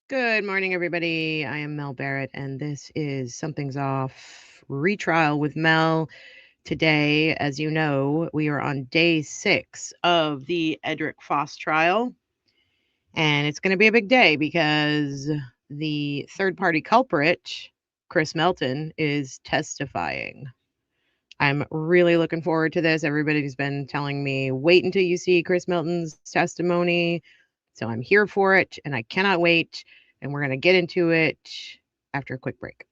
Good morning, everybody. I am Mel Barrett, and this is Something's Off retrial with Mel. Today, as you know, we are on day 6 of the Edric Faust trial, and it's going to be a big day because the third-party culprit, Chris Melton, is testifying. I'm really looking forward to this. Everybody's been telling me, wait until you see Chris Melton's testimony. So I'm here for it, and I cannot wait. And we're going to get into it after a quick break.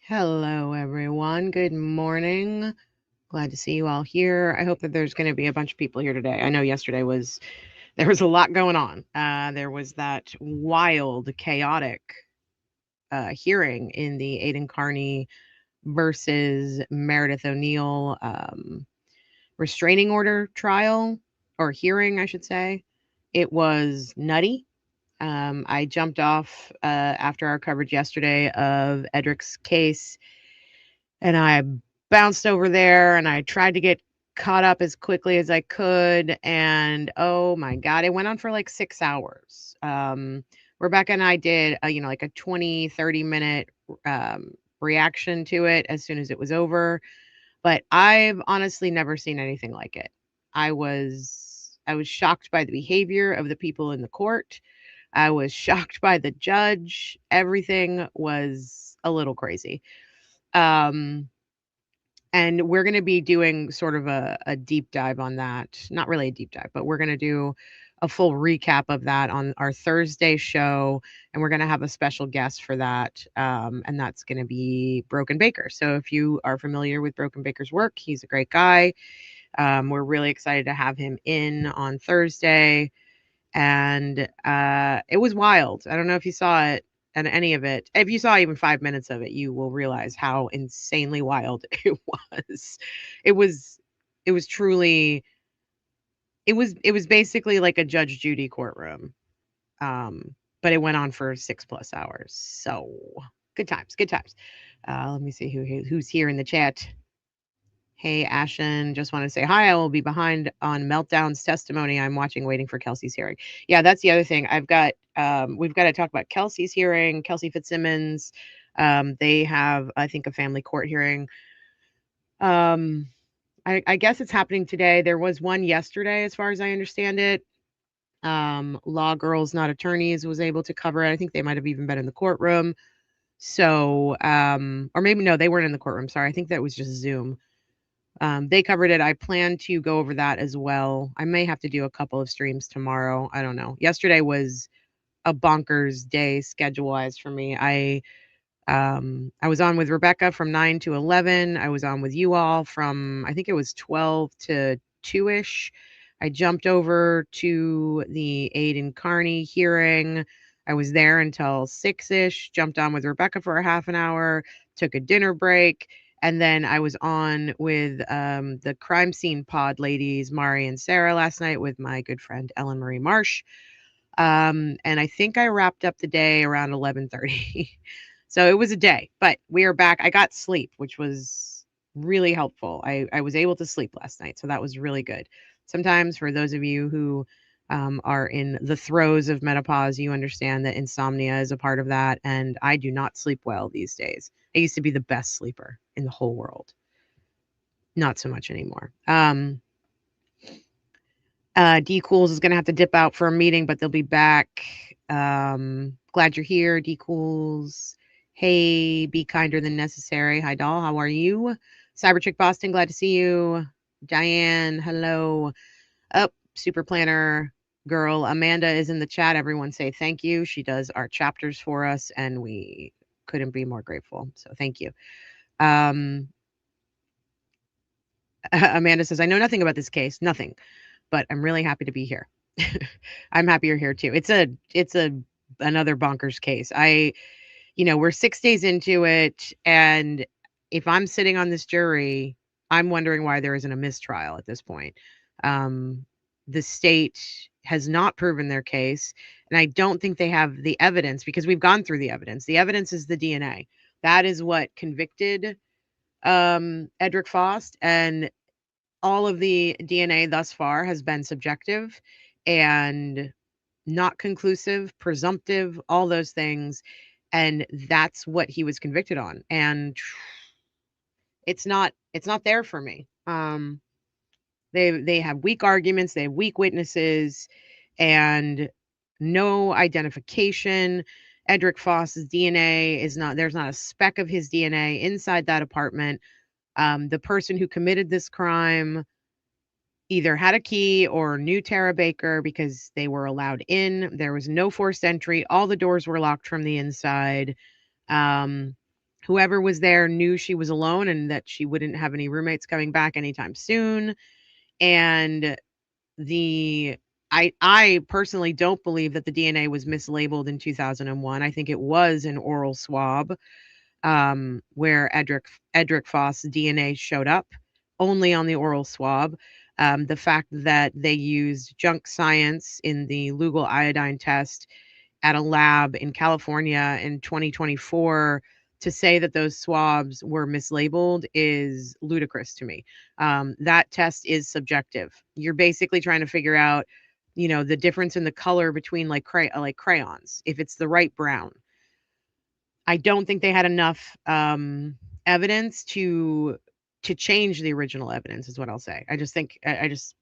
Hello, everyone. Good morning. Glad to see you all here. I hope that there's going to be a bunch of people here today. I know yesterday there was a lot going on. There was that wild, chaotic hearing in the Aidan Carney versus Meredith O'Neill restraining order trial, or hearing, I should say. It was nutty. I jumped off after our coverage yesterday of Edric's case, and I bounced over there and I tried to get caught up as quickly as I could. And oh my God, it went on for like 6 hours. Rebecca and I did, like a 20, 30-minute reaction to it as soon as it was over. But I've honestly never seen anything like it. I was shocked by the behavior of the people in the court. I was shocked by the judge. Everything was a little crazy. Um, and we're going to be doing sort of a deep dive on that. Not really a deep dive, but we're going to do a full recap of that on our Thursday show. And we're going to have a special guest for that. And that's going to be Broken Baker. So if you are familiar with Broken Baker's work, he's a great guy. We're really excited to have him in on Thursday. And it was wild. I don't know if you saw it and any of it. If you saw even 5 minutes of it, you will realize how insanely wild it was. It was it was truly it was basically like a Judge Judy courtroom. But it went on for 6 plus hours. So good times, good times. Let me see who's here in the chat. Hey, Ashen, just want to say hi. I will be behind on Meltdown's testimony. I'm watching, waiting for Kelsey's hearing. Yeah, that's the other thing. We've got to talk about Kelsey's hearing, Kelsey Fitzsimmons. They have, I think, a family court hearing. I guess it's happening today. There was one yesterday, as far as I understand it. Law Girls Not Attorneys was able to cover it. I think they might have even been in the courtroom. So, or maybe no, they weren't in the courtroom. Sorry. I think that was just Zoom. They covered it. I plan to go over that as well. I may have to do a couple of streams tomorrow. I don't know. Yesterday was a bonkers day schedule-wise for me. I was on with Rebecca from 9 to 11. I was on with you all from, I think it was 12 to 2-ish. I jumped over to the Aidan Carney hearing. I was there until 6-ish, jumped on with Rebecca for a half an hour, took a dinner break, and then I was on with the crime scene pod ladies, Mari and Sarah, last night with my good friend Ellen Marie Marsh. And I think I wrapped up the day around 11:30. So it was a day, but we are back. I got sleep, which was really helpful. I was able to sleep last night, so that was really good. Sometimes for those of you who are in the throes of menopause, you understand that insomnia is a part of that, and I do not sleep well these days. I used to be the best sleeper in the whole world. Not so much anymore. D Cools is going to have to dip out for a meeting, but they'll be back. Glad you're here, D Cools. Hey, be kinder than necessary. Hi, doll. How are you? Cyberchick Boston, glad to see you. Diane, hello. Up, Super Planner girl. Amanda is in the chat. Everyone say thank you. She does our chapters for us, and we couldn't be more grateful. So thank you. Amanda says, I know nothing about this case. Nothing. But I'm really happy to be here. I'm happy you're here too. It's a another bonkers case. We're 6 days into it, and if I'm sitting on this jury, I'm wondering why there isn't a mistrial at this point. Um, the state has not proven their case, and I don't think they have the evidence because we've gone through the evidence. The evidence is the DNA. That is what convicted Edric Faust, and all of the DNA thus far has been subjective and not conclusive, presumptive, all those things, and that's what he was convicted on, and it's not there for me. They have weak arguments, they have weak witnesses, and no identification. Edric Faust's DNA is not there's not a speck of his DNA inside that apartment. The person who committed this crime either had a key or knew Tara Baker because they were allowed in. There was no forced entry. All the doors were locked from the inside. Um, Whoever was there knew she was alone and that she wouldn't have any roommates coming back anytime soon. And the I personally don't believe that the DNA was mislabeled in 2001. I think it was an oral swab, where Edric Faust's DNA showed up only on the oral swab. The fact that they used junk science in the Lugol iodine test at a lab in California in 2024 to say that those swabs were mislabeled is ludicrous to me. That test is subjective. You're basically trying to figure out, the difference in the color between like crayons, if it's the right brown. I don't think they had enough evidence to change the original evidence is what I'll say. I just think I just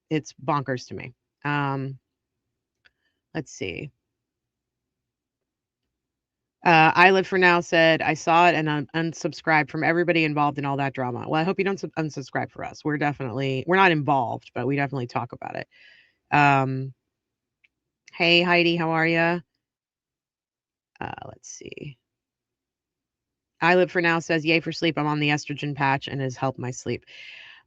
it's bonkers to me. Let's see. I Live for Now said, I saw it and unsubscribed from everybody involved in all that drama. Well, I hope you don't unsubscribe for us. We're not involved, but we definitely talk about it. Hey, Heidi, how are you? Let's see. I Live for Now says, yay for sleep. I'm on the estrogen patch and has helped my sleep.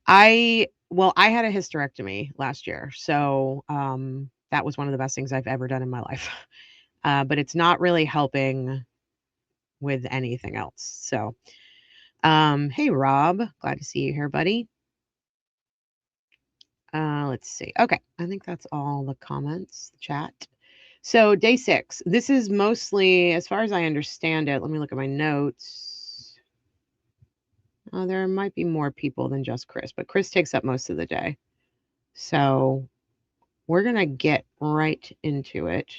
I had a hysterectomy last year. So that was one of the best things I've ever done in my life. But it's not really helping with anything else. So, hey, Rob, glad to see you here, buddy. Let's see. Okay, I think that's all the comments, the chat. So, day 6. This is mostly, as far as I understand it, let me look at my notes. Oh, there might be more people than just Chris, but Chris takes up most of the day. So, we're going to get right into it.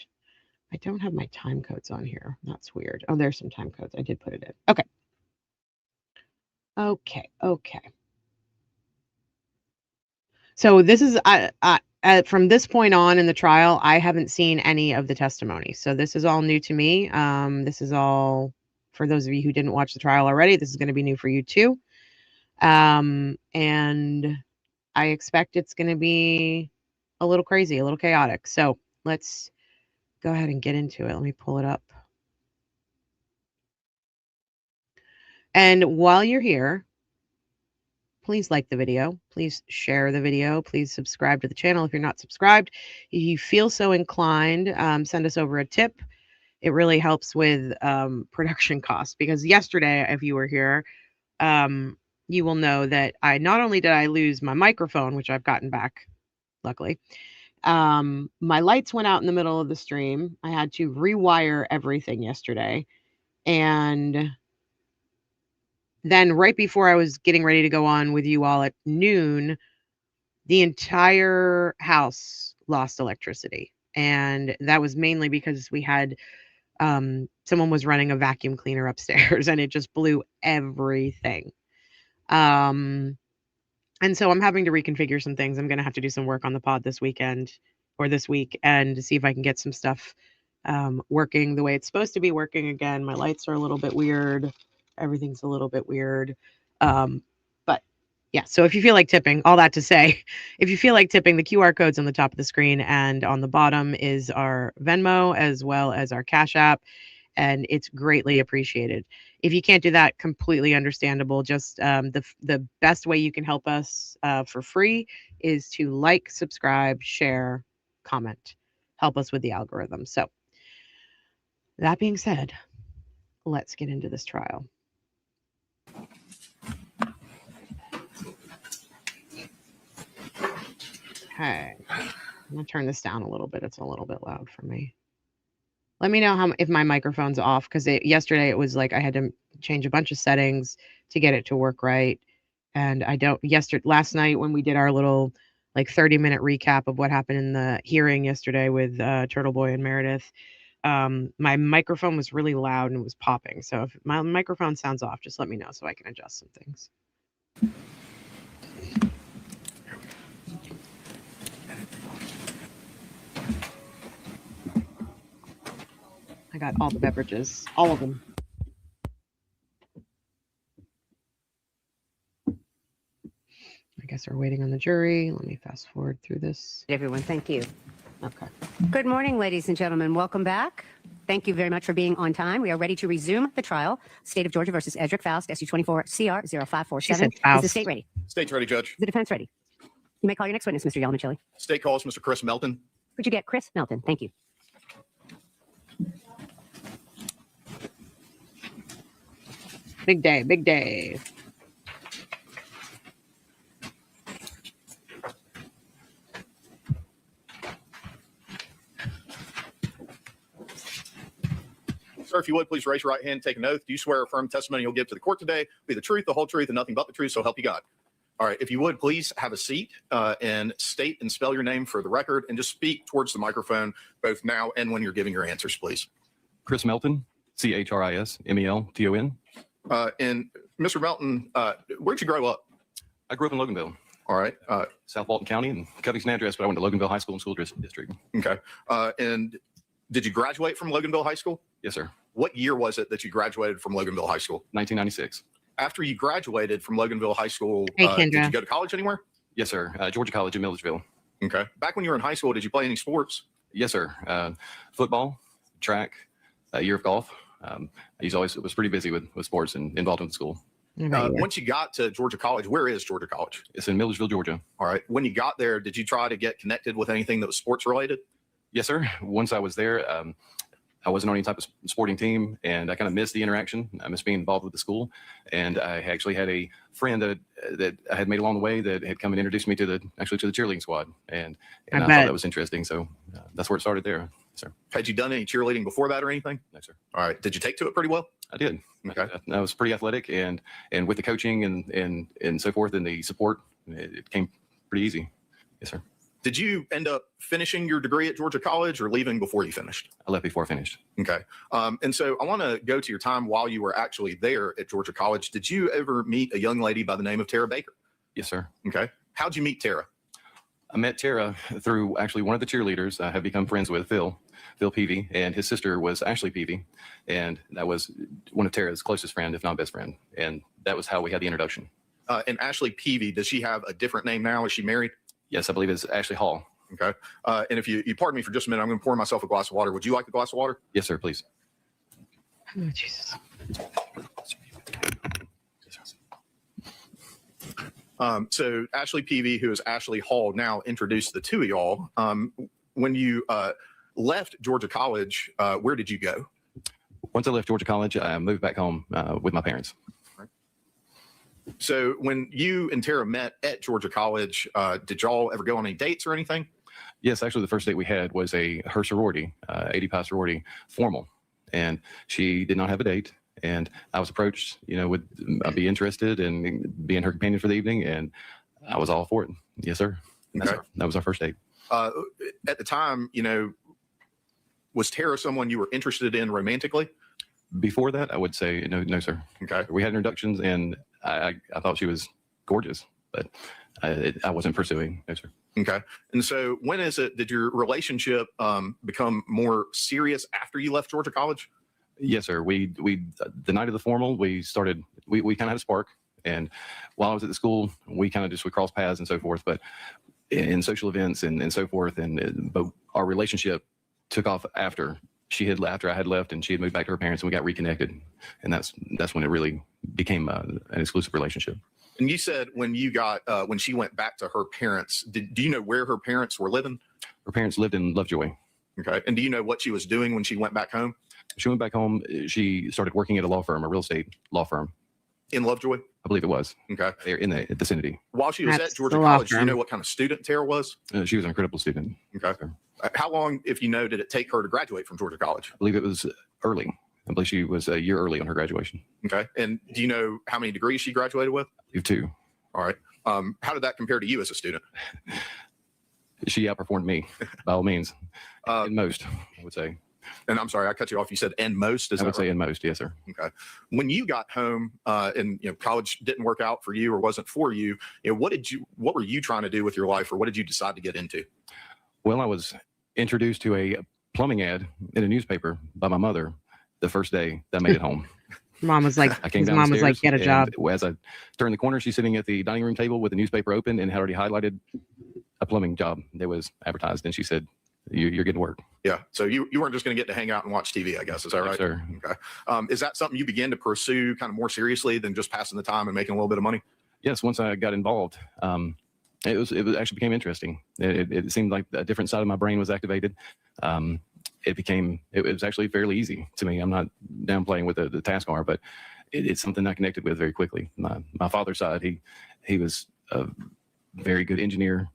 I don't have my time codes on here. That's weird. Oh, there's some time codes. I did put it in. Okay. So this is from this point on in the trial, I haven't seen any of the testimony. So this is all new to me. This is all for those of you who didn't watch the trial already. This is going to be new for you too. And I expect it's going to be a little crazy, a little chaotic. So let's go ahead and get into it. Let me pull it up. And while you're here, please like the video. Please share the video. Please subscribe to the channel if you're not subscribed. If you feel so inclined, send us over a tip. It really helps with production costs, because yesterday, if you were here, you will know that not only did I lose my microphone, which I've gotten back, luckily, my lights went out in the middle of the stream. I had to rewire everything yesterday. And then right before I was getting ready to go on with you all at noon, the entire house lost electricity. And that was mainly because we had someone was running a vacuum cleaner upstairs and it just blew everything. And so I'm having to reconfigure some things. I'm going to have to do some work on the pod this weekend or this week and see if I can get some stuff working the way it's supposed to be working again. My lights are a little bit weird. Everything's a little bit weird. But yeah, so if you feel like tipping, all that to say, if you feel like tipping, the QR code's on the top of the screen, and on the bottom is our Venmo as well as our Cash App, and it's greatly appreciated. If you can't do that, completely understandable. Just the best way you can help us for free is to like, subscribe, share, comment. Help us with the algorithm. So That being said, let's get into this trial. Okay, I'm gonna turn this down a little bit. It's a little bit loud for me. Let me know if my microphone's off, because yesterday it was like I had to change a bunch of settings to get it to work right. And last night when we did our little like 30-minute recap of what happened in the hearing yesterday with Turtle Boy and Meredith, my microphone was really loud and it was popping. So if my microphone sounds off, just let me know so I can adjust some things. I got all the beverages, all of them. I guess we're waiting on the jury. Let me fast forward through this. Everyone, thank you. Okay. Good morning, ladies and gentlemen. Welcome back. Thank you very much for being on time. We are ready to resume the trial. State of Georgia versus Edric Faust, SU24CR0547. Is the state ready? State's ready, Judge. Is the defense ready? You may call your next witness, Mr. Yelmichilli. State calls Mr. Chris Melton. Could you get Chris Melton? Thank you. Big day, big day. Sir, if you would, please raise your right hand and take an oath. Do you swear or affirm testimony you'll give to the court today be the truth, the whole truth, and nothing but the truth, so help you God? All right. If you would, please have a seat and state and spell your name for the record, and just speak towards the microphone both now and when you're giving your answers, please. Chris Melton, CHRISMELTON. And Mr. Melton, where'd you grow up? I grew up in Loganville. All right. South Walton County and Covington address, but I went to Loganville High School and School District. Okay. And did you graduate from Loganville High School? Yes, sir. What year was it that you graduated from Loganville High School? 1996. After you graduated from Loganville High School, Hey, did you go to college anywhere? Yes, sir. Georgia College in Milledgeville. Okay. Back when you were in high school, did you play any sports? Yes, sir. Football, track, a year of golf. I was pretty busy with sports and involved in school. Once you got to Georgia College, where is Georgia College? It's in Milledgeville, Georgia. All right. When you got there, did you try to get connected with anything that was sports related? Yes, sir. Once I was there, I wasn't on any type of sporting team, and I kind of missed the interaction. I missed being involved with the school. And I actually had a friend that I had made along the way that had come and introduced me to the cheerleading squad. And I thought that was interesting. So that's where it started there, sir. Had you done any cheerleading before that or anything? No, sir. All right. Did you take to it pretty well? I did. Okay. I was pretty athletic, and with the coaching and so forth and the support, it came pretty easy. Yes, sir. Did you end up finishing your degree at Georgia College or leaving before you finished? I left before I finished. Okay. And so I want to go to your time while you were actually there at Georgia College. Did you ever meet a young lady by the name of Tara Baker? Yes, sir. Okay. How'd you meet Tara? I met Tara through actually one of the cheerleaders I have become friends with, Phil Peavy, and his sister was Ashley Peavy. And that was one of Tara's closest friend, if not best friend. And that was how we had the introduction. And Ashley Peavy, does she have a different name now? Is she married? Yes, I believe it's Ashley Hall. Okay. And if you pardon me for just a minute, I'm going to pour myself a glass of water. Would you like a glass of water? Yes, sir, please. Oh, Jesus. So Ashley Peavy, who is Ashley Hall, now introduced the two of y'all. When you left Georgia College, where did you go? Once I left Georgia College, I moved back home with my parents. So when you and Tara met at Georgia College, did y'all ever go on any dates or anything? Yes, actually, the first date we had was her sorority, 80 Pi sorority formal, and she did not have a date. And I was approached, would I be interested in being her companion for the evening? And I was all for it. Yes, sir. Okay. That was our first date. At the time, was Tara someone you were interested in romantically? Before that, I would say no, sir. Okay. We had introductions, and I thought she was gorgeous, but I wasn't pursuing. No, sir. Okay. And so when did your relationship become more serious after you left Georgia College? Yes, sir. We the night of the formal, we kind of had a spark. And while I was at the school, we crossed paths and so forth, but in social events and so forth. But our relationship took off after I had left, and she had moved back to her parents, and we got reconnected. And that's when it really became an exclusive relationship. And you said when she went back to her parents, do you know where her parents were living? Her parents lived in Lovejoy. Okay. And do you know what she was doing when she went back home? She went back home. She started working at a law firm, a real estate law firm. In Lovejoy? I believe it was. Okay. They're in the vicinity. While she was That's at Georgia the law College, do you firm. know what kind of student Tara was? She was an incredible student. Okay. How long, if you know, did it take her to graduate from Georgia College? I believe it was early. I believe she was a year early on her graduation. Okay. And do you know how many degrees she graduated with? I believe 2. All right. How did that compare to you as a student? She outperformed me by all means. In most, I would say. And I'm sorry, I cut you off. You said "and most." Is I that would say right? in most, yes, sir. Okay. When you got home, and college didn't work out for you or wasn't for you, what were you trying to do with your life, or what did you decide to get into? Well, I was introduced to a plumbing ad in a newspaper by my mother the first day that I made it home. Mom was like, I came his mom was like, downstairs, get a job. and as I turned the corner, she's sitting at the dining room table with the newspaper open and had already highlighted a plumbing job that was advertised. And she said, you're getting work. Yeah. So you weren't just going to get to hang out and watch TV, I guess. Is that right? Yes, sir. Okay. Is that something you began to pursue kind of more seriously than just passing the time and making a little bit of money? Yes. Once I got involved, it actually became interesting. It seemed like a different side of my brain was activated. It was actually fairly easy to me. I'm not downplaying what the task are, but it's something I connected with very quickly. My father's side, he was a very good engineer,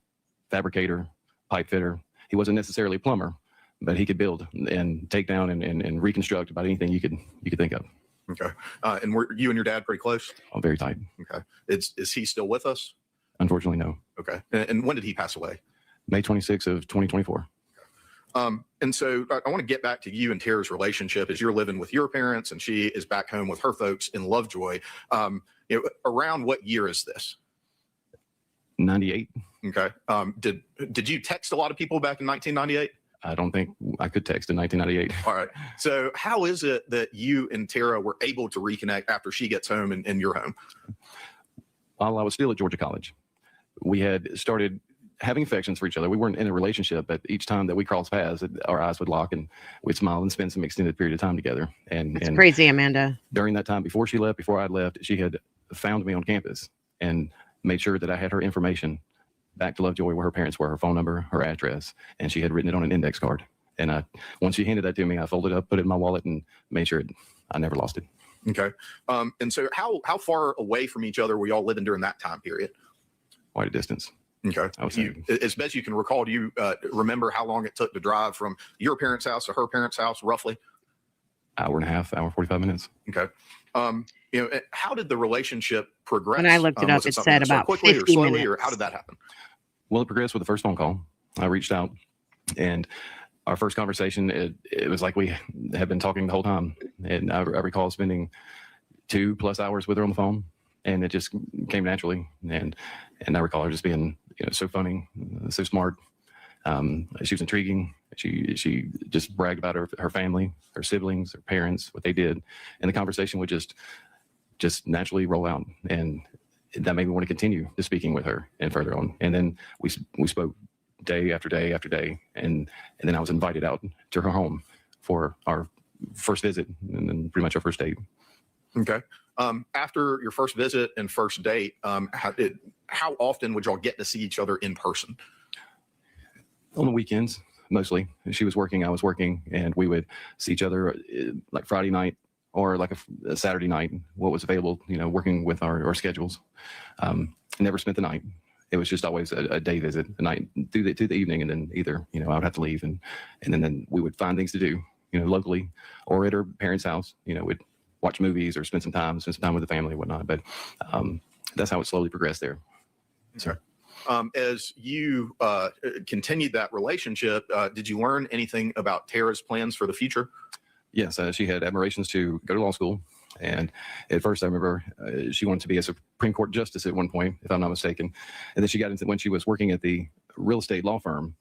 fabricator, pipe fitter. He wasn't necessarily a plumber, but he could build and take down and reconstruct about anything you could think of. Okay. And were you and your dad pretty close? Oh, very tight. Okay. Is he still with us? Unfortunately, no. Okay. And when did he pass away? May 26th of 2024. And so I want to get back to you and Tara's relationship as you're living with your parents and she is back home with her folks in Lovejoy. Around what year is this? 98. Okay. Did you text a lot of people back in 1998? I don't think I could text in 1998. All right. So how is it that you and Tara were able to reconnect after she gets home and you're home? While I was still at Georgia College, we had started having affections for each other. We weren't in a relationship, but each time that we crossed paths, our eyes would lock and we'd smile and spend some extended period of time together. And Crazy, Amanda. During that time, before she left, before I'd left, she had found me on campus and made sure that I had her information back to Lovejoy, where her parents were, her phone number, her address, and she had written it on an index card. And once she handed that to me, I folded it up, put it in my wallet, and made sure I never lost it. Okay. And so how far away from each other were y'all living during that time period? Quite a distance. Okay. As best you can recall, do you remember how long it took to drive from your parents' house to her parents' house, roughly? Hour and a half, hour, 45 minutes. Okay. How did the relationship progress? When I looked it up, it said about quickly 50 or slowly, minutes. or how did that happen? Well, it progressed with the first phone call. I reached out, and our first conversation, it was like we had been talking the whole time. And I recall spending 2+ hours with her on the phone, and it just came naturally. And I recall her just being so funny, so smart. She was intriguing. She just bragged about her family, her siblings, her parents, what they did, and the conversation would just naturally roll out. And that made me want to continue to speaking with her and further on. And then we spoke day after day after day, and then I was invited out to her home for our first visit, and then pretty much our first date. Okay. After your first visit and first date, how often would y'all get to see each other in person? On the weekends, mostly. She was working, I was working, and we would see each other like Friday night or like a Saturday night, what was available, working with our schedules. Never spent the night. It was just always a day visit, a night through the evening, and then either, I would have to leave, and then we would find things to do, locally or at her parents' house. We'd watch movies or spend some time with the family and whatnot. But that's how it slowly progressed there. Sorry. As you continued that relationship, did you learn anything about Tara's plans for the future? Yes, she had admirations to go to law school. And at first, I remember she wanted to be a Supreme Court justice at one point, if I'm not mistaken. And then she got into, when she was working at the real estate law firm,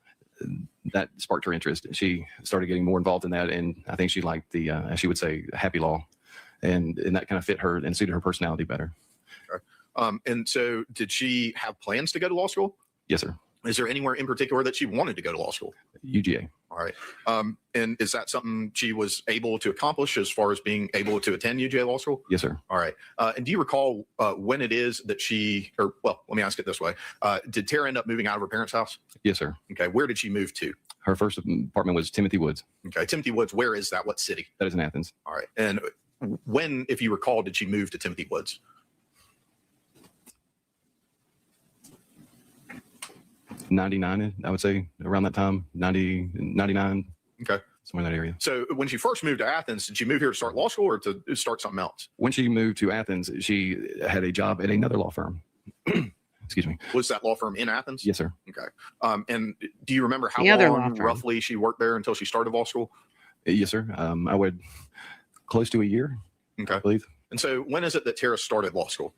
that sparked her interest. She started getting more involved in that. And I think she liked the, as she would say, happy law. And that kind of fit her and suited her personality better. Okay. And so did she have plans to go to law school? Yes, sir. Is there anywhere in particular that she wanted to go to law school? UGA. All right. And is that something she was able to accomplish as far as being able to attend UGA Law School? Yes, sir. All right. And do you recall when it is that let me ask it this way. Did Tara end up moving out of her parents' house? Yes, sir. Okay. Where did she move to? Her first apartment was Timothy Woods. Okay. Timothy Woods, where is that? What city? That is in Athens. All right. And when, if you recall, did she move to Timothy Woods? '99, I would say, around that time. 99. Okay. Somewhere in that area. So when she first moved to Athens, did she move here to start law school or to start something else? When she moved to Athens, she had a job at another law firm. Excuse me. Was that law firm in Athens? Yes, sir. Okay. And do you remember how The other law long firm. roughly she worked there until she started law school? Yes, sir. I would close to a year, Okay. I believe. And so when is it that Tara started law school?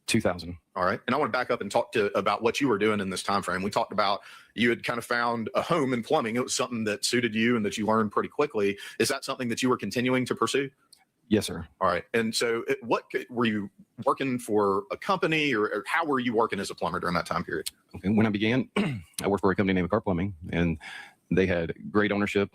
2000. All right. And I want to back up and talk about what you were doing in this time frame. We talked about you had kind of found a home in plumbing. It was something that suited you and that you learned pretty quickly. Is that something that you were continuing to pursue? Yes, sir. All right. And so what were you working for a company or how were you working as a plumber during that time period? Okay. When I began, I worked for a company named Car Plumbing, and they had great ownership,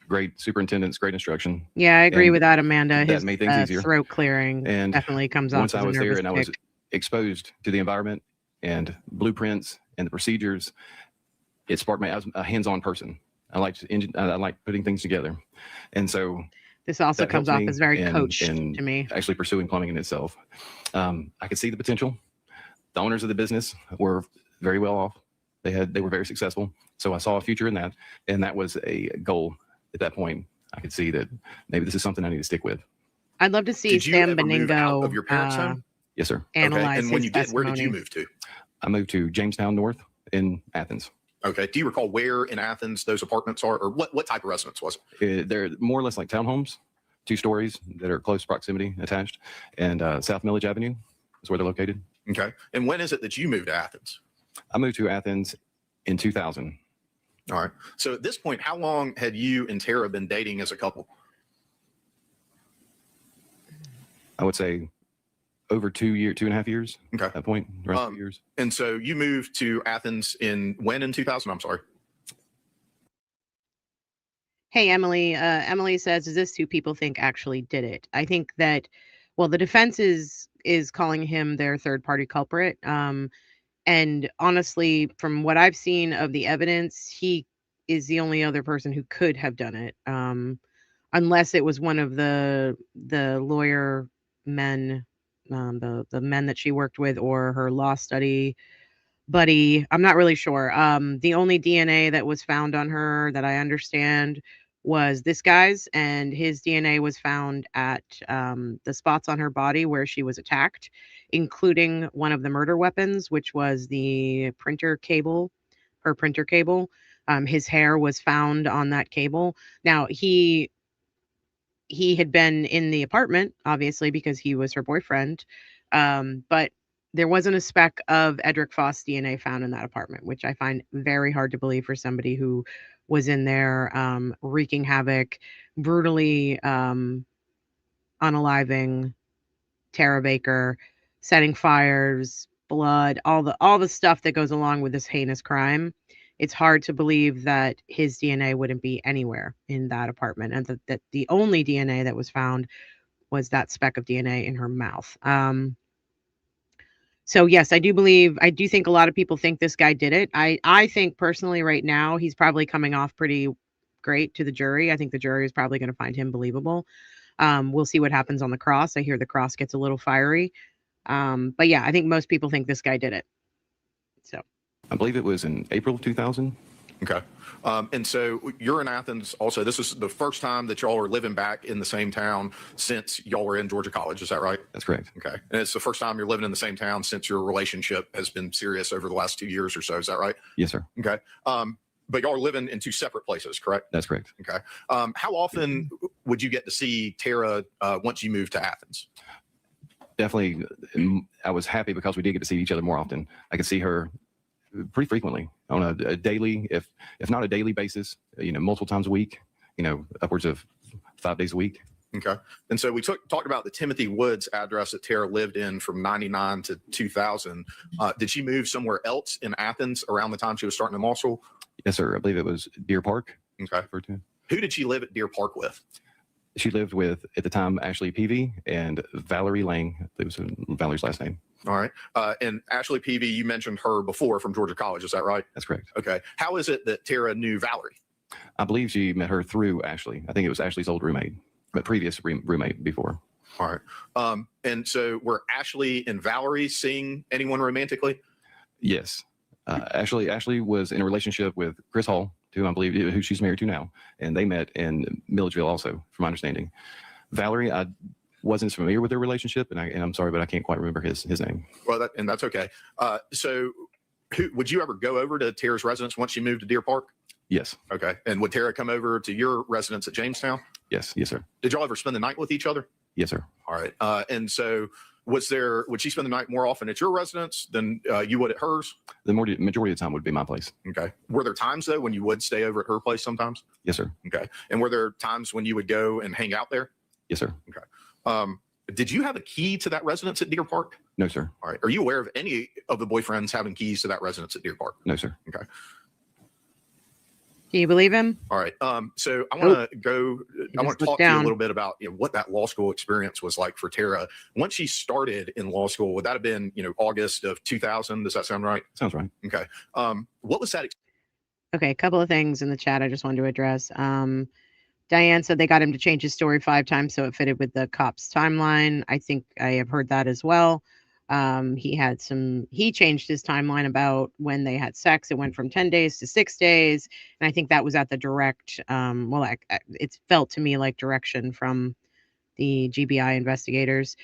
great superintendents, great instruction. Yeah, I agree And with that, Amanda. that His made things easier. throat clearing And definitely comes off Once as I a was there nervous and I was tick. exposed to the environment and blueprints and the procedures, it sparked me. I was a hands-on person. I liked putting things together, and so This also that comes helped off me as very in- coached in to me. actually pursuing plumbing in itself. I could see the potential. The owners of the business were very well off. They were very successful. So I saw a future in that, and that was a goal at that point. I could see that maybe this is something I need to stick with. I'd love to see Did you Sam ever move out of your Beningo parents' home? Yes, sir. analyze And when his you did, where did you testimony. move to? I moved to Jamestown North in Athens. Okay. Do you recall where in Athens those apartments are or what type of residence was it? They're more or less like townhomes, 2 stories that are close proximity attached, and South Millage Avenue is where they're located. Okay. And when is it that you moved to Athens? I moved to Athens in 2000. All right. So at this point, how long had you and Tara been dating as a couple? I would say over 2.5 years. Okay. At that point, around 2 years. And so you moved to Athens in 2000? I'm sorry. Hey, Emily. Emily says, "Does this 2 people think actually did it?" I think that, well, the defense is calling him their third-party culprit. And honestly, from what I've seen of the evidence, he is the only other person who could have done it, unless it was one of the lawyer men, the men that she worked with, or her law study buddy. I'm not really sure. The only DNA that was found on her that I understand was this guy's, and his DNA was found at the spots on her body where she was attacked, including one of the murder weapons, which was the printer cable, her printer cable. His hair was found on that cable. Now, he had been in the apartment, obviously, because he was her boyfriend. But there wasn't a speck of Edric Faust's DNA found in that apartment, which I find very hard to believe for somebody who was in there wreaking havoc, brutally unaliving Tara Baker, setting fires, blood, all the stuff that goes along with this heinous crime. It's hard to believe that his DNA wouldn't be anywhere in that apartment, and that the only DNA that was found was that speck of DNA in her mouth. So yes, I do think a lot of people think this guy did it. I think personally right now he's probably coming off pretty great to the jury. I think the jury is probably going to find him believable. We'll see what happens on the cross. I hear the cross gets a little fiery. But yeah, I think most people think this guy did it. So I believe it was in April of 2000. Okay. And so you're in Athens also. This is the first time that y'all are living back in the same town since y'all were in Georgia College. Is that right? That's correct. Okay. And it's the first time you're living in the same town since your relationship has been serious over the last 2 years or so. Is that right? Yes, sir. Okay. But y'all are living in 2 separate places, correct? That's correct. Okay. How often would you get to see Tara once you moved to Athens? Definitely, I was happy because we did get to see each other more often. I could see her pretty frequently on a daily, if not a daily basis, multiple times a week, upwards of 5 days a week. Okay. And so we talked about the Timothy Woods address that Tara lived in from 99 to 2000. Did she move somewhere else in Athens around the time she was starting in law school? Yes, sir. I believe it was Deer Park. Okay. Who did she live at Deer Park with? She lived with, at the time, Ashley Peavy and Valerie Lang. That was Valerie's last name. All right. And Ashley Peavy, you mentioned her before from Georgia College. Is that right? That's correct. Okay. How is it that Tara knew Valerie? I believe she met her through Ashley. I think it was Ashley's old roommate, but previous roommate before. All right. And so were Ashley and Valerie seeing anyone romantically? Yes. Ashley was in a relationship with Chris Hall, who I believe who she's married to now, and they met in Milledgeville also, from my understanding. Valerie, I wasn't familiar with their relationship, and I'm sorry, but I can't quite remember his name. Well, that's okay. So would you ever go over to Tara's residence once you moved to Deer Park? Yes. Okay. And would Tara come over to your residence at Jamestown? Yes, sir. Did y'all ever spend the night with each other? Yes, sir. All right. And so would she spend the night more often at your residence than you would at hers? The majority of the time would be my place. Okay. Were there times though when you would stay over at her place sometimes? Yes, sir. Okay. And were there times when you would go and hang out there? Yes, sir. Okay. Did you have a key to that residence at Deer Park? No, sir. All right. Are you aware of any of the boyfriends having keys to that residence at Deer Park? No, sir. Okay. Do you believe him? All right. So I want to go. I want to talk to you a little bit about what that law school experience was like for Tara. Once she started in law school, would that have been August of 2000? Does that sound right? Sounds right. Okay. What was that? Okay, a couple of things in the chat I just wanted to address. Diane said they got him to change his story 5 times so it fitted with the cop's timeline. I think I have heard that as well. He changed his timeline about when they had sex. It went from 10 days to 6 days. And I think that was at the direct, it felt to me like direction from the GBI investigators.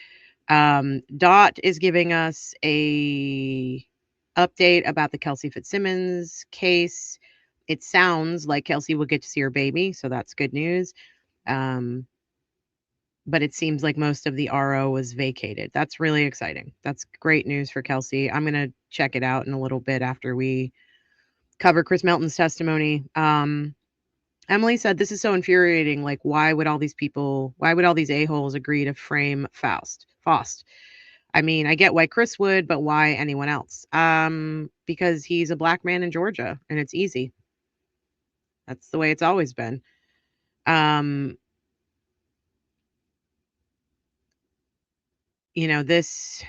Dot is giving us a update about the Kelsey Fitzsimmons case. It sounds like Kelsey will get to see her baby, so that's good news. But it seems like most of the RO was vacated. That's really exciting. That's great news for Kelsey. I'm going to check it out in a little bit after we cover Chris Melton's testimony. Emily said, this is so infuriating. Like, why would all these a-holes agree to frame Faust? I mean, I get why Chris would, but why anyone else? Because he's a black man in Georgia, and it's easy. That's the way it's always been. This,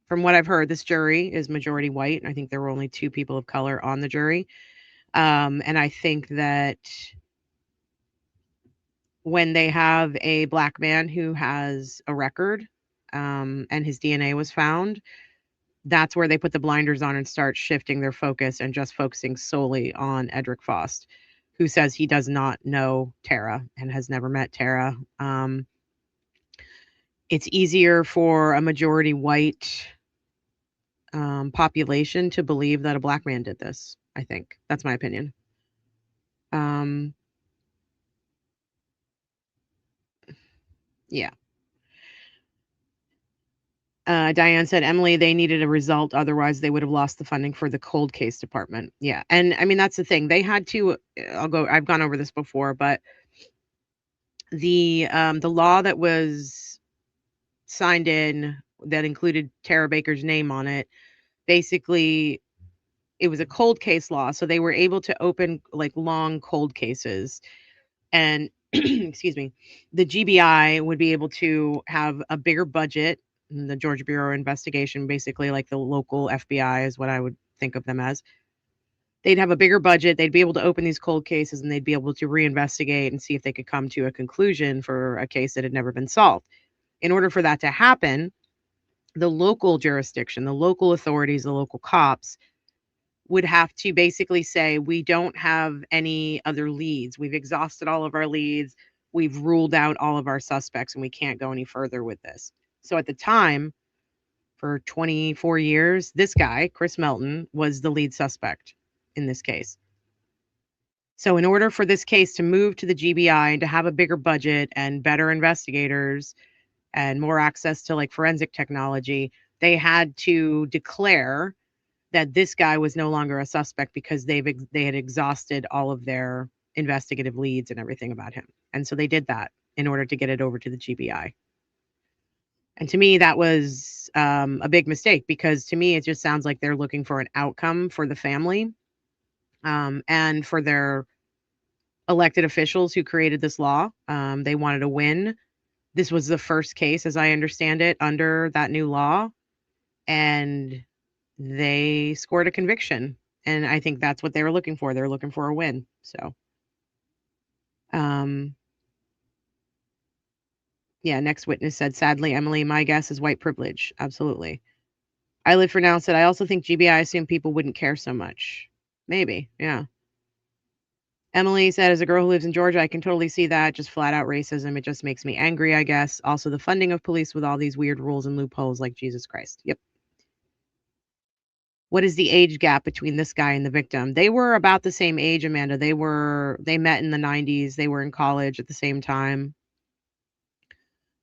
from what I've heard, this jury is majority white. I think there were only 2 people of color on the jury. And I think that when they have a black man who has a record, and his DNA was found, that's where they put the blinders on and start shifting their focus and just focusing solely on Edric Faust, who says he does not know Tara and has never met Tara. It's easier for a majority white population to believe that a black man did this. I think that's my opinion. Yeah. Diane said, Emily, they needed a result. Otherwise, they would have lost the funding for the cold case department. Yeah. And I mean, that's the thing. They had to, I've gone over this before, but the law that was signed in that included Tara Baker's name on it, basically, it was a cold case law. So they were able to open like long cold cases. And excuse me, the GBI would be able to have a bigger budget. The Georgia Bureau of Investigation, basically like the local FBI is what I would think of them as. They'd have a bigger budget. They'd be able to open these cold cases and they'd be able to reinvestigate and see if they could come to a conclusion for a case that had never been solved. In order for that to happen, the local jurisdiction, the local authorities, the local cops would have to basically say, we don't have any other leads. We've exhausted all of our leads. We've ruled out all of our suspects and we can't go any further with this. So at the time, for 24 years, this guy, Chris Melton, was the lead suspect in this case. So in order for this case to move to the GBI and to have a bigger budget and better investigators and more access to like forensic technology, they had to declare that this guy was no longer a suspect because they had exhausted all of their investigative leads and everything about him. And so they did that in order to get it over to the GBI. And to me, that was a big mistake because to me, it just sounds like they're looking for an outcome for the family and for their elected officials who created this law. They wanted to win. This was the first case, as I understand it, under that new law. and they scored a conviction. And I think that's what they were looking for. They were looking for a win. So, yeah, next witness said, sadly, Emily, my guess is white privilege. Absolutely. I Live for Now said, I also think GBI assumed people wouldn't care so much. Maybe, yeah. Emily said, as a girl who lives in Georgia, I can totally see that. Just flat out racism. It just makes me angry, I guess. Also, the funding of police with all these weird rules and loopholes like Jesus Christ. Yep. What is the age gap between this guy and the victim? They were about the same age, Amanda. They met in the 90s. They were in college at the same time.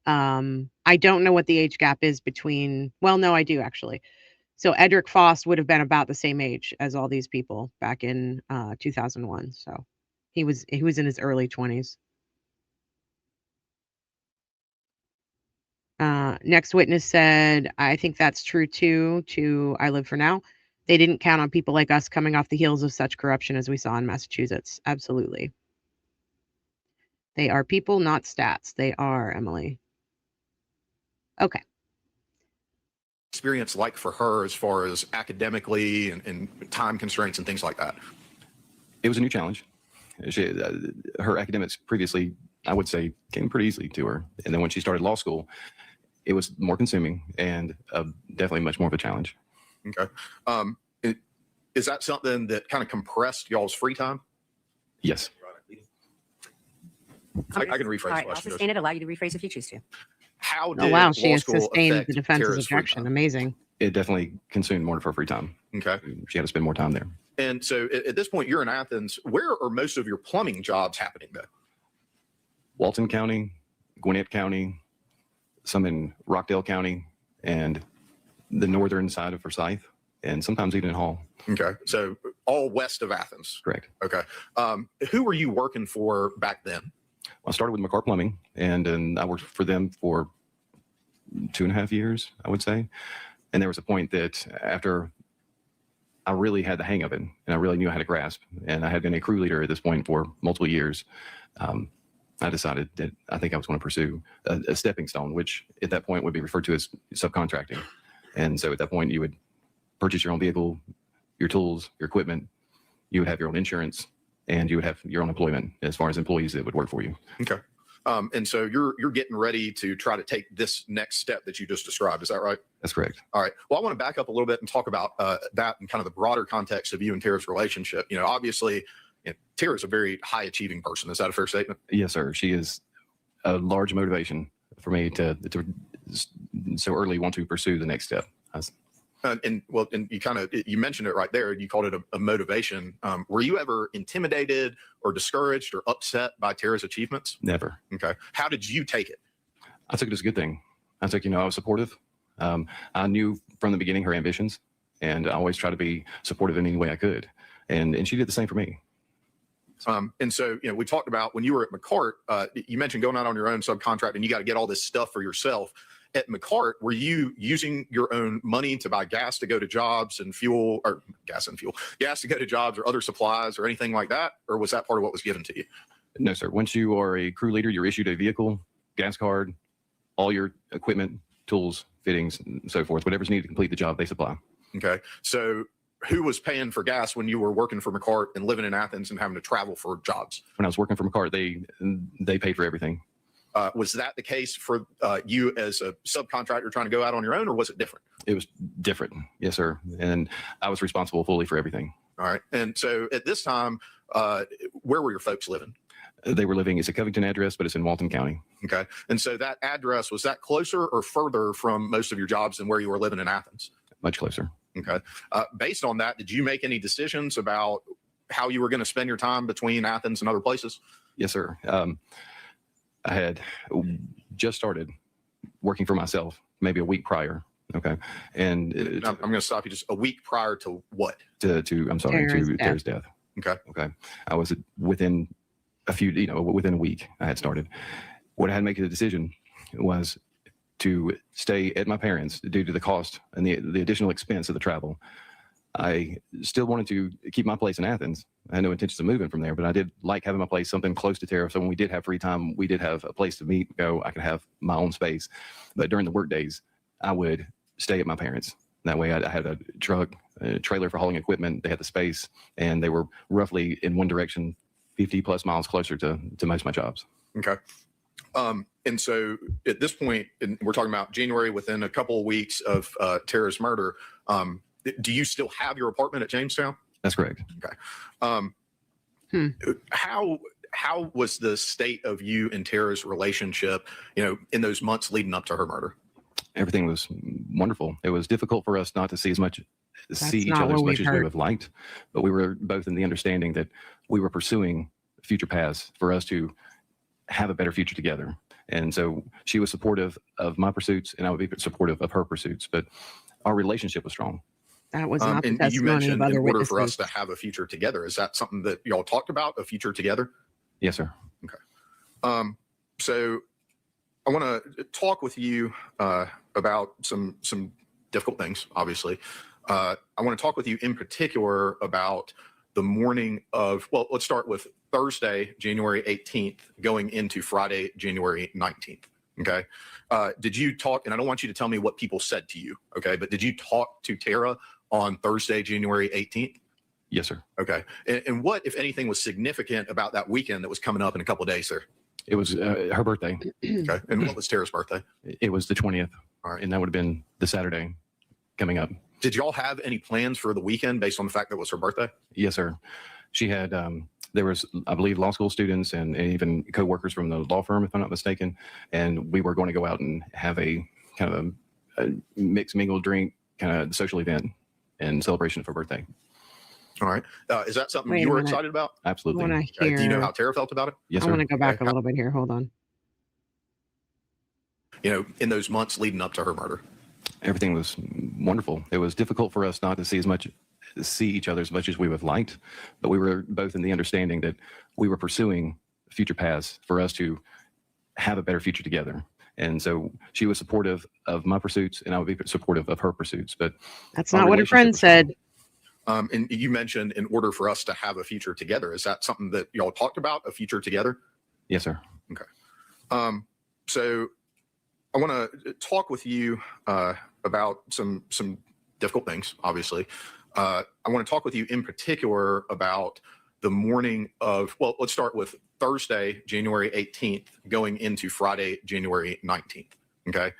I don't know what the age gap is between, well, no, I do actually. So Edric Faust would have been about the same age as all these people back in 2001. So he was in his early 20s. Next witness said, I think that's true too, to I Live for Now. They didn't count on people like us coming off the heels of such corruption as we saw in Massachusetts. Absolutely. They are people, not stats. They are, Emily. Okay. Experience like for her as far as academically and time constraints and things like that? It was a new challenge. Her academics previously, I would say, came pretty easily to her. And then when she started law school, it was more consuming and definitely much more of a challenge. Okay. Is that something that kind of compressed y'all's free time? Yes. I can rephrase the All right, I'll question. sustain it, allow you to rephrase if you choose to. How did Oh, wow. She law has school sustained affect the defense's Tara's free objection. time? Amazing. It definitely consumed more of her free time. Okay. She had to spend more time there. And so at this point, you're in Athens. Where are most of your plumbing jobs happening though? Walton County, Gwinnett County, some in Rockdale County, and the northern side of Forsyth, and sometimes even in Hall. Okay. So all west of Athens. Correct. Okay. Who were you working for back then? I started with McCart Plumbing, and I worked for them for 2.5 years, I would say. And there was a point that after I really had the hang of it, and I really knew how to grasp, and I had been a crew leader at this point for multiple years, I decided that I think I was going to pursue a stepping stone, which at that point would be referred to as subcontracting. And so at that point, you would purchase your own vehicle, your tools, your equipment, you would have your own insurance, and you would have your own employment as far as employees that would work for you. Okay. And so you're getting ready to try to take this next step that you just described. Is that right? That's correct. All right. Well, I want to back up a little bit and talk about that and kind of the broader context of you and Tara's relationship. You know, obviously, Tara is a very high achieving person. Is that a fair statement? Yes, sir. She is a large motivation for me to so early want to pursue the next step. And you mentioned it right there. You called it a motivation. Were you ever intimidated or discouraged or upset by Tara's achievements? Never. Okay. How did you take it? I took it as a good thing. I took, I was supportive. I knew from the beginning her ambitions, and I always tried to be supportive in any way I could. And she did the same for me. And so, we talked about when you were at McCart, you mentioned going out on your own subcontract and you got to get all this stuff for yourself. At McCart, were you using your own money to buy gas to go to jobs and fuel, or gas to go to jobs or other supplies or anything like that? Or was that part of what was given to you? No, sir. Once you are a crew leader, you're issued a vehicle, gas card, all your equipment, tools, fittings, and so forth. Whatever's needed to complete the job, they supply. Okay. So who was paying for gas when you were working for McCart and living in Athens and having to travel for jobs? When I was working for McCart, they paid for everything. Was that the case for you as a subcontractor trying to go out on your own, or was it different? It was different. Yes, sir. And I was responsible fully for everything. All right. And so at this time, where were your folks living? They were living, it's a Covington address, but it's in Walton County. Okay. And so that address, was that closer or further from most of your jobs than where you were living in Athens? Much closer. Okay. Based on that, did you make any decisions about how you were going to spend your time between Athens and other places? Yes, sir. I had just started working for myself, maybe a week prior. Okay. And I'm going to stop you just a week prior to what? To Tara's death. Okay. Okay. I was within within a week I had started. What I had to make a decision was to stay at my parents' due to the cost and the additional expense of the travel. I still wanted to keep my place in Athens. I had no intentions of moving from there, but I did like having my place something close to Tara. So when we did have free time, we did have a place to meet, go. I could have my own space. But during the work days, I would stay at my parents. That way I had a truck, a trailer for hauling equipment. They had the space, and they were roughly in one direction, 50 plus miles closer to most of my jobs. Okay. And so at this point, and we're talking about January, within a couple of weeks of Tara's murder, do you still have your apartment at Jamestown? That's correct. Okay. How was the state of you and Tara's relationship, in those months leading up to her murder? Everything was wonderful. It was difficult for us not to see each other as much as we would have liked, but we were both in the understanding that we were pursuing future paths for us to have a better future together. And so she was supportive of my pursuits, and I would be supportive of her pursuits, but our relationship was strong. That was not the and testimony you mentioned of other in order for witnesses. us to have a future together. Is that something that y'all talked about, a future together? Yes, sir. Okay. So I want to talk with you about some difficult things, obviously. I want to talk with you in particular about the morning of, well, let's start with Thursday, January 18th, going into Friday, January 19th. Okay. Did you talk, and I don't want you to tell me what people said to you, okay, but did you talk to Tara on Thursday, January 18th? Yes, sir. Okay. And what, if anything, was significant about that weekend that was coming up in a couple of days, sir? It was her birthday. Okay. And what was Tara's birthday? It was the 20th. All right. And that would have been the Saturday coming up. Did y'all have any plans for the weekend based on the fact that it was her birthday? Yes, sir. She had, there was, I believe, law school students and even co-workers from the law firm, if I'm not mistaken. And we were going to go out and have a kind of a mixed mingle drink kind of social event in celebration of her birthday. All right. Is that something Wait you a were minute. excited about? Absolutely. I want to Do you know hear. how Tara felt about it? Yes, I sir. want to go back Okay. a little bit here. Hold on. In those months leading up to her murder? Everything was wonderful. It was difficult for us not to see each other as much as we would have liked, but we were both in the understanding that we were pursuing future paths for us to have a better future together. And so she was supportive of my pursuits, and I would be supportive of her pursuits. But That's our not what her friend relationship was said. And you mentioned in order for us to have a future together. Is that something that y'all talked about, a future together? yes, sir. So I want to talk with you about some difficult things, obviously. I want to talk with you in particular about the morning of, well, let's start with Thursday, January 18th, going into Friday, January 19th. Okay.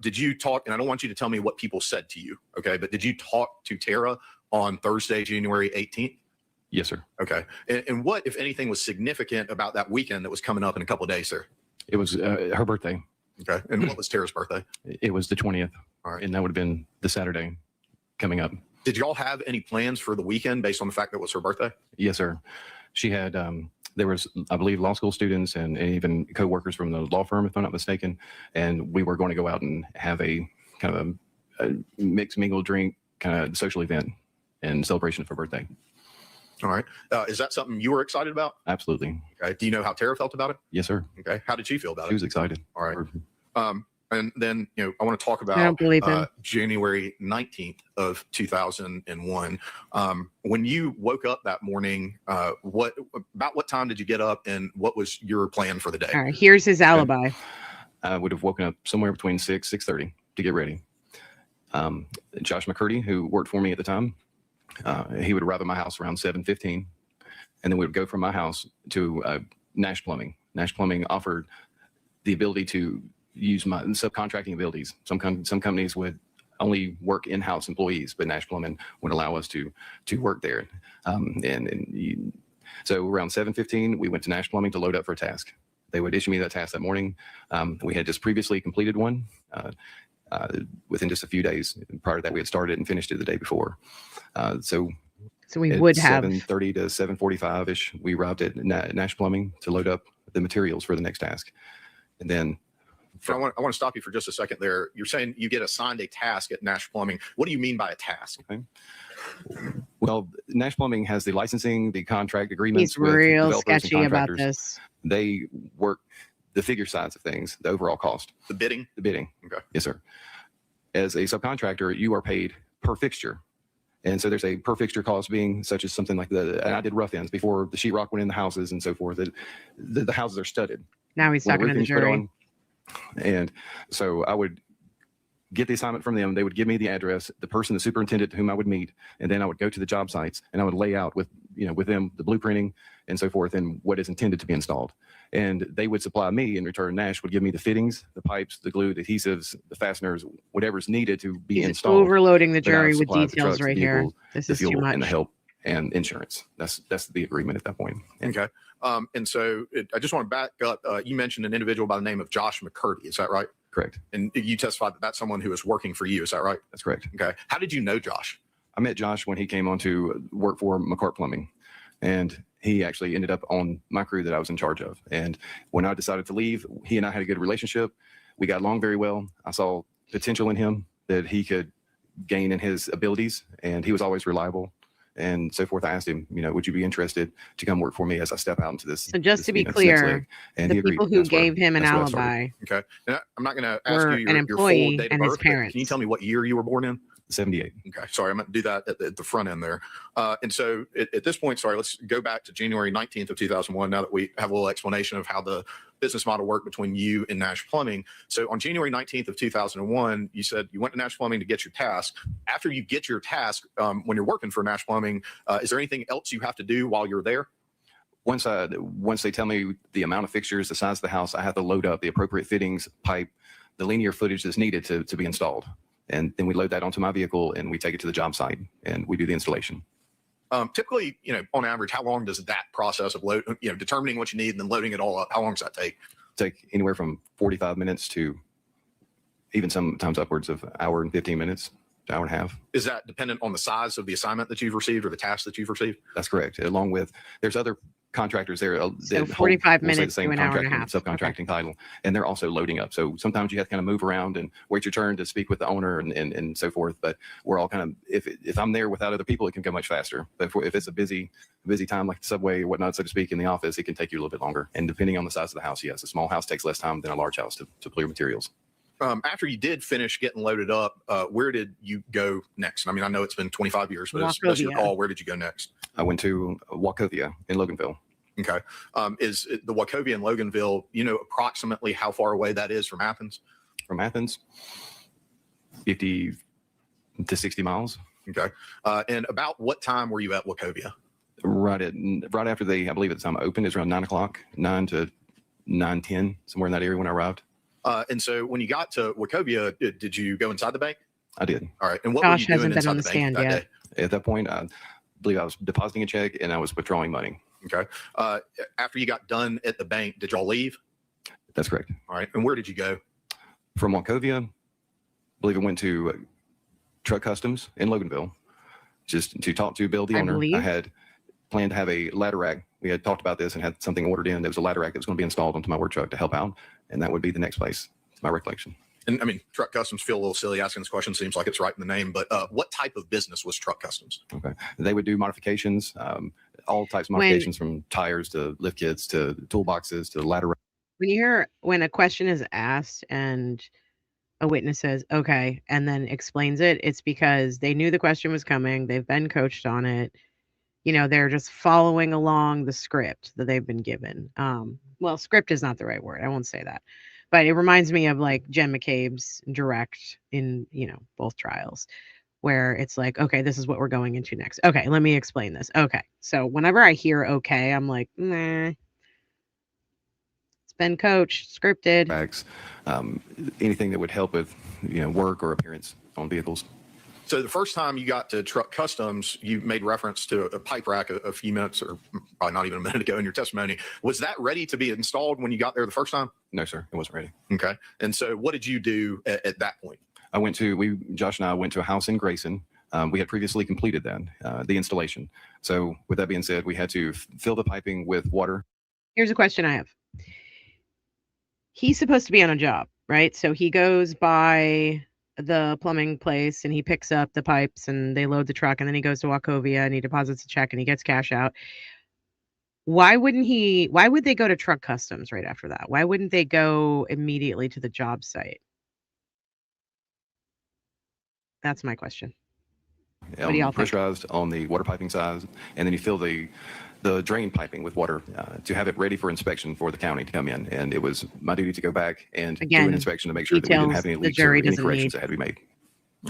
Did you talk, and I don't want you to tell me what people said to you, okay, but did you talk to Tara on Thursday, January 18th? Yes, sir. Okay. And what, if anything, was significant about that weekend that was coming up in a couple of days, sir? It was her birthday. Okay. And what was Tara's birthday? It was the 20th. All right. And that would have been the Saturday coming up. Did y'all have any plans for the weekend based on the fact that it was her birthday? Yes, sir. She had, there was, I believe, law school students and even co-workers from the law firm, if I'm not mistaken. And we were going to go out and have a kind of a mixed mingle drink kind of social event in celebration of her birthday. All right. Is that something you were excited about? Absolutely. Okay. Do you know how Tara felt about it? Yes, sir. Okay. How did she feel about She it? was excited. All right. And then, I want to talk I don't about believe him. January 19th of 2001. When you woke up that morning, about what time did you get up, and what was your plan for the day? All right. Here's his alibi. I would have woken up somewhere between 6:30 to get ready. Josh McCurdy, who worked for me at the time, he would arrive at my house around 7:15, and then we would go from my house to Nash Plumbing. Nash Plumbing offered the ability to use my subcontracting abilities. Some companies would only work in-house employees, but Nash Plumbing would allow us to work there. So around 7:15, we went to Nash Plumbing to load up for a task. They would issue me that task that morning. We had just previously completed one. Within just a few days prior to that, we had started and finished it the day before. So we would have 7:30 to 7:45 ish. We arrived at Nash Plumbing to load up the materials for the next task, and then. So I want to stop you for just a second there. You're saying you get assigned a task at Nash Plumbing. What do you mean by a task? Okay. Well, Nash Plumbing has the licensing, the contract agreements. He's with real developers and sketchy about contractors. this. They work the figure sides of things, the overall cost. The bidding? The bidding. Okay. Yes, sir. As a subcontractor, you are paid per fixture. And so there's a per fixture cost being such as something like and I did rough ends before the sheetrock went in the houses and so forth. The houses are studded. Now he's When talking to the roofing's put jury. on, and so I would get the assignment from them. They would give me the address, the person, the superintendent whom I would meet, and then I would go to the job sites and I would lay out with them the blueprinting and so forth and what is intended to be installed. And they would supply me in return. Nash would give me the fittings, the pipes, the glue, the adhesives, the fasteners, whatever's needed to be He's installed. overloading the But I would jury with supply the details trucks, right the here. vehicles, This the is too fuel much. and the help and insurance. That's the agreement at that point. And Okay. And so I just want to back up. You mentioned an individual by the name of Josh McCurdy. Is that right? correct. And you testified that that's someone who is working for you. Is that right? That's correct. Okay. How did you know Josh? I met Josh when he came on to work for McCart Plumbing, and he actually ended up on my crew that I was in charge of. And when I decided to leave, he and I had a good relationship. We got along very well. I saw potential in him that he could gain in his abilities, and he was always reliable and so forth. I asked him, would you be interested to come work for me as I step out into this? So just to be this next clear, leg? And the he agreed. people who That's where- gave him an that's where I started. alibi Okay. And I'm not going to ask were you an your full employee date of and his birth, but parents. can you tell me what year you were born in? 78. Okay. Sorry, I'm going to do that at the front end there. And so at this point, let's go back to January 19th of 2001, now that we have a little explanation of how the business model worked between you and Nash Plumbing. So on January 19th of 2001, you said you went to Nash Plumbing to get your task. After you get your task, when you're working for Nash Plumbing, is there anything else you have to do while you're there? Once they tell me the amount of fixtures, the size of the house, I have to load up the appropriate fittings, pipe, the linear footage that's needed to be installed. And then we load that onto my vehicle and we take it to the job site and we do the installation. Typically, on average, how long does that process of determining what you need and then loading it all up, how long does that take? Take anywhere from 45 minutes to even sometimes upwards of an hour and 15 minutes, an hour and a half. Is that dependent on the size of the assignment that you've received or the task that you've received? That's correct. Along with, there's other contractors there. So 45 minutes to an hour and a half. Subcontracting title, and they're also loading up. So sometimes you have to kind of move around and wait your turn to speak with the owner and so forth. But we're all kind of, if I'm there without other people, it can go much faster. But if it's a busy time like the subway or whatnot, so to speak, in the office, it can take you a little bit longer. And depending on the size of the house, yes, a small house takes less time than a large house to clear materials. After you did finish getting loaded up, where did you go next? I mean, I know it's been 25 years, but as you recall, where did you go next? I went to Wachovia in Loganville. Okay. Is the Wachovia in Loganville, approximately how far away that is from Athens? From Athens, 50 to 60 miles. Okay. And about what time were you at Wachovia? Right after I believe at the time I opened, it's around 9 o'clock, 9 to 9:10, somewhere in that area when I arrived. And so when you got to Wachovia, did you go inside the bank? I did. All right. And what Josh were you hasn't doing been on inside the the bank stand that yet. day? At that point, I believe I was depositing a check and I was withdrawing money. Okay. After you got done at the bank, did y'all leave? That's correct. All right. And where did you go? From Wachovia, I believe it went to Truck Customs in Loganville, just to talk to Bill, the owner. I had planned to have a ladder rack. We had talked about this and had something ordered in. There was a ladder rack that was going to be installed onto my work truck to help out, and that would be the next place. It's my recollection. And I mean, Truck Customs, feel a little silly asking this question. Seems like it's right in the name, but what type of business was Truck Customs? Okay. They would do modifications, all types of modifications from tires to lift kits to toolboxes to ladder. When a question is asked and a witness says, okay, and then explains it, it's because they knew the question was coming. They've been coached on it. They're just following along the script that they've been given. Well, script is not the right word. I won't say that. But it reminds me of like Jen McCabe's direct in, both trials, where it's like, okay, this is what we're going into next. Okay, let me explain this. Okay. So whenever I hear okay, I'm like, nah. It's been coached, scripted. Bags, anything that would help with, work or appearance on vehicles. So the first time you got to Truck Customs, you made reference to a pipe rack a few minutes, or probably not even a minute ago in your testimony. Was that ready to be installed when you got there the first time? No, sir, it wasn't ready. Okay. And so what did you do at that point? Josh and I went to a house in Grayson. We had previously completed that, the installation. So with that being said, we had to fill the piping with water. Here's a question I have. He's supposed to be on a job, right? So he goes by the plumbing place and he picks up the pipes and they load the truck, and then he goes to Wachovia and he deposits a check and he gets cash out. Why would they go to Truck Customs right after that? Why wouldn't they go immediately to the job site? That's my question. What do y'all think? Pressurized on the water piping side, and then you fill the the drain piping with water to have it ready for inspection for the county to come in. And it was my duty to go back and do Again, an inspection to make sure that we didn't have any details the leaks or jury any doesn't corrections need. that had to be made.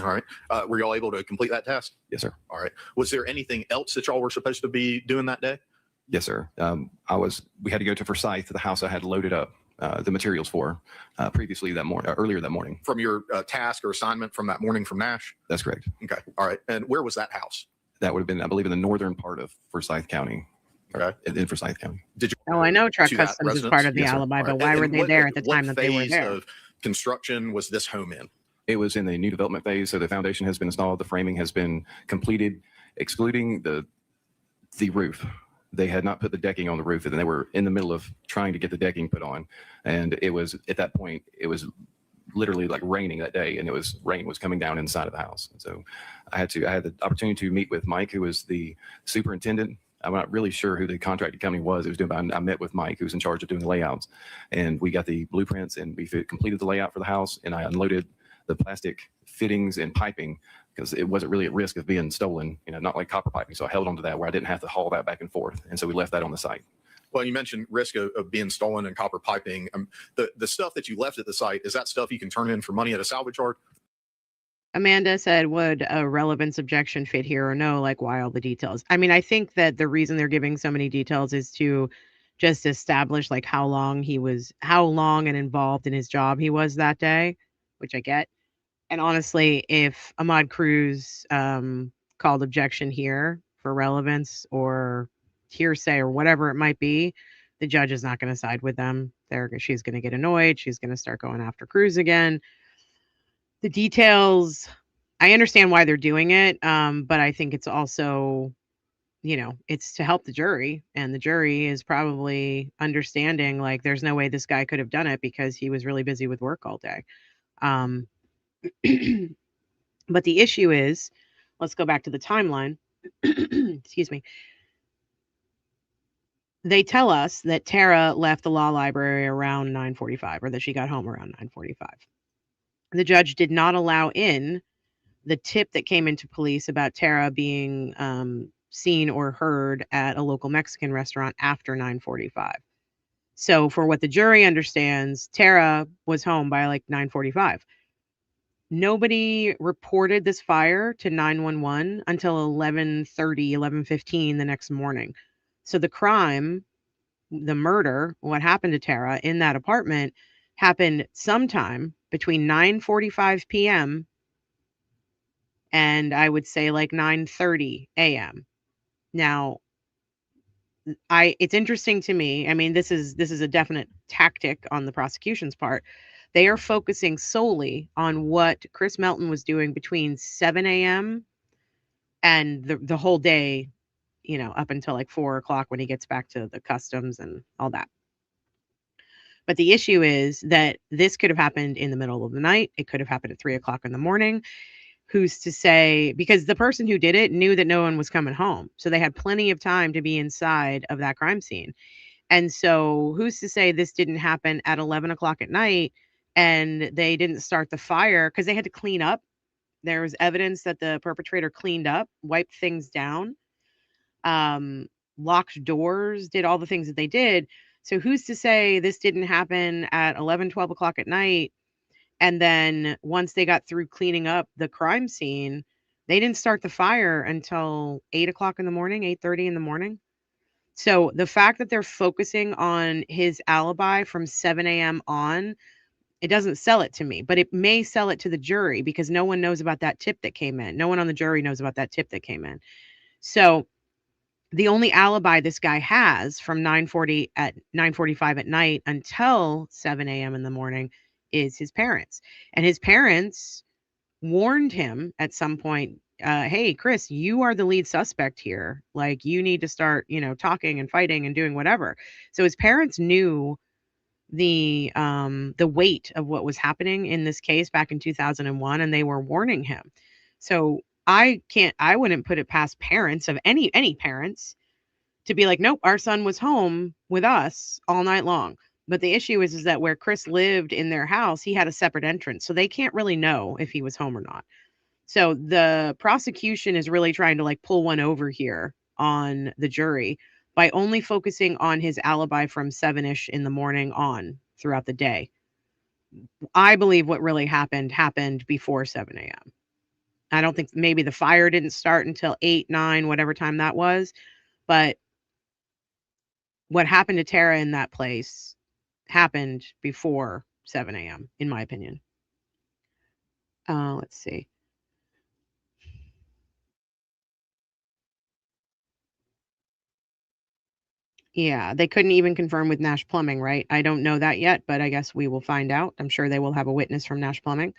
All right. Were y'all able to complete that task? Yes, sir. All right. Was there anything else that y'all were supposed to be doing that day? Yes, sir. We had to go to Forsyth, the house I had loaded up the materials for earlier that morning. From your task or assignment from that morning from Nash? That's correct. Okay. All right. And where was that house? That would have been, I believe, in the northern part of Forsyth County. Okay. In Forsyth County. Did you? Oh, I know truck to that customs is residence? part of the Yes, sir. alibi, All but right. why were And they there at the time what that they were phase there? of construction was this home in? It was in the new development phase, so the foundation has been installed, the framing has been completed, excluding the roof. They had not put the decking on the roof, and they were in the middle of trying to get the decking put on. And it was at that point, it was literally like raining that day, and rain was coming down inside of the house. And so I had the opportunity to meet with Mike, who was the superintendent. I'm not really sure who the contracted company was. It was doing, I met with Mike, who was in charge of doing the layouts, and we got the blueprints and we completed the layout for the house. And I unloaded the plastic fittings and piping because it wasn't really at risk of being stolen, not like copper piping. So I held onto that where I didn't have to haul that back and forth. And so we left that on the site. Well, you mentioned risk of being stolen and copper piping. The stuff that you left at the site, is that stuff you can turn in for money at a salvage yard? Amanda said, would a relevance objection fit here or no? Like, why all the details? I mean, I think that the reason they're giving so many details is to just establish like how long and involved in his job he was that day, which I get. And honestly, if Ahmad Cruz called objection here for relevance or hearsay or whatever it might be, the judge is not going to side with them. She's going to get annoyed. She's going to start going after Cruz again. The details, I understand why they're doing it, but I think it's also, it's to help the jury, and the jury is probably understanding like there's no way this guy could have done it because he was really busy with work all day. But the issue is, let's go back to the timeline. Excuse me. They tell us that Tara left the law library around 9:45, or that she got home around 9:45. The judge did not allow in the tip that came into police about Tara being seen or heard at a local Mexican restaurant after 9:45. So for what the jury understands, Tara was home by like 9:45. Nobody reported this fire to 911 until 11:30, 11:15 the next morning. So the crime, the murder, what happened to Tara in that apartment happened sometime between 9:45 p.m. and I would say like 9:30 a.m. Now, it's interesting to me. I mean, this is a definite tactic on the prosecution's part. They are focusing solely on what Chris Melton was doing between 7 a.m. and the whole day, up until like 4 o'clock when he gets back to the customs and all that. But the issue is that this could have happened in the middle of the night. It could have happened at 3 o'clock in the morning. Who's to say? Because the person who did it knew that no one was coming home. So they had plenty of time to be inside of that crime scene. And so who's to say this didn't happen at 11 o'clock at night and they didn't start the fire because they had to clean up. There was evidence that the perpetrator cleaned up, wiped things down, locked doors, did all the things that they did. So who's to say this didn't happen at 11, 12 o'clock at night? And then once they got through cleaning up the crime scene, they didn't start the fire until 8 o'clock in the morning, 8:30 in the morning. So the fact that they're focusing on his alibi from 7 a.m. on, it doesn't sell it to me, but it may sell it to the jury because no one knows about that tip that came in. No one on the jury knows about that tip that came in. So the only alibi this guy has from 9:45 at night until 7 a.m. in the morning is his parents. And his parents warned him at some point, hey, Chris, you are the lead suspect here. Like, you need to start, talking and fighting and doing whatever. So his parents knew the weight of what was happening in this case back in 2001, and they were warning him. So I wouldn't put it past parents of any parents to be like, nope, our son was home with us all night long. But the issue is that where Chris lived in their house, he had a separate entrance. So they can't really know if he was home or not. So the prosecution is really trying to like pull one over here on the jury by only focusing on his alibi from 7-ish in the morning on throughout the day. I believe what really happened before 7 a.m. I don't think maybe the fire didn't start until 8, 9, whatever time that was. But what happened to Tara in that place happened before 7 a.m., in my opinion. Let's see. Yeah, they couldn't even confirm with Nash Plumbing, right? I don't know that yet, but I guess we will find out. I'm sure they will have a witness from Nash Plumbing.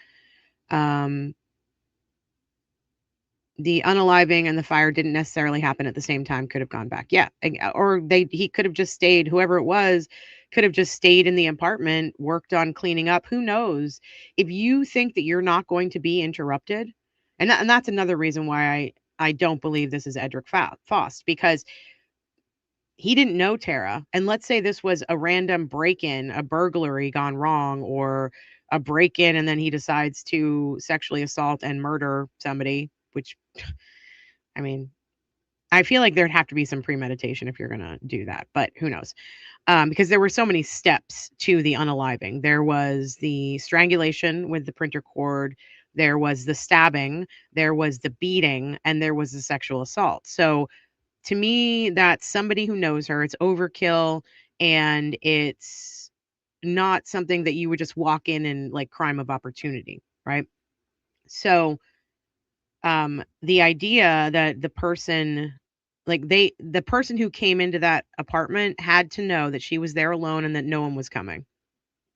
The unaliving and the fire didn't necessarily happen at the same time, could have gone back. Yeah, or he could have just stayed, whoever it was, could have just stayed in the apartment, worked on cleaning up. Who knows? If you think that you're not going to be interrupted, and that's another reason why I don't believe this is Edric Faust, because he didn't know Tara. And let's say this was a random break-in, a burglary gone wrong, or a break-in and then he decides to sexually assault and murder somebody, which, I mean, I feel like there'd have to be some premeditation if you're going to do that, but who knows? Because there were so many steps to the unaliving. There was the strangulation with the printer cord, there was the stabbing, there was the beating, and there was the sexual assault. So to me, that's somebody who knows her. It's overkill, and it's not something that you would just walk in and like crime of opportunity, right? So the idea that the person the person who came into that apartment had to know that she was there alone and that no one was coming,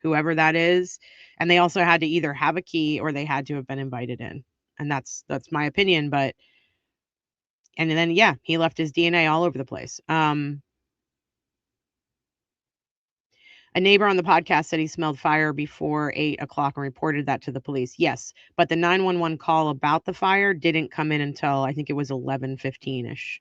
whoever that is. And they also had to either have a key or they had to have been invited in. And that's my opinion. But and then yeah, he left his DNA all over the place. A neighbor on the podcast said he smelled fire before 8 o'clock and reported that to the police. Yes, but the 911 call about the fire didn't come in until I think it was 11:15ish.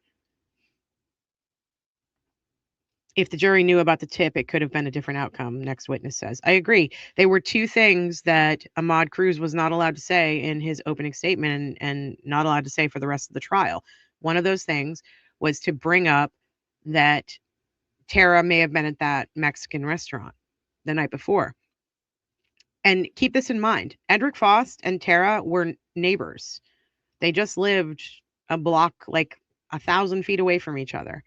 If the jury knew about the tip, it could have been a different outcome, next witness says. I agree. They were two things that Ahmad Cruz was not allowed to say in his opening statement and not allowed to say for the rest of the trial. One of those things was to bring up that Tara may have been at that Mexican restaurant the night before. And keep this in mind, Edric Faust and Tara were neighbors. They just lived a block, like 1,000 feet away from each other.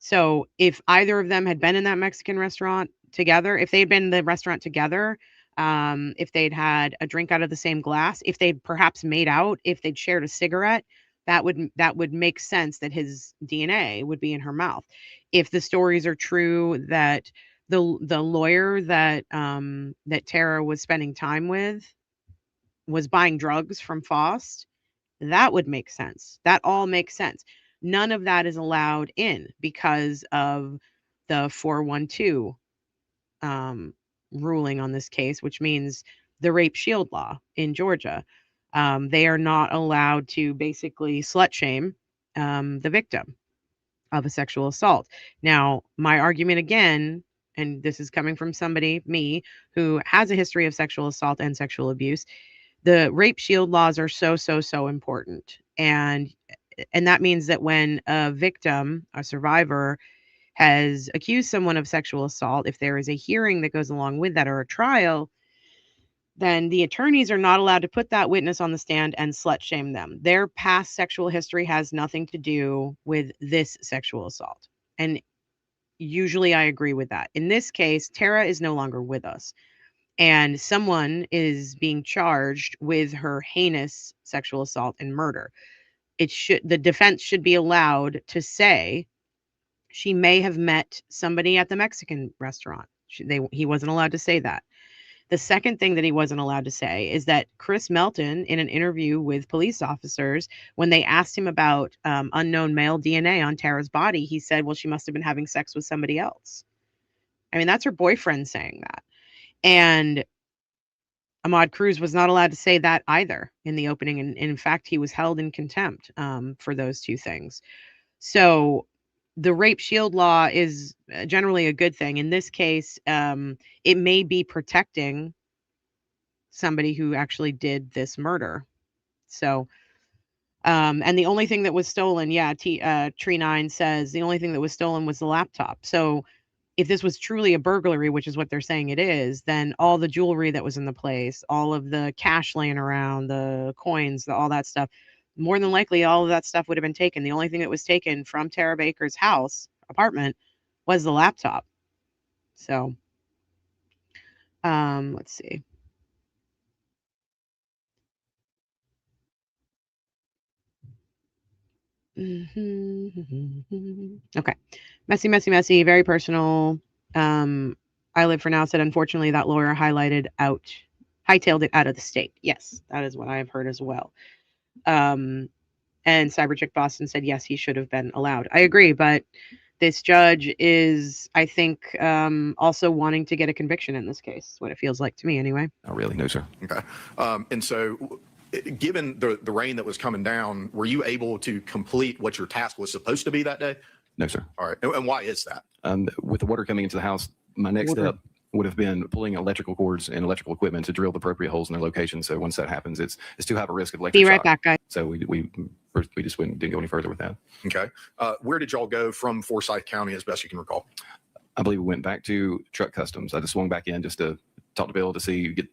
So if either of them had been in that Mexican restaurant together, if they had been in the restaurant together, if they'd had a drink out of the same glass, if they'd perhaps made out, if they'd shared a cigarette, that would make sense that his DNA would be in her mouth. If the stories are true that the lawyer that that Tara was spending time with was buying drugs from Faust, that would make sense. That all makes sense. None of that is allowed in because of the 412 ruling on this case, which means the rape shield law in Georgia. They are not allowed to basically slut shame the victim of a sexual assault. Now, my argument again, and this is coming from somebody, me, who has a history of sexual assault and sexual abuse, the rape shield laws are so important. And that means that when a victim, a survivor, has accused someone of sexual assault, if there is a hearing that goes along with that or a trial, then the attorneys are not allowed to put that witness on the stand and slut shame them. Their past sexual history has nothing to do with this sexual assault. And usually I agree with that. In this case, Tara is no longer with us, and someone is being charged with her heinous sexual assault and murder. The defense should be allowed to say she may have met somebody at the Mexican restaurant. He wasn't allowed to say that. The second thing that he wasn't allowed to say is that Chris Melton, in an interview with police officers, when they asked him about unknown male DNA on Tara's body, he said, well, she must have been having sex with somebody else. I mean, that's her boyfriend saying that. And Ahmad Cruz was not allowed to say that either in the opening. And in fact, he was held in contempt for those two things. So the rape shield law is generally a good thing. In this case, it may be protecting somebody who actually did this murder. So And the only thing that was stolen, Tree 9 says the only thing that was stolen was the laptop. So if this was truly a burglary, which is what they're saying it is, then all the jewelry that was in the place, all of the cash laying around, the coins, all that stuff, more than likely all of that stuff would have been taken. The only thing that was taken from Tara Baker's apartment, was the laptop. So, let's see. Okay. Messy, very personal. I Live for Now said, unfortunately, that lawyer hightailed it out of the state. Yes, that is what I have heard as well. And Cyberchick Boston said, yes, he should have been allowed. I agree, but this judge is, I think, also wanting to get a conviction in this case, what it feels like to me anyway. Not really, no, sir. Okay. And so given the rain that was coming down, were you able to complete what your task was supposed to be that day? No, sir. All right. And why is that? With the water coming into the house, my next step would have been pulling electrical cords and electrical equipment to drill the appropriate holes in their location. So once that happens, it's too high a risk of electric Be right shock. back, guys. So we just didn't go any further with that. Okay. Where did y'all go from Forsyth County, as best you can recall? I believe we went back to Truck Customs. I just swung back in just to talk to Bill to see, get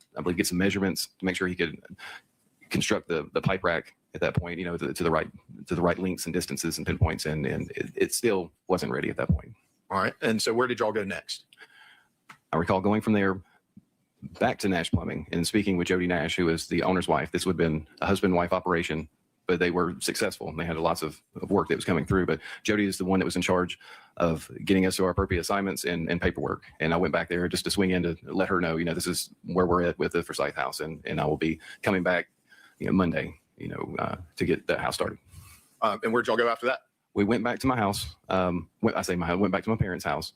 some measurements to make sure he could construct the pipe rack at that point, to the right lengths and distances and pinpoints, and it still wasn't ready at that point. All right. And so where did y'all go next? I recall going from there back to Nash Plumbing and speaking with Jody Nash, who is the owner's wife. This would have been a husband-wife operation, but they were successful and they had lots of work that was coming through. But Jody is the one that was in charge of getting us to our appropriate assignments and paperwork. And I went back there just to swing in to let her know, this is where we're at with the Forsyth house. And I will be coming back, Monday, to get that house started. And where'd y'all go after that? We went back to my house. Went back to my parents' house.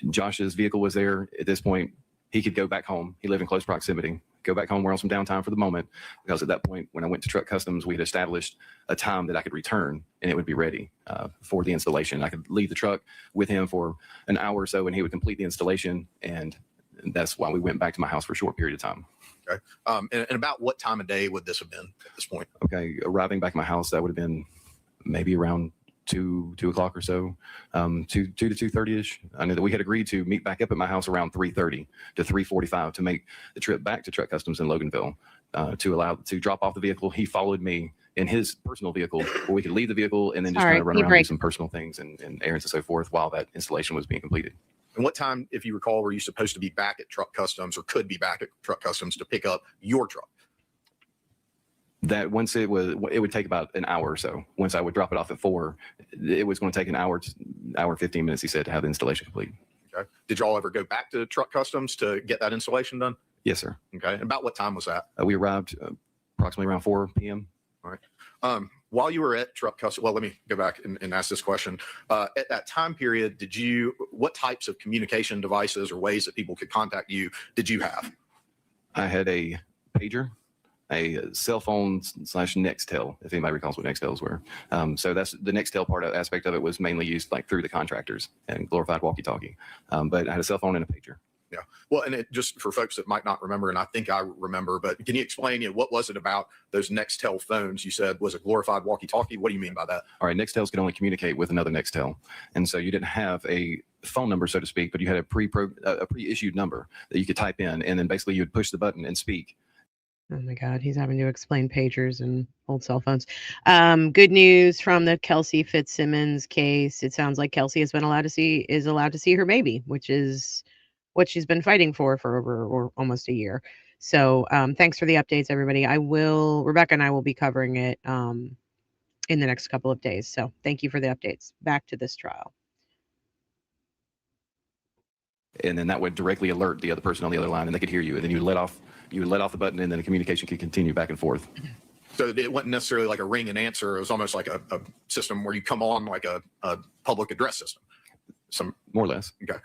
Josh's vehicle was there at this point. He could go back home. He lived in close proximity. Go back home. We're on some downtime for the moment, because at that point, when I went to Truck Customs, we had established a time that I could return and it would be ready for the installation. I could leave the truck with him for an hour or so and he would complete the installation. And that's why we went back to my house for a short period of time. Okay. And about what time of day would this have been at this point? Okay. Arriving back at my house, that would have been maybe around 2 o'clock or so, 2 to 2:30ish. I know that we had agreed to meet back up at my house around 3:30 to 3:45 to make the trip back to Truck Customs in Loganville, to drop off the vehicle. He followed me in his personal vehicle where we could leave the vehicle and then just kind of run around and do some personal things and errands and so forth while that installation was being completed. And what time, if you recall, were you supposed to be back at Truck Customs or could be back at Truck Customs to pick up your truck? That once it would take about an hour or so. Once I would drop it off at 4, it was going to take an hour 15 minutes, he said, to have the installation complete. Okay. Did y'all ever go back to Truck Customs to get that installation done? Yes, sir. Okay. And about what time was that? We arrived approximately around 4 p.m. All right. While you were at Truck Customs, well, let me go back and ask this question. At that time period, what types of communication devices or ways that people could contact you did you have? I had a pager, a cell phone / Nextel, if anybody recalls what Nextels were. So that's the Nextel aspect of it was mainly used like through the contractors and glorified walkie-talkie. But I had a cell phone and a pager. Yeah. Well, and it just for folks that might not remember, and I think I remember, but can you explain what was it about those Nextel phones you said was a glorified walkie-talkie? What do you mean by that? All right. Nextels could only communicate with another Nextel. And so you didn't have a phone number, so to speak, but you had a pre-issued number that you could type in, and then basically you would push the button and speak. Oh my God, he's having to explain pagers and old cell phones. Good news from the Kelsey Fitzsimmons case. It sounds like Kelsey is allowed to see her baby, which is what she's been fighting for over or almost a year. So thanks for the updates, everybody. Rebecca and I will be covering it in the next couple of days. So thank you for the updates. Back to this trial. And then that would directly alert the other person on the other line, and they could hear you. And then you would let off the button, and then the communication could continue back and forth. So it wasn't necessarily like a ring and answer. It was almost like a system where you come on like a public address system. Some more or less. Okay.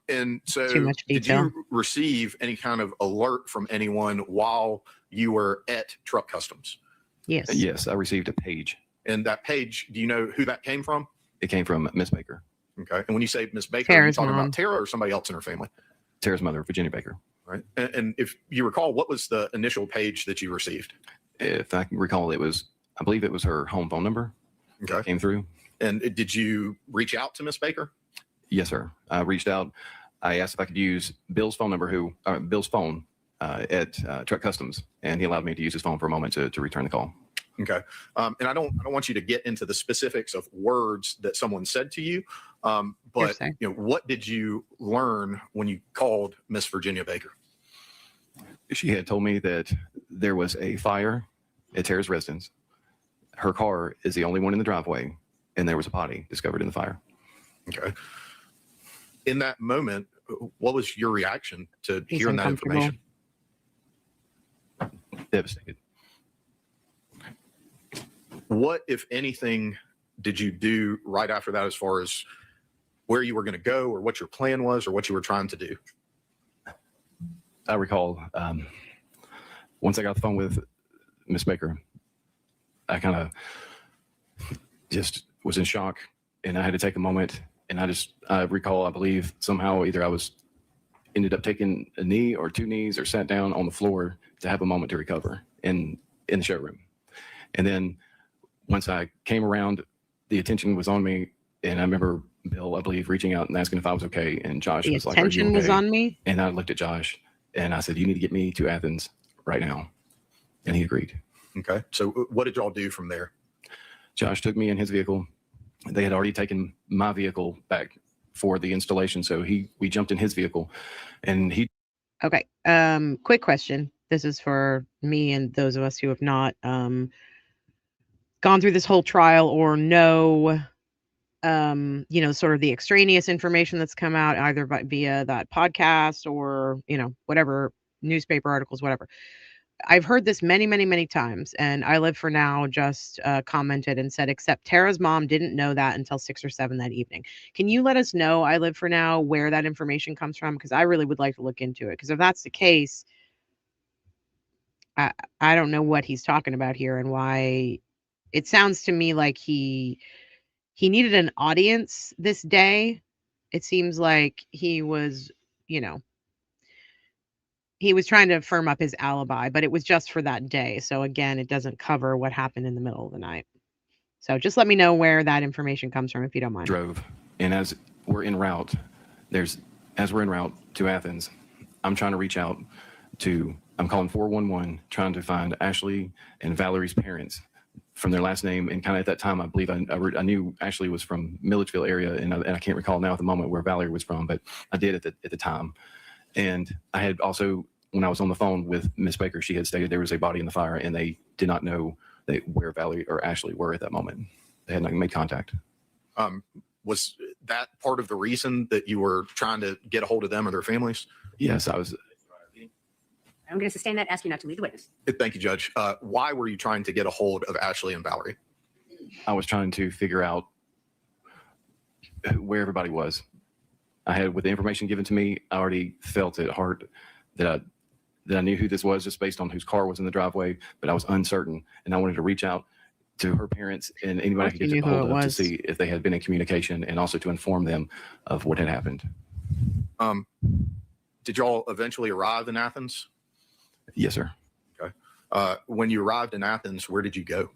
And so Too much detail. Did you receive any kind of alert from anyone while you were at Truck Customs? Yes. Yes, I received a page. And that page, do you know who that came from? It came from Miss Baker. Okay. And when you say Miss Baker, Tara's are you talking mom. about Tara or somebody else in her family? Tara's mother, Virginia Baker. Right. And if you recall, what was the initial page that you received? If I can recall, it was I believe it was her home phone number. Okay. Came through. And did you reach out to Miss Baker? Yes, sir. I reached out. I asked if I could use Bill's phone number, Bill's phone at Truck Customs, and he allowed me to use his phone for a moment to return the call. Okay. And I don't want you to get into the specifics of words that someone said to you, but what did you learn when you called Miss Virginia Baker? She had told me that there was a fire at Tara's residence. Her car is the only one in the driveway, and there was a body discovered in the fire. Okay. In that moment, what was your reaction to hearing that information? Devastated. What, if anything, did you do right after that as far as where you were going to go or what your plan was or what you were trying to do? I recall once I got the phone with Miss Baker, I kind of just was in shock, and I had to take a moment. And I recall, I believe somehow either I ended up taking a knee or two knees or sat down on the floor to have a moment to recover in the showroom. And then once I came around, the attention was on me. And I remember Bill, I believe, reaching out and asking if I was okay. And Josh was like, "Are you okay?" Attention was on me. And I looked at Josh and I said, "You need to get me to Athens right now." And he agreed. Okay. So what did y'all do from there? Josh took me in his vehicle. They had already taken my vehicle back for the installation. So we jumped in his vehicle and he. Okay. Quick question. This is for me and those of us who have not gone through this whole trial or know, sort of the extraneous information that's come out either via that podcast or, whatever, newspaper articles, whatever. I've heard this many, many, many times, and I Live for Now just commented and said, except Tara's mom didn't know that until 6 or 7 that evening. Can you let us know, I Live for Now, where that information comes from? Because I really would like to look into it. Because if that's the case, I don't know what he's talking about here and why. It sounds to me like he needed an audience this day. It seems like he was, he was trying to firm up his alibi, but it was just for that day. So again, it doesn't cover what happened in the middle of the night. So just let me know where that information comes from, if you don't mind. Drove. And as we're en route to Athens, I'm trying to reach out I'm calling 411, trying to find Ashley and Valerie's parents from their last name. And kind of at that time, I believe I knew Ashley was from Milledgeville area. And I can't recall now at the moment where Valerie was from, but I did at the time. And I had also, when I was on the phone with Miss Baker, she had stated there was a body in the fire, and they did not know where Valerie or Ashley were at that moment. They had not made contact. Was that part of the reason that you were trying to get a hold of them or their families? Yes, I was. I'm going to sustain that, ask you not to lead the witness. Thank you, Judge. Why were you trying to get a hold of Ashley and Valerie? I was trying to figure out where everybody was. With the information given to me, I already felt at heart that I knew who this was just based on whose car was in the driveway, but I was uncertain, and I wanted to reach out to her parents and anybody I could get a hold of to see if they had been in communication, and also to inform them of what had happened. Did y'all eventually arrive in Athens? Yes, sir. Okay. When you arrived in Athens, where did you go?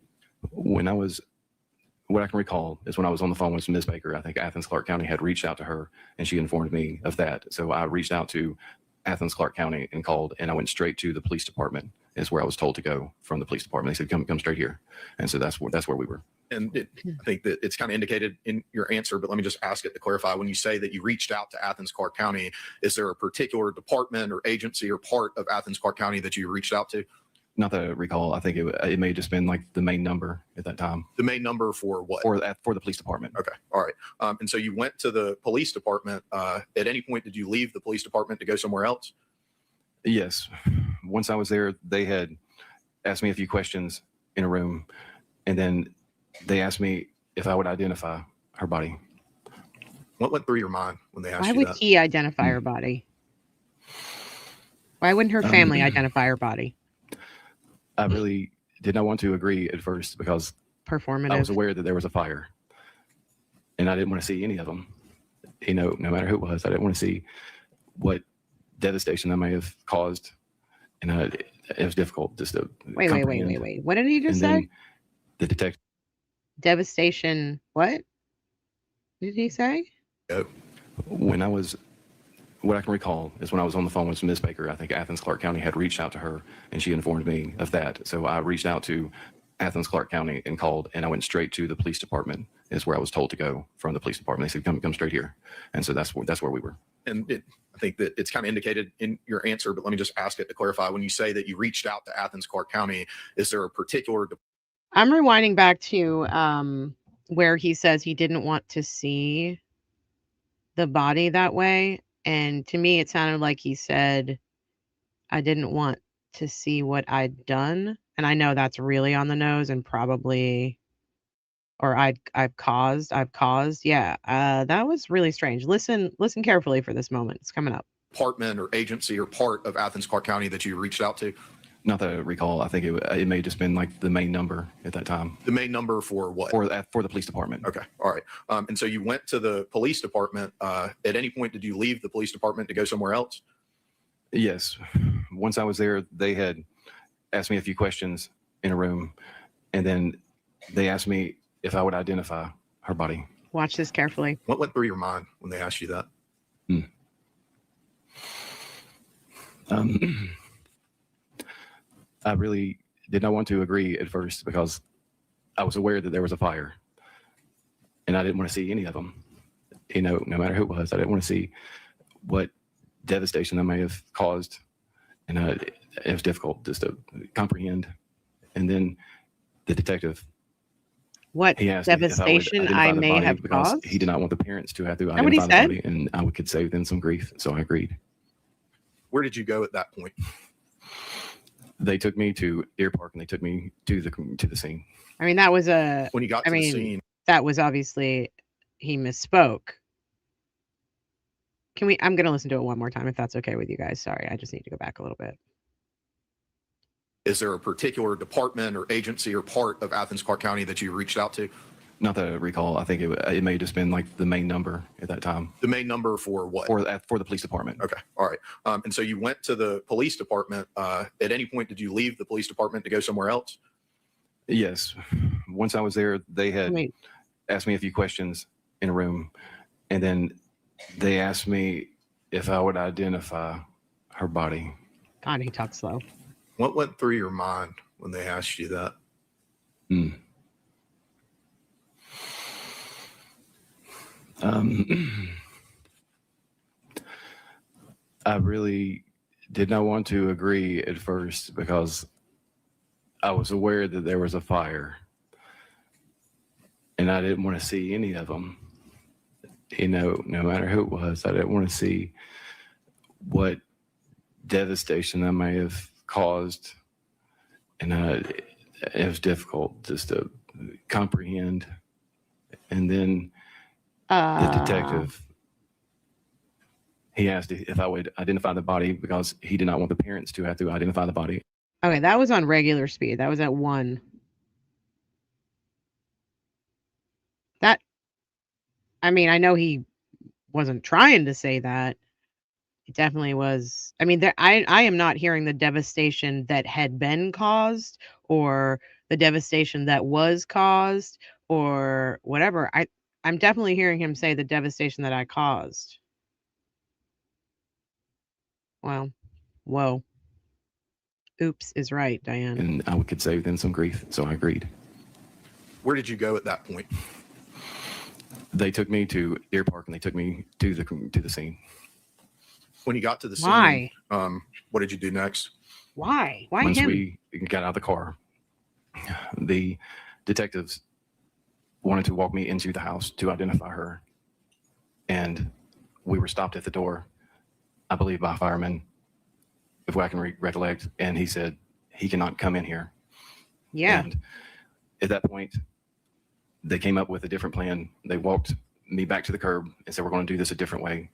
What I can recall is when I was on the phone with Ms. Baker, I think Athens Clark County had reached out to her, and she informed me of that. So I reached out to Athens Clark County and called, and I went straight to the police department, is where I was told to go from the police department. They said, come straight here. And so that's where we were. And I think that it's kind of indicated in your answer, but let me just ask it to clarify. When you say that you reached out to Athens Clark County, is there a particular department or agency or part of Athens Clark County that you reached out to? Not that I recall. I think it may have just been like the main number at that time. The main number for what? For the police department. Okay. All right. And so you went to the police department. At any point, did you leave the police department to go somewhere else? Yes. Once I was there, they had asked me a few questions in a room, and then they asked me if I would identify her body. What went through your mind when they asked you that? Why would he identify her body? Why wouldn't her family identify her body? I really did not want to agree at first because Performative. I was aware that there was a fire, and I didn't want to see any of them. No matter who it was, I didn't want to see what devastation I may have caused, and it was difficult just to wait. What did he just say? The detective. Devastation. What did he say? When I was, what I can recall is when I was on the phone with Ms. Baker, I think Athens Clarke County had reached out to her and she informed me of that. So I reached out to Athens Clarke County and called, and I went straight to the police department, is where I was told to go from the police department. They said, come straight here. And so that's where we were. And I think that it's kind of indicated in your answer, but let me just ask it to clarify. When you say that you reached out to Athens Clarke County, is there a particular? I'm rewinding back to where he says he didn't want to see the body that way. And to me, it sounded like he said, I didn't want to see what I'd done. And I know that's really on the nose and probably, or I've caused. Yeah, that was really strange. Listen carefully for this moment. It's coming up. Department or agency or part of Athens Clarke County that you reached out to? Not that I recall. I think it may have just been like the main number at that time. The main number for what? For the police department. Okay. All right. And so you went to the police department. At any point, did you leave the police department to go somewhere else? Yes. Once I was there, they had asked me a few questions in a room, and then they asked me if I would identify her body. Watch this carefully. What went through your mind when they asked you that? I really did not want to agree at first because I was aware that there was a fire, and I didn't want to see any of them. No matter who it was, I didn't want to see what devastation that may have caused, and it was difficult just to comprehend. And then the detective, what he asked devastation I may have caused? He did not want the parents to have to identify the body, and I could save them some grief, so I agreed. Where did you go at that point? They took me to Deer Park, and they took me to the scene. I mean, that was when you got to the scene. That was obviously, he misspoke. I'm going to listen to it one more time if that's okay with you guys. Sorry, I just need to go back a little bit. Is there a particular department or agency or part of Athens Clarke County that you reached out to? Not that I recall. I think it may have just been like the main number at that time. The main number for what? For the police department. Okay. All right. And so you went to the police department. At any point, did you leave the police department to go somewhere else? Yes. Once I was there, they had asked me a few questions in a room, and then they asked me if I would identify her body. God, he talks slow. What went through your mind when they asked you that? I really did not want to agree at first because I was aware that there was a fire, and I didn't want to see any of them. No matter who it was, I didn't want to see what devastation I may have caused, and it was difficult just to comprehend. And then the detective, he asked if I would identify the body because he did not want the parents to have to identify the body. Okay, that was on regular speed. That was at 1. I mean, I know he wasn't trying to say that. It definitely was. I mean, I am not hearing the devastation that had been caused or the devastation that was caused or whatever. I'm definitely hearing him say the devastation that I caused. Well, whoa. Oops is right, Diane. And I could save them some grief, so I agreed. Where did you go at that point? They took me to Deer Park, and they took me to the scene. When you got to the scene, what did you do next? Why? Why Once him? we got out of the car, the detectives wanted to walk me into the house to identify her, and we were stopped at the door, I believe, by a fireman, if I can recollect, and he said he cannot come in here. Yeah. And at that point, they came up with a different plan. They walked me back to the curb and said, we're going to do this a different way.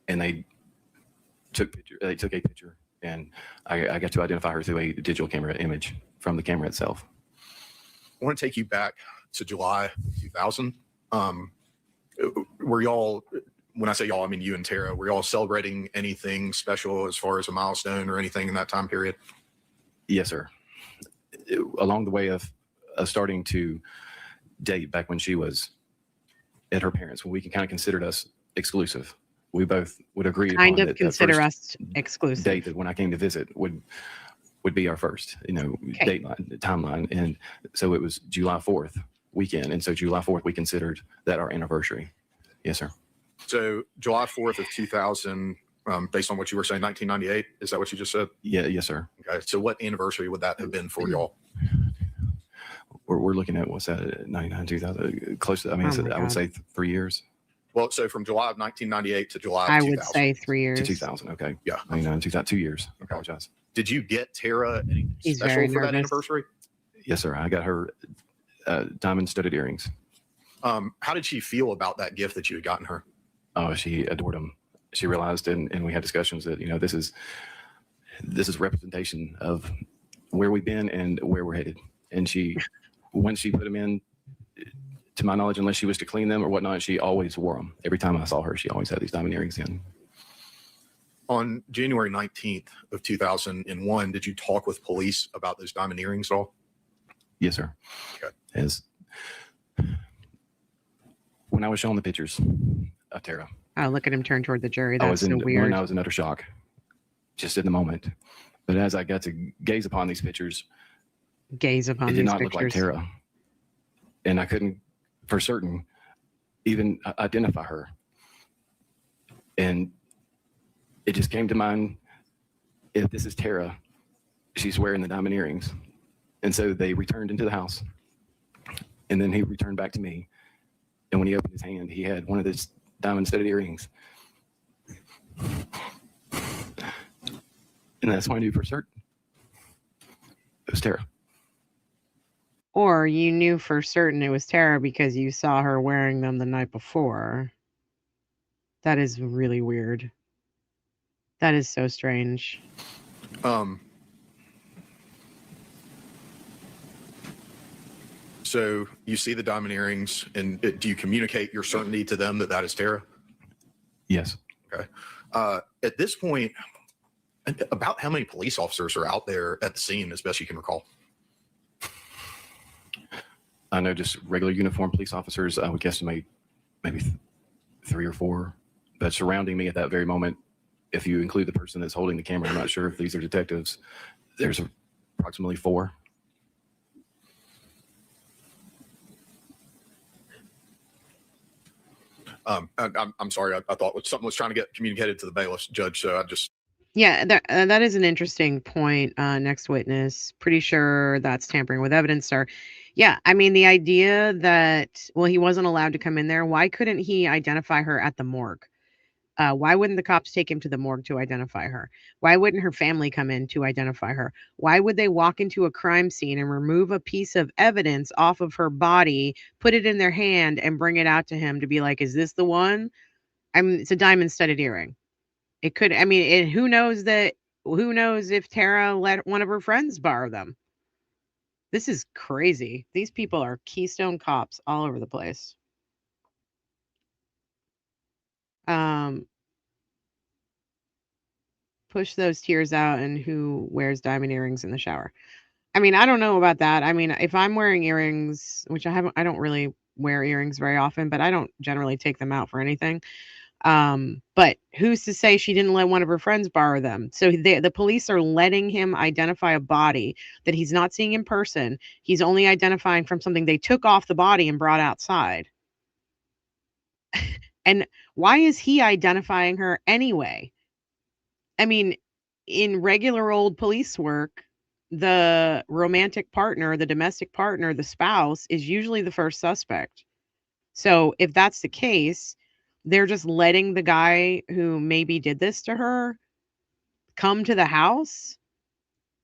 And they took a picture, and I got to identify her through a digital camera image from the camera itself. I want to take you back to July 2000. Were y'all, when I say y'all, I mean you and Tara, were y'all celebrating anything special as far as a milestone or anything in that time period? Yes, sir. Along the way of starting to date back when she was at her parents, when we kind of considered us exclusive. We both would agree Kind upon of consider us date exclusive. that when I came to visit would be our first, date timeline. And so it was July 4th weekend. And so July 4th, we considered that our anniversary. Yes, sir. So July 4th of 2000, based on what you were saying, 1998, is that what you just said? Yeah. Yes, sir. Okay. So what anniversary would that have been for y'all? We're looking at, what's that, 99, 2000, close to, I mean, I would say 3 years. Well, so from July of 1998 to July of I 2000. would say 3 years. To 2000. Okay. Yeah. 99, 2000, 2 years. I apologize. Did you get Tara anything He's special very for that nervous. anniversary? Yes, sir. I got her diamond studded earrings. How did she feel about that gift that you had gotten her? Oh, she adored them. She realized, and we had discussions that, this is representation of where we've been and where we're headed. And once she put them in, to my knowledge, unless she was to clean them or whatnot, she always wore them. Every time I saw her, she always had these diamond earrings in. On January 19th of 2001, did you talk with police about those diamond earrings at all? Yes, sir. Okay. When I was shown the pictures of Tara, Oh, look at him turn toward the jury. I That's was so weird. I was in utter shock, just in the moment. But as I got to gaze upon these pictures, Gaze upon it these did not pictures. look like Tara, and I couldn't, for certain, even identify her. And it just came to mind: if this is Tara, she's wearing the diamond earrings. And so they returned into the house, and then he returned back to me. And when he opened his hand, he had one of those diamond studded earrings. And that's when I knew for certain it was Tara. Or you knew for certain it was Tara because you saw her wearing them the night before. That is really weird. That is so strange. So you see the diamond earrings, and do you communicate your certainty to them that that is Tara? Yes. Okay. At this point, about how many police officers are out there at the scene, as best you can recall? I know just regular uniformed police officers, I would guesstimate maybe 3 or 4. But surrounding me at that very moment, if you include the person that's holding the camera, I'm not sure if these are detectives, there's approximately 4. I'm sorry. I thought something was trying to get communicated to the bailiffs, Judge. So I just. Yeah, that is an interesting point. Next witness. Pretty sure that's tampering with evidence, sir. Yeah, I mean, the idea that, well, he wasn't allowed to come in there. Why couldn't he identify her at the morgue? Why wouldn't the cops take him to the morgue to identify her? Why wouldn't her family come in to identify her? Why would they walk into a crime scene and remove a piece of evidence off of her body, put it in their hand, and bring it out to him to be like, is this the one? I mean, it's a diamond studded earring. It could, I mean, who knows if Tara let one of her friends borrow them? This is crazy. These people are Keystone cops all over the place. Push those tears out, and who wears diamond earrings in the shower? I mean, I don't know about that. I mean, if I'm wearing earrings, which I don't really wear earrings very often, but I don't generally take them out for anything. But who's to say she didn't let one of her friends borrow them? So the police are letting him identify a body that he's not seeing in person. He's only identifying from something they took off the body and brought outside. And why is he identifying her anyway? I mean, in regular old police work, the romantic partner, the domestic partner, the spouse is usually the first suspect. So if that's the case, they're just letting the guy who maybe did this to her come to the house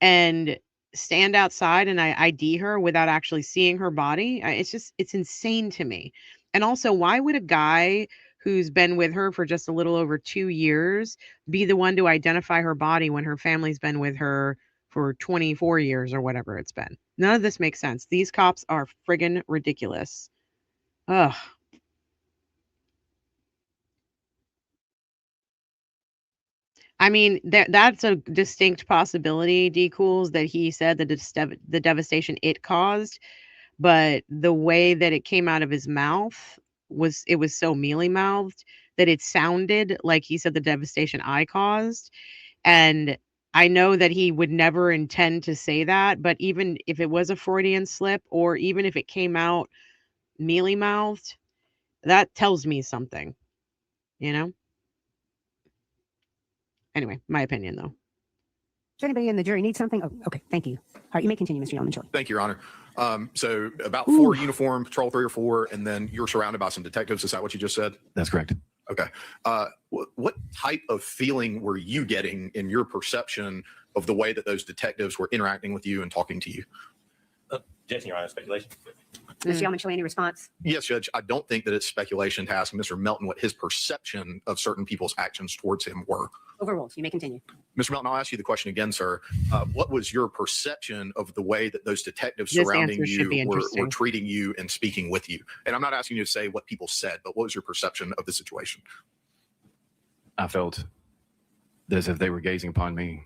and stand outside and ID her without actually seeing her body. It's insane to me. And also, why would a guy who's been with her for just a little over 2 years be the one to identify her body when her family's been with her for 24 years or whatever it's been? None of this makes sense. These cops are friggin' ridiculous. Ugh. I mean, that's a distinct possibility, D. Cools, that he said the devastation it caused but the way that it came out of his mouth was so mealy-mouthed that it sounded like he said the devastation I caused, and I know that he would never intend to say that, but even if it was a Freudian slip or even if it came out mealy-mouthed, that tells me something, you know? Anyway, my opinion, though. Does anybody in the jury need something? Oh, okay. Thank you. All right, you may continue, Mr. Yeoman. Thank you, Your Honor. So about 4 uniformed, patrol 3 or 4, and then you're surrounded by some detectives. Is that what you just said? That's correct. Okay. What type of feeling were you getting in your perception of the way that those detectives were interacting with you and talking to you? Objection, Your Honor. Speculation. Mr. Yeoman, any response? Yes, Judge. I don't think that it's speculation to ask Mr. Melton what his perception of certain people's actions towards him were. Overruled. You may continue. Mr. Melton, I'll ask you the question again, sir. What was your perception of the way that those detectives This surrounding answer should be you were interesting. treating you and speaking with you? And I'm not asking you to say what people said, but what was your perception of the situation? I felt as if they were gazing upon me,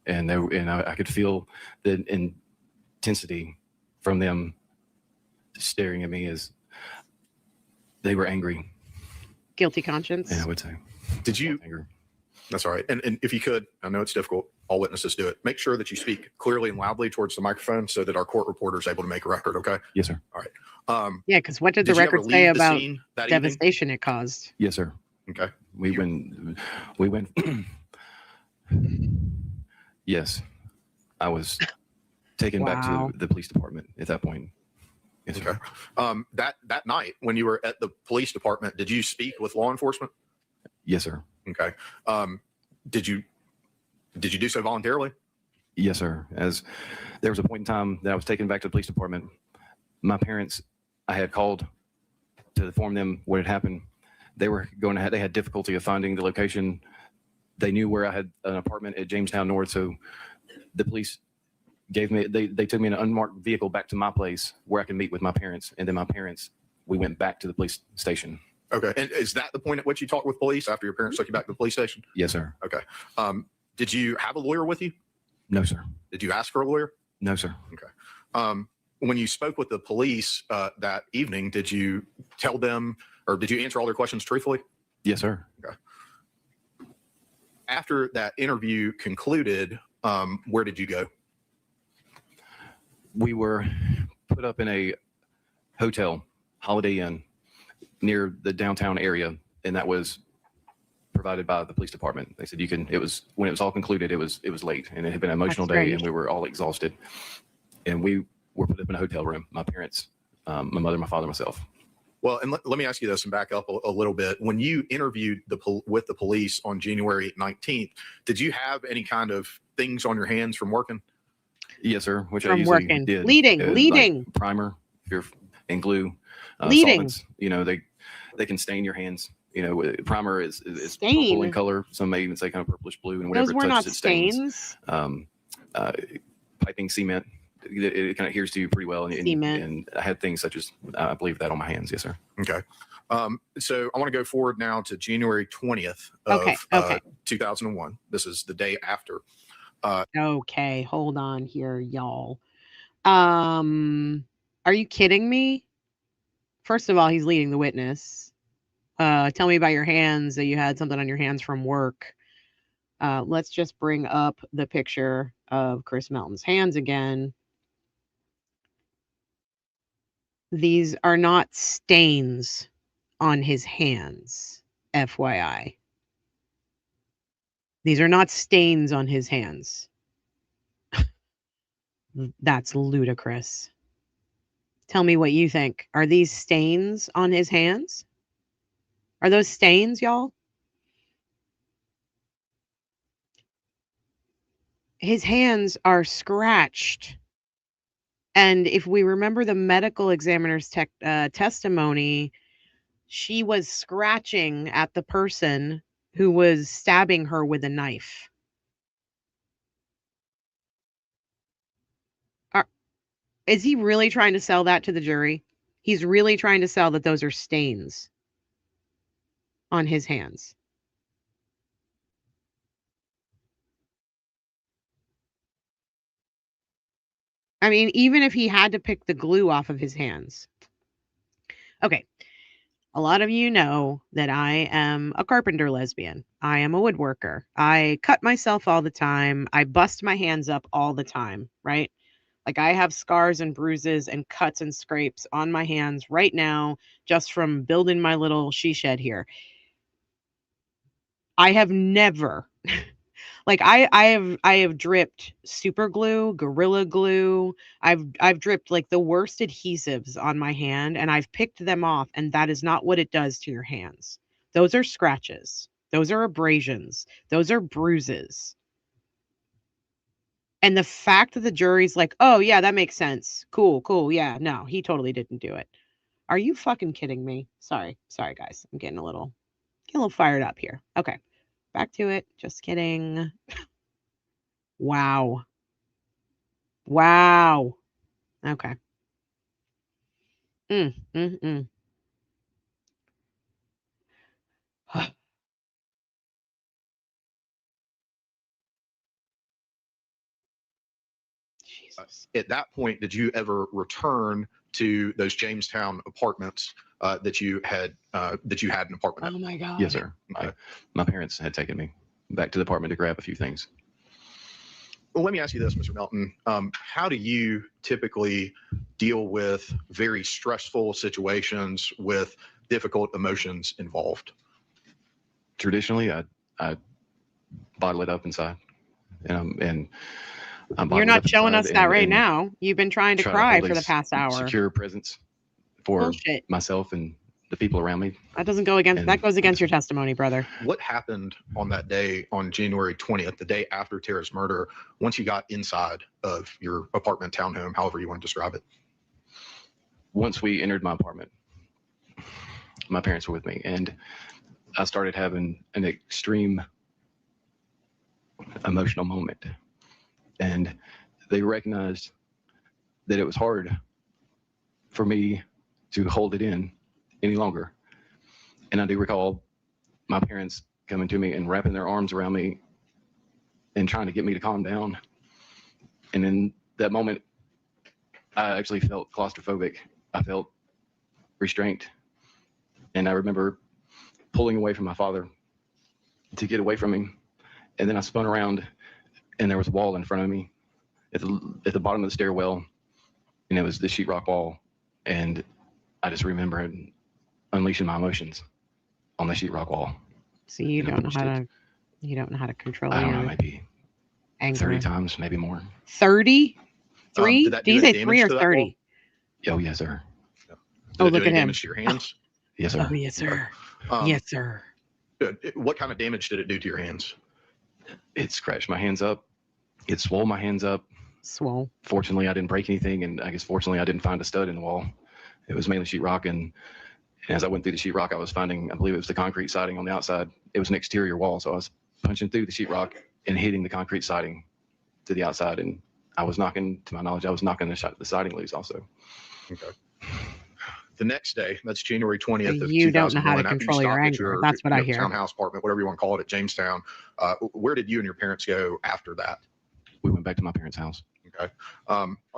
and I could feel the intensity from them staring at me as they were angry. Guilty conscience. Yeah, I would say. Did you? Anger. That's all right. And if you could, I know it's difficult. All witnesses do it. Make sure that you speak clearly and loudly towards the microphone so that our court reporter is able to make a record. Okay. Yes, sir. All right. Yeah, because what did the you ever record say leave the about scene that evening? devastation it caused? Yes, sir. Okay. We went. Yes, I was taken back Wow. to the police department at that point. Yes, sir. Okay. That night when you were at the police department, did you speak with law enforcement? Yes, sir. Okay. Did you do so voluntarily? Yes, sir. As there was a point in time that I was taken back to the police department. My parents, I had called to inform them what had happened. They had difficulty of finding the location. They knew where I had an apartment at Jamestown North, so the police gave me, they took me in an unmarked vehicle back to my place where I could meet with my parents. And then we went back to the police station. Okay. And is that the point at which you talked with police after your parents took you back to the police station? Yes, sir. Okay. Did you have a lawyer with you? No, sir. Did you ask for a lawyer? No, sir. Okay. When you spoke with the police that evening, did you tell them or did you answer all their questions truthfully? Yes, sir. Okay. After that interview concluded, where did you go? We were put up in a hotel, Holiday Inn, near the downtown area, and that was provided by the police department. They said when it was all concluded, it was late, and it had been an emotional That's day, great. and we were all exhausted. And we were put up in a hotel room, my parents, my mother, my father, myself. Well, and let me ask you this and back up a little bit. When you interviewed with the police on January 19th, did you have any kind of things on your hands from working? Yes, sir. Which I From usually working. did. Leading. Like primer, and glue. Leading. Solvents. They can stain your hands. Primer is Stain? purple in color. Some may even say kind of purplish blue, and whatever Those it were not touches, it stains. stains. Piping cement. It kind of adheres to you pretty well. Cement. And I had things such as, I believe that on my hands. Yes, sir. Okay. So I want to go forward now to January 20th of Okay. 2001. This is the day after. Okay, hold on here, y'all. Are you kidding me? First of all, he's leading the witness. Tell me about your hands, that you had something on your hands from work. Let's just bring up the picture of Chris Melton's hands again. These are not stains on his hands, FYI. These are not stains on his hands. That's ludicrous. Tell me what you think. Are these stains on his hands? Are those stains, y'all? His hands are scratched. And if we remember the medical examiner's testimony, she was scratching at the person who was stabbing her with a knife. Is he really trying to sell that to the jury? He's really trying to sell that those are stains on his hands. I mean, even if he had to pick the glue off of his hands. Okay. A lot of you know that I am a carpenter lesbian. I am a woodworker. I cut myself all the time. I bust my hands up all the time, right? Like I have scars and bruises and cuts and scrapes on my hands right now just from building my little she shed here. I have never like I have dripped super glue, gorilla glue. I've dripped like the worst adhesives on my hand and I've picked them off and that is not what it does to your hands. Those are scratches. Those are abrasions. Those are bruises. And the fact that the jury's like, "Oh yeah, that makes sense. Cool, cool. Yeah, no, he totally didn't do it." Are you fucking kidding me? Sorry. Sorry guys. I'm getting a little fired up here. Okay. Back to it. Just kidding. Wow. Wow. Okay. Mm, mm, mm. Jesus. At that point, did you ever return to those Jamestown apartments that you had an apartment Oh in? my God. Yes, sir. My parents had taken me back to the apartment to grab a few things. Well, let me ask you this, Mr. Melton. How do you typically deal with very stressful situations with difficult emotions involved? Traditionally, I bottle it up inside, and I'm You're bottled not up showing inside us that right and now. You've been trying to try to cry hold for the past hour. secure presence for Bullshit. myself and the people around me. That doesn't go against, And that goes against your testimony, brother. What happened on that day, on January 20th, the day after Tara's murder, once you got inside of your apartment, townhome, however you want to describe it? Once we entered my apartment, my parents were with me, and I started having an extreme emotional moment. And they recognized that it was hard for me to hold it in any longer. And I do recall my parents coming to me and wrapping their arms around me and trying to get me to calm down. And in that moment, I actually felt claustrophobic. I felt restraint. And I remember pulling away from my father to get away from him. And then I spun around and there was a wall in front of me at the bottom of the stairwell. And it was the sheetrock wall. And I just remember unleashing my emotions on the sheetrock wall. So you And I don't know pushed how it. to, you don't know how to control I don't know, your maybe anger. 30 times, maybe more. 30? 3? Did that Did you do say any 3 damage or to that 30? Oh, yes, sir. Did Oh, it do look any at him. damage to your hands? Yes, sir. Oh, yes, sir. Um, Yes, sir. What kind of damage did it do to your hands? It scratched my hands up. It swole my hands up. Swole. Fortunately, I didn't break anything. And I guess fortunately, I didn't find a stud in the wall. It was mainly sheetrock. And as I went through the sheetrock, I was finding, I believe it was the concrete siding on the outside. It was an exterior wall. So I was punching through the sheetrock and hitting the concrete siding to the outside. And I was knocking, to my knowledge, I was knocking the siding loose also. Okay. The next day, that's January 20th of You don't know how to 2001, after you control your stopped at anger. your, That's what I hear. townhouse apartment, whatever you want to call it, at Jamestown. Where did you and your parents go after that? We went back to my parents' house. Okay.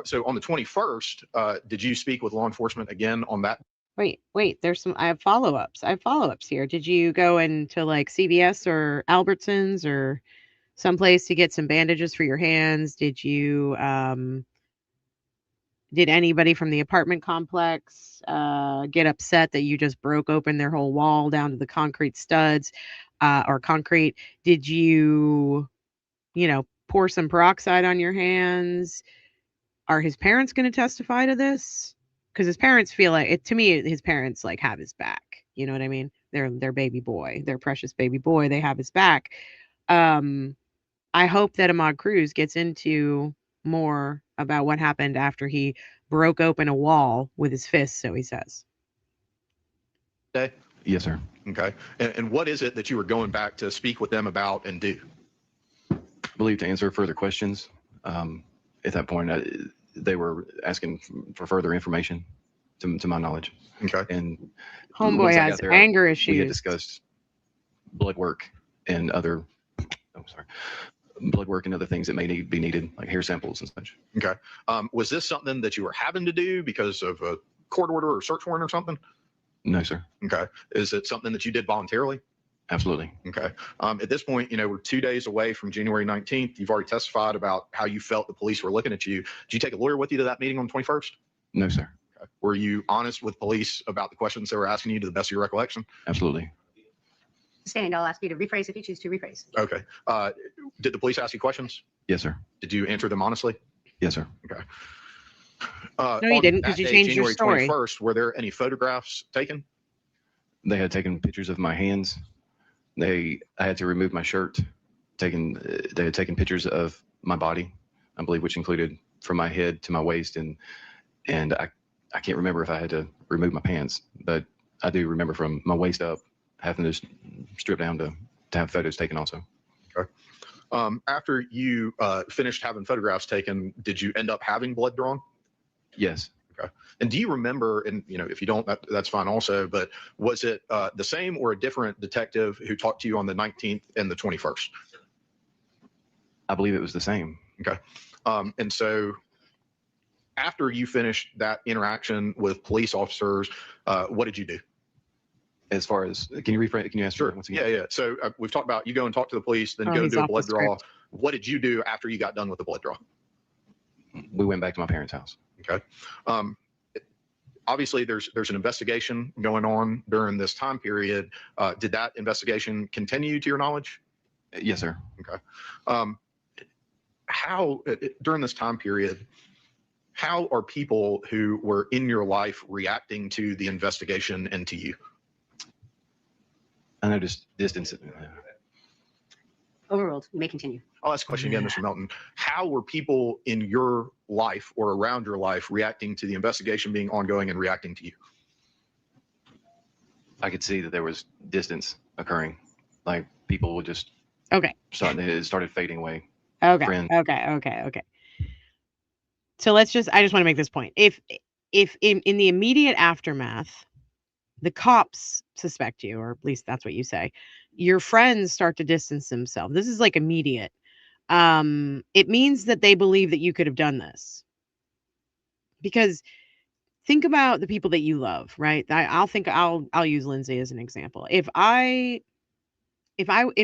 So on the 21st, did you speak with law enforcement again on that? Wait, there's some, I have follow-ups. I have follow-ups here. Did you go into like CVS or Albertsons or someplace to get some bandages for your hands? Did you, did anybody from the apartment complex get upset that you just broke open their whole wall down to the concrete studs or concrete? Did you, pour some peroxide on your hands? Are his parents going to testify to this? Because his parents feel like it. To me, his parents like have his back. You know what I mean? They're their baby boy, their precious baby boy. They have his back. I hope that Ahmad Cruz gets into more about what happened after he broke open a wall with his fist, so he says. Day? Yes, sir. Okay. And what is it that you were going back to speak with them about and do? I believe to answer further questions. At that point, they were asking for further information to my knowledge. Okay. And Homeboy once I has got there, anger we had issues. discussed blood work and other, blood work and other things that may be needed, like hair samples and such. Okay. Was this something that you were having to do because of a court order or search warrant or something? No, sir. Okay. Is it something that you did voluntarily? Absolutely. Okay. At this point, we're 2 days away from January 19th. You've already testified about how you felt the police were looking at you. Did you take a lawyer with you to that meeting on the 21st? No, sir. Okay. Were you honest with police about the questions they were asking you to the best of your recollection? Absolutely. Sustained. I'll ask you to rephrase if you choose to rephrase. Okay. Did the police ask you questions? Yes, sir. Did you answer them honestly? Yes, sir. Okay. No, you didn't, because you changed your story. January 21st, were there any photographs taken? They had taken pictures of my hands. I had to remove my shirt. They had taken pictures of my body, I believe, which included from my head to my waist, and I can't remember if I had to remove my pants, but I do remember from my waist up having to strip down to have photos taken also. Okay. After you finished having photographs taken, did you end up having blood drawn? Yes. Okay. And do you remember, and if you don't, that's fine also, but was it the same or a different detective who talked to you on the 19th and the 21st? I believe it was the same. Okay. And so after you finished that interaction with police officers, what did you do? As far as, can you rephrase? Can you ask? Sure. Once again? Yeah. So we've talked about you go and talk to the police, then go he's do a off the blood draw. script. What did you do after you got done with the blood draw? We went back to my parents' house. Okay. Obviously, there's an investigation going on during this time period. Did that investigation continue to your knowledge? Yes, sir. Okay. How during this time period, how are people who were in your life reacting to the investigation and to you? I noticed distance. Overruled. You may continue. I'll ask a question again, Mr. Melton. How were people in your life or around your life reacting to the investigation being ongoing and reacting to you? I could see that there was distance occurring. Like people would just Okay. it started fading away. Okay. Friend. Okay. So I just want to make this point. If in the immediate aftermath, the cops suspect you, or at least that's what you say, your friends start to distance themselves. This is like immediate. It means that they believe that you could have done this. Because think about the people that you love, right? I'll use Lindsay as an example. If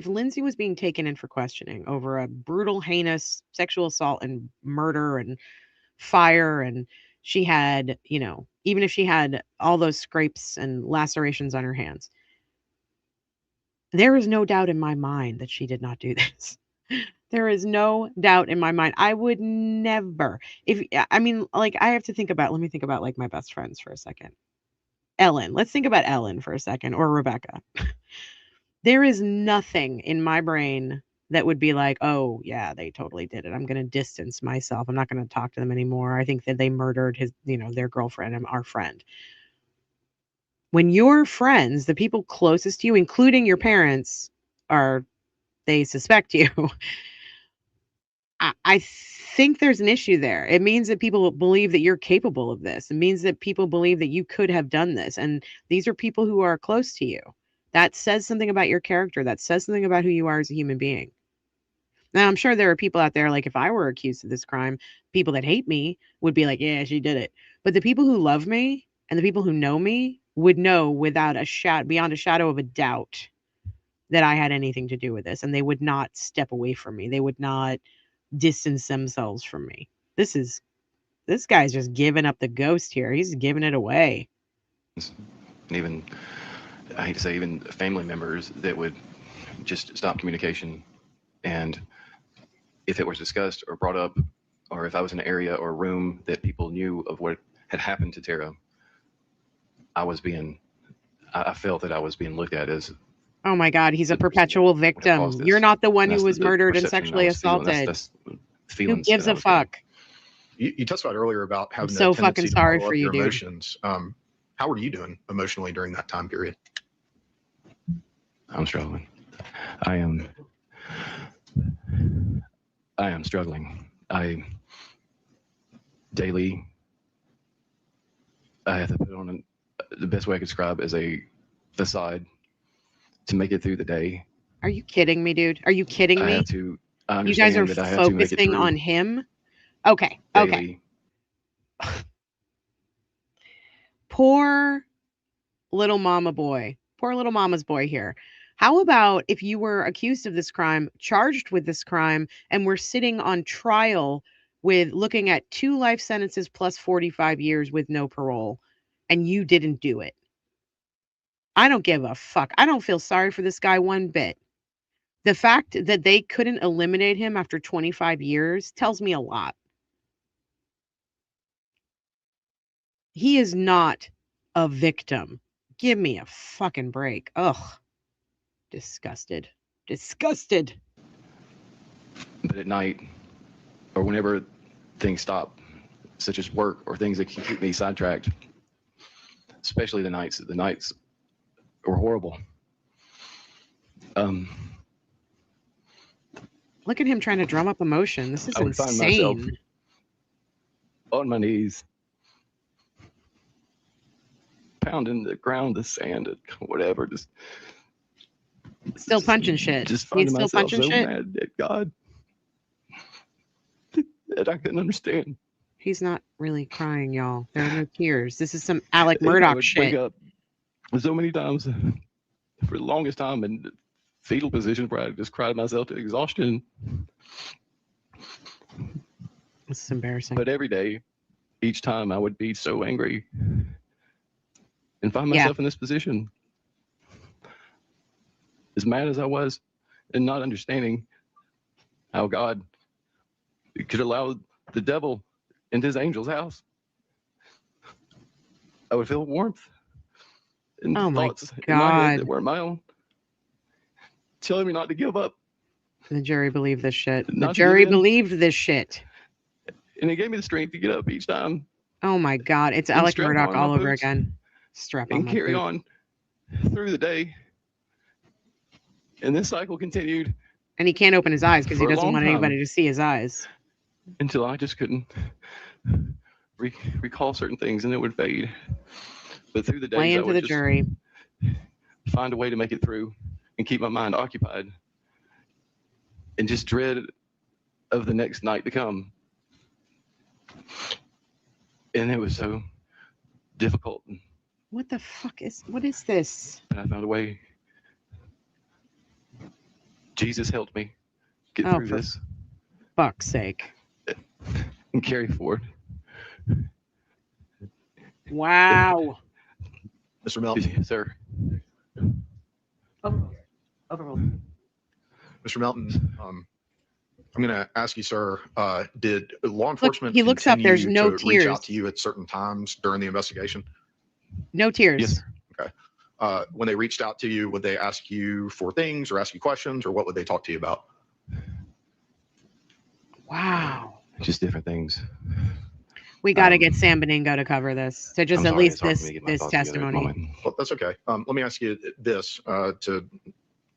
Lindsay was being taken in for questioning over a brutal, heinous sexual assault and murder and fire, and she had, even if she had all those scrapes and lacerations on her hands, there is no doubt in my mind that she did not do this. There is no doubt in my mind. I would never, let me think about like my best friends for a second. Ellen, let's think about Ellen for a second, or Rebecca. There is nothing in my brain that would be like, oh yeah, they totally did it. I'm going to distance myself. I'm not going to talk to them anymore. I think that they murdered their girlfriend and our friend. When your friends, the people closest to you, including your parents, they suspect you, I think there's an issue there. It means that people believe that you're capable of this. It means that people believe that you could have done this. And these are people who are close to you. That says something about your character. That says something about who you are as a human being. Now, I'm sure there are people out there, like if I were accused of this crime, people that hate me would be like, yeah, she did it. But the people who love me and the people who know me would know beyond a shadow of a doubt that I had anything to do with this. And they would not step away from me. They would not distance themselves from me. This guy's just giving up the ghost here. He's giving it away. And even, I hate to say, even family members that would just stop communication. And if it was discussed or brought up, or if I was in an area or room that people knew of what had happened to Tara, I felt that I was being looked at as, oh my God, he's a perpetual victim. You're not the one who was murdered and sexually assaulted. Who gives a fuck? You testified earlier about having so fucking sorry for you, dude. Emotions. How are you doing emotionally during that time period? I'm struggling. I am struggling. Daily, I have to put on the best way I could describe as a facade to make it through the day. Are you kidding me, dude? Are you kidding me? I have to I You guys are understand that I have to make it focusing through on him. Okay. Okay. daily. Poor little mama boy. Poor little mama's boy here. How about if you were accused of this crime, charged with this crime, and were sitting on trial with looking at 2 life sentences plus 45 years with no parole, and you didn't do it? I don't give a fuck. I don't feel sorry for this guy one bit. The fact that they couldn't eliminate him after 25 years tells me a lot. He is not a victim. Give me a fucking break. Ugh. Disgusted. Disgusted. But at night, or whenever things stop, such as work or things that can keep me sidetracked, especially the nights were horrible. Look at him trying to drum up emotion. This is I would find myself insane. on my knees, pounding the ground, the sand, whatever, Still punching shit. just He's finding still myself punching so shit. mad at God that I couldn't understand. He's not really crying, y'all. There are no tears. This is some Alec And I Murdoch would wake shit. up so many times for the longest time in the fetal position where I just cried myself to exhaustion. This is embarrassing. But every day, each time, I would be so angry and find Yeah. myself in this position. As mad as I was and not understanding how God could allow the devil into his angel's house, I would feel warmth and Oh my thoughts in my head God. that weren't my own, telling me not to give up. The jury believed this shit. The Not to jury give in. believed this shit. And it gave me the strength to get up each time Oh my God. It's and Alec strap Murdoch on all my over boots again. Strap on and my carry boot. on through the day. And this cycle continued And he can't open his eyes because he for a doesn't long want anybody time. to see his eyes. Until I just couldn't recall certain things and it would fade. But through the days, Play I into would the just jury. find a way to make it through and keep my mind occupied and just dread of the next night to come. And it was so difficult. What the fuck what is this? But I found a way. Jesus helped me get Oh, through for this fuck's sake. and carry forward. Wow. Mr. Melton. Yes, sir. Overruled. Mr. Melton, I'm going to ask you, sir, did law enforcement he looks up, there's continue no to reach tears. out to you at certain times during the investigation? No tears. Yes, sir. When they reached out to you, would they ask you for things or ask you questions, or what would they talk to you about? Wow. Just different things. We got to get Sam Beningo to cover this. So just I'm at sorry, least it's hard for this me to get my this thoughts together at the testimony. moment. Well, that's okay. Let me ask you this.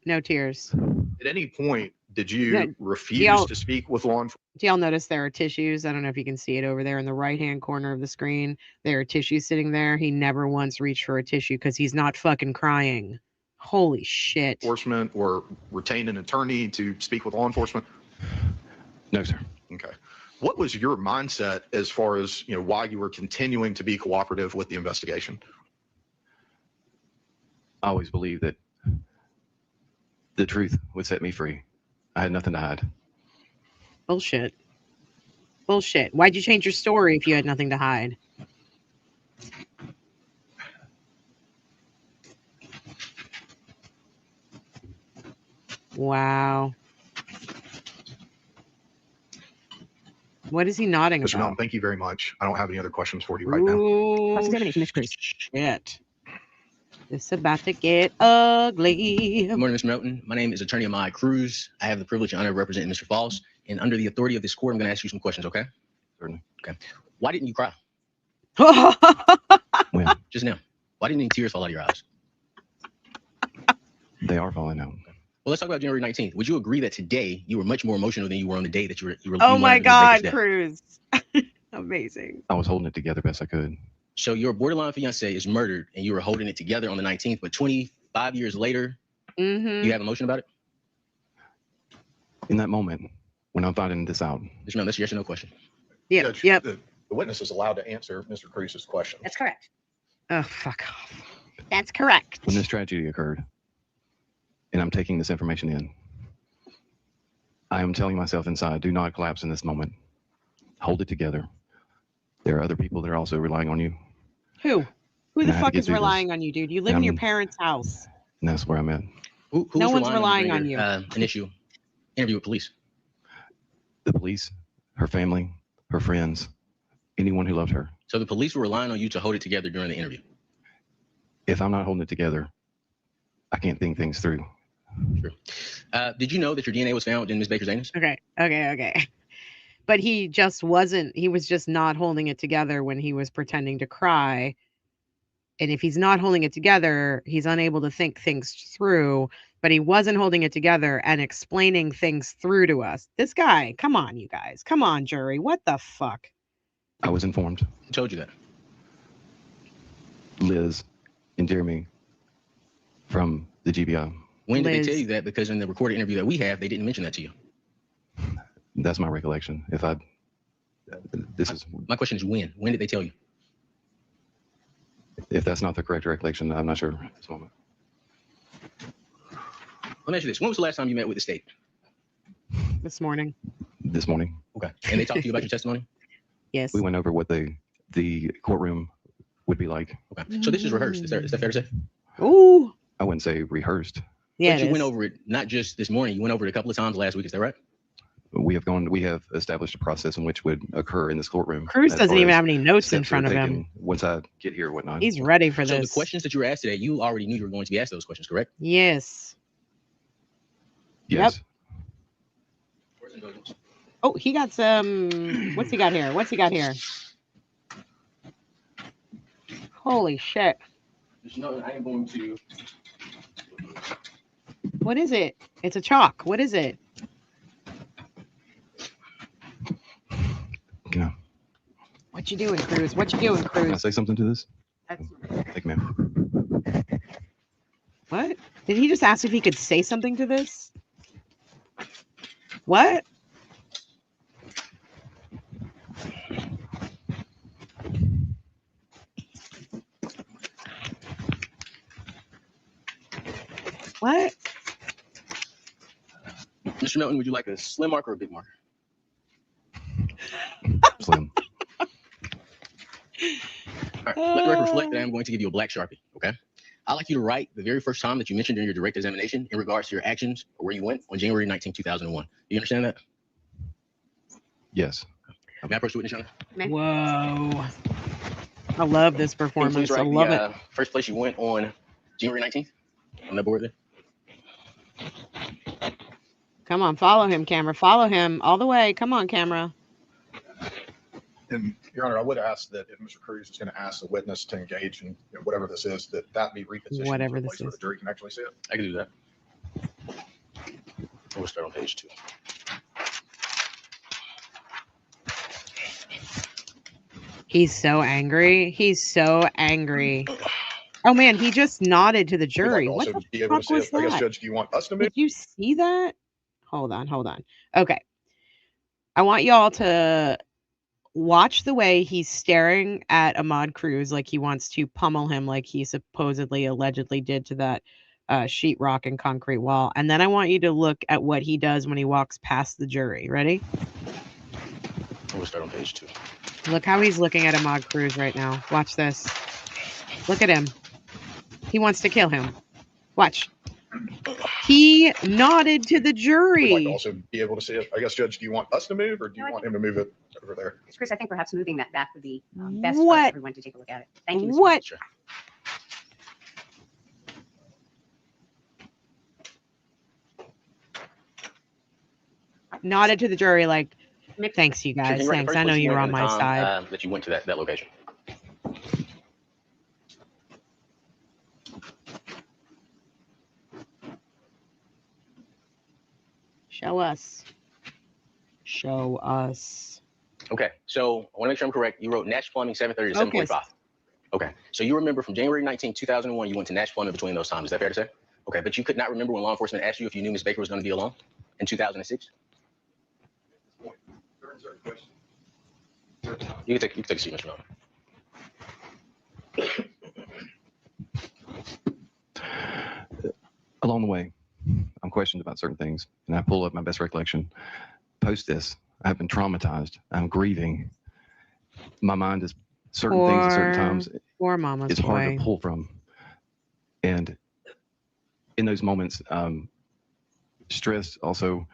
No tears. At any point, did you Yeah, refuse to speak with law enforcement? Do y'all notice there are tissues? I don't know if you can see it over there in the right-hand corner of the screen. There are tissues sitting there. He never once reached for a tissue because he's not fucking crying. Holy shit. Or retained an attorney to speak with law enforcement? No, sir. Okay. What was your mindset as far as, why you were continuing to be cooperative with the investigation? I always believed that the truth would set me free. I had nothing to hide. Bullshit. Bullshit. Why'd you change your story if you had nothing to hide? Wow. What is he nodding Mr. Melton, about? thank you very much. I don't have any other questions for you right now. Ooh, Cross-examination, Mr. Cruz. shit. This about to get ugly. Good morning, Mr. Melton. My name is Attorney Amai Cruz. I have the privilege and honor of representing Mr. Faust. And under the authority of this court, I'm going to ask you some questions, okay? Certainly. Okay. Why didn't you cry When just now? Why didn't any tears fall out of your eyes? they are falling out. Well, let's talk about January 19th. Would you agree that today you were much more emotional than you were on the day that you were Oh you my learned of God, Baker's death? Cruz. Amazing. I was holding it together best I could. So your borderline fiance is murdered and you were holding it together on the 19th, but 25 years later, Mm-hmm. you have emotion about it? In that moment, when I'm finding this out. Mr. Melton, that's a yes or no question. Yeah. Judge, Yep. The witness is allowed to answer Mr. Cruz's question. That's correct. Oh, fuck off. That's correct. When this tragedy occurred, and I'm taking this information in, I am telling myself inside, do not collapse in this moment. Hold it together. There are other people that are also relying on you, Who? Who And the I had to fuck get is through this. relying on you, dude? You live in your parents' house. and that's where I'm at. Who's No one's relying relying you on during your, initial interview with police? The police, her family, her friends, anyone who loved her. So the police were relying on you to hold it together during the interview. If I'm not holding it together, I can't think things through. Sure. Did you know that your DNA was found in Ms. Baker's anus? Okay. But he just wasn't, he was just not holding it together when he was pretending to cry. And if he's not holding it together, he's unable to think things through, but he wasn't holding it together and explaining things through to us. This guy, come on, you guys. Come on, jury. What the fuck? I was informed. Who told you that? Liz and Jeremy from the GBI. When did they Liz. tell you that? Because in the recorded interview that we have, they didn't mention that to you. That's my recollection. My question is when? When did they tell you? If that's not the correct recollection, I'm not sure at this moment. Let me ask you this. When was the last time you met with the state? This morning. This morning, Okay. And they talked to you about your testimony? Yes. we went over what the courtroom would be like. Okay. So this is rehearsed. Is that fair to say? Ooh. I wouldn't say rehearsed. Yeah. But it you went is. over it not just this morning. You went over it a couple of times last week. Is that right? We have established a process in which would occur in this courtroom. Cruz as doesn't far even as have any notes in steps that are front of him. taken once I get here or whatnot. He's ready for So this. the questions that you were asked today, you already knew you were going to be asked those questions, correct? Yes. Yes. Oh, he got some. What's he got here? Holy shit. Just know that I am going to. What is it? It's a chalk. What is it? Can I, What you doing, Cruz? What you doing, can I Cruz? say something to this? That's, Thank you, ma'am. what? Did he just ask if he could say something to this? What? What? Mr. Melton, would you like a slim mark or a big mark? Slim. All right. Let the record reflect that I'm going to give you a black Sharpie, okay? I'd like you to write the very first time that you mentioned during your direct examination in regards to your actions or where you went on January 19, 2001. Do you understand that? Yes. May I approach the witness, Your Honor? Whoa. I love this Can you performance. please I write love the it. first place you went on January 19th on the board there? Come on, follow him, camera. Follow him all the way. Come on, camera. And Your Honor, I would ask that if Mr. Cruz is going to ask the witness to engage in whatever this is, that be repositioned Whatever to a this place where is. the jury can actually see it. I can do that. We'll start on page 2. He's so angry. He's so angry. Oh man, he just nodded to the We'd jury. like What to the also be able to fuck see was it. I guess, that? Judge, do you want us to move? Did you see that? Hold on. Okay. I want y'all to watch the way he's staring at Ahmad Cruz like he wants to pummel him like he supposedly allegedly did to that sheetrock and concrete wall. And then I want you to look at what he does when he walks past the jury. Ready? We'll start on page 2. Look how he's looking at Ahmad Cruz right now. Watch this. Look at him. He wants to kill him. Watch. He nodded to the We'd like to jury. also be able to see it. I guess, Judge, do you want us to move or do you want him to move it over there? Chris, I think perhaps moving that back would be best What? for everyone to take a look at it. Thank you. Mr. What? Sure. Nodded to the jury like, Mick- thanks, you Sure, guys. can you write the Thanks. first I know place you were went on and the my time, side. that you went to that location. Show us. Show us. Okay, so I want to make sure I'm correct. You wrote Nash Plumbing 7:30 to Okay. 7:45. Okay, so you remember from January 19, 2001, you went to Nash Plumbing between those times. Is that fair to say? Okay, but you could not remember when law enforcement asked you if you knew Ms. Baker was going to be alone in 2006? You can take a seat, Mr. Melton. Along the way, I'm questioned about certain things, and I pull up my best recollection. Post this, I've been traumatized. I'm grieving. My mind is certain things at certain times. Poor mama's It's hard boy. to pull from, and in those moments, stress also.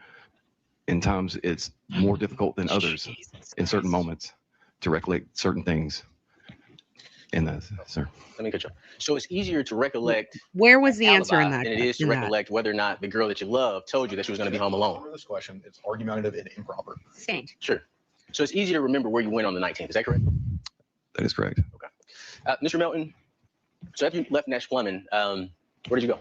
In times, it's more difficult than others Jesus in certain Christ. moments to recollect certain things. And that's, sir. Let me cut you off. So it's easier to recollect Where was an the answer in alibi that? than it is to in that? recollect whether or not the girl that you love told you that she was going to be home alone. For this question, it's argumentative and improper. Sustained. Sure. So it's easy to remember where you went on the 19th. Is that correct? That is correct. Mr. Melton, so after you left Nash Plumbing, where did you go?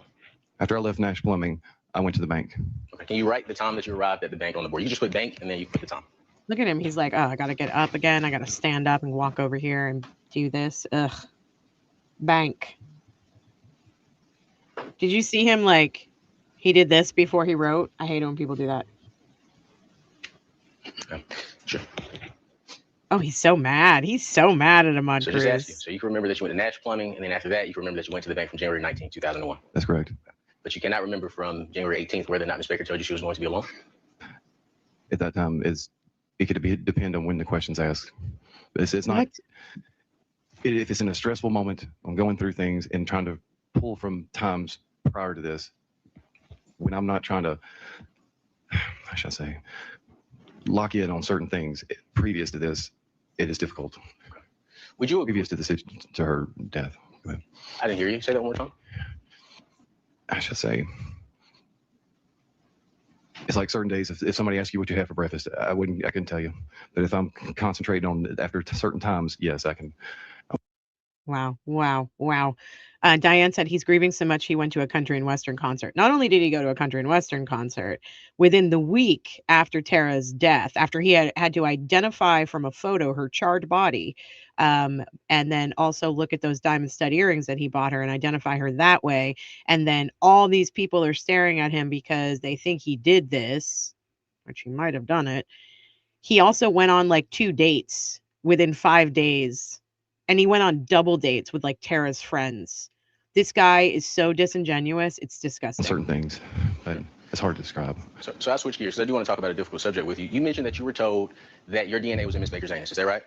After I left Nash Plumbing, I went to the bank. Okay. Can you write the time that you arrived at the bank on the board? You just put bank and then you put the time. Look at him. He's like, oh, I got to get up again. I got to stand up and walk over here and do this. Ugh. Bank. Did you see him like he did this before he wrote? I hate it when people do that. Okay. Sure. Oh, he's so mad. He's so mad at a mud So cruise. just ask you. So you can remember that you went to Nash Plumbing, and then after that, you can remember that you went to the bank from January 19, 2001. That's correct. But you cannot remember from January 18th whether or not Ms. Baker told you she was going to be alone. At that time, it could depend on when the question's asked. It's not. What? If it's in a stressful moment, I'm going through things and trying to pull from times prior to this, when I'm not trying to, how should I say, lock in on certain things previous to this, it is difficult. Would you agree? Previous to her death. Go ahead. I didn't hear you. Say that one more time. I should say, it's like certain days, if somebody asks you what you had for breakfast, I couldn't tell you. But if I'm concentrating on after certain times, yes, I can. Wow. Wow. Wow. Diane said he's grieving so much he went to a country and western concert. Not only did he go to a country and western concert, within the week after Tara's death, after he had to identify from a photo her charred body, and then also look at those diamond stud earrings that he bought her and identify her that way. And then all these people are staring at him because they think he did this, which he might have done it. He also went on like 2 dates within 5 days. And he went on double dates with like Tara's friends. This guy is so disingenuous. It's disgusting. Certain things, but it's hard to describe. So I switch gears. So I do want to talk about a difficult subject with you. You mentioned that you were told that your DNA was in Ms. Baker's anus. Is that right?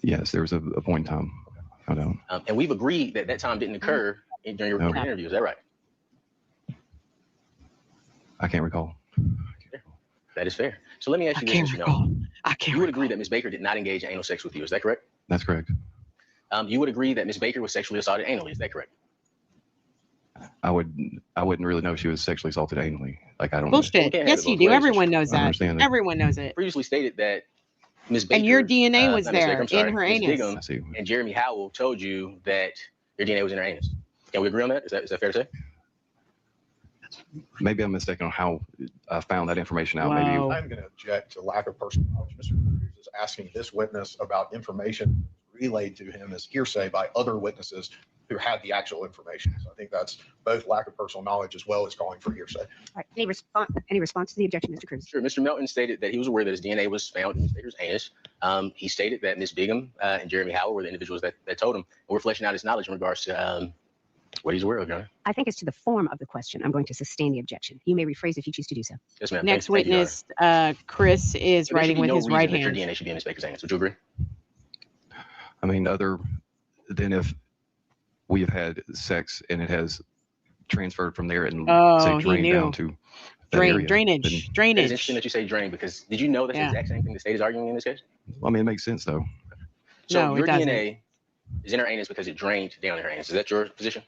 Yes, there was a point in time. I don't. And we've agreed that that time didn't occur during your interview. Is that right? I can't recall. That is fair. So let me ask you this, Mr. Melton. You would agree that Ms. Baker did not engage in anal sex with you. Is that correct? That's correct. You would agree that Ms. Baker was sexually assaulted anally. Is that correct? I wouldn't really know if she was sexually assaulted anally. Like I don't. Bullshit. Well, Yes, you do. Everyone knows I that. understand that. Everyone knows it. Previously stated that Ms. Baker And your DNA was not Ms. there Baker, I'm sorry, in her Ms. anus. Bigham I see. and Jeremy Howell told you that your DNA was in her anus. Can we agree on that? Is that fair to say? Maybe I'm mistaken on how I found that information out. Whoa. Maybe I'm going to object to lack of personal knowledge. Mr. Cruz is asking this witness about information relayed to him as hearsay by other witnesses who had the actual information. So I think that's both lack of personal knowledge as well as calling for hearsay. All right. Any response to the objection, Mr. Cruz? Sure. Mr. Melton stated that he was aware that his DNA was found in Ms. Baker's anus. He stated that Ms. Bigham and Jeremy Howell were the individuals that told him. And we're fleshing out his knowledge in regards to what he's aware of, Your Honor. I think as to the form of the question, I'm going to sustain the objection. You may rephrase if you choose to do so. Yes, ma'am. Next Thank you, Your witness, Chris is Honor. writing with his right Your hand. DNA should be in Ms. Baker's anus. Would you agree? I mean, other than if we have had sex and it has transferred from there and Oh, say he drained knew. down to that area, Drainage. then- It is Drainage. interesting that you say drain because did you know that's Yeah. the exact same thing the state is arguing in this case? I mean, it makes sense though. So No, it your doesn't. DNA is in her anus because it drained down in her anus. Is that your position?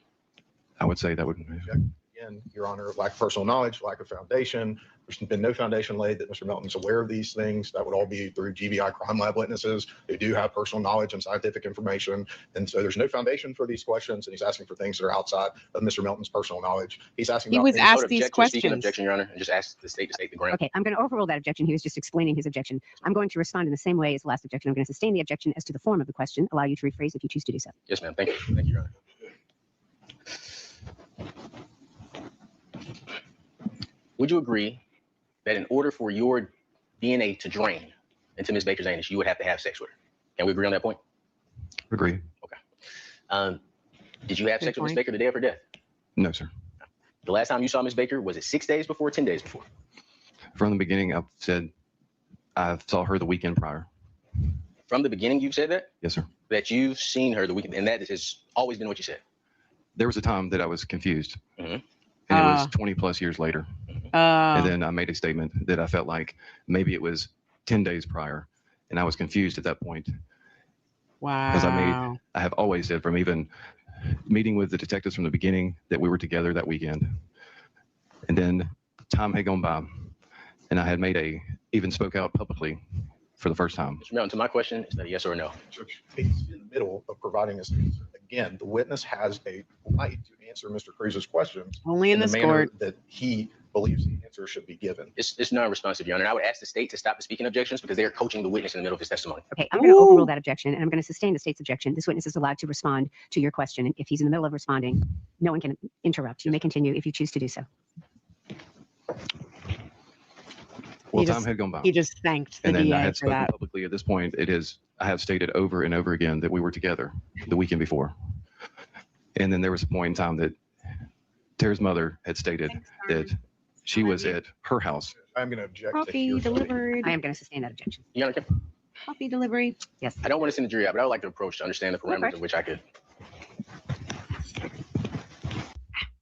I would say that would. Again, Your Honor, lack of personal knowledge, lack of foundation. There's been no foundation laid that Mr. Melton's aware of these things. That would all be through GBI crime lab witnesses who do have personal knowledge and scientific information. And so there's no foundation for these questions. And he's asking for things that are outside of Mr. Melton's personal knowledge. He's asking He about was things- asked Would these object to a speaking questions. objection, Your Honor, and just ask the state to state the ground. Okay, I'm going to overrule that objection. He was just explaining his objection. I'm going to respond in the same way as the last objection. I'm going to sustain the objection as to the form of the question, allow you to rephrase if you choose to do so. Yes, ma'am. Thank you. Thank you, Your Honor. Would you agree that in order for your DNA to drain, into Ms. Baker's anus, you would have to have sex with her. Can we agree on that point? Agree. Did you have Good sex with Ms. point. Baker the day of her death? No, sir. The last time you saw Ms. Baker, was it 6 days before or 10 days before? From the beginning, I've said I saw her the weekend prior. From the beginning, you've said that? Yes, sir. That you've seen her the weekend, and that has always been what you said. There was a time that I was confused, Mhm. and it was 20 plus years later. Oh, And then I made a statement that I felt like maybe it was 10 days prior, and I was confused at that point. Because wow. I have always said from even meeting with the detectives from the beginning that we were together that weekend. And then time had gone by, and I had even spoke out publicly for the first time. Mr. Melton, to my question, is that a yes or a no? Judge, he's in the middle of providing this answer. Again, the witness has a right to answer Mr. Cruz's questions Only in the this manner court. that he believes the answer should be given. It's non-responsive, Your Honor. I would ask the state to stop the speaking objections because they are coaching the witness in the middle of his testimony. Okay, I'm going to overrule Ooh. that objection, and I'm going to sustain the state's objection. This witness is allowed to respond to your question. And if he's in the middle of responding, no one can interrupt. You may continue if you choose to do so. Well, He time just- had gone by. He just thanked the And then I DA had for spoken that. publicly at this point. I have stated over and over again that we were together the weekend before. And then there was a point in time that Tara's mother had stated that she was at her house. I'm going to object to Coffee hearsay. delivered. I am going to sustain that objection. Your Honor, Coffee delivery. Yes. I don't want to send the jury out, but I would like to approach to understand the parameters Okay. of which I could.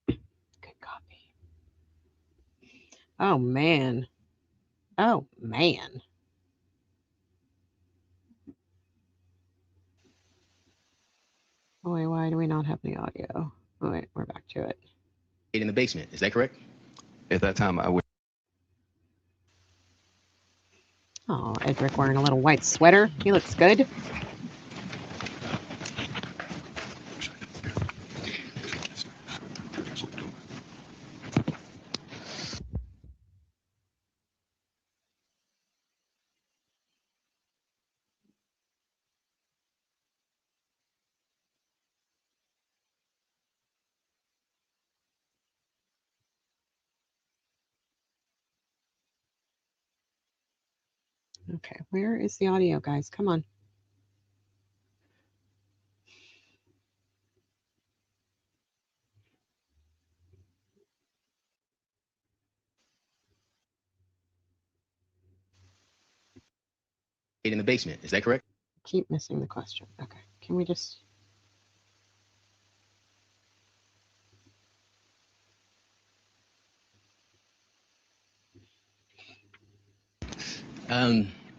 Good coffee. Oh, man. Oh, man. Boy, why do we not have any audio? Oh, wait, we're back to it. In the basement, is that correct? At that time, I would. Oh, Edric wearing a little white sweater. He looks good. Okay, where is the audio, guys? Come on. In the basement, is that correct? Keep missing the question. Okay, can we just...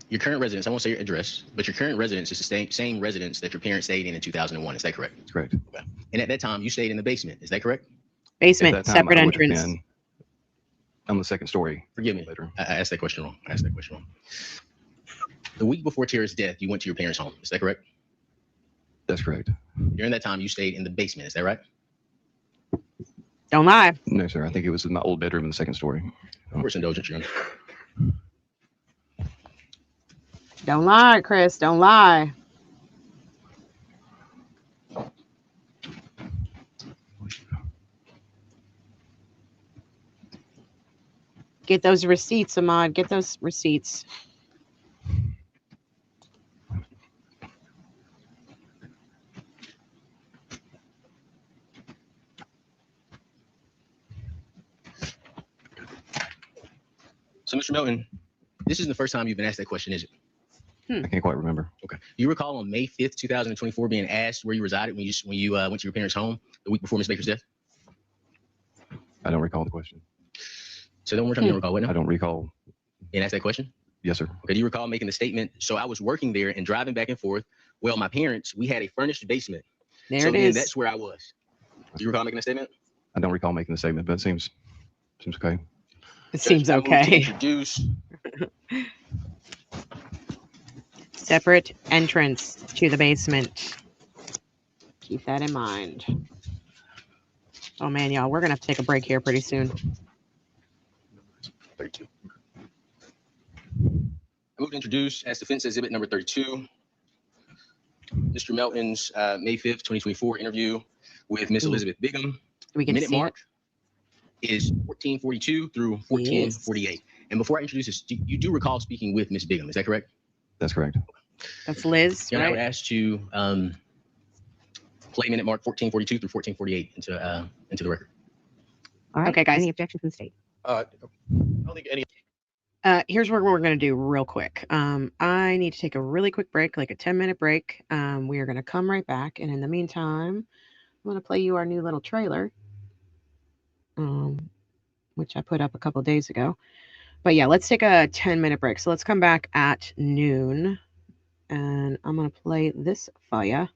Your current residence, I won't say your address, but your current residence is the same residence that your parents stayed in 2001. Is that correct? That's correct. And at that time, you stayed in the basement. Is that correct? Basement, At that time, separate I would have entrance. been on the second story Forgive me. later. I asked that question wrong. The week before Tara's death, you went to your parents' home. Is that correct? That's correct. During that time, you stayed in the basement. Is that right? Don't lie. No, sir. I think it was in my old bedroom in the second story. Of course, indulgence, Your Honor. Don't lie, Chris. Don't lie. Get those receipts, Ahmad. Get those receipts. So, Mr. Melton, this isn't the first time you've been asked that question, is it? I can't quite remember. Okay. Do you recall on May 5th, 2024, being asked where you resided when you went to your parents' home the week before Ms. Baker's death? I don't recall the question. So, don't more time you don't recall what I now? don't recall. And ask that question? Yes, sir. Okay. Do you recall making the statement? So, I was working there and driving back and forth. Well, my parents, we had a furnished basement. There So it then is. that's where I was. Do you recall making a statement? I don't recall making the statement, but it seems okay. It seems Judge, I move to okay. Introduce. Separate entrance to the basement. Keep that in mind. Oh man, y'all, we're gonna have to take a break here pretty soon. 32. I move to introduce as defense exhibit number 32, Mr. Melton's May 5th, 2024 interview with Miss Ooh. Elizabeth Bigham. We can Minute see mark is 1442 through 1448. And before I introduce this, you do recall speaking with Miss Bigham, is that correct? That's correct. That's Liz, Your Honor, I would right? ask you play minute mark 1442 through 1448 into the record. All right. Okay, guys. Any objections from the state? I don't think any. Here's what we're going to do real quick. I need to take a really quick break, like a 10-minute break. We are going to come right back. And in the meantime, I'm going to play you our new little trailer, which I put up a couple days ago. But yeah, let's take a 10-minute break. So let's come back at noon. And I'm going to play this for you.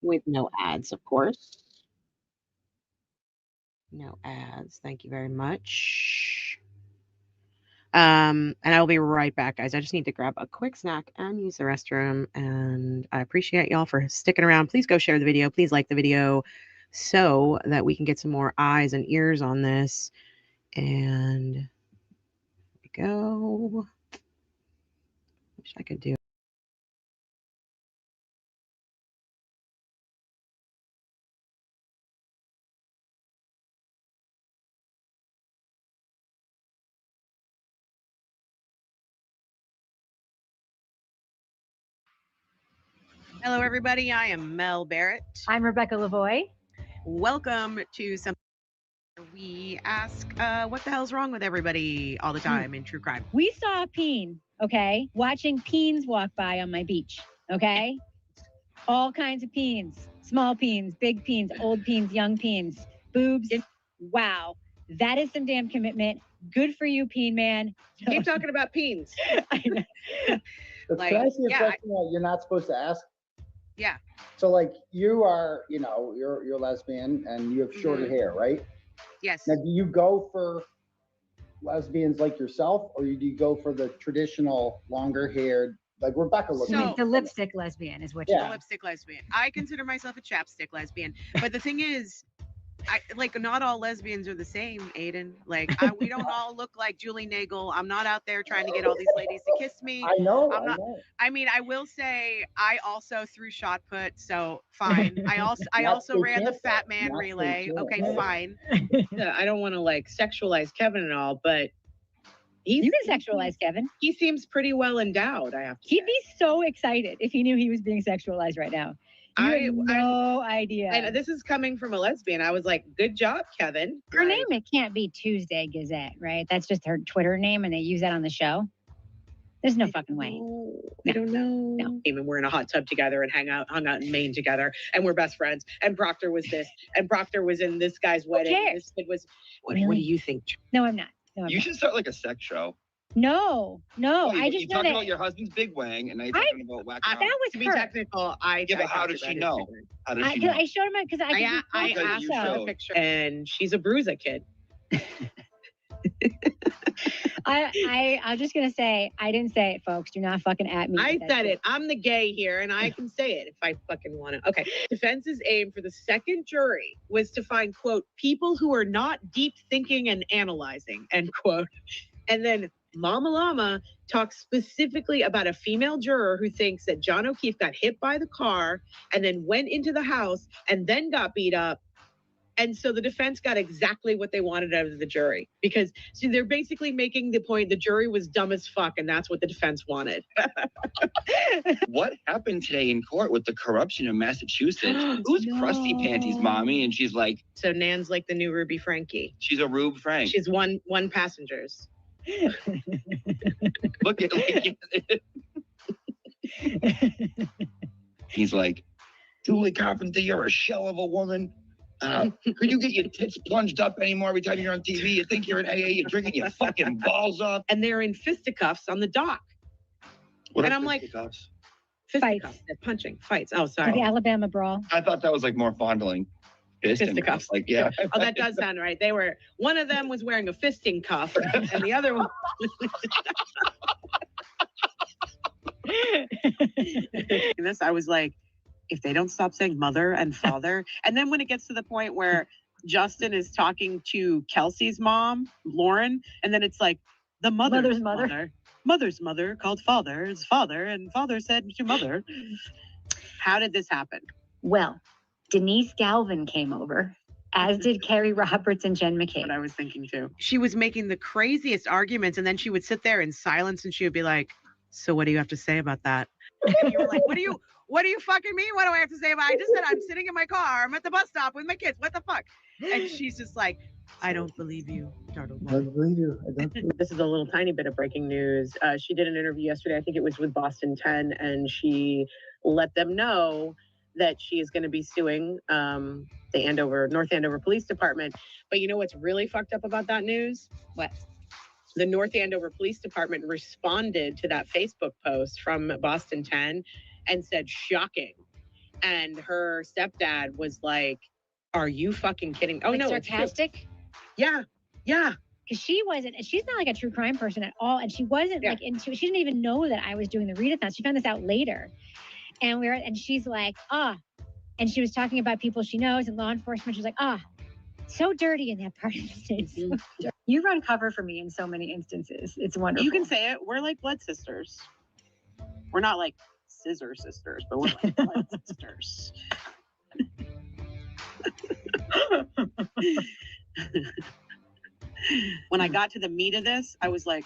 With no ads, of course. No ads. Thank you very much. And I'll be right back, guys. I just need to grab a quick snack and use the restroom. And I appreciate y'all for sticking around. Please go share the video. Please like the video so that we can get some more eyes and ears on this. And here we go. Wish I could do. Hello, everybody. I am Mel Barrett. I'm Rebecca Lavoie. Welcome to Something we ask what the hell's wrong with everybody all the time in true crime. We saw a peen, okay? Watching peens walk by on my beach, okay? All kinds of peens. Small peens, big peens, old peens, young peens, boobs. Wow. That is some damn commitment. Good for you, peen man. Keep talking about peens. I know. Like, Can I see a yeah, question that you're not supposed to ask? Yeah. So like you are, you're lesbian and you have shorter hair, right? Yes. Now, do you go for lesbians like yourself, or do you go for the traditional longer haired, like Rebecca looks? So- The lipstick lesbian is what Yeah. A lipstick lesbian. I consider myself a chapstick lesbian. But the thing is, not all lesbians are the same, Aiden. We don't all look like Julie Nagel. I'm not out there trying to get all these ladies to kiss me. I know. I'm I not- know. I mean, I will say I also threw shot put, so fine. I Not also ran the they fat can't, man not they relay. can't. Okay, Right. fine. Yeah, I don't want to sexualize Kevin and all, but You can sexualize Kevin. he seems pretty well endowed. I have to. He'd say. be so excited if he knew he was being sexualized right now. You have no idea. And this is coming from a lesbian. I was like, "Good job, Kevin." Her name, it can't be Tuesday Gazette, right? That's just her Twitter name, and they use that on the show. There's no fucking way. I don't know. No. Even we're in a hot tub together and hung out in Maine together, and we're best friends. And Proctor was this, and Proctor was in this guy's wedding. And cares? this kid was. What Really? do you think? No, I'm not. No, I'm You not. should start like a sex show. No. I just you know talking that about your husband's big wang, and now you're talking about whacking that off. was To be her. technical, Yeah, but how does she know? How does she know? I showed him because I I Because asked you her a showed. picture, and she's a bruiser kid. I'm just gonna say I didn't say it, folks. Do not fucking at me. I with that said shit. it. I'm the gay here, and I can say it if I fucking want to. Okay. Defense's aim for the second jury was to find, quote, people who are not deep thinking and analyzing, end quote. And then Mama Llama talks specifically about a female juror who thinks that John O'Keefe got hit by the car and then went into the house and then got beat up. And so the defense got exactly what they wanted out of the jury, because they're basically making the point the jury was dumb as fuck, and that's what the defense wanted. What happened today in court with the corruption in Massachusetts? Who's Krusty Panties mommy? And she's like, So Nan's like the new Ruby Frankie. she's a Rube Frank. She's one passengers. Look at He's like, Julie Carpenter, you're a shell of a woman. Could you get your tits plunged up anymore every time you're on TV? You think you're in AA, you're drinking your fucking balls off. And they're in fisticuffs on the dock. What And are I'm like- fisticuffs? Fisticuffs. They're punching. Fights. Oh, The sorry. Alabama brawl. I thought that was like more fondling. Fisticuffs. Like, yeah. Oh, that does sound right. One of them was wearing a fisting cuff, and the other one. And this, I was like, if they don't stop saying mother and father, and then when it gets to the point where Justin is talking to Kelsey's mom, Lauren, and then it's like the mother's mother. Mother's mother called father's father, and father said to mother. How did this happen? Well, Denise Galvin came over As did Carrie Roberts and Jen McCabe. What I was thinking too. She was making the craziest arguments, and then she would sit there in silence, and she would be like, "So what do you have to say about that?" And you were like, "What do you fucking mean? What do I have to say about it? I just said I'm sitting in my car. I'm at the bus stop with my kids. What the fuck?" And she's just like, "I don't believe you, Turtle Boy." I don't believe you. I don't believe This is a little tiny bit of breaking news. She did an interview yesterday. I think it was with Boston 10, and she let them know that she is going to be suing the North Andover Police Department. But you know what's really fucked up about that news? What? The North Andover Police Department responded to that Facebook post from Boston 10 and said, "Shocking." And her stepdad was like, "Are you fucking kidding?" Oh, like no. sarcastic? Yeah. Yeah. Because she's not like a true crime person at all. And she wasn't like she didn't even know that I was doing the readathon. She found this out later. And she's like, and she was talking about people she knows and law enforcement. She was like, so dirty in that part of the state. Mm-hmm. You run cover for me in so many instances. It's wonderful. You can say it. We're like blood sisters. We're not like scissor sisters, but we're like blood sisters. When I got to the meat of this, I was like,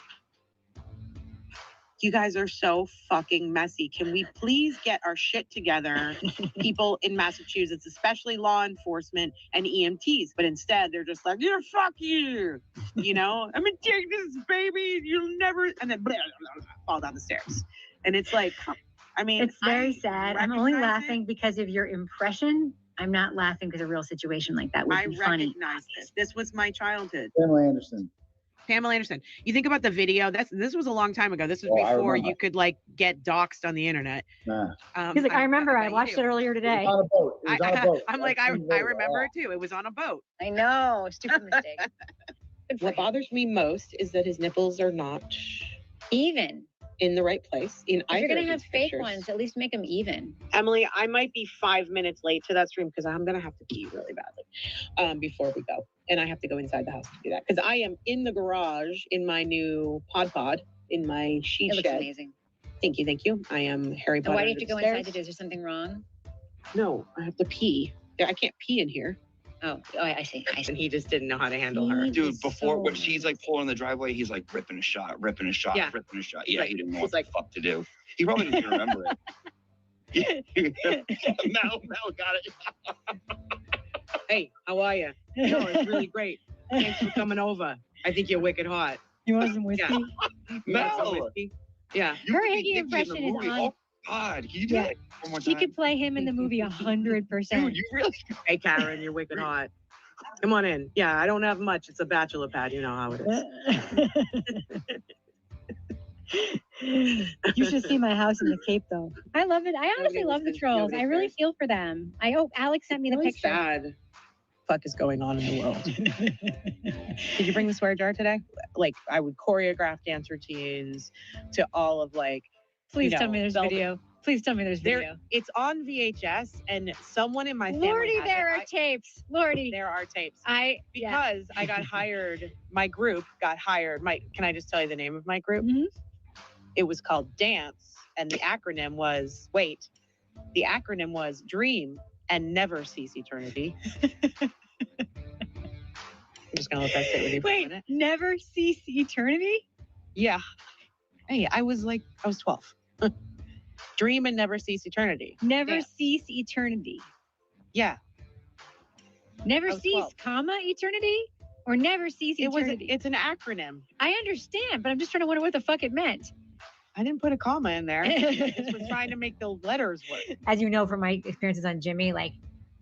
you guys are so fucking messy. Can we please get our shit together, people in Massachusetts, especially law enforcement and EMTs? But instead, they're just like, "Yeah, fuck you." You know, I'm gonna take this baby. You'll never, and then blah, blah, blah, fall down the stairs. And it's like, I mean, it's very sad. I'm only laughing because of your impression. I'm not laughing because a real situation like that would be funny. I recognize this. This was my childhood. Pamela Anderson. Pamela Anderson. You think about the video. This was a long time ago. This was before you could like get doxxed on the internet. He's like, I remember. I watched it earlier today. It was on a boat. It was on a boat. I'm like, I remember it too. It was on a boat. I know. Stupid mistake. What bothers me most is that his nipples are not even in the right place. If you're gonna have fake ones, at least make them even. Emily, I might be 5 minutes late to that stream because I'm gonna have to pee really badly before we go, and I have to go inside the house to do that because I am in the garage in my new pod in my sheet shed. It looks amazing. Thank you. I am Harry Potter. Why do you have to go inside to do? Is there something wrong? No, I have to pee. I can't pee in here. Oh, I see. And he just didn't know how to handle her. Dude, before when she's like pulling the driveway, he's like ripping a shot. Yeah, He's he didn't know what the fuck to do. He probably didn't even remember it. Mel got it. Hey, how are you? No, it's really great. Thanks for coming over. I think you're wicked hot. You want some whiskey? Yeah. Mel. Yeah. Her Higgy impression is on. Oh God, can you do that one more time? She could play him in the movie 100%. Dude, you really? Hey, Karen, you're wicked hot. Come on in. Yeah, I don't have much. It's a bachelor pad. You know how it is. You should see my house in the Cape, though. I love it. I honestly love the trolls. I really feel for them. I hope Alex sent me the picture. Sad. Fuck is going on in the world? Did you bring the swear jar today? Like, I would choreograph dance routines to all of like. Please tell me there's video. Please tell me there's video. It's on VHS, and someone in my family. Lordy, there are tapes. Lordy, there are tapes. I got hired. My group got hired. Can I just tell you the name of my group? Mm-hmm. It was called Dance, and the acronym was Dream and Never Cease Eternity. I'm just gonna let that sit with you for a minute. Never Cease Eternity? Yeah. Hey, I was 12. Dream and Never Cease Eternity. Never Cease Eternity. Yeah. Never Cease, 12. comma, Eternity? Or Never Cease Eternity? It's an acronym. I understand, but I'm just trying to wonder what the fuck it meant. I didn't put a comma in there. I just was trying to make the letters work. As you know from my experiences on Jimmy, like,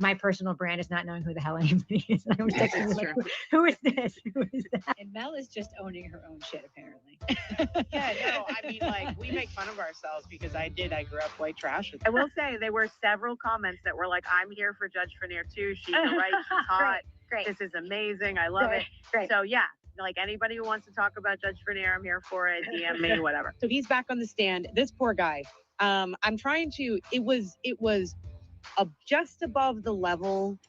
my personal brand is not knowing who the hell anybody is. And I was texting like, who is this? Who is that? And Mel is just owning her own shit, apparently. Yeah, no, I mean, like, we make fun of ourselves because I grew up white trash. I will say there were several comments that were like, I'm here for Judge Fanier too. She's right, she's hot. Great. This is amazing. I love it. Great. So yeah, like anybody who wants to talk about Judge Fanier, I'm here for it. DM me, whatever. So he's back on the stand. This poor guy. I'm trying to, it was just above the level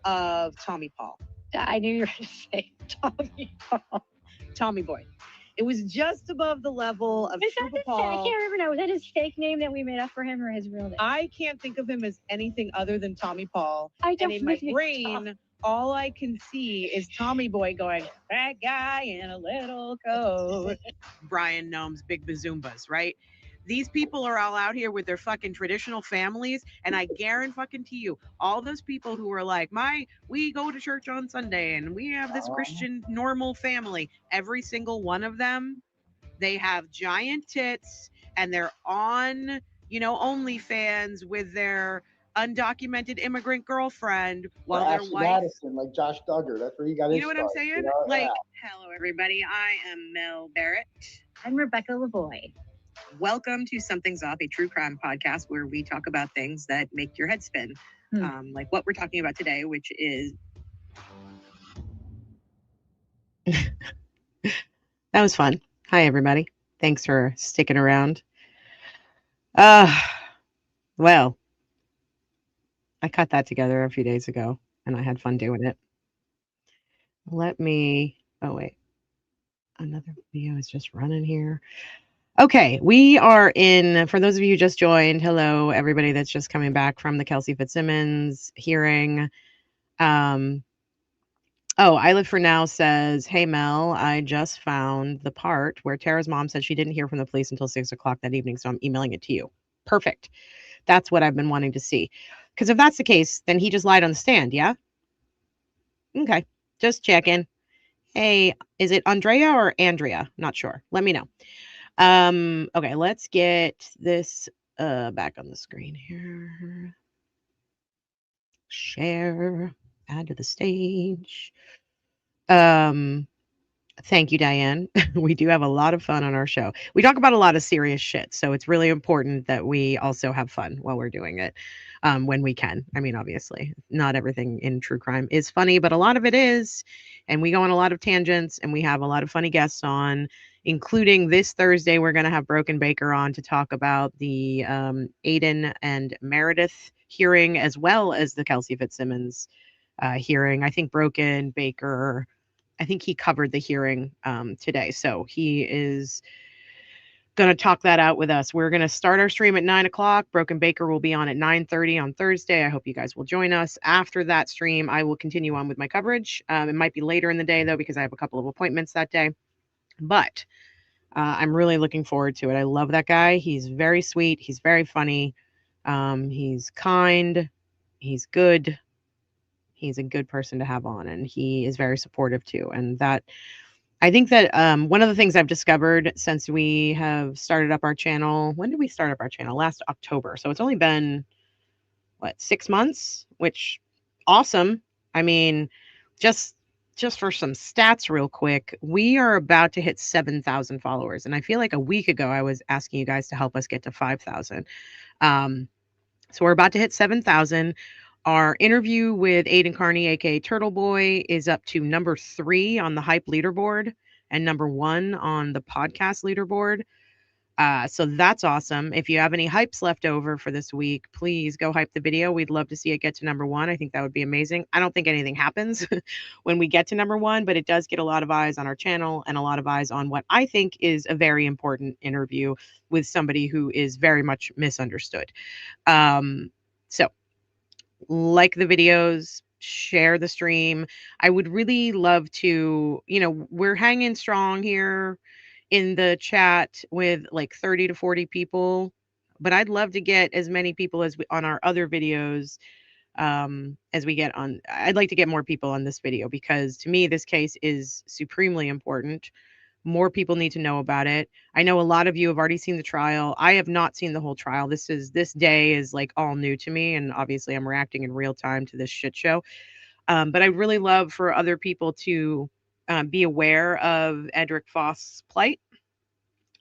of Tommy Paul. I knew you were going to say Tommy Paul. Tommy Boy. It was just above the level of Super Paul. I can't remember now. Was that his fake name that we made up for him or his real name? I can't think of him as anything other than Tommy Paul. I and in my brain, all I can see is Tommy Boy going, that guy in a little coat. Brian Gnome's Big Bazoombas, right? These people are all out here with their fucking traditional families, and I guarantee you, all those people who are like, we go to church on Sunday and we have this Christian normal family, every single one of them, they have giant tits and they're on, OnlyFans with their undocumented immigrant girlfriend while their Ashley wife. Madison, like Josh Duggar. That's where he got his You know what I'm start, saying? Yeah. Hello, everybody. I am Mel Barrett. I'm Rebecca Lavoie. Welcome to Something's Off, a true crime podcast where we talk about things that make your head spin. Like what we're talking about today, which is... That was fun. Hi, everybody. Thanks for sticking around. Well, I cut that together a few days ago, and I had fun doing it. Oh, wait. Another video is just running here. Okay, we are in, for those of you who just joined, hello, everybody that's just coming back from the Kelsey Fitzsimmons hearing. I Live for Now says, hey, Mel, I just found the part where Tara's mom said she didn't hear from the police until 6 o'clock that evening, so I'm emailing it to you. Perfect. That's what I've been wanting to see. Because if that's the case, then he just lied on the stand, yeah? Okay, just checking. Hey, is it Andrea or Andrea? Not sure. Let me know. Okay, let's get this back on the screen here. Share, add to the stage. Thank you, Diane. We do have a lot of fun on our show. We talk about a lot of serious shit, so it's really important that we also have fun while we're doing it, when we can. I mean, obviously, not everything in true crime is funny, but a lot of it is, and we go on a lot of tangents, and we have a lot of funny guests on, including this Thursday, we're going to have Broken Baker on to talk about the Aiden and Meredith hearing, as well as the Kelsey Fitzsimmons hearing. I think Broken Baker... I think he covered the hearing today. So he is going to talk that out with us. We're going to start our stream at 9 o'clock. Broken Baker will be on at 9:30 on Thursday. I hope you guys will join us. After that stream, I will continue on with my coverage. It might be later in the day, though, because I have a couple of appointments that day. But I'm really looking forward to it. I love that guy. He's very sweet. He's very funny. He's kind. He's good. He's a good person to have on, and he is very supportive too. And that, I think that one of the things I've discovered since we have started up our channel, when did we start up our channel? Last October. So it's only been, 6 months, which awesome. I mean, just for some stats real quick, we are about to hit 7,000 followers. And I feel like a week ago, I was asking you guys to help us get to 5,000. So we're about to hit 7,000. Our interview with Aiden Carney, aka Turtle Boy, is up to number 3 on the Hype leaderboard and number 1 on the podcast leaderboard. So that's awesome. If you have any hypes left over for this week, please go hype the video. We'd love to see it get to number 1. I think that would be amazing. I don't think anything happens when we get to number 1, but it does get a lot of eyes on our channel and a lot of eyes on what I think is a very important interview with somebody who is very much misunderstood. So like the videos, share the stream. I would really love to, we're hanging strong here in the chat with like 30 to 40 people, but I'd love to get as many people as on our other videos as we get on. I'd like to get more people on this video because to me, this case is supremely important. More people need to know about it. I know a lot of you have already seen the trial. I have not seen the whole trial. This day is like all new to me. And obviously I'm reacting in real time to this shit show. But I'd really love for other people to be aware of Edric Faust's plight.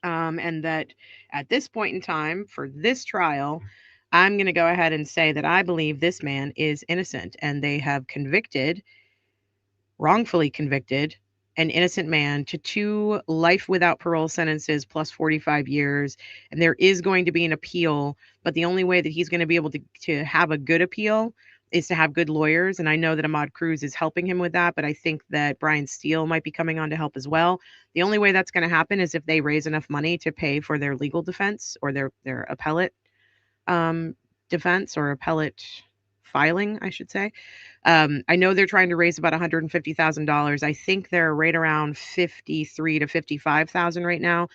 And that at this point in time for this trial, I'm going to go ahead and say that I believe this man is innocent and they have wrongfully convicted an innocent man to 2 life without parole sentences plus 45 years. And there is going to be an appeal, but the only way that he's going to be able to have a good appeal is to have good lawyers. And I know that Ahmad Cruz is helping him with that, but I think that Brian Steele might be coming on to help as well. The only way that's going to happen is if they raise enough money to pay for their legal defense or their appellate defense or appellate filing, I should say. I know they're trying to raise about $150,000. I think they're right around 53 to 55,000 right now.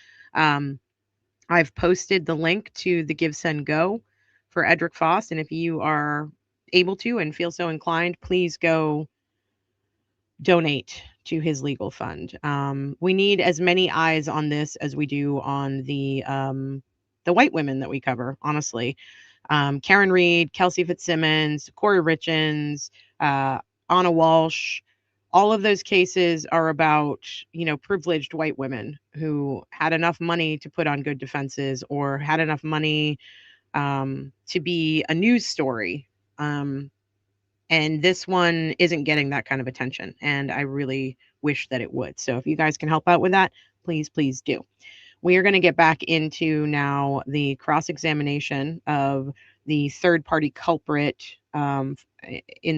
I've posted the link to the Give Send Go for Edric Faust, and if you are able to and feel so inclined, please go donate to his legal fund. We need as many eyes on this as we do on the white women that we cover, honestly. Karen Reed, Kelsey Fitzsimmons, Corey Richens, Anna Walsh, all of those cases are about, privileged white women who had enough money to put on good defenses or had enough money to be a news story. And this one isn't getting that kind of attention. And I really wish that it would. So if you guys can help out with that, please, please do. We are going to get back into now the cross-examination of the third-party culprit in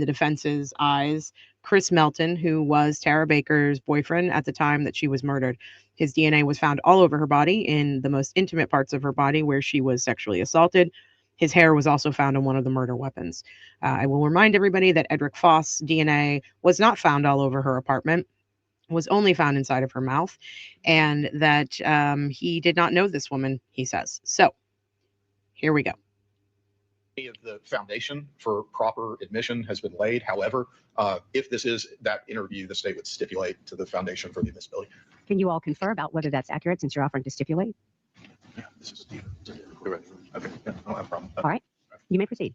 the defense's eyes, Chris Melton, who was Tara Baker's boyfriend at the time that she was murdered. His DNA was found all over her body in the most intimate parts of her body where she was sexually assaulted. His hair was also found on one of the murder weapons. I will remind everybody that Edric Faust's DNA was not found all over her apartment, was only found inside of her mouth, and that he did not know this woman, he says. So here we go. Of the foundation for proper admission has been laid. However, if this is that interview, the state would stipulate to the foundation for the admissibility. Can you all confer about whether that's accurate since you're offering to stipulate? Yeah, this is correct. Okay, yeah, I don't have a problem. All right, you may proceed.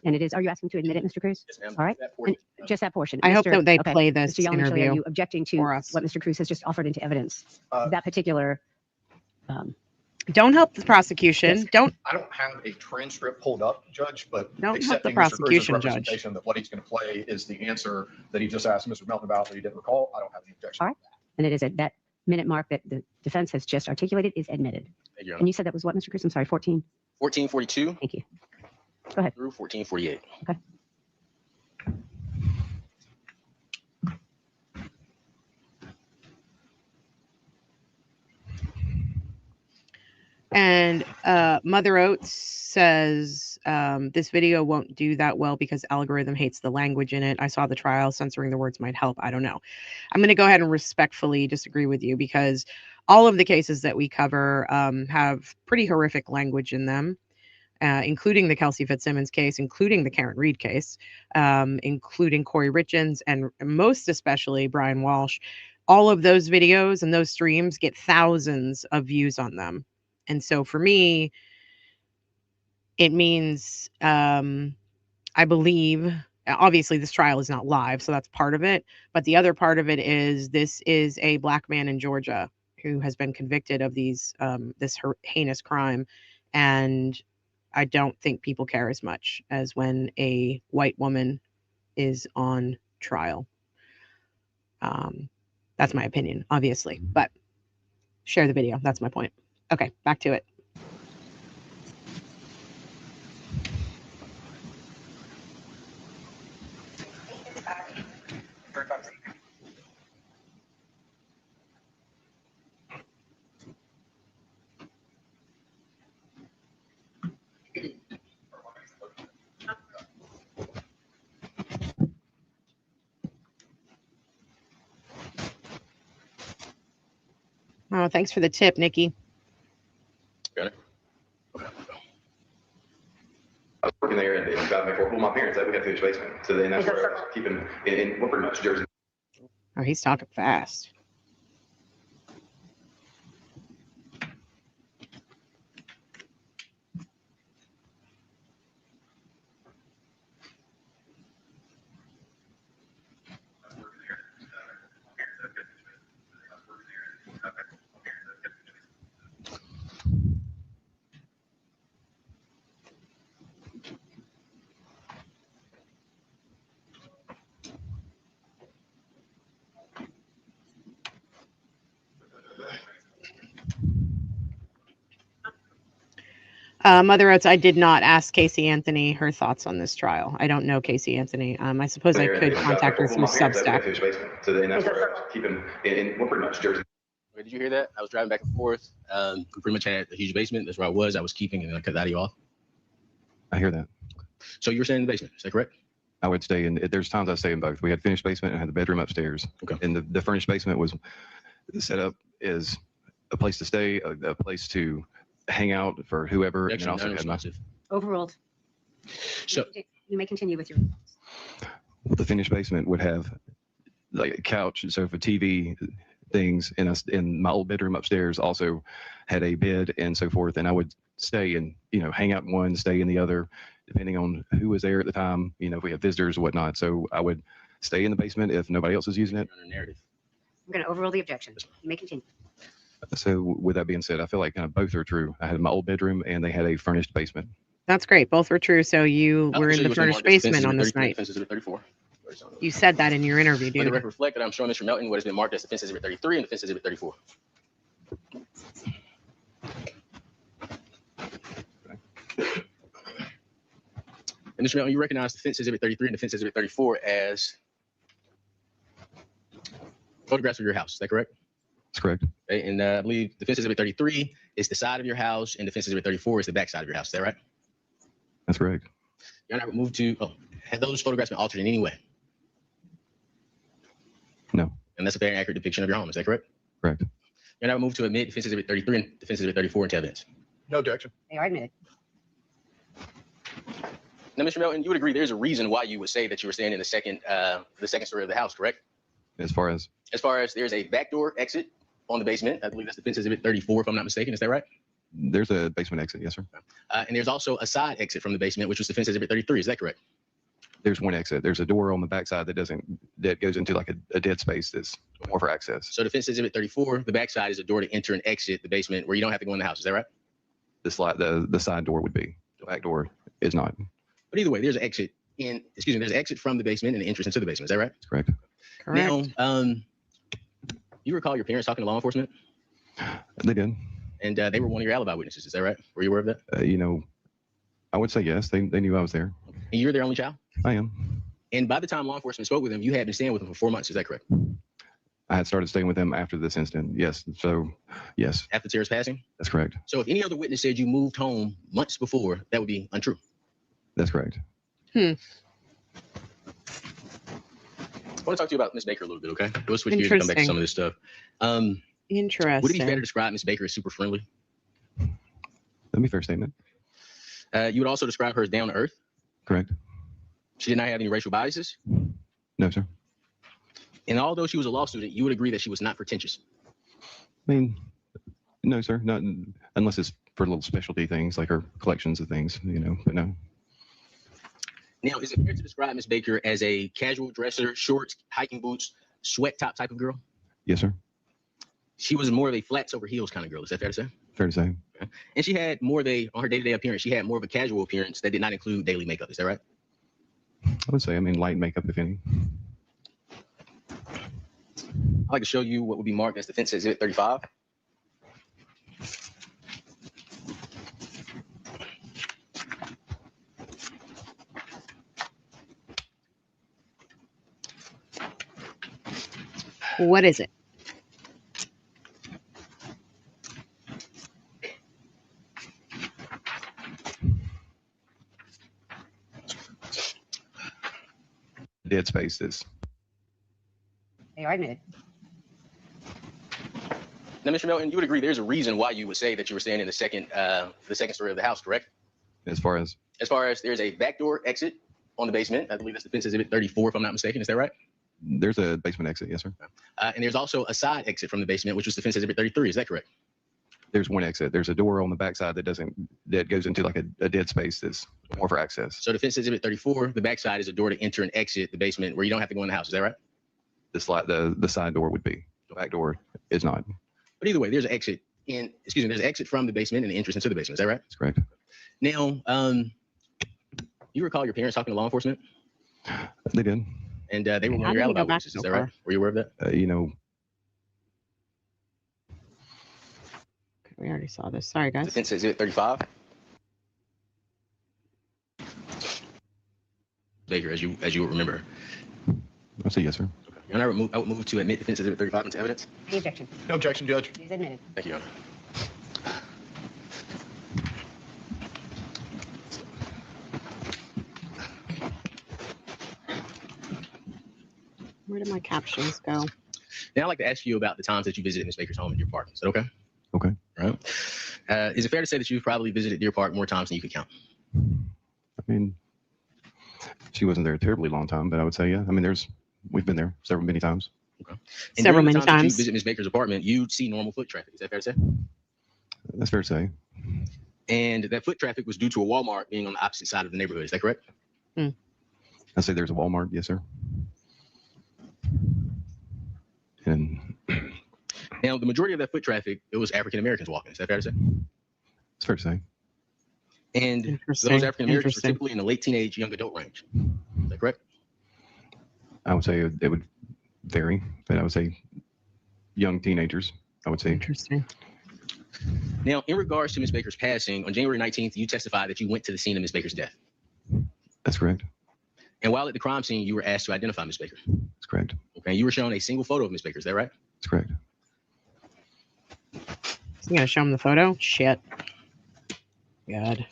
And it is, are you asking to admit it, Mr. Cruz? Yes, ma'am. All right, That portion. and just that portion. I hope Mr. that they okay, play this Mr. Yalmicheli, interview are you objecting to for what us. Mr. Cruz has just offered into evidence? That particular. Don't help the prosecution. Yes. I don't have a transcript pulled up, Judge, but Don't help the accepting Mr. Cruz's prosecution, Judge. representation that what he's going to play is the answer that he just asked Mr. Melton about that he didn't recall, I don't have any objection. All right. And it is at that minute mark that the defense has just articulated is admitted. Thank you, Your And you said that was what, Mr. Cruz? I'm sorry, 14. 1442 Thank you. Go ahead. through 1448. Okay. And Mother Oats says this video won't do that well because algorithm hates the language in it. I saw the trial. Censoring the words might help. I don't know. I'm going to go ahead and respectfully disagree with you because all of the cases that we cover have pretty horrific language in them, including the Kelsey Fitzsimmons case, including the Karen Reed case, including Corey Richens, and most especially Brian Walsh. All of those videos and those streams get thousands of views on them. And so for me, it means I believe, obviously this trial is not live, so that's part of it. But the other part of it is this is a Black man in Georgia who has been convicted of this heinous crime. And I don't think people care as much as when a white woman is on trial. That's my opinion, obviously, but share the video. That's my point. Okay, back to it. Oh, thanks for the tip, Nikki. Got it? I was working there and got back. Well, my parents, we had to his basement. So then that's where I was keeping in well, pretty much Jersey. Oh, he's talking fast. Mother Oats, I did not ask Casey Anthony her thoughts on this trial. I don't know Casey Anthony. I suppose I could contact her through Substack. So then that's where I was keeping in well, pretty much Jersey. Did you hear that? I was driving back and forth. We pretty much had a huge basement. That's where I was. I was keeping, and I cut that off. I hear that. So you were staying in the basement, is that correct? I would stay in, there's times I stay in both. We had finished basement and had the bedroom upstairs. Okay. And the furnished basement was set up as a place to stay, a place to hang out for whoever. And then also had my, Non-responsive. Overruled. So You may continue with your. the finished basement would have like a couch and sofa, TV, things, and my old bedroom upstairs also had a bed and so forth. And I would stay and, hang out in one, stay in the other, depending on who was there at the time, if we had visitors or whatnot. So I would stay in the basement if nobody else was using it. under narrative. I'm going to overrule the objection. You may continue. So with that being said, I feel like kind of both are true. I had my old bedroom and they had a furnished basement. That's great. Both were true. So you Oh, were so in you the were furnished marked as basement defenses on exhibit this 33, night. defense exhibit 34. You said that in your interview, Let the dude. record reflect that I'm showing Mr. Melton what has been marked as defense exhibit 33 and defense exhibit 34. And Mr. Melton, you recognize defense exhibit 33 and defense exhibit 34 as photographs of your house. Is that correct? That's correct. Okay, and I believe defense exhibit 33 is the side of your house and defense exhibit 34 is the back side of your house. Is that right? That's correct. You're not moved to, have those photographs been altered in any way? No. And that's a very accurate depiction of your home. Is that correct? Correct. You're not moved to admit defense exhibit 33 and defense exhibit 34 into evidence. No objection. They are admitted. Now, Mr. Melton, you would agree there's a reason why you would say that you were staying in the second story of the house, correct? As far as There's a backdoor exit on the basement. I believe that's defense exhibit 34, if I'm not mistaken. Is that right? there's a basement exit, yes, sir. And there's also a side exit from the basement, which was defense exhibit 33. Is that correct? There's one exit. There's a door on the backside that goes into like a dead space that's more for access. So defense exhibit 34, the backside is a door to enter and exit the basement where you don't have to go in the house. Is that right? The side door would be. The back door is not. But either way, there's an exit there's an exit from the basement and an entrance into the basement. Is that right? That's correct. Correct. Now, you recall your parents talking to law enforcement? They did. And they were one of your alibi witnesses. Is that right? Were you aware of that? I would say yes. They knew I was there. And you're their only child? I am. And by the time law enforcement spoke with them, you had been staying with them for 4 months. Is that correct? I had started staying with them after this incident. Yes. So, yes, After Tara's passing? that's correct. So if any other witness said you moved home months before, that would be untrue. That's correct. I want to talk to you about Miss Baker a little bit, okay? We'll switch gears and come back to some of this stuff. Interesting. Would it be fair to describe Miss Baker as super friendly? That'd be a fair statement. You would also describe her as down to earth. Correct. She did not have any racial biases. No, sir. And although she was a law student, you would agree that she was not pretentious. I mean, no, sir. Not unless it's for little specialty things like her collections of things, but no. Now, is it fair to describe Miss Baker as a casual dresser, shorts, hiking boots, sweat top type of girl? Yes, sir. She was more of a flats over heels kind of girl. Is that fair to say? Fair to say. And she had more of on her day-to-day appearance, she had more of a casual appearance that did not include daily makeup. Is that right? I would say, light makeup, if any. I'd like to show you what would be marked as defense exhibit 35. What is it? Dead space is. They are admitted. Now, Mr. Melton, you would agree there's a reason why you would say that you were staying in the second story of the house, correct? As far as There's a backdoor exit on the basement. I believe that's defense exhibit 34, if I'm not mistaken. Is that right? there's a basement exit, yes, sir. And there's also a side exit from the basement, which was defense exhibit 33. Is that correct? There's one exit. There's a door on the backside that goes into like a dead space that's more for access. So defense exhibit 34, the backside is a door to enter and exit the basement where you don't have to go in the house. Is that right? The side door would be. The back door is not. But either way, there's an exit there's an exit from the basement and an entrance into the basement. Is that right? That's correct. Now, you recall your parents talking to law enforcement? They did. And they were one How of your did we go alibi back witnesses. so Is that right? far? Were you aware of that? We already saw this. Sorry, guys. Defense exhibit 35. Baker, as you would remember. I'll say yes, sir. And I would move to admit defense exhibit 35 into evidence. Any objection? No objection, Judge. It is admitted. Thank you, Your Honor. Where did my captions go? Now I'd like to ask you about the times that you visited Ms. Baker's home in Deer Park. Is that okay? Okay. All right. Is it fair to say that you've probably visited Deer Park more times than you could count? I mean, she wasn't there a terribly long time, but I would say, yeah. I mean, we've been there many times. Okay. Several during the many times that you times. visit Ms. Baker's apartment, you'd see normal foot traffic. Is that fair to say? That's fair to say. And that foot traffic was due to a Walmart being on the opposite side of the neighborhood. Is that correct? I say there's a Walmart. Yes, sir. And now, the majority of that foot traffic, it was African Americans walking. Is that fair to say? It's fair to say. And those African Americans were typically in the late teenage, young adult range. Is that correct? I would say it would vary, but I would say young teenagers. I would say. Interesting. Now, in regards to Ms. Baker's passing, on January 19th, you testified that you went to the scene of Ms. Baker's death. That's correct. And while at the crime scene, you were asked to identify Ms. Baker. That's correct. Okay. You were shown a single photo of Ms. Baker. Is that right? That's correct. Is he gonna show him the photo? Shit. God.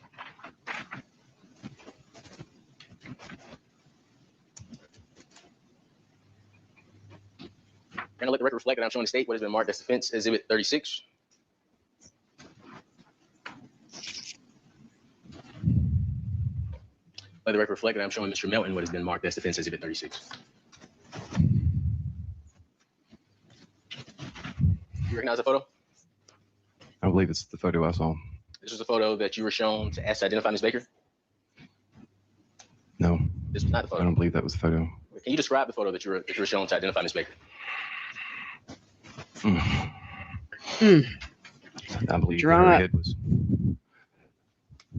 Can I let the record reflect that I'm showing the state what has been marked as defense exhibit 36? Let the record reflect that I'm showing Mr. Melton what has been marked as defense exhibit 36. You recognize the photo? I believe it's the photo I saw. This was the photo that you were shown to ask to identify Ms. Baker? No, This was not the I photo. don't believe that was the photo. Can you describe the photo that you were shown to identify Ms. Baker? I believe Draw her up. head was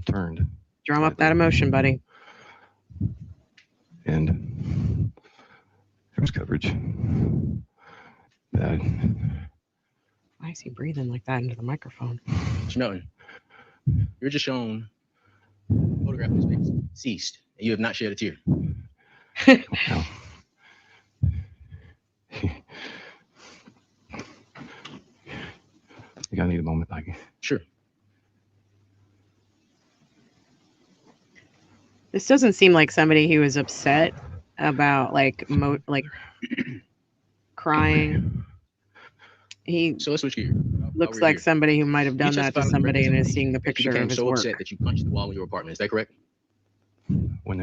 turned, Drum up that emotion, buddy. and there was coverage. Bad. Why is he breathing like that into the microphone? Mr. Melton, you're just shown a photograph of Ms. Baker deceased, and you have not shed a tear. Wow. I think I need a moment. Sure. This doesn't seem like somebody who was upset about like crying. He So let's switch gears. looks like somebody who might have done that to somebody and is seeing the that you picture became of his so work. upset that you punched the wall in your apartment. Is that correct? When I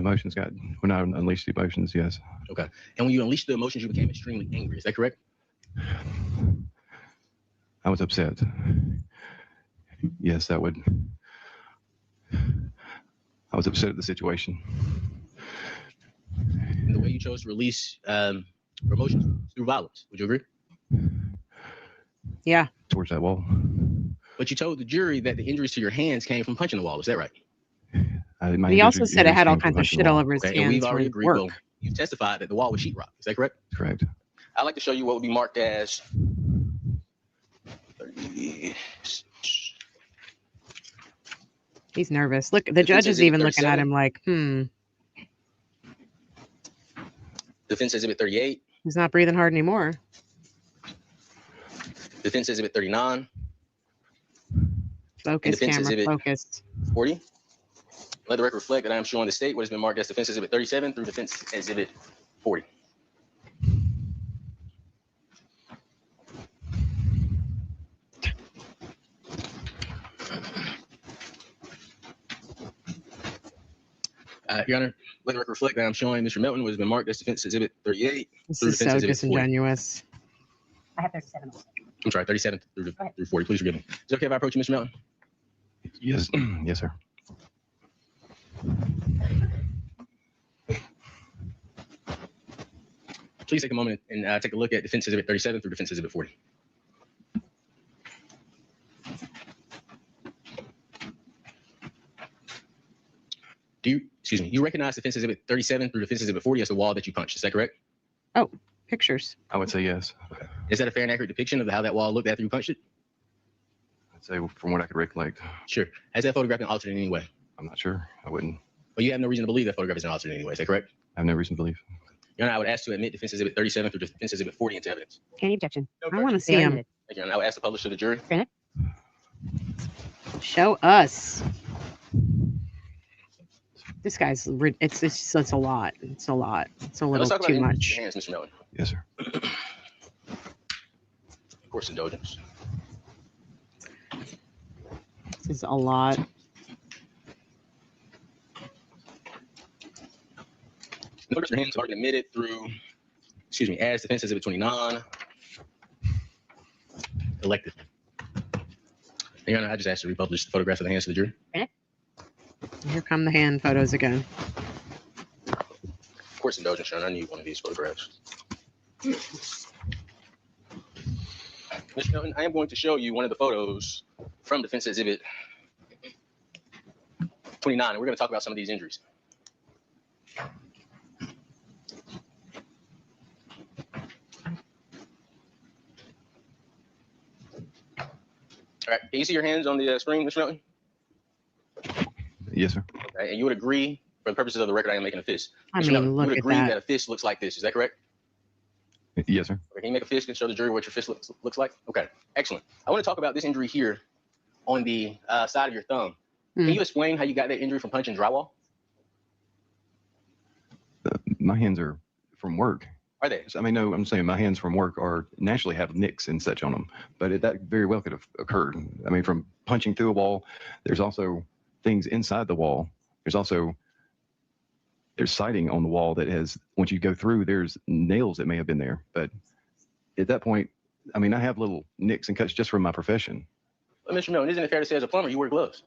unleashed the emotions, yes. Okay. And when you unleashed the emotions, you became extremely angry. Is that correct? I was upset. Yes, I was upset at the situation. And the way you chose to release emotions through violence. Would you agree? Yeah. Towards that wall. But you told the jury that the injuries to your hands came from punching the wall. Is that right? He also said it had all kinds of shit all over his Okay. And we've hands already from agreed. work. Well, you testified that the wall was sheetrock. Is that correct? Correct. I'd like to show you what would be marked as. He's nervous. Look, the judge is even looking at him like, Defense exhibit 38. He's not breathing hard anymore. Defense exhibit 39. Focus, defense camera, exhibit focus. 40. Let the record reflect that I am showing the state what has been marked as defense exhibit 37 through defense exhibit 40. Your Honor, let the record reflect that I'm showing Mr. Melton what has been marked as defense exhibit 38 This through is defense so exhibit 40. disingenuous. I have 37. I'm sorry, 37 through 40. Please forgive me. Is it okay if I approach you, Mr. Melton? Yes. Yes, sir. Please take a moment and take a look at defense exhibit 37 through defense exhibit 40. You recognize defense exhibit 37 through defense exhibit 40 as the wall that you punched. Is that correct? Oh, pictures. I would say yes. Is that a fair and accurate depiction of how that wall looked after you punched it? I'd say from what I could recollect. Sure. Has that photograph been altered in any way? I'm not sure. I wouldn't. But you have no reason to believe that photograph is not altered in any way. Is that correct? I have no reason to believe. Your Honor, I would ask to admit defense exhibit 37 through defense exhibit 40 into evidence. Any objection? I want to see They are him. admitted. Thank you, Your Honor. I would ask the publisher of the jury. Granted. Show us. This guy's it's a lot. It's a lot. It's a Now, little let's talk about too the injuries to much. your hands, Mr. Melton. Yes, sir. Of course, indulgence. This is a lot. Notice your hands are admitted through, as defense exhibit 29. Elected. Your Honor, I just asked to republish the photograph of the hands to the jury. Here come the hand photos again. Of course, indulgence, Your Honor. I need one of these photographs. Mr. Melton, I am going to show you one of the photos from defense exhibit 29, and we're going to talk about some of these injuries. All right, can you see your hands on the screen, Mr. Melton? Yes, sir. Okay, and you would agree, for the purposes of the record, I am making a fist. I Mr. mean, Melton, you look would at agree that. that a fist looks like this. Is that correct? Yes, sir. Okay, can you make a fist and show the jury what your fist looks like? Okay, excellent. I want to talk about this injury here on the side of your thumb. Can you explain how you got that injury from punching drywall? My hands are from work. Are they? I mean, no, I'm saying my hands from work are naturally have nicks and such on them, but that very well could have occurred. I mean, from punching through a wall, there's also things inside the wall. There's siding on the wall that has, once you go through, there's nails that may have been there. But at that point, I mean, I have little nicks and cuts just from my profession. Well, Mr. Melton, isn't it fair to say as a plumber, you wear gloves?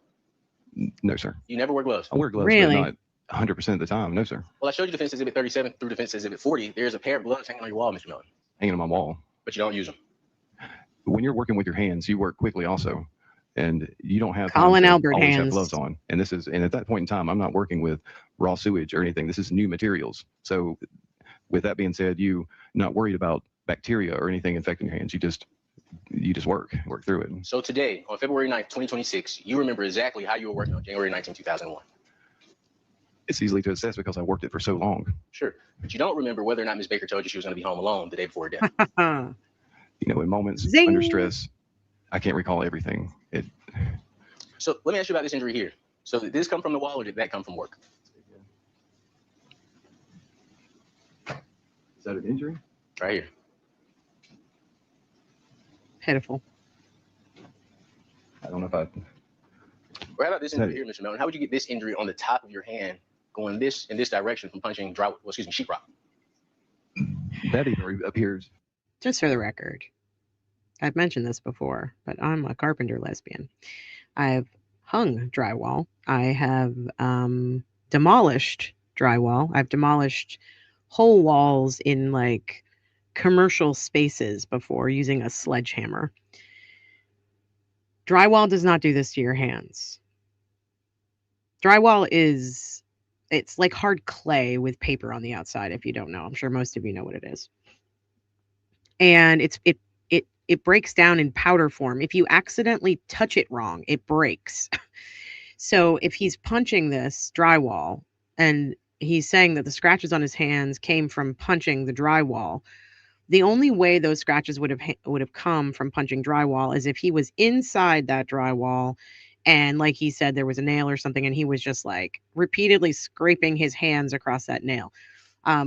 No, sir. You never wear gloves? I wear gloves, Really? but not 100% of the time. No, sir. Well, I showed you defense exhibit 37 through defense exhibit 40. There's a pair of gloves hanging on your wall, Mr. Melton, Hanging on my wall. but you don't use them. When you're working with your hands, you work quickly also. And you don't have Colin time to Albert always have hands. gloves on. And at that point in time, I'm not working with raw sewage or anything. This is new materials. So with that being said, you not worried about bacteria or anything infecting your hands. You just work through it. So today, on February 9th, 2026, you remember exactly how you were working on January 19, 2001. It's easily to assess because I worked it for so long. Sure. But you don't remember whether or not Ms. Baker told you she was going to be home alone the day before her death. You know, in moments Zing. under stress, I can't recall everything. So let me ask you about this injury here. So did this come from the wall or did that come from work? Is that an injury? Right here. Pitiful. I don't know if I. Well, how about this injury here, Mr. Melton? How would you get this injury on the top of your hand going in this direction from punching sheetrock? That even appears. Just for the record, I've mentioned this before, but I'm a carpenter lesbian. I've hung drywall. I have demolished drywall. I've demolished whole walls in like commercial spaces before using a sledgehammer. Drywall does not do this to your hands. Drywall it's like hard clay with paper on the outside, if you don't know. I'm sure most of you know what it is. And it breaks down in powder form. If you accidentally touch it wrong, it breaks. So if he's punching this drywall and he's saying that the scratches on his hands came from punching the drywall, the only way those scratches would have come from punching drywall is if he was inside that drywall and, like he said, there was a nail or something and he was just like repeatedly scraping his hands across that nail.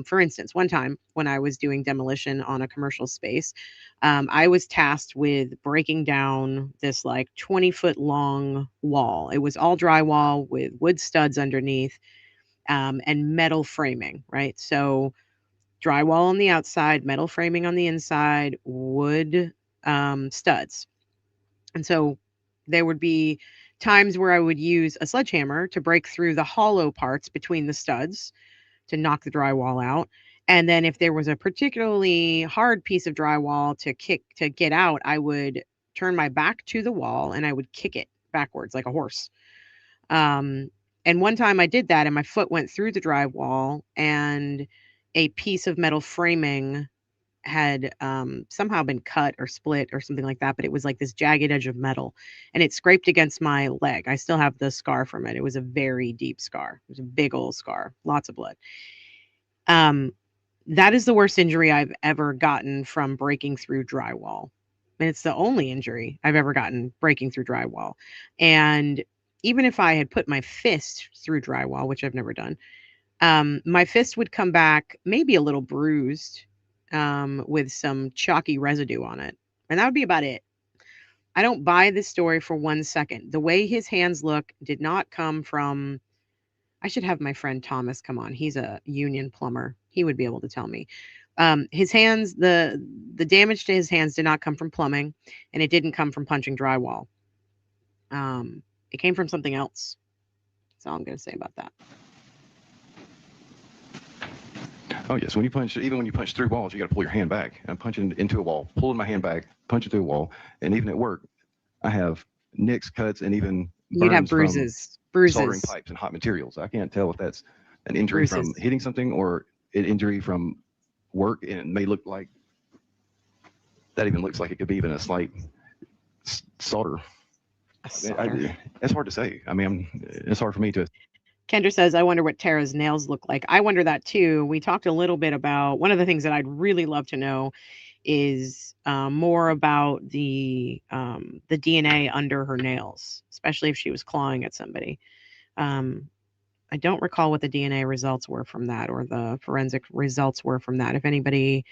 For instance, one time when I was doing demolition on a commercial space, I was tasked with breaking down this like 20-foot long wall. It was all drywall with wood studs underneath and metal framing, right? So drywall on the outside, metal framing on the inside, wood studs. And so there would be times where I would use a sledgehammer to break through the hollow parts between the studs to knock the drywall out. And then if there was a particularly hard piece of drywall to get out, I would turn my back to the wall and I would kick it backwards like a horse. And one time I did that and my foot went through the drywall and a piece of metal framing had somehow been cut or split or something like that, but it was like this jagged edge of metal and it scraped against my leg. I still have the scar from it. It was a very deep scar. It was a big old scar, lots of blood. That is the worst injury I've ever gotten from breaking through drywall. And it's the only injury I've ever gotten breaking through drywall. And even if I had put my fist through drywall, which I've never done, my fist would come back maybe a little bruised, with some chalky residue on it. And that would be about it. I don't buy this story for 1 second. The way his hands look did not come from. I should have my friend Thomas come on. He's a union plumber. He would be able to tell me. His hands, the damage to his hands did not come from plumbing, and it didn't come from punching drywall. It came from something else. That's all I'm going to say about that. Oh yes, when you punch, even when you punch through walls, you got to pull your hand back. I'm punching into a wall, pulling my hand back, punching through a wall, and even at work, I have nicks, cuts, and even You'd have burns from bruises. soldering pipes and hot materials. I can't tell if that's an injury from hitting something or an injury from work, and it may look like that. Even looks like it could be even a slight solder. It's hard to say. I mean, it's hard for me to. Kendra says, I wonder what Tara's nails look like. I wonder that too. We talked a little bit about one of the things that I'd really love to know is more about the DNA under her nails, especially if she was clawing at somebody. I don't recall what the DNA results were from that or the forensic results were from that. If anybody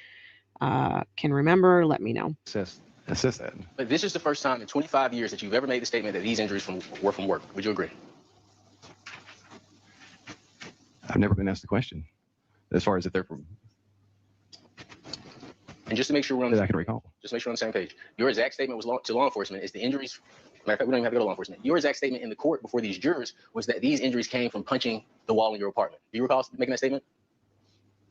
can remember, let me know. Assess that. But this is the first time in 25 years that you've ever made the statement that these injuries were from work. Would you agree? I've never been asked the question as far as if they're from. And just to make sure we're on that I can recall. Just make sure we're on the same page. Your exact statement was to law enforcement is the injuries. Matter of fact, we don't even have to go to law enforcement. Your exact statement in the court before these jurors was that these injuries came from punching the wall in your apartment. Do you recall making that statement?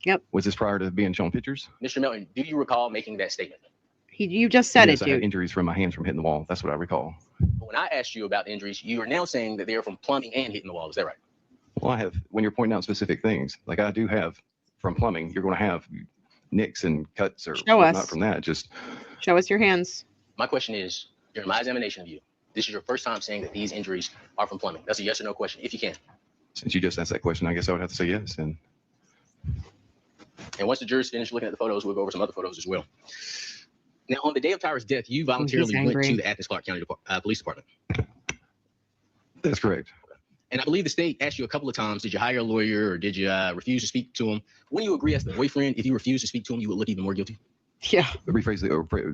Yep. Was this prior to being shown pictures? Mr. Melton, do you recall making that statement? You just said yes, it, I dude. had injuries from my hands from hitting the wall. That's what I recall. But when I asked you about the injuries, you are now saying that they are from plumbing and hitting the wall. Is that right? Well, I have, when you're pointing out specific things, like I do have from plumbing, you're going to have nicks and cuts or whatnot from that. Just show us your hands. My question is, during my examination of you, this is your first time saying that these injuries are from plumbing. That's a yes or no question, if you can. Since you just asked that question, I guess I would have to say yes. And once the jurors finish looking at the photos, we'll go over some other photos as well. Now, on the day of Tyra's death, you voluntarily went to the Athens Clarke County Police Department. That's correct. And I believe the state asked you a couple of times, did you hire a lawyer or did you refuse to speak to him? When you agree as the boyfriend, if you refuse to speak to him, you would look even more guilty? Yeah. Rephrase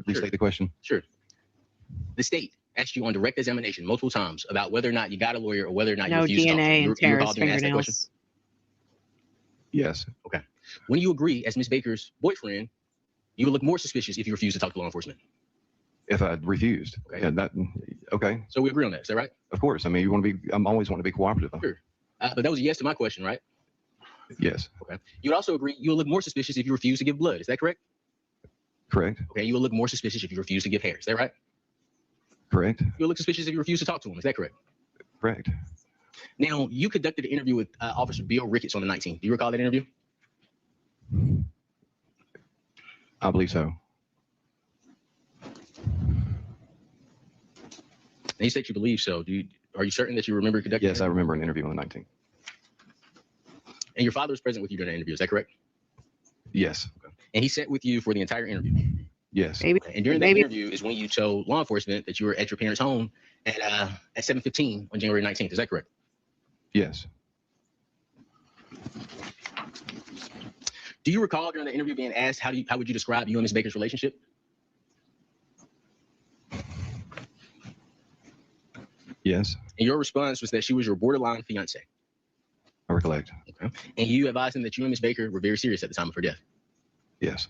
restate the question. Sure. The state asked you on direct examination multiple times about whether or not you got a lawyer or whether or not you refused to talk to him. You recall being asked that question? Yes. Okay. When you agree as Ms. Baker's boyfriend, you would look more suspicious if you refuse to talk to law enforcement. If I refused. Okay. Yeah, okay. So we agree on that. Is that right? Of course. I mean, I'm always want to be cooperative. Sure. But that was a yes to my question, right? Yes. Okay. You would also agree you will look more suspicious if you refuse to give blood. Is that correct? Correct. Okay. You will look more suspicious if you refuse to give hair. Is that right? Correct. You'll look suspicious if you refuse to talk to him. Is that correct? Correct. Now, you conducted an interview with Officer Bill Ricketts on the 19th. Do you recall that interview? I believe so. And you said you believe so. Are you certain that you remember conducting? Yes, I remember an interview on the 19th. And your father was present with you during the interview. Is that correct? Yes. Okay. And he sat with you for the entire interview. Yes. Maybe. And during that interview is when you told law enforcement that you were at your parents' home at 7:15 on January 19th. Is that correct? Yes. Do you recall during the interview being asked how would you describe you and Ms. Baker's relationship? Yes. And your response was that she was your borderline fiance. I recollect. Okay. And you advised him that you and Ms. Baker were very serious at the time of her death. Yes.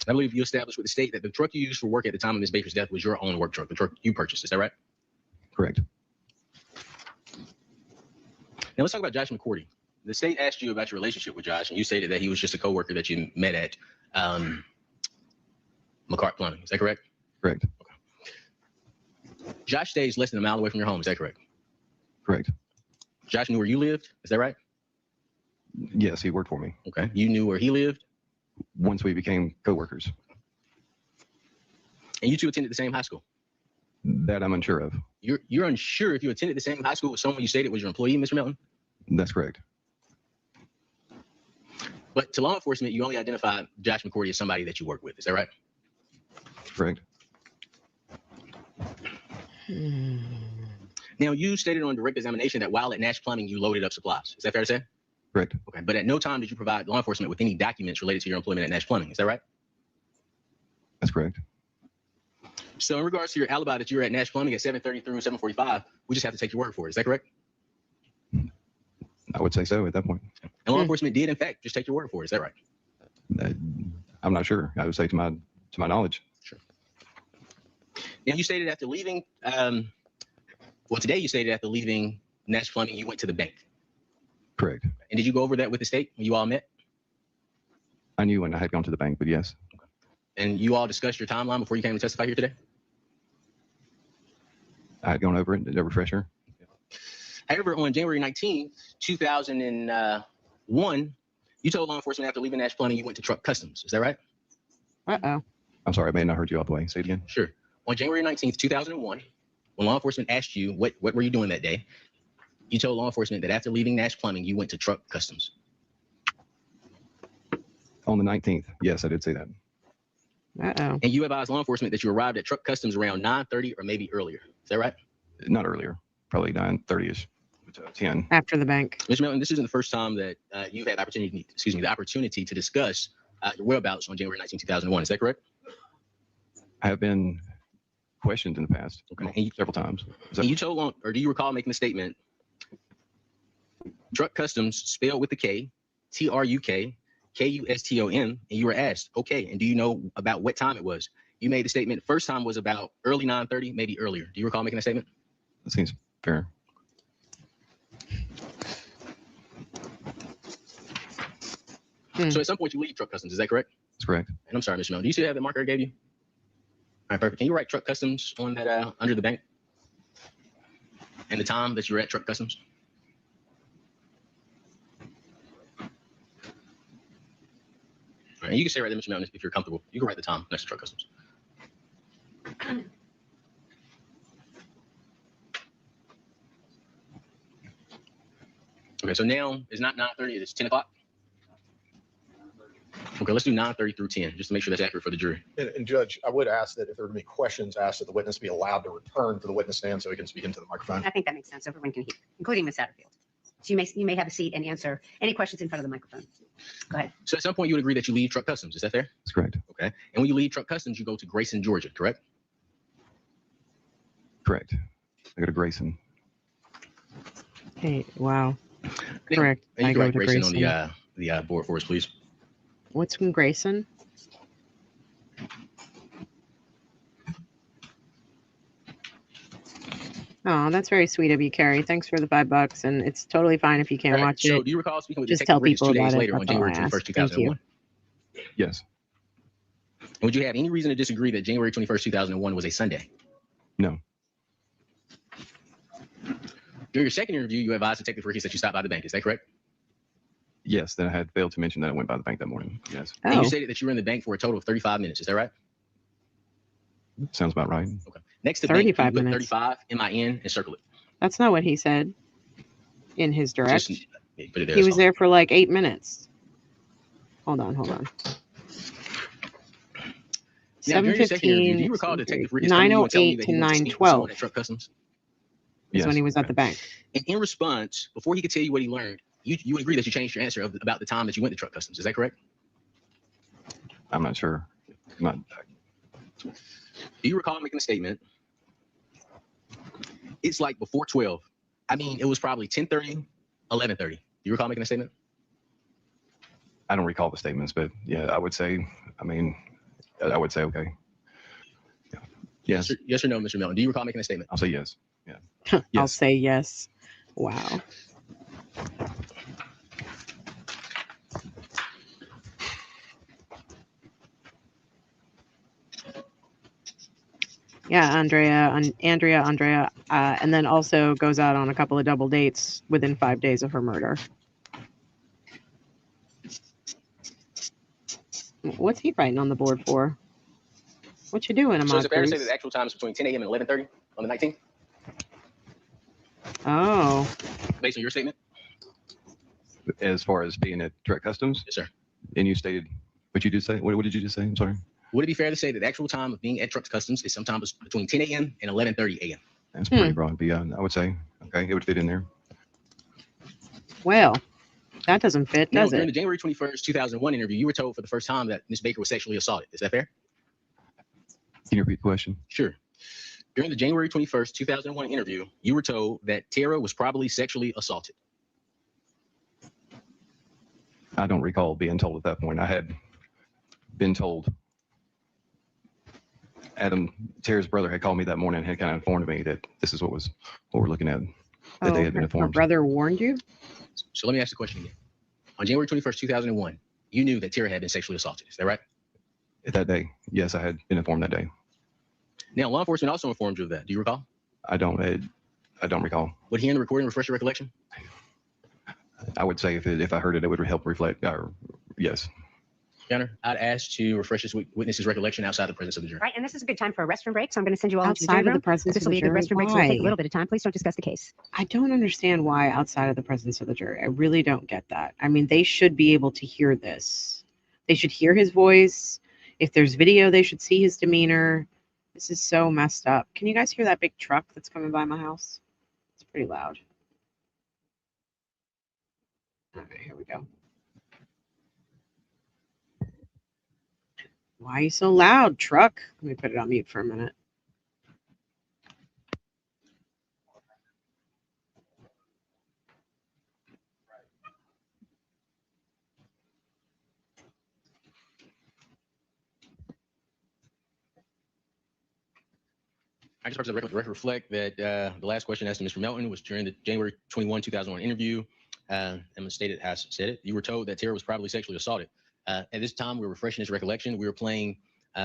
I believe you established with the state that the truck you used for work at the time of Ms. Baker's death was your own work truck, the truck you purchased. Is that right? Correct. Now let's talk about Josh McCourty. The state asked you about your relationship with Josh, and you stated that he was just a coworker that you met at McCart Plumbing. Is that correct? Correct. Okay. Josh stays less than a mile away from your home. Is that correct? Correct. Josh knew where you lived. Is that right? Yes, he worked for me. Okay. You knew where he lived? Once we became coworkers. And you two attended the same high school? That I'm unsure of. You're unsure if you attended the same high school with someone you stated was your employee, Mr. Melton? That's correct. But to law enforcement, you only identified Josh McCourty as somebody that you work with. Is that right? Correct. Now, you stated on direct examination that while at Nash Plumbing, you loaded up supplies. Is that fair to say? Correct. Okay. But at no time did you provide law enforcement with any documents related to your employment at Nash Plumbing. Is that right? That's correct. So in regards to your alibi that you were at Nash Plumbing at 7:30 through 7:45, we just have to take your word for it. Is that correct? I would say so at that point. And law enforcement did, in fact, just take your word for it. Is that right? I'm not sure. I would say to my knowledge. Sure. Now, you stated after leaving, well, today you stated after leaving Nash Plumbing, you went to the bank. Correct. And did you go over that with the state when you all met? I knew when I had gone to the bank, but yes. Okay. And you all discussed your timeline before you came to testify here today? I had gone over it, a refresher. However, on January 19th, 2001, you told law enforcement after leaving Nash Plumbing, you went to Truck Customs. Is that right? Uh-oh. I'm sorry, I may have not heard you all the way. Say it again. Sure. On January 19th, 2001, when law enforcement asked you what were you doing that day, you told law enforcement that after leaving Nash Plumbing, you went to Truck Customs. On the 19th, yes, I did say that. Uh-oh. And you advised law enforcement that you arrived at Truck Customs around 9:30 or maybe earlier. Is that right? Not earlier, probably 9:30ish to 10. After the bank. Mr. Melton, this isn't the first time that you've had the opportunity to discuss your whereabouts on January 19, 2001. Is that correct? I have been questioned in the past, Okay. several times. And you told or do you recall making a statement? Truck Customs spelled with the K, TRUK, KUSTOM, and you were asked, okay, and do you know about what time it was? You made the statement, first time was about early 9:30, maybe earlier. Do you recall making a statement? That seems fair. So at some point you leave Truck Customs, is that correct? That's correct. And I'm sorry, Mr. Melton, do you still have the marker I gave you? All right, perfect. Can you write Truck Customs on that under the bank? And the time that you were at Truck Customs? All right, and you can say right there, Mr. Melton, if you're comfortable. You can write the time next to Truck Customs. Okay, so now it's not 9:30, it's 10 o'clock. Okay, let's do 9:30 through 10, just to make sure that's accurate for the jury. And Judge, I would ask that if there were to be questions asked, that the witness be allowed to return to the witness stand so he can speak into the microphone. I think that makes sense. Everyone can hear, including Ms. Satterfield. So you may have a seat and answer any questions in front of the microphone. Go ahead. So at some point you would agree that you leave Truck Customs, is that fair? That's correct. Okay, and when you leave Truck Customs, you go to Grayson, Georgia, correct? Correct. I go to Grayson. Hey, wow. Yeah. Correct. And I you can go write to Grayson Grayson. on the board for us, please. What's in Grayson? Oh, that's very sweet of you, Carrie. Thanks for the $5, and it's totally fine if you can't All right, watch so it. do you recall speaking with Just Detective tell Riggs people 2 days about it. later on That's all I January 21st, ask. Thank you. 2001? Yes. And would you have any reason to disagree that January 21st, 2001 was a Sunday? No. During your second interview, you advised Detective Riggs that you stopped by the bank. Is that correct? Yes. Then I had failed to mention that I went by the bank that morning. Yes. And you Oh, stated that you were in the bank for a total of 35 minutes. Is that right? Sounds about right. Okay. Next to bank, you 35 put minutes. 35 MIN and circle it. that's not what he said in his direct. Just yeah, put it there. He that's was all. there for like 8 minutes. Hold on. Now, during your second interview, do you 7:15, recall Detective Riggs telling you and telling you that 9:08 to he wanted to speak with someone 9:12 at Truck Customs? is Yes. when he was at the bank. And in response, before he could tell you what he learned, you would agree that you changed your answer about the time that you went to Truck Customs. Is that correct? I'm not sure. Not. Do you recall making a statement? It's like before 12. I mean, it was probably 10:30, 11:30. Do you recall making a statement? I don't recall the statements, but yeah, I would say. I mean, I would say okay. Yeah. Yes. Yes or no, Mr. Melton? Do you recall making a statement? I'll say yes. Yeah. I'll Yes. say yes. Wow. Yeah, Andrea, and then also goes out on a couple of double dates within 5 days of her murder. What's he writing on the board for? What you doing, So is Ahmad it fair to say Cruz? that the actual time is between 10 a.m. and 11:30 on the 19th, Oh, based on your statement? As far as being at Truck Customs, Yes, sir. and you stated what you did say. What did you just say? I'm sorry. Would it be fair to say that the actual time of being at Truck Customs is sometimes between 10 a.m. and 11:30 a.m.? That's pretty broad, but yeah, I would say, okay, it would fit in there. Well, that doesn't fit, Now, does during it? the January 21st, 2001 interview, you were told for the first time that Ms. Baker was sexually assaulted. Is that fair? Can you repeat the question? Sure. During the January 21st, 2001 interview, you were told that Tara was probably sexually assaulted. I don't recall being told at that point. I had been told. Adam, Tara's brother, had called me that morning and had kind of informed me that this is what we're looking at, that they had been Her informed. brother warned you? So let me ask the question again. On January 21st, 2001, you knew that Tara had been sexually assaulted. Is that right? That day, yes, I had been informed that day. Now, law enforcement also informed you of that. Do you recall? I don't recall. Would hearing the recording refresh your recollection? I would say if I heard it, it would help reflect. Yes. Your Honor, I'd ask to refresh this witness's recollection outside the presence of the jury. Right, and this is a good time for a restroom break, so I'm going to send you all into the Outside jury of the room. presence This of will be the a good jury? restroom break, so we'll take a Why? little bit of time. Please don't discuss the case. I don't understand why outside of the presence of the jury. I really don't get that. I mean, they should be able to hear this. They should hear his voice. If there's video, they should see his demeanor. This is so messed up. Can you guys hear that big truck that's coming by my house? It's pretty loud. All right, here we go. Why are you so loud, truck? Let me put it on mute for a minute. I just heard the record reflect that the last question asked to Mr. Melton was during the January 21, 2001 interview. And stated has said it. You were told that Tara was probably sexually assaulted. At this time, we were refreshing his recollection. We were playing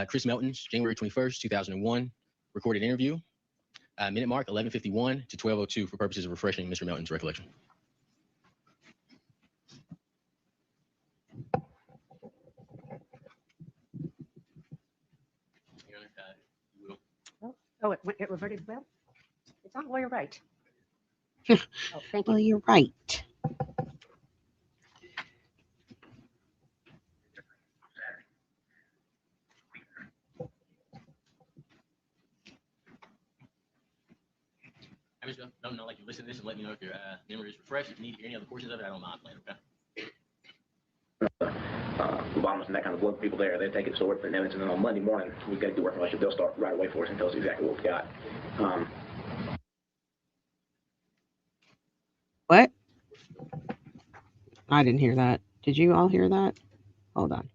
Chris Melton's January 21st, 2001 recorded interview. Minute mark 11:51 to 12:02 for purposes of refreshing Mr. Melton's recollection. Oh, it reverted well? It's on lawyer right. Oh, thank you. Well, you're right. I just don't know, like you listen to this and let me know if your memory is refreshed. If you need to hear any other portions of it, I don't mind playing, okay? Obama's and that kind of blood people there, they take it to work for evidence, and then on Monday morning, we've got to do work relationship. They'll start right away for us and tell us exactly what we got. What? I didn't hear that. Did you all hear that? Hold on.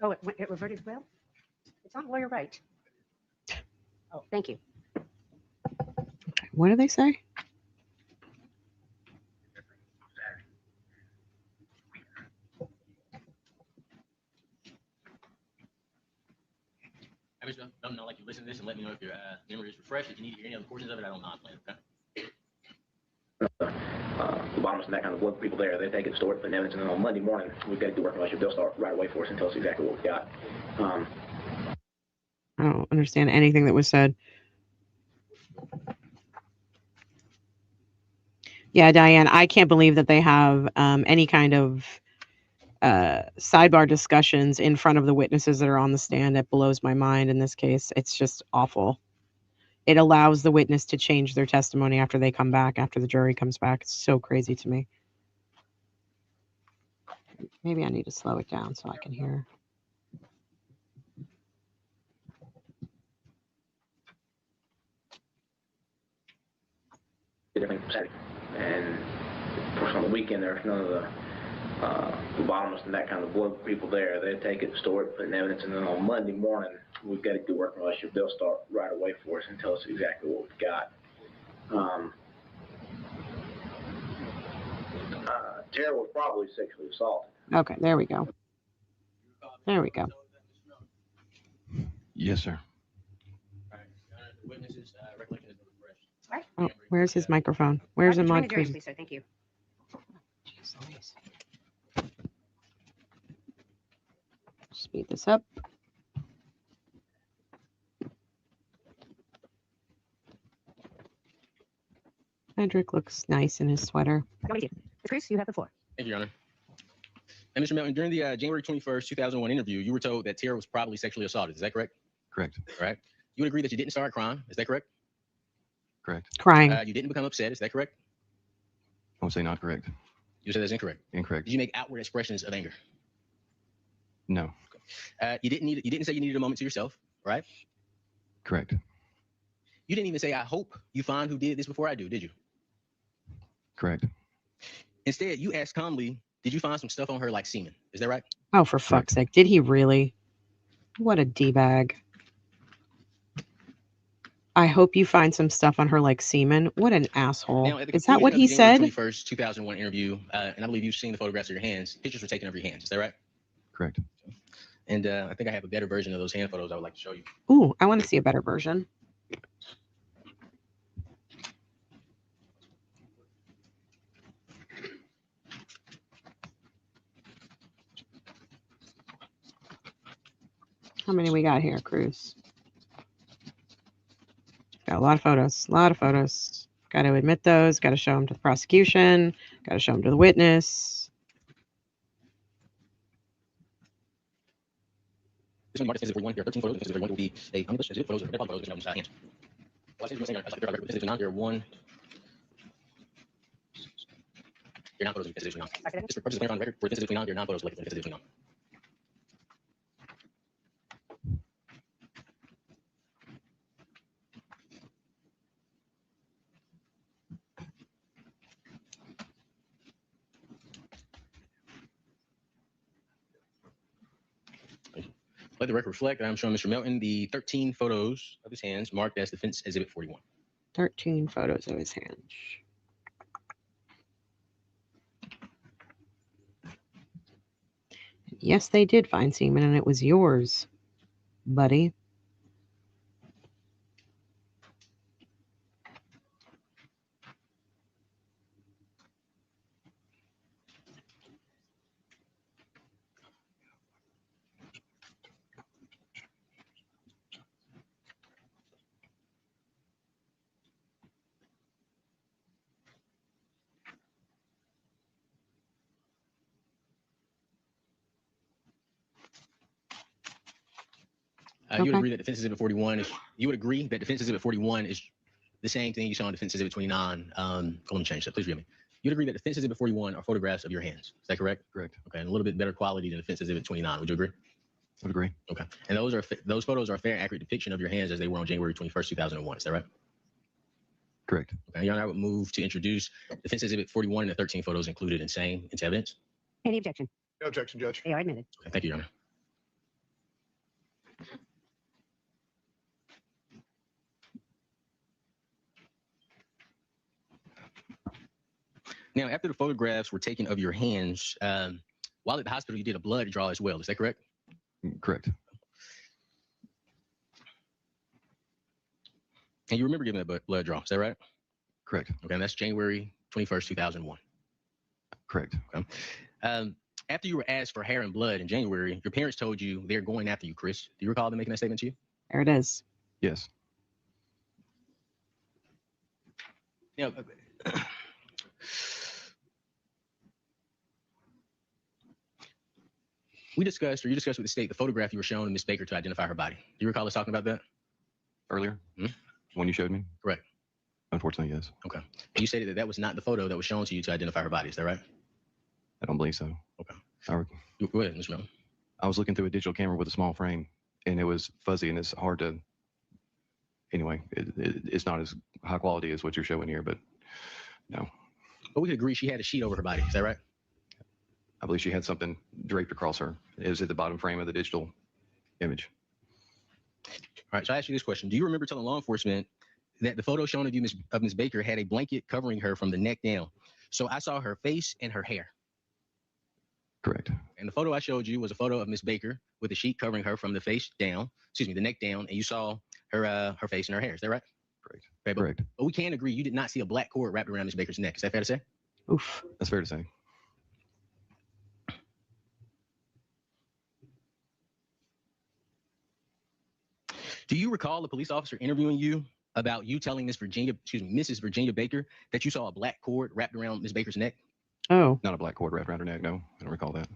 Oh, it reverted well? It's on lawyer right. Oh, thank you. What do they say? I just don't know, like you listen to this and let me know if your memory is refreshed. If you need to hear any other portions of it, I don't mind playing, okay? Obama's and that kind of blood people there, they take it to work for evidence, and then on Monday morning, we've got to do work relationship. They'll start right away for us and tell us exactly what we got. I don't understand anything that was said. Yeah, Diane, I can't believe that they have any kind of sidebar discussions in front of the witnesses that are on the stand. It blows my mind in this case. It's just awful. It allows the witness to change their testimony after they come back, after the jury comes back. It's so crazy to me. Maybe I need to slow it down so I can hear. Everything Saturday. And of course, on the weekend, there's none of the Obamas and that kind of blood people there. They take it to work for evidence, and then on Monday morning, we've got to do work relationship. They'll start right away for us and tell us exactly what we've got. Tara was probably sexually assaulted. Okay, there we go. There we go. Yes, sir. Oh, where's his microphone? Where's the Join mic? the jury, please, sir. Thank you. Speed this up. Hedrick looks nice in his sweater. Go with you. Ms. Cruz, you have the floor. Thank you, Your Honor. And Mr. Melton, during the January 21st, 2001 interview, you were told that Tara was probably sexually assaulted. Is that correct? Correct. All right. You would agree that you didn't start a crime. Is that correct? Correct. Crying. You didn't become upset. Is that correct? I would say not correct. You said that's incorrect. Incorrect. Did you make outward expressions of anger? No. You didn't say you needed a moment to yourself, right? Correct. You didn't even say, I hope you find who did this before I do, did you? Correct. Instead, you asked calmly, did you find some stuff on her like semen? Is that right? Oh, for fuck's sake. Did he really? What a D-bag. I hope you find some stuff on her like semen. What an asshole. Now, Is that what he said? January 21st, 2001 interview, and I believe you've seen the photographs of your hands. Pictures were taken of your hands. Is that right? Correct. And I think I have a better version of those hand photos I would like to show you. Ooh, I want to see a better version. How many we got here, Cruz? Got a lot of photos. A lot of photos. Got to admit those. Got to show them to the prosecution. Got to show them to the witness. This one marked as one. There are 13 photos. This will be a how many photos? They're photos of hands. Well, I said you're saying there are one. You're not photos of physically non. Just for purposes of clarifying the record, for physically non, you're not photos of physically non. Let the record reflect that I'm showing Mr. Melton the 13 photos of his hands marked as Defense Exhibit 41. 13 photos of his hands. Yes, they did find semen, and it was yours, buddy. You would agree that Defense Exhibit 41 is. You would agree that Defense Exhibit 41 is the same thing you saw on Defense Exhibit 29. Let me change that. Please forgive me. You'd agree that Defense Exhibit 41 are photographs of your hands. Is that correct? Correct. Okay, and a little bit better quality than Defense Exhibit 29. Would you agree? I would agree. Okay, and those photos are a fair, accurate depiction of your hands as they were on January 21st, 2001. Is that right? Correct. Okay, Your Honor, I would move to introduce Defense Exhibit 41 and the 13 photos included into evidence. Any objection? No objection, Judge. They are admitted. Okay, thank you, Your Honor. Now, after the photographs were taken of your hands, while at the hospital, you did a blood draw as well. Is that correct? Correct. And you remember giving that blood draw. Is that right? Correct. Okay, and that's January 21st, 2001. Correct. Okay. After you were asked for hair and blood in January, your parents told you they're going after you, Chris. Do you recall them making that statement to you? There it is. Yes. Now, you discussed with the state the photograph you were shown to Miss Baker to identify her body. Do you recall us talking about that? Earlier? When you showed me? Correct. Unfortunately, yes. Okay. And you stated that that was not the photo that was shown to you to identify her body. Is that right? I don't believe so. Okay. Go ahead, Mr. Melton. I was looking through a digital camera with a small frame, and it was fuzzy, and it's hard to. Anyway, it's not as high quality as what you're showing here, but no. But we could agree she had a sheet over her body. Is that right? I believe she had something draped across her. It was at the bottom frame of the digital image. All right. So I asked you this question: do you remember telling law enforcement that the photo shown of you, Miss Baker, had a blanket covering her from the neck down? So I saw her face and her hair. Correct. And the photo I showed you was a photo of Miss Baker with a sheet covering her from the face down, the neck down, and you saw her face and her hair. Is that right? Correct. Okay, Correct. But we can agree you did not see a black cord wrapped around Miss Baker's neck. Is that fair to say? Oof. That's fair to say. Do you recall the police officer interviewing you about you telling Mrs. Virginia Baker that you saw a black cord wrapped around Miss Baker's neck? Oh, Not a black cord wrapped around her neck. No, I don't recall that.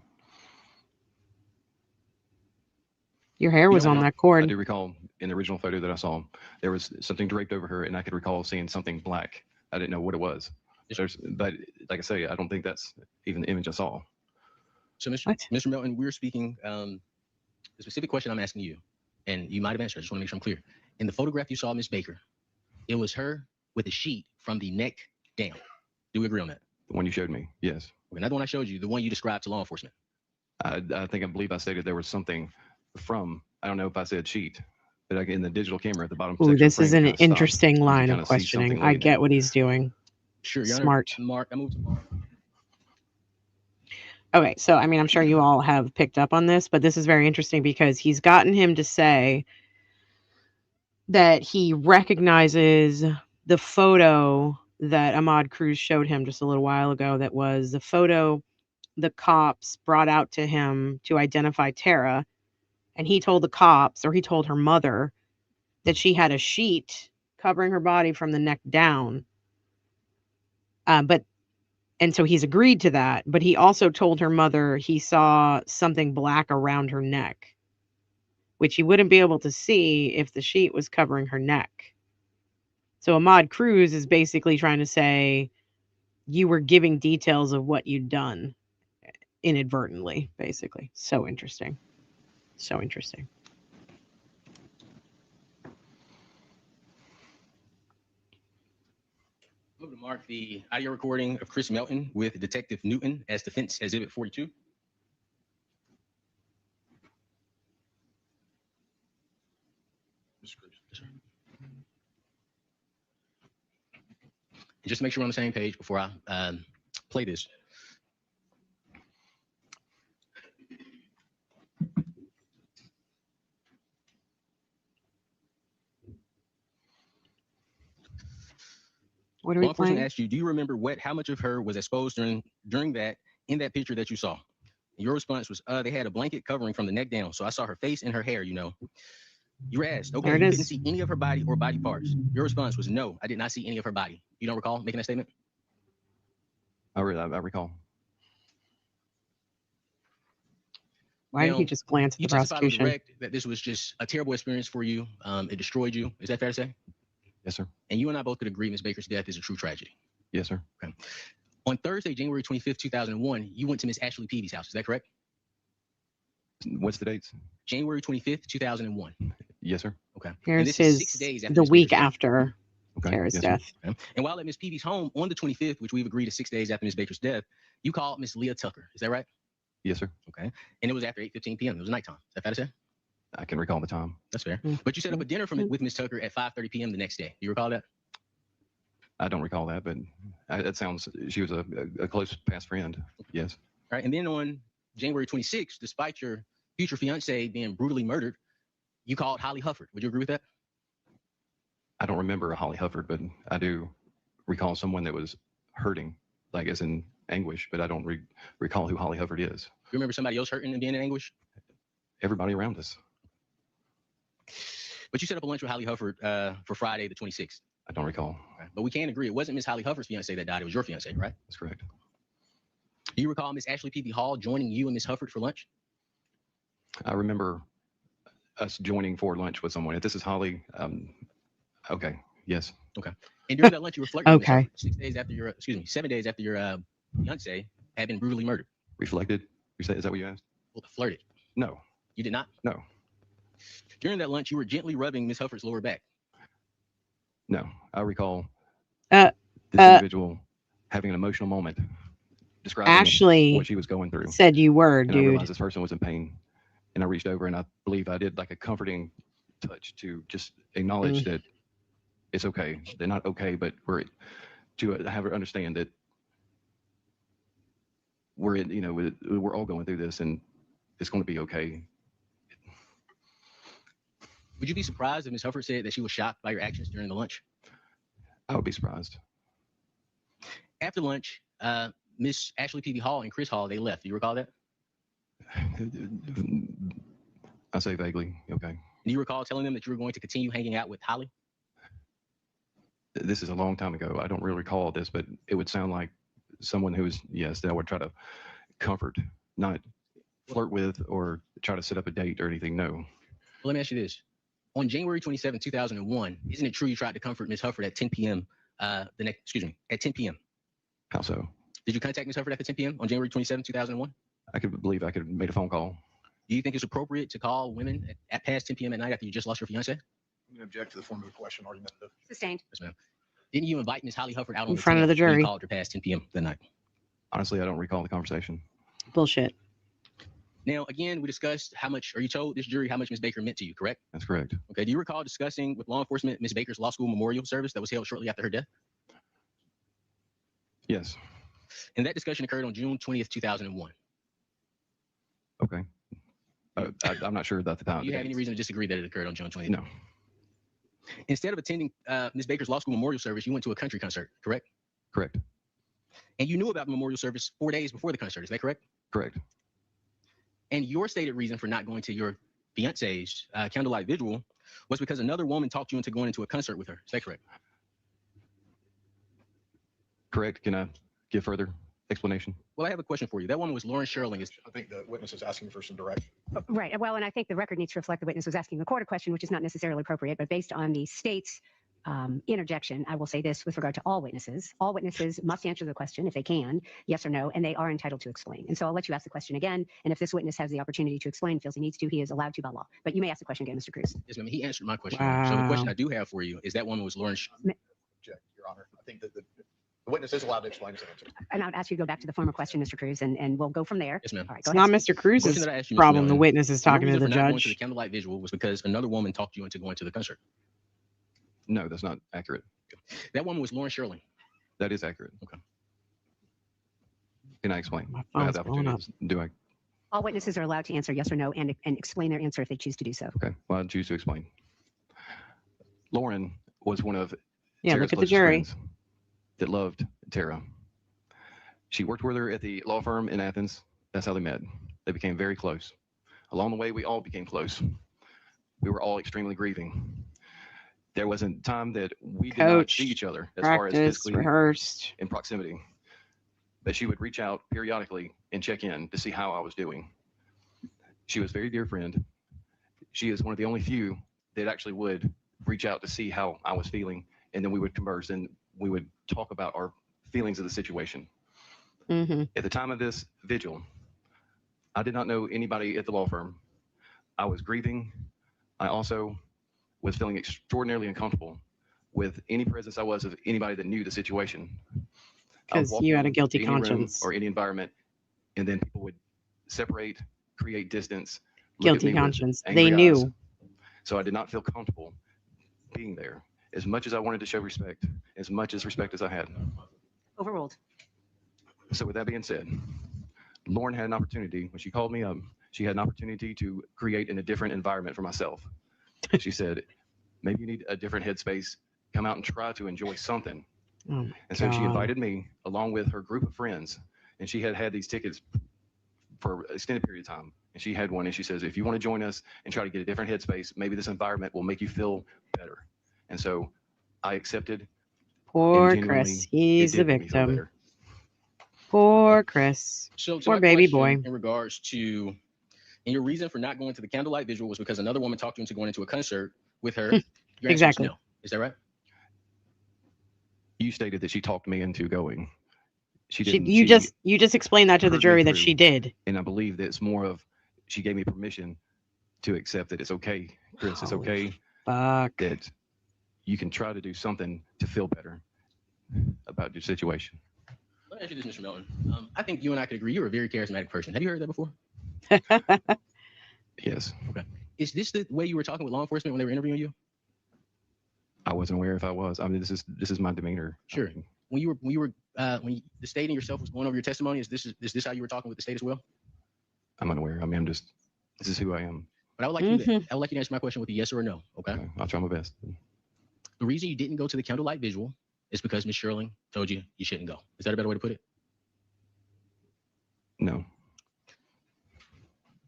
your hair You was know on what? that I cord. do recall in the original photo that I saw, there was something draped over her, and I could recall seeing something black. I didn't know what it was. But like I say, I don't think that's even the image I saw. So, What? Mr. Melton, we're speaking the specific question I'm asking you, and you might have answered. I just want to make sure I'm clear. In the photograph you saw, Miss Baker, it was her with a sheet from the neck down. Do we agree on that? The one you showed me, yes. Okay, not the one I showed you, the one you described to law enforcement. I believe I stated there was something from, I don't know if I said sheet, but like in the digital camera at the bottom Ooh, section this frame, is it an kind of stopped. interesting You could line kind of of see something questioning. I laying get there. what he's doing. Sure, Your Smart. Honor. Mark, I move to Mark. Okay, so I mean, I'm sure you all have picked up on this, but this is very interesting because he's gotten him to say that he recognizes the photo that Ahmad Cruz showed him just a little while ago. That was the photo the cops brought out to him to identify Tara. And he told the cops, or he told her mother, that she had a sheet covering her body from the neck down. And so he's agreed to that, but he also told her mother he saw something black around her neck, which he wouldn't be able to see if the sheet was covering her neck. So Ahmad Cruz is basically trying to say you were giving details of what you'd done inadvertently, basically. So interesting. So interesting. Move to mark the audio recording of Chris Melton with Detective Newton as defense exhibit 42. Mr. Cruz. Yes, sir. And just to make sure we're on the same page before I play this. What are we Law enforcement playing? asked you, do you remember how much of her was exposed during that, in that picture that you saw? Your response was, they had a blanket covering from the neck down. So I saw her face and her hair, You were asked, okay, There it you is. couldn't see any of her body or body parts. Your response was, no, I did not see any of her body. You don't recall making that statement? I recall. Why did he Now, just glance at you the testified on prosecution? direct that this was just a terrible experience for you. It destroyed you. Is that fair to say? Yes, sir. And you and I both could agree Ms. Baker's death is a true tragedy. Yes, sir. Okay. On Thursday, January 25th, 2001, you went to Miss Ashley Peavy's house. Is that correct? What's the dates? January 25th, 2001. Yes, sir. Okay. And Here's this is 6 his days after the Ms. week Baker's death. after Okay. Tara's Yes, sir. death. Okay. And while at Miss Peavy's home on the 25th, which we've agreed is 6 days after Miss Baker's death, you called Miss Leah Tucker. Is that right? Yes, sir. Okay. And it was after 8:15 p.m. It was nighttime. Is that fair to say? I can recall the time. That's fair. But you set up a dinner with Miss Tucker at 5:30 p.m. the next day. Do you recall that? I don't recall that, but that sounds, she was a close past friend. Yes. All right. And then on January 26th, despite your future fiance being brutally murdered, you called Holly Hufford. Would you agree with that? I don't remember Holly Hufford, but I do recall someone that was hurting, like as in anguish, but I don't recall who Holly Hufford is. You remember somebody else hurting and being in anguish? Everybody around us. But you set up a lunch with Holly Hufford for Friday the 26th. I don't recall. Okay. But we can agree it wasn't Miss Holly Hufford's fiance that died. It was your fiance, right? That's correct. Do you recall Miss Ashley Peavy Hall joining you and Miss Hufford for lunch? I remember us joining for lunch with someone. If this is Holly, okay, yes. Okay. And during that lunch, you were flirting with Miss Okay. Hufford 7 days after your fiance had been brutally murdered. Reflected? Is that what you asked? Well, flirted. No. You did not? No. During that lunch, you were gently rubbing Miss Hufford's lower back. No. I recall Uh, this individual having an emotional moment, describing Ashley what she was going through. said you were, And I dude. realized this person was in pain. And I reached over and I believe I did like a comforting touch to just acknowledge that it's okay. They're not okay, but to have her understand that we're all going through this and it's going to be okay. Would you be surprised if Miss Hufford said that she was shocked by your actions during the lunch? I would be surprised. After lunch, Miss Ashley Peavy Hall and Chris Hall, they left. Do you recall that? I say vaguely, okay. Do you recall telling them that you were going to continue hanging out with Holly? This is a long time ago. I don't really recall this, but it would sound like someone who is, yes, that I would try to comfort, not flirt with or try to set up a date or anything. No. Well, let me ask you this. On January 27, 2001, isn't it true you tried to comfort Ms. Hufford at 10 p.m. At 10 p.m.? How so? Did you contact Ms. Hufford after 10 p.m. on January 27, 2001? I could believe I could have made a phone call. Do you think it's appropriate to call women at past 10 p.m. at night after you just lost your fiance? I'm going to object to the form of the question argumentative. Sustained. Yes, ma'am. Didn't you invite Ms. Holly Hufford out on In the front of 10th the when jury. you called her past 10 p.m. that night? Honestly, I don't recall the conversation. Bullshit. Now, again, we discussed how much, or you told this jury how much Ms. Baker meant to you, correct? That's correct. Okay. Do you recall discussing with law enforcement Ms. Baker's law school memorial service that was held shortly after her death? Yes. And that discussion occurred on June 20th, 2001. Okay. I'm not sure about the time. Do you have any reason to disagree that it occurred on June 20th? No. Instead of attending Ms. Baker's law school memorial service, you went to a country concert, correct? Correct. And you knew about the memorial service 4 days before the concert, is that correct? Correct. And your stated reason for not going to your fiance's candlelight vigil was because another woman talked you into going into a concert with her. Is that correct? Correct. Can I give further explanation? Well, I have a question for you. That woman was Lauren Sherling. I think the witness is asking for some direction. Right. Well, and I think the record needs to reflect the witness was asking the court a question, which is not necessarily appropriate, but based on the state's interjection, I will say this with regard to all witnesses. All witnesses must answer the question if they can, yes or no, and they are entitled to explain. And so I'll let you ask the question again. And if this witness has the opportunity to explain, feels he needs to, he is allowed to by law. But you may ask the question again, Mr. Cruz. Yes, ma'am. He answered my question. So the question I do have for you is that woman was Lauren. Object, Your Honor. I think that the witness is allowed to explain his answer. And I would ask you to go back to the former question, Mr. Cruz, and we'll go from there. Yes, ma'am. All right, It's go not ahead. Mr. Cruz's Question that I asked you, Mr. problem. The Melton, witness is talking your to the reason for not going to the judge. candlelight vigil was because another woman talked you into going to the concert. No, that's not accurate. That woman was Lauren Sherling. That is accurate. Okay. Can I explain? My Do I have phone's the blowing up. opportunity? Do I? All witnesses are allowed to answer yes or no and explain their answer if they choose to do so. Okay. Well, I choose to explain. Lauren was one of Yeah, Tara's look at the closest jury. friends that loved Tara. She worked with her at the law firm in Athens. That's how they met. They became very close. Along the way, we all became close. We were all extremely grieving. There wasn't time that we did not Coached, see each other as far as Practice, physically rehearsed. in proximity. But she would reach out periodically and check in to see how I was doing. She was a very dear friend. She is one of the only few that actually would reach out to see how I was feeling, and then we would converse and we would talk about our feelings of the situation. Mm-hmm. At the time of this vigil, I did not know anybody at the law firm. I was grieving. I also was feeling extraordinarily uncomfortable with any presence I was of anybody that knew the situation. I would 'Cause walk you had a in guilty any room conscience. or any environment, and then people would separate, create distance. Look at Guilty me with conscience. angry They eyes. knew. So I did not feel comfortable being there. As much as I wanted to show respect, as much as respect as I had. Overruled. So with that being said, Lauren had an opportunity when she called me up. She had an opportunity to create in a different environment for myself. She said, maybe you need a different headspace. Come out and try to enjoy something. Oh my And so she God. invited me along with her group of friends. And she had these tickets for an extended period of time. And she had one, and she says, if you want to join us and try to get a different headspace, maybe this environment will make you feel better. And so I accepted. Poor and genuinely, Chris. He's it the did make me feel victim. better. Poor Chris. So Poor my baby question boy. in regards to, and your reason for not going to the candlelight vigil was because another woman talked you into going into a concert with her. Your answer is Exactly. no. Is that right? You stated that she talked me into going. She She, didn't. you just explained that to the heard me jury that through. she did. And I believe that it's more of she gave me permission to accept that it's okay, Chris. It's Holy okay Fuck. that you can try to do something to feel better about your situation. Let me ask you this, Mr. Melton. I think you and I could agree you're a very charismatic person. Have you heard that before? Yes. Okay. Is this the way you were talking with law enforcement when they were interviewing you? I wasn't aware if I was. I mean, this is my demeanor. Sure. When the state and yourself was going over your testimony, is this how you were talking with the state as well? I'm unaware. I mean, this is who I am. But I would like you to answer my question with a yes or a no. Okay. Okay, I'll try my best. The reason you didn't go to the candlelight visual is because Ms. Sherling told you you shouldn't go. Is that a better way to put it? No.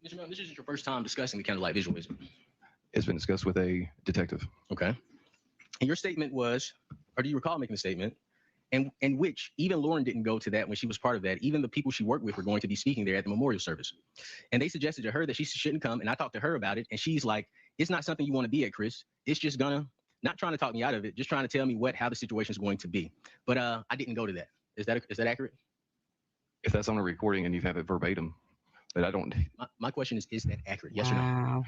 Mr. Melton, this isn't your first time discussing the candlelight visual, is it? It's been discussed with a detective. Okay. And your statement was, or do you recall making a statement and which even Lauren didn't go to that when she was part of that. Even the people she worked with were going to be speaking there at the memorial service. And they suggested to her that she shouldn't come. And I talked to her about it. And she's like, it's not something you want to be at, Chris. It's just not trying to talk me out of it, just trying to tell me how the situation is going to be. But I didn't go to that. Is that accurate? If that's on a recording and you have it verbatim, but I don't. My question is that accurate? Yes or no? Wow.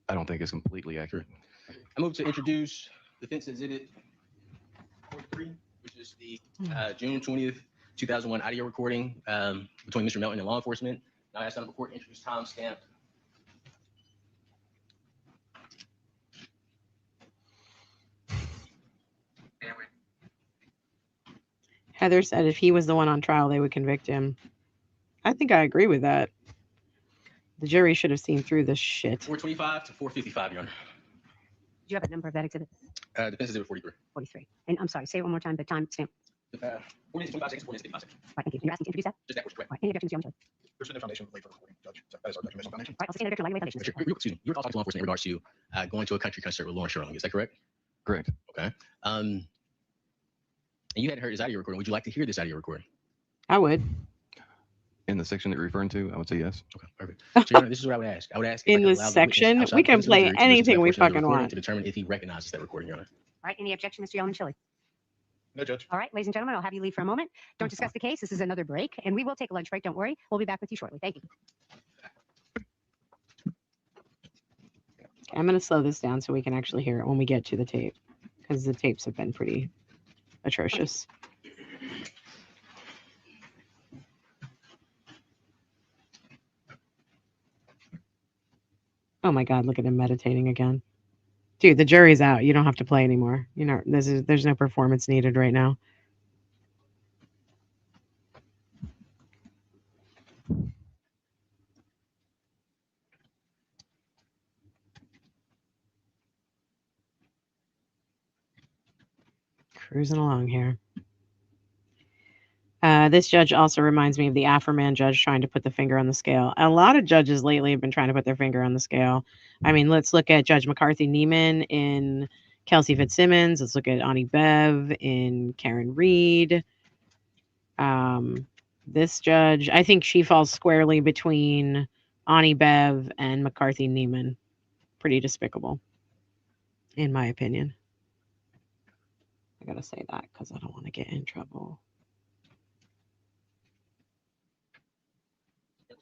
I don't think it's completely accurate. I move to introduce Defense Exhibit 43, which is the June 20th, 2001 audio recording between Mr. Melton and law enforcement. Now I ask the court to introduce timestamp. Heather said if he was the one on trial, they would convict him. I think I agree with that. The jury should have seen through this shit. 425 to 455, Your Honor. Do you have a number of that exhibit? Defense Exhibit 43. 43. And I'm sorry, say it one more time, the time stamp. 40 to 25 seconds, 40 to 55 seconds. Right, thank you. You're asking to introduce that? Just that was correct. Right, any objections, Your Honor? There's no foundation laid for the recording, Judge. That is our recommendation foundation. Right, I'll sustain the objection, light foundation. Excuse me. You were talking to law enforcement in regards to going to a country concert with Lauren Sherling. Is that correct? Correct. Okay. And you hadn't heard his audio recording. Would you like to hear this audio recording? I would. In the section that you're referring to, I would say yes. Okay, perfect. So, Your Honor, this is what I would ask. I would ask In this section, we can play anything we fucking want. To determine if he recognizes that recording, Your Honor. All right, any objection, Mr. Yeoman Chili? No, Judge. All right, ladies and gentlemen, I'll have you leave for a moment. Don't discuss the case. This is another break, and we will take a lunch break. Don't worry. We'll be back with you shortly. Thank you. I'm going to slow this down so we can actually hear it when we get to the tape, because the tapes have been pretty atrocious. Oh my God, look at him meditating again. Dude, the jury's out. You don't have to play anymore. You know, there's no performance needed right now. Cruising along here. This judge also reminds me of the Afro-Man judge trying to put the finger on the scale. A lot of judges lately have been trying to put their finger on the scale. I mean, let's look at Judge McCarthy Neiman in Kelsey Fitzsimmons. Let's look at Ani Bev in Karen Reed. This judge, I think she falls squarely between Ani Bev and McCarthy Neiman. Pretty despicable, in my opinion. I gotta say that because I don't want to get in trouble.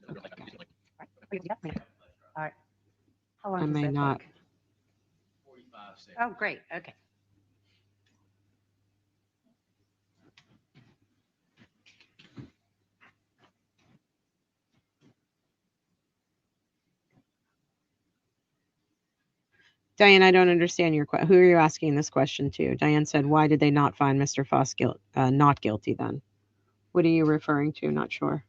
All right. How long I does may that not. take? Oh, great. Okay. Diane, I don't understand your question. Who are you asking this question to? Diane said, why did they not find Mr. Faust not guilty then? What are you referring to? Not sure.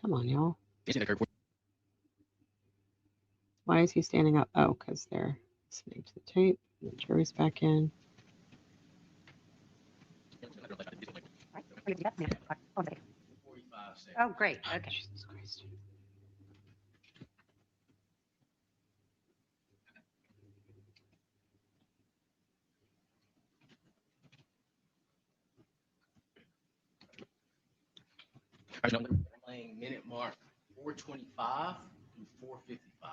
Come on, y'all. Why is he standing up? Oh, because they're listening to the tape. The jury's back in. Oh, great. Okay. Jesus Christ. Playing minute mark 425 through 455.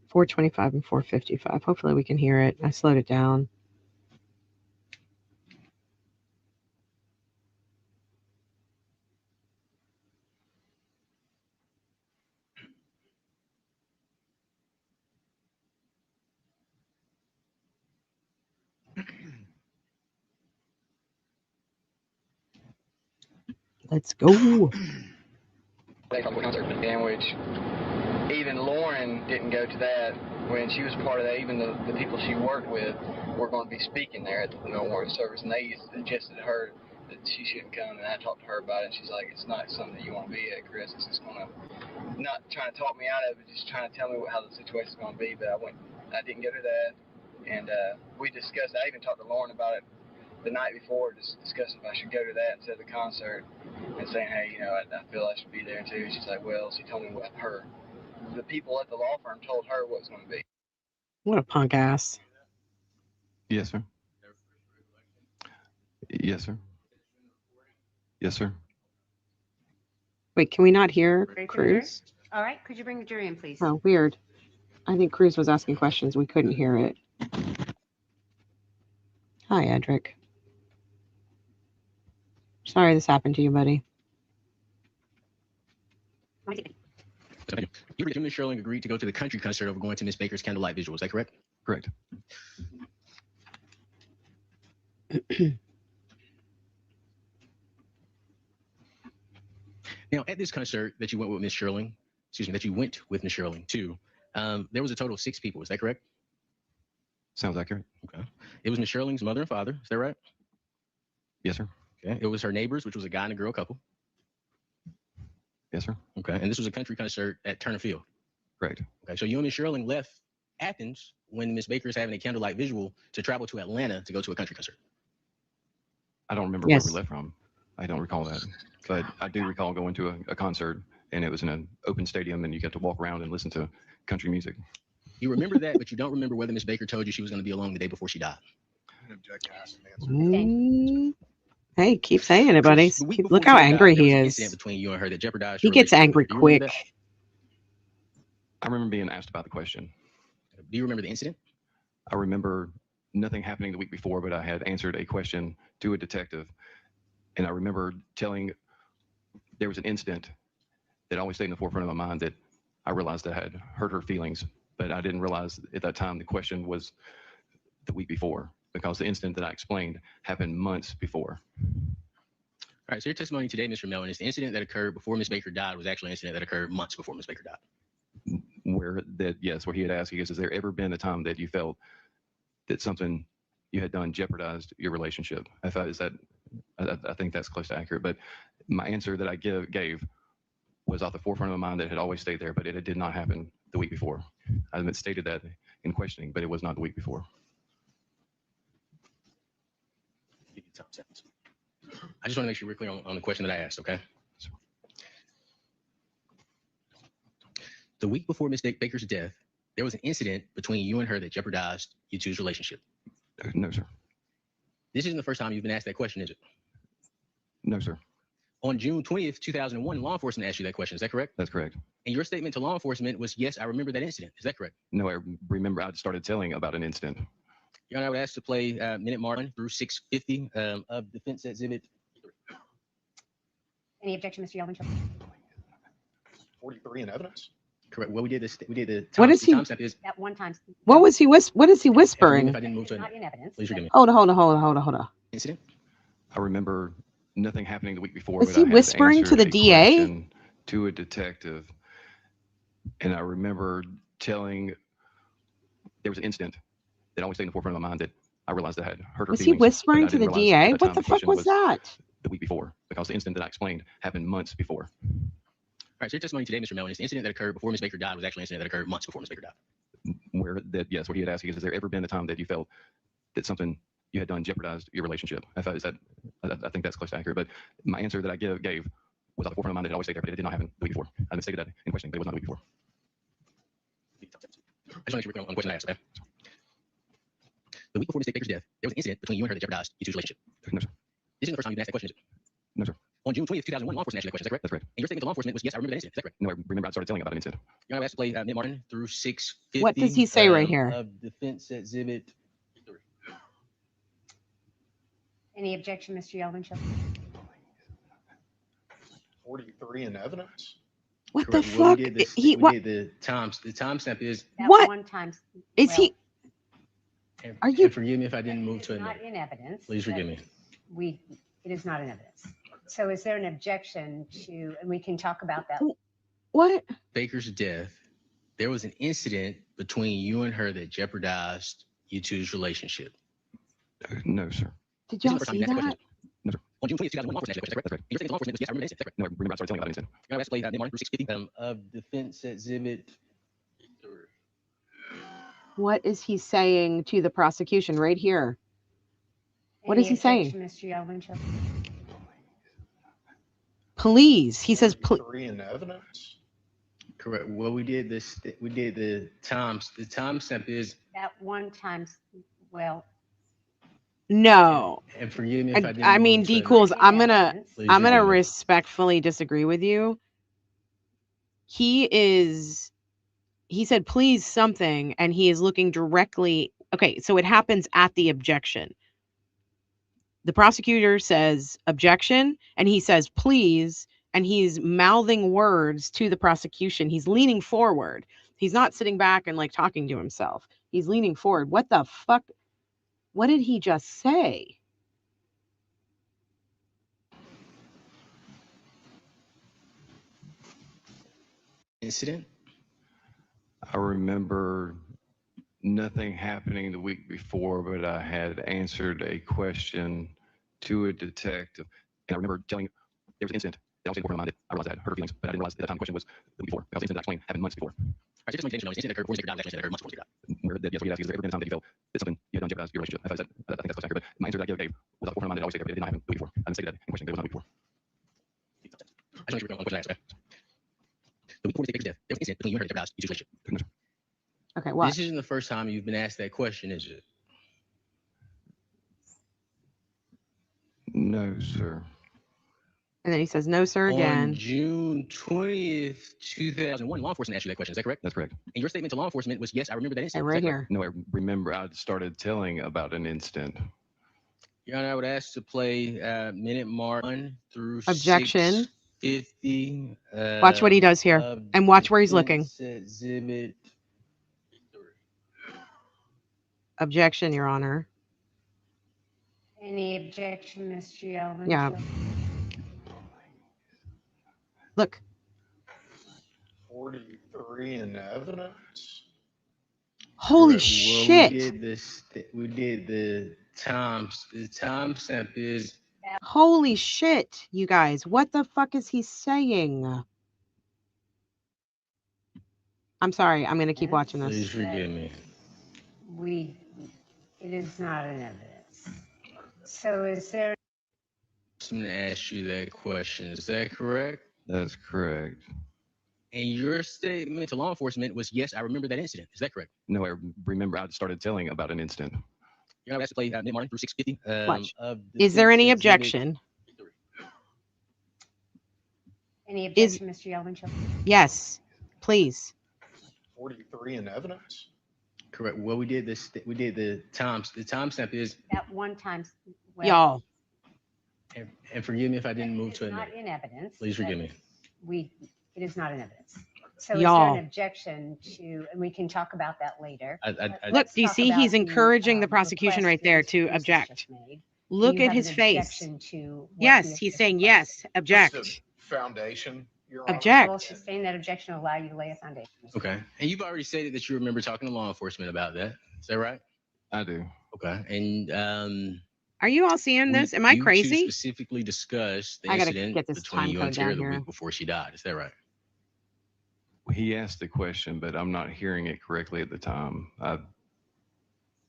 425 and 455. Hopefully we can hear it. I slowed it down. Let's go. In which even Lauren didn't go to that when she was part of that. Even the people she worked with were going to be speaking there at the memorial service, and they suggested to her that she shouldn't come. And I talked to her about it, and she's like, "It's not something that you want to be at, Chris. It's just going to not trying to talk me out of it, just trying to tell me how the situation's going to be." But I didn't go to that, and we discussed. I even talked to Lauren about it the night before, just discussing if I should go to that instead of the concert, and saying, hey, I feel I should be there too. She's like, well, she told me what her the people at the law firm told her what it's going to be. What a punk ass. Yes, sir. Yes, sir. Yes, sir. Wait, can we not hear Ready for the jury? Cruz? All right, could you bring the jury in, please? Oh, weird. I think Cruz was asking questions. We couldn't hear it. Hi, Edric. Sorry this happened to you, buddy. You and Ms. Sherling agreed to go to the country concert over going to Miss Baker's candlelight visual. Is that correct? Correct. Now, at this concert that you went with Miss Sherling, that you went with Miss Sherling to, there was a total of 6 people. Is that correct? Sounds accurate. Okay. It was Miss Sherling's mother and father. Is that right? Yes, sir. Okay. It was her neighbors, which was a guy and a girl couple. Yes, sir. Okay. And this was a country concert at Turner Field. Correct. Okay. So you and Miss Sherling left Athens when Miss Baker's having a candlelight visual to travel to Atlanta to go to a country concert. I don't remember where we left from. I don't recall that. But I do recall going to a concert, and it was in an open stadium, and you got to walk around and listen to country music. You remember that, but you don't remember whether Miss Baker told you she was going to be alone the day before she died. Hey, keep saying it, buddy. Look how angry he is. Between you and her that jeopardized He gets angry quick. I remember being asked about the question. Do you remember the incident? I remember nothing happening the week before, but I had answered a question to a detective. And I remember telling, there was an incident that always stayed in the forefront of my mind that I realized I had hurt her feelings, but I didn't realize at that time the question was the week before, because the incident that I explained happened months before. All right, so your testimony today, Mr. Melton, is the incident that occurred before Miss Baker died was actually an incident that occurred months before Miss Baker died. Where he had asked, he goes, has there ever been a time that you felt that something you had done jeopardized your relationship? I think that's close to accurate, but my answer that I gave was off the forefront of my mind that had always stayed there, but it did not happen the week before. I had stated that in questioning, but it was not the week before. I just want to make sure we're clear on the question that I asked, okay? The week before Miss Baker's death, there was an incident between you and her that jeopardized you two's relationship. No, sir. This isn't the first time you've been asked that question, is it? No, sir. On June 20th, 2001, law enforcement asked you that question. Is that correct? That's correct. And your statement to law enforcement was, yes, I remember that incident. Is that correct? No, I remember I started telling about an incident. Your Honor, I would ask to play minute mark through 650 of Defense Exhibit 3. Any objection, Mr. Yeldon? 43 in evidence? Correct. Well, we did this. We did the time. What is he? Timestamp is At one time. What was he? What is he whispering? If I didn't move to Not in evidence. please forgive me. Hold on. Incident. I remember nothing happening the week before. Was but he I had whispering to answered the a DA? question to a detective, and I remember telling, there was an incident that always stayed in the forefront of my mind that I realized I had hurt her Was he feelings. whispering but I to the didn't realize at DA? that What time the fuck question was that? The week before, because the incident that I explained happened months before. All right, so your testimony today, Mr. Melton, is the incident that occurred before Miss Baker died was actually an incident that occurred months before Miss Baker died. Where he had asked, he goes, has there ever been a time that you felt that something you had done jeopardized your relationship? I think that's close to accurate, but my answer that I gave was at the forefront of my mind that it always stayed there, but it did not happen the week before. I stated that in questioning, but it was not the week before. I just want to make sure we're clear on the question I asked, okay? The week before Miss Baker's death, there was an incident between you and her that jeopardized you two's relationship. No, sir. This isn't the first time you've been asked that question, is it? No, sir. On June 20th, 2001, law enforcement asked you that question. Is that correct? That's correct. And your statement to law enforcement was, yes, I remember that incident. Is that correct? No, I remember I started telling about an incident. Your Honor, I asked to play minute Martin through 650. What does he say right here? Of Defense Exhibit 3. Any objection, Mr. Yeldon? 43 in evidence? What Correct. the Well, fuck? we did this, He we what? did the timestamp is. At What? one time. Is well, he? And, Are you- and forgive me if I didn't move to It's a not minute. in evidence. Please forgive me. It is not in evidence. So is there an objection to, and we can talk about that. What? Baker's death, there was an incident between you and her that jeopardized you two's relationship. No, sir. Did This is y'all the first time see you've asked that? question. No, sir. On June 20th, 2001, law enforcement asked you that question. Is that correct? That's correct. And your statement to law enforcement was, yes, I remember that incident. Is that correct? No, I remember I started telling about an incident. Your Honor, I asked to play minute Martin through 650 of Defense Exhibit 3. What is he saying to the prosecution right here? What is he saying? Mr. Yeldon? Please. He says, 43 in evidence? Correct. Well, we did this. We did the times. The timestamp is. At one times, well, No. And forgive me if I didn't. I mean, move D to- Cools, I'm in gonna evidence. Please I'm gonna forgive me. respectfully disagree with you. He said please something, and he is looking directly. Okay, so it happens at the objection. The prosecutor says objection, and he says please, and he's mouthing words to the prosecution. He's leaning forward. He's not sitting back and like talking to himself. He's leaning forward. What the fuck? What did he just say? Incident. I remember nothing happening the week before, but I had answered a question to a detective. And I remember telling there was an incident that I was in my mind that I realized I had hurt her feelings, but I didn't realize at the time the question was the week before. Because the incident that I explained happened months before. I just want to know this incident occurred before Zachary died. Actually, occurred months before Zachary died. Yes, what he asked is, has there ever been a time that you felt that something you had done jeopardized your relationship? I think that's close to accurate, but my answer that I gave was out of my mind that I always say that it did not happen the week before. I didn't say that in question, but it was not the week before. I just want to repeat one question I asked. Okay? The week before Zachary's death, there was an incident between you and her that jeopardized your relationship. Okay, what? This isn't the first time you've been asked that question, is it? No, sir. And then he says, no, sir, On again. June 20th, 2001, law enforcement asked you that question. Is that correct? That's correct. And your statement to law enforcement was, yes, I remember that And incident. right Is that correct? here. No, I remember I started telling about an incident. Your Honor, I would ask to play minute mark 1 through Objection. 650. Watch what he does here. And watch where he's looking. Exhibit. Objection, Your Honor. Any objection, Mr. Yeldon? Yeah. Look. 43 in evidence. Holy Well, shit. We did the times. The timestamp is. Holy shit, you guys. What the fuck is he saying? I'm sorry. I'm going to keep watching Please this. forgive me. It is not an evidence. So is there? I'm going to ask you that question. Is that correct? That's correct. And your statement to law enforcement was, yes, I remember that incident. Is that correct? No, I remember I started telling about an incident. You're going to play minute mark through 650. Watch. Is there any Exhibit objection? Any objection, Mr. Yeldon? Yes, please. 43 in evidence. Correct. Well, we did this. We did the times. The timestamp is. At one time. Well, Y'all. And forgive me if I didn't move to it's a not minute. in evidence. Please forgive me. It is not in evidence. So Y'all. is there an objection to, and we can talk about that later. Look, do you see he's encouraging the prosecution right there to object? Look at his face. Yes, he's saying yes, object. Foundation. Your Honor. Object. Will sustain that objection will allow you to lay a foundation. Okay. And you've already stated that you remember talking to law enforcement about that. Is that right? I do. Okay. And Are you all seeing this? Am I you two crazy? specifically discussed the I gotta incident get this between time you and code Tara down the here. week before she died. Is that right? He asked the question, but I'm not hearing it correctly at the time.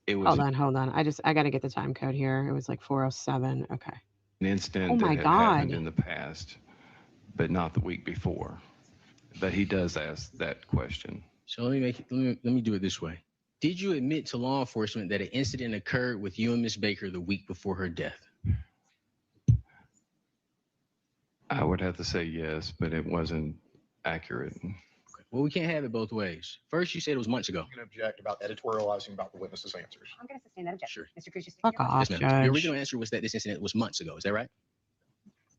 It was Hold on. I got to get the time code here. It was like 4:07. Okay. an incident Oh my that had happened God. in the past, but not the week before. But he does ask that question. So let me do it this way. Did you admit to law enforcement that an incident occurred with you and Miss Baker the week before her death? I would have to say yes, but it wasn't accurate. Well, we can't have it both ways. First, you said it was months ago. You can object about editorializing about the witness's answers. I'm going to sustain that objection. Sure. Mr. Cruz, just Fuck off, Yes, ma'am. Your Judge. original answer was that this incident was months ago. Is that right?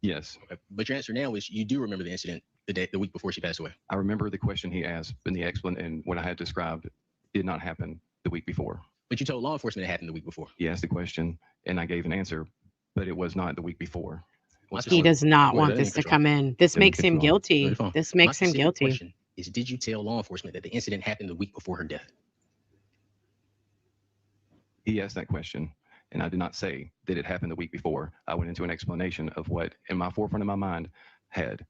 Yes. Okay. But your answer now is you do remember the incident the week before she passed away. I remember the question he asked, and the explanation and what I had described did not happen the week before. But you told law enforcement it happened the week before. He asked the question, and I gave an answer, but it was not the week before. He does not Go want ahead, this to control. come in. This Let me makes him control. guilty. Go ahead, This My makes him specific guilty. question is, did you tell law enforcement that the incident happened the week before her death? He asked that question, and I did not say that it happened the week before. I went into an explanation of what, in my forefront of my mind, had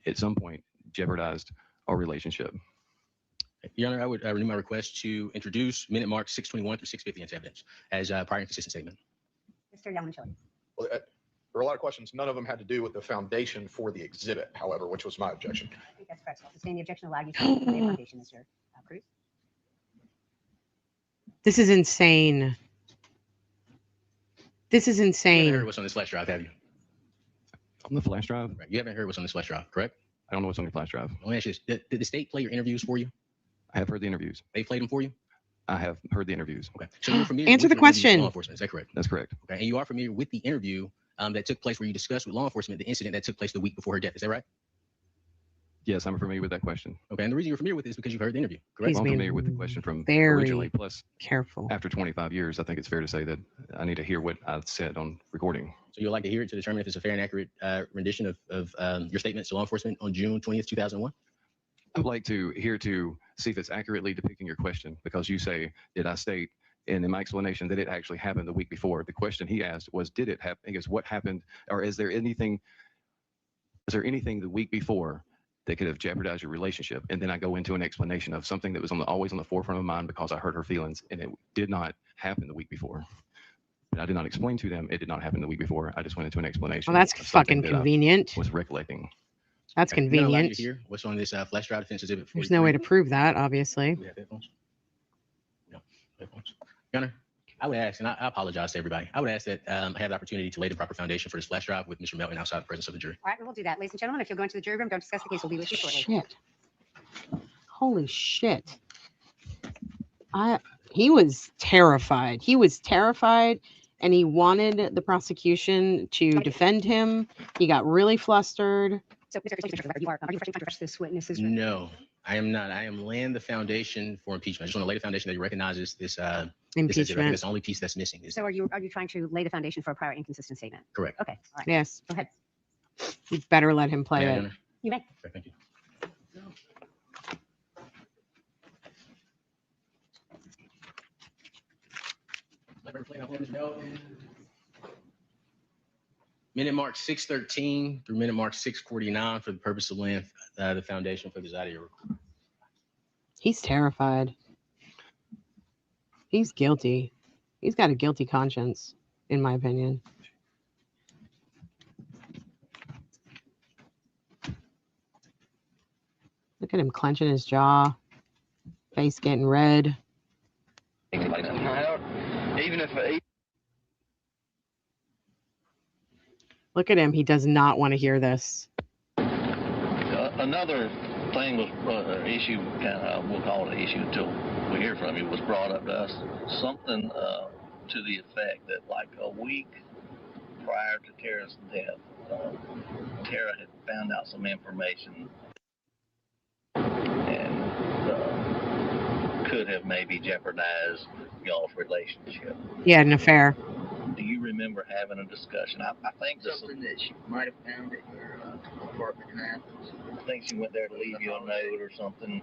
at some point jeopardized our relationship. Your Honor, I would renew my request to introduce minute mark 621 through 650 into evidence as a prior inconsistent statement. Mr. Yelman-Chili. Well, were a lot of questions. None of them had to do with the foundation for the exhibit, however, which was my objection. I think that's correct. So I'll sustain the objection, allow you to lay a foundation, Mr. Cruz. This is insane. This is You haven't insane. heard what's on this flash drive, have you? On the flash drive? Right. You haven't heard what's on this flash drive, correct? I don't know what's on your flash drive. Let me ask you this. Did the state play your interviews for you? I have heard the interviews. They played them for you? I have heard the interviews. Okay. So you're familiar Answer with the your interviews with question. law enforcement, is that correct? That's correct. Okay. And you are familiar with the interview that took place where you discussed with law enforcement the incident that took place the week before her death. Is that right? Yes, I'm familiar with that question. Okay. And the reason you're familiar with it is because you've heard the interview, correct? He's I'm being familiar with the question from very originally. Plus, careful. after 25 years, I think it's fair to say that I need to hear what I said on recording. So you'd like to hear it to determine if it's a fair and accurate rendition of your statements to law enforcement on June 20th, 2001? I would like to hear to see if it's accurately depicting your question, because you say, did I state, and in my explanation, that it actually happened the week before. The question he asked was, did it happen? I guess what happened, or is there anything the week before that could have jeopardized your relationship? And then I go into an explanation of something that was always on the forefront of my mind because I hurt her feelings, and it did not happen the week before. But I did not explain to them it did not happen the week before. I just went into an explanation. Well, that's of something fucking that I convenient. was recollecting. That's Okay. You're not allowed convenient. to hear what's on this flash drive defense exhibit 43. There's no way to prove that, obviously. Do we have headphones? No, headphones. Your Honor, I would ask, and I apologize to everybody, I would ask that I have the opportunity to lay the proper foundation for this flash drive with Mr. Melton outside the presence of the jury. All right, we'll do that. Ladies and gentlemen, if you'll go into the jury room, don't discuss the case. We'll be with you shortly. Shit. Holy shit. He was terrified. He was terrified, and he wanted the prosecution to defend him. He got really flustered. So, Mr. Cruz, you are you refreshing this witness's No, I am not. I am laying the foundation for impeachment. I just want to lay the foundation that he recognizes this. This exhibit. I think Impeachment. that's the only piece that's missing. So are you trying to lay the foundation for a prior inconsistent statement? Correct. Okay. All right. Yes. Go ahead. You better let him play May I, it. Your Honor? You may. Okay, thank you. Minute mark 6:13 through minute mark 6:49 for the purpose of laying the foundation for this audio recording. He's terrified. He's guilty. He's got a guilty conscience, in my opinion. Look at him clenching his jaw, face getting red. Even if Look at him. He does not want to hear this. Another thing was issue, kind of, we'll call it an issue until we hear from you, was brought up to us. Something to the effect that like a week prior to Tara's death, Tara had found out some information and could have maybe jeopardized y'all's relationship. Yeah, an affair. Do you remember having a discussion? I think something that she might have found at your apartment in Athens. I think she went there to leave you a note or something.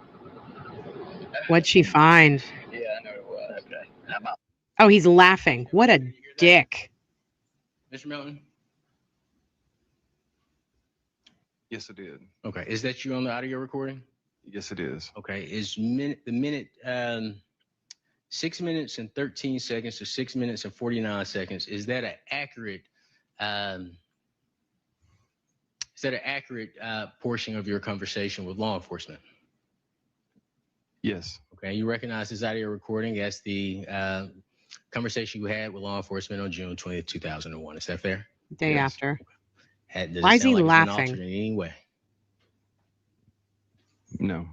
What'd she find? Yeah, I know it was. Okay. How about Oh, he's laughing. What a dick. Mr. Melton? Yes, it did. Okay. Is that you on the audio recording? Yes, it is. Okay. Is the minute 6 minutes and 13 seconds to 6 minutes and 49 seconds? Is that an accurate portion of your conversation with law enforcement? Yes. Okay. You recognize this audio recording as the conversation you had with law enforcement on June 20th, 2001. Is that fair? Day Yes. after. Does it Why is sound he like it's been laughing? altered in any way? No.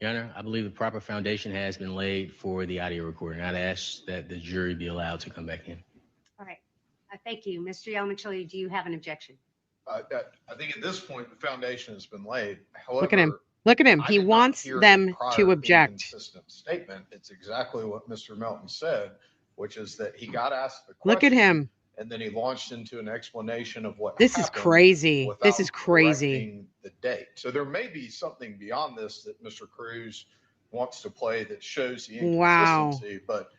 Your Honor, I believe the proper foundation has been laid for the audio recording. I'd ask that the jury be allowed to come back in. All right. Thank you. Mr. Yelmichili, do you have an objection? I think at this point, the foundation has been laid. Look at him. However, Look at him. I He did not wants hear them a prior to object. inconsistent statement. It's exactly what Mr. Melton said, which is that he got asked the question. Look at him. And then he launched into an explanation of what This is happened crazy. This is without crazy. correcting the date. So there may be something beyond this that Mr. Cruz wants to play that shows the Wow. inconsistency. But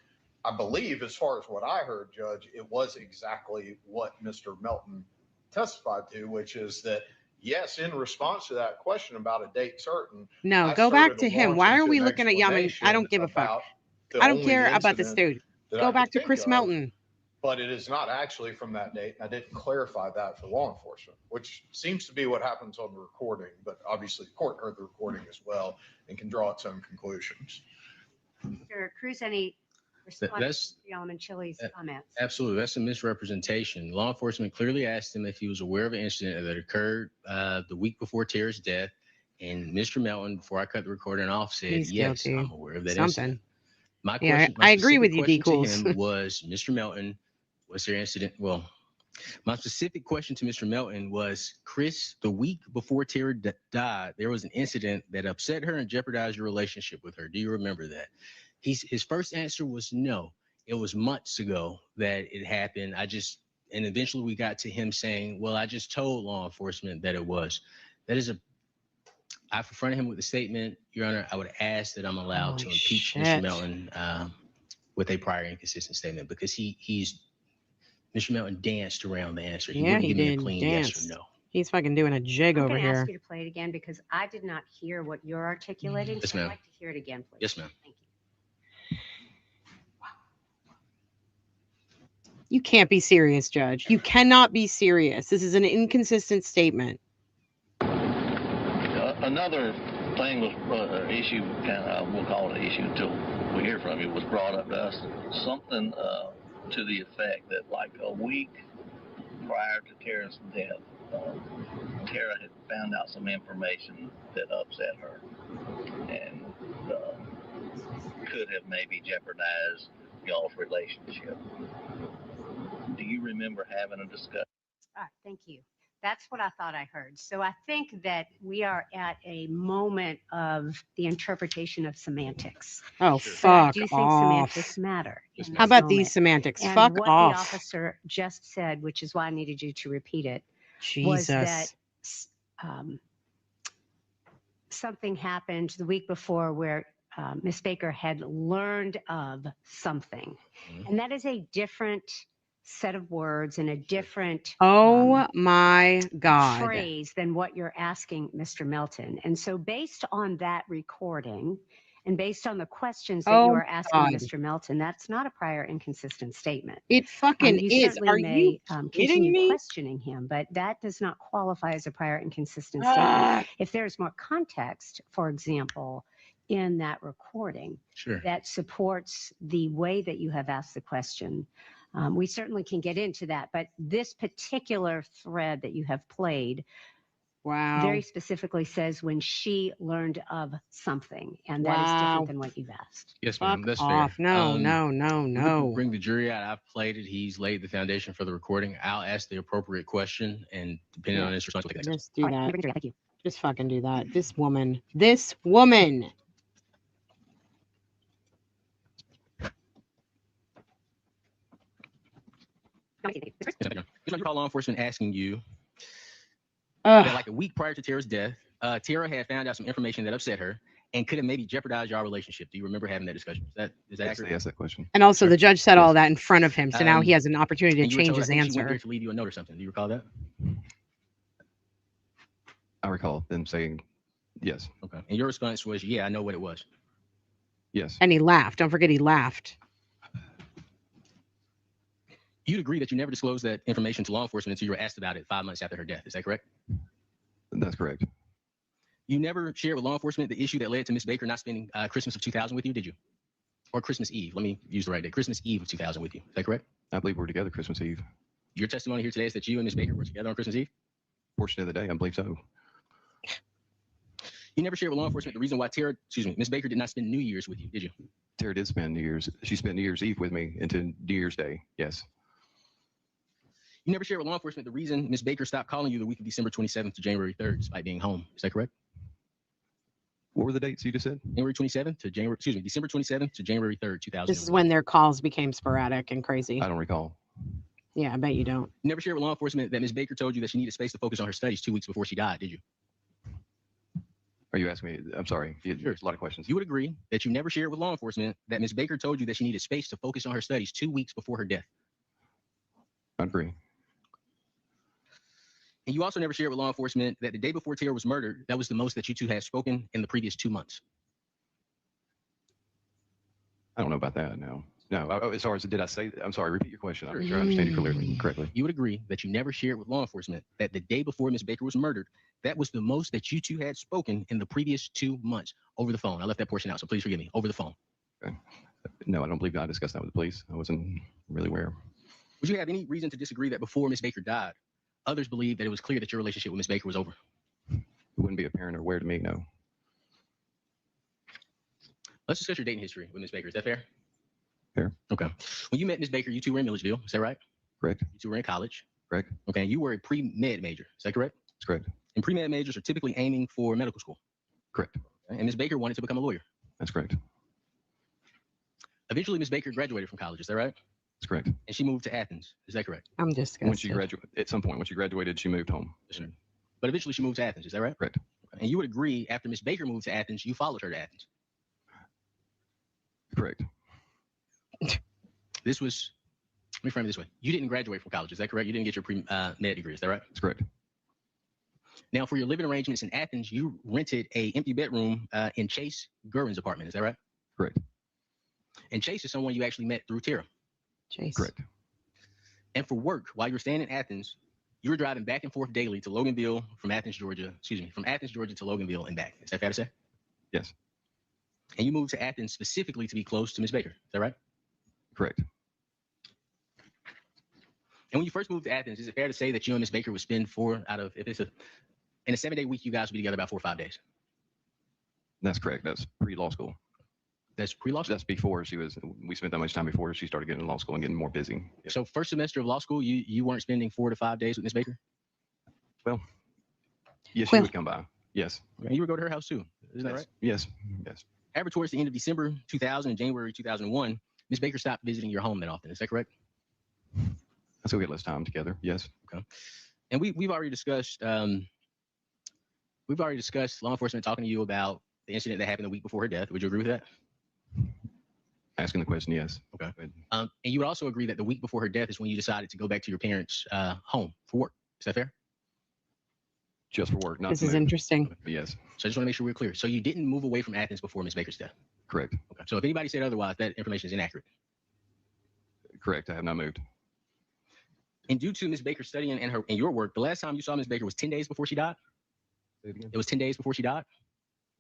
I believe, as far as what I heard, Judge, it was exactly what Mr. Melton testified to, which is that, yes, in response to that question about a date certain. No, I go back started to him. launch Why are into we an looking at Yaman? I don't give a fuck. explanation about the I don't only care about this incident dude. that Go I back could to think Chris of. Melton. but it is not actually from that date. I didn't clarify that for law enforcement, which seems to be what happens on the recording, but obviously the court heard the recording as well and can draw its own conclusions. Mr. Cruz, any response to Alderman Chili's comments? Absolutely. That's a misrepresentation. Law enforcement clearly asked him if he was aware of an incident that occurred the week before Tara's death. And Mr. Melton, before I cut the recording off, said, He's yes, guilty. I'm aware of that Something. incident. My Yeah, question, I agree with you, question to D-Cools. him was, Mr. Melton, was there incident? Well, my specific question to Mr. Melton was, Chris, the week before Tara died, there was an incident that upset her and jeopardized your relationship with her. Do you remember that? His first answer was no. It was months ago that it happened. And eventually we got to him saying, well, I just told law enforcement that it was. I confronted him with the statement, Your Honor, I would ask that I'm allowed to impeach Mr. Melton with a prior inconsistent statement, because Mr. Melton danced around the answer. He wouldn't give me a clean yes or no. He's fucking doing a jig over I'm going to here. ask you to play it again because I did not hear what you're articulating. Yes, so ma'am. I'd like to hear it again, please. Yes, ma'am. Thank you. You can't be serious, Judge. You cannot be serious. This is an inconsistent statement. Another thing was issue, we'll call it an issue until we hear from you, was brought up to us. Something to the effect that like a week prior to Tara's death, Tara had found out some information that upset her and could have maybe jeopardized y'all's relationship. Do you remember having a discussion? Thank you. That's what I thought I heard. So I think that we are at a moment of the interpretation of semantics. Oh, But I fuck do think off. semantics matter. How about these semantics? And Fuck what off. the officer just said, which is why I needed you to repeat it, Jesus. was that something happened the week before where Miss Baker had learned of something. And that is a different set of words and a different my God. phrase than what you're asking Mr. Melton. And so based on that recording and based on the questions that you are asking Mr. Melton, that's not a prior inconsistent statement. It fucking you is. certainly Are may, you kidding continue me? questioning him, but that does not qualify as a prior inconsistent statement. If there's more context, for example, in that recording that supports the way that you have asked the question, we certainly can get into that. But this particular thread that you have played very specifically says when she learned of something, and that is different than what you've asked. Yes, ma'am. That's off. fair. No. Bring the jury out. I've played it. He's laid the foundation for the recording. I'll ask the appropriate question, and depending on his response, we'll take the next Just do All right, that. bring the jury out. Thank you. Just fucking do that. This woman. This woman. You call law enforcement asking you that like a week prior to Tara's death, Tara had found out some information that upset her and could have maybe jeopardized your relationship. Do you remember having that discussion? Is that accurate? Yes, that question. And also the judge said all that in front of him. So now he has an opportunity to and you were change told, his I think she went answer. there to leave you a note or something. Do you recall that? I recall them saying yes. Okay. And your response was, yeah, I know what it was. Yes. And he laughed. Don't forget he laughed. You'd agree that you never disclosed that information to law enforcement until you were asked about it 5 months after her death. Is that correct? That's correct. You never shared with law enforcement the issue that led to Miss Baker not spending Christmas of 2000 with you, did you? Or Christmas Eve. Let me use the right day. Christmas Eve of 2000 with you. Is that correct? I believe we're together Christmas Eve. Your testimony here today is that you and Miss Baker were together on Christmas Eve? Portion of the day, I believe so. You never shared with law enforcement the reason why Miss Baker did not spend New Year's with you, did you? Tara did spend New Year's. She spent New Year's Eve with me into New Year's Day. Yes. You never shared with law enforcement the reason Miss Baker stopped calling you the week of December 27th to January 3rd, despite being home. Is that correct? What were the dates you just said? December 27th to January 3rd, 2000. This is when their calls became sporadic and crazy. I don't recall. Yeah, I bet you don't. You never shared with law enforcement that Miss Baker told you that she needed space to focus on her studies 2 weeks before she died, did you? Are you asking me? I'm sorry. There's a lot of questions. You would agree that you never shared with law enforcement that Miss Baker told you that she needed space to focus on her studies 2 weeks before her death. I agree. And you also never shared with law enforcement that the day before Tara was murdered, that was the most that you two had spoken in the previous 2 months. I don't know about that, no. No, as far as did I say? I'm sorry. Repeat your question. I'm sure I understand you correctly. You would agree that you never shared with law enforcement that the day before Miss Baker was murdered, that was the most that you two had spoken in the previous 2 months over the phone. I left that portion out, so please forgive me. Over the phone. Okay. No, I don't believe I discussed that with the police. I wasn't really aware. Would you have any reason to disagree that before Miss Baker died, others believed that it was clear that your relationship with Miss Baker was over? It wouldn't be apparent or aware to me, no. Let's discuss your dating history with Miss Baker. Is that fair? Fair. Okay. When you met Miss Baker, you two were in Milledgeville. Is that right? Correct. You two were in college. Correct. Okay. And you were a pre-med major. Is that correct? That's correct. And pre-med majors are typically aiming for medical school. Correct. Okay. And Miss Baker wanted to become a lawyer. That's correct. Eventually, Miss Baker graduated from college. Is that right? That's correct. And she moved to Athens. Is that correct? I'm disgusted. When she graduated, at some point, when she graduated, she moved home. Yes, sir. But eventually, she moved to Athens. Is that right? Correct. Okay. And you would agree after Miss Baker moved to Athens, you followed her to Athens. Correct. This was, let me frame it this way. You didn't graduate from college. Is that correct? You didn't get your pre-med degree. Is that right? That's correct. Now, for your living arrangements in Athens, you rented a empty bedroom in Chase Guerin's apartment. Is that right? Correct. And Chase is someone you actually met through Tara. Chase. Correct. And for work, while you were staying in Athens, you were driving back and forth daily to Loganville from Athens, Georgia. Excuse me, from Athens, Georgia to Loganville and back. Is that fair to say? Yes. And you moved to Athens specifically to be close to Miss Baker. Is that right? Correct. And when you first moved to Athens, is it fair to say that you and Miss Baker would spend in a 7-day week, you guys would be together about 4 or 5 days? That's correct. That's pre-law school. That's pre-law school? That's before we spent that much time before she started getting in law school and getting more busy. Yep. So first semester of law school, you weren't spending 4 to 5 days with Miss Baker? Well, yes, she would come by. Yes. And you would go to her house too. Isn't that right? Yes. Yes. However, towards the end of December 2000 and January 2001, Miss Baker stopped visiting your home that often. Is that correct? So we get less time together. Yes. Okay. And we've already discussed law enforcement talking to you about the incident that happened the week before her death. Would you agree with that? Asking the question, yes. Okay. And you would also agree that the week before her death is when you decided to go back to your parents' home for work. Is that fair? Just for work, not This to is move. interesting. Okay. Yes. So I just want to make sure we're clear. So you didn't move away from Athens before Miss Baker's death? Correct. Okay. So if anybody said otherwise, that information is inaccurate. Correct. I have not moved. And due to Miss Baker studying and your work, the last time you saw Miss Baker was 10 days before she died? Say it again. It was 10 days before she died?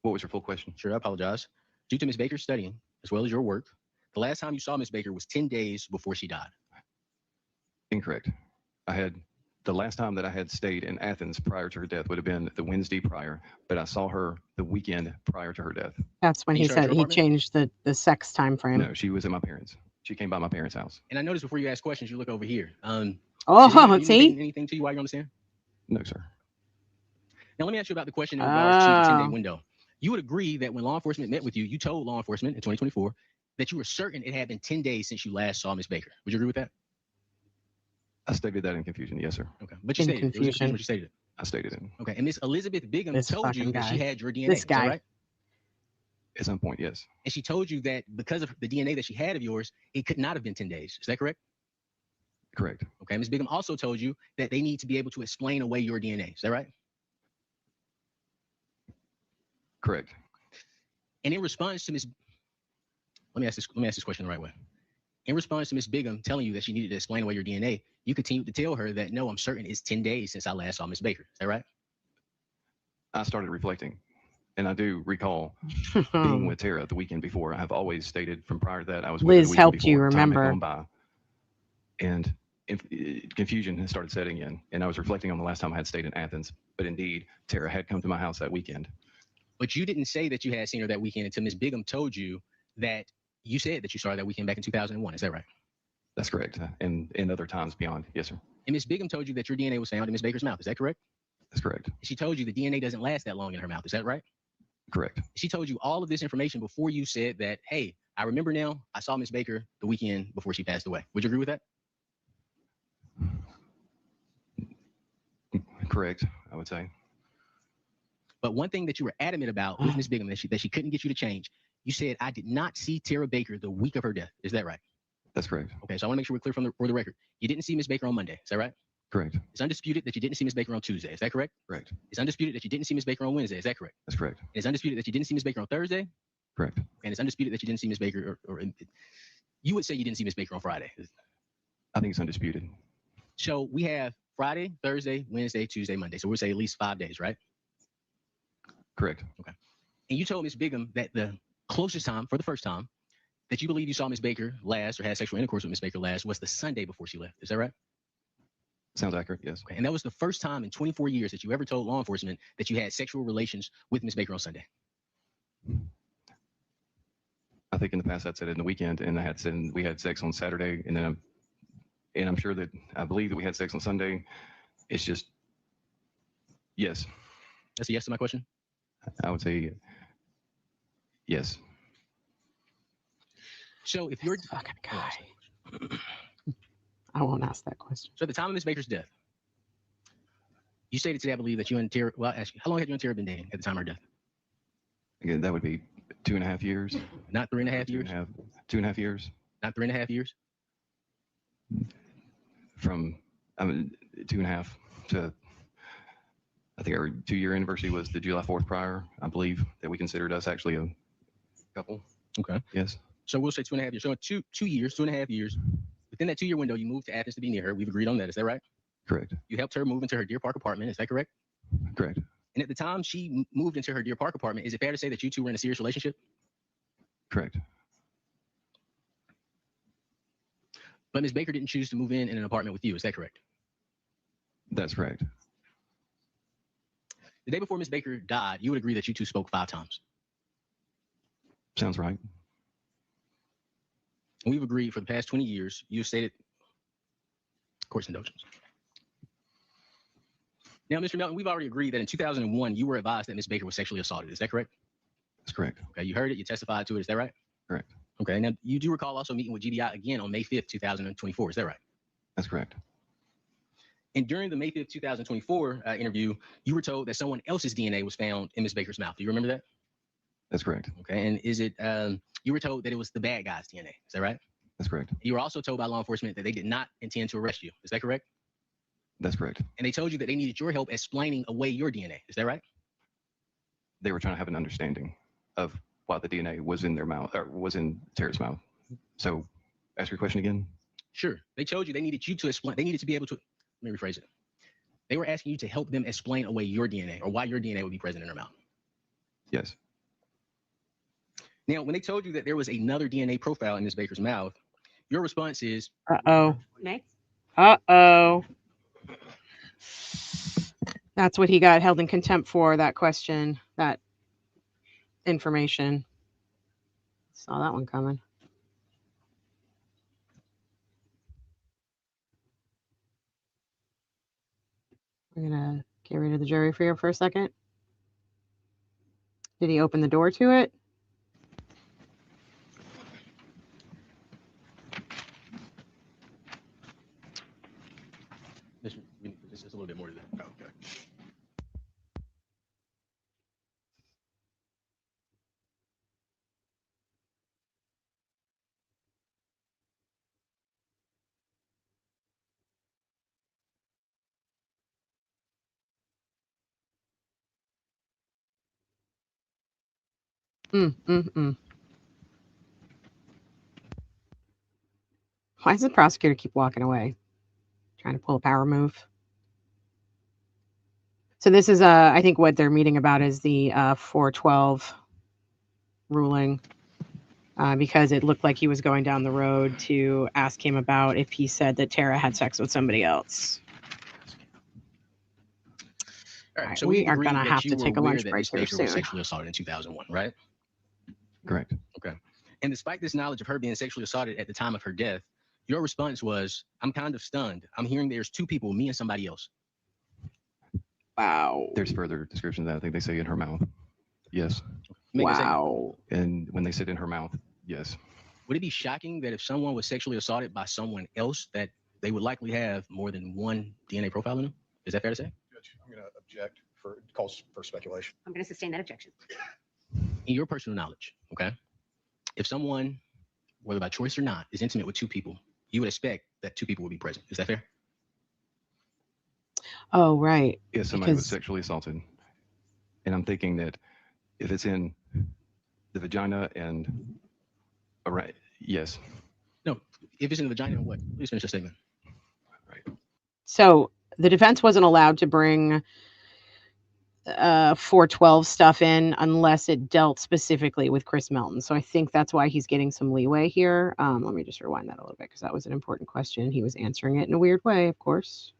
What was your full question? Sure, I apologize. Due to Miss Baker's studying, as well as your work, the last time you saw Miss Baker was 10 days before she died. Incorrect. The last time that I had stayed in Athens prior to her death would have been the Wednesday prior, but I saw her the weekend prior to her death. That's when he said he changed the sex time frame. No, she was at my parents'. She came by my parents' house. And I noticed before you ask questions, you look over here. Oh, did see? Anything to you while you're on the stand? No, sir. Now, let me ask you about the question in regards to the 10-day window. You would agree that when law enforcement met with you, you told law enforcement in 2024 that you were certain it had been 10 days since you last saw Miss Baker. Would you agree with that? I stated that in confusion. Yes, sir. Okay. But you stated it. It was confusion, but you stated it. I stated it. Okay. And Miss Elizabeth Bigham This told you fucking that she guy. had your DNA. This Is guy. that right? At some point, yes. And she told you that because of the DNA that she had of yours, it could not have been 10 days. Is that correct? Correct. Okay. Ms. Bigham also told you that they need to be able to explain away your DNA. Is that right? Correct. And in response to let me ask this question the right way. In response to Ms. Bigham telling you that she needed to explain away your DNA, you continued to tell her that, no, I'm certain it's 10 days since I last saw Miss Baker. Is that right? I started reflecting, and I do recall being with Tara the weekend before. I have always stated from prior to that I was with her Liz the weekend helped you before. Time had remember. gone by, and confusion had started setting in, and I was reflecting on the last time I had stayed in Athens. But indeed, Tara had come to my house that weekend. But you didn't say that you had seen her that weekend until Ms. Bigham told you that you said that you saw her that weekend back in 2001. Is that right? That's correct. And other times beyond. Yes, sir. And Ms. Bigham told you that your DNA was found in Ms. Baker's mouth. Is that correct? That's correct. She told you the DNA doesn't last that long in her mouth. Is that right? Correct. She told you all of this information before you said that, hey, I remember now, I saw Miss Baker the weekend before she passed away. Would you agree with that? Correct, I would say. But one thing that you were adamant about with Ms. Bigham that she couldn't get you to change, you said, I did not see Tara Baker the week of her death. Is that right? That's correct. Okay, so I want to make sure we're clear for the record. You didn't see Miss Baker on Monday. Is that right? Correct. It's undisputed that you didn't see Miss Baker on Tuesday. Is that correct? Correct. It's undisputed that you didn't see Miss Baker on Wednesday. Is that correct? That's correct. And it's undisputed that you didn't see Miss Baker on Thursday. Correct. And it's undisputed that you didn't see Miss Baker you would say you didn't see Miss Baker on Friday. I think it's undisputed. So we have Friday, Thursday, Wednesday, Tuesday, Monday. So we'll say at least 5 days, right? Correct. Okay. And you told Miss Bigham that the closest time, for the first time, that you believe you saw Miss Baker last or had sexual intercourse with Miss Baker last was the Sunday before she left. Is that right? Sounds accurate, yes. Okay. And that was the first time in 24 years that you ever told law enforcement that you had sexual relations with Miss Baker on Sunday. I think in the past I'd said it in the weekend, and I had said we had sex on Saturday, and then I'm sure that I believe that we had sex on Sunday. It's just yes. That's a yes to my question? I would say yes. So if you're fucking guy. I won't ask that question. So at the time of Miss Baker's death, you stated today, I believe, that you and Tara, well, I'll ask you, how long had you and Tara been dating at the time of her death? Again, that would be 2.5 years. Not 3.5 years? 2.5 years. Not 3.5 years? From 2.5 to, I think our 2-year anniversary was the July 4th prior, I believe, that we considered us actually a couple. Okay. Yes. So we'll say 2.5 years. So in 2 years, 2.5 years, within that 2-year window, you moved to Athens to be near her. We've agreed on that. Is that right? Correct. You helped her move into her Deer Park apartment. Is that correct? Correct. And at the time she moved into her Deer Park apartment, is it fair to say that you two were in a serious relationship? Correct. But Ms. Baker didn't choose to move in an apartment with you. Is that correct? That's correct. The day before Ms. Baker died, you would agree that you two spoke 5 times. Sounds right. And we've agreed for the past 20 years, you have stated court's indulgence. Now, Mr. Melton, we've already agreed that in 2001, you were advised that Ms. Baker was sexually assaulted. Is that correct? That's correct. Okay, you heard it, you testified to it. Is that right? Correct. Okay, now you do recall also meeting with GDI again on May 5th, 2024. Is that right? That's correct. And during the May 5th, 2024 interview, you were told that someone else's DNA was found in Ms. Baker's mouth. Do you remember that? That's correct. Okay, and is it, you were told that it was the bad guy's DNA. Is that right? That's correct. You were also told by law enforcement that they did not intend to arrest you. Is that correct? That's correct. And they told you that they needed your help explaining away your DNA. Is that right? They were trying to have an understanding of why the DNA was in their mouth, or was in Tara's mouth. So, ask your question again. Sure. They told you they needed you to explain. They needed to be able to. Let me rephrase it. They were asking you to help them explain away your DNA or why your DNA would be present in her mouth. Yes. Now, when they told you that there was another DNA profile in Ms. Baker's mouth, your response is, uh-oh. Next. Uh-oh. That's what he got held in contempt for, that question, that information. Saw that one coming. We're going to get rid of the jury for a second. Did he open the door to it? this is a little bit more to that. Oh, okay. Why does the prosecutor keep walking away? Trying to pull a power move. So this is, I think what they're meeting about is the 412 ruling, because it looked like he was going down the road to ask him about if he said that Tara had sex with somebody else. All right, so we are going to that have you to were take a aware lunch that break Ms. here Baker was soon. sexually assaulted in 2001, right? Correct. Okay. And despite this knowledge of her being sexually assaulted at the time of her death, your response was, I'm kind of stunned. I'm hearing there's 2 people, me and somebody else. Wow. There's further description of that. I think they say in her mouth. Yes. Wow. And when they said in her mouth, yes. Would it be shocking that if someone was sexually assaulted by someone else, that they would likely have more than one DNA profile in them? Is that fair to say? Judge, I'm going to object for calls for speculation. I'm going to sustain that objection. In your personal knowledge, okay, if someone, whether by choice or not, is intimate with 2 people, you would expect that 2 people would be present. Is that fair? Oh, right. Yes, somebody was sexually assaulted. And I'm thinking that if it's in the vagina and, all right, yes. No, if it's in the vagina, what? Please finish the statement. So the defense wasn't allowed to bring 412 stuff in unless it dealt specifically with Chris Melton. So I think that's why he's getting some leeway here. Let me just rewind that a little bit because that was an important question. He was answering it in a weird way, of course.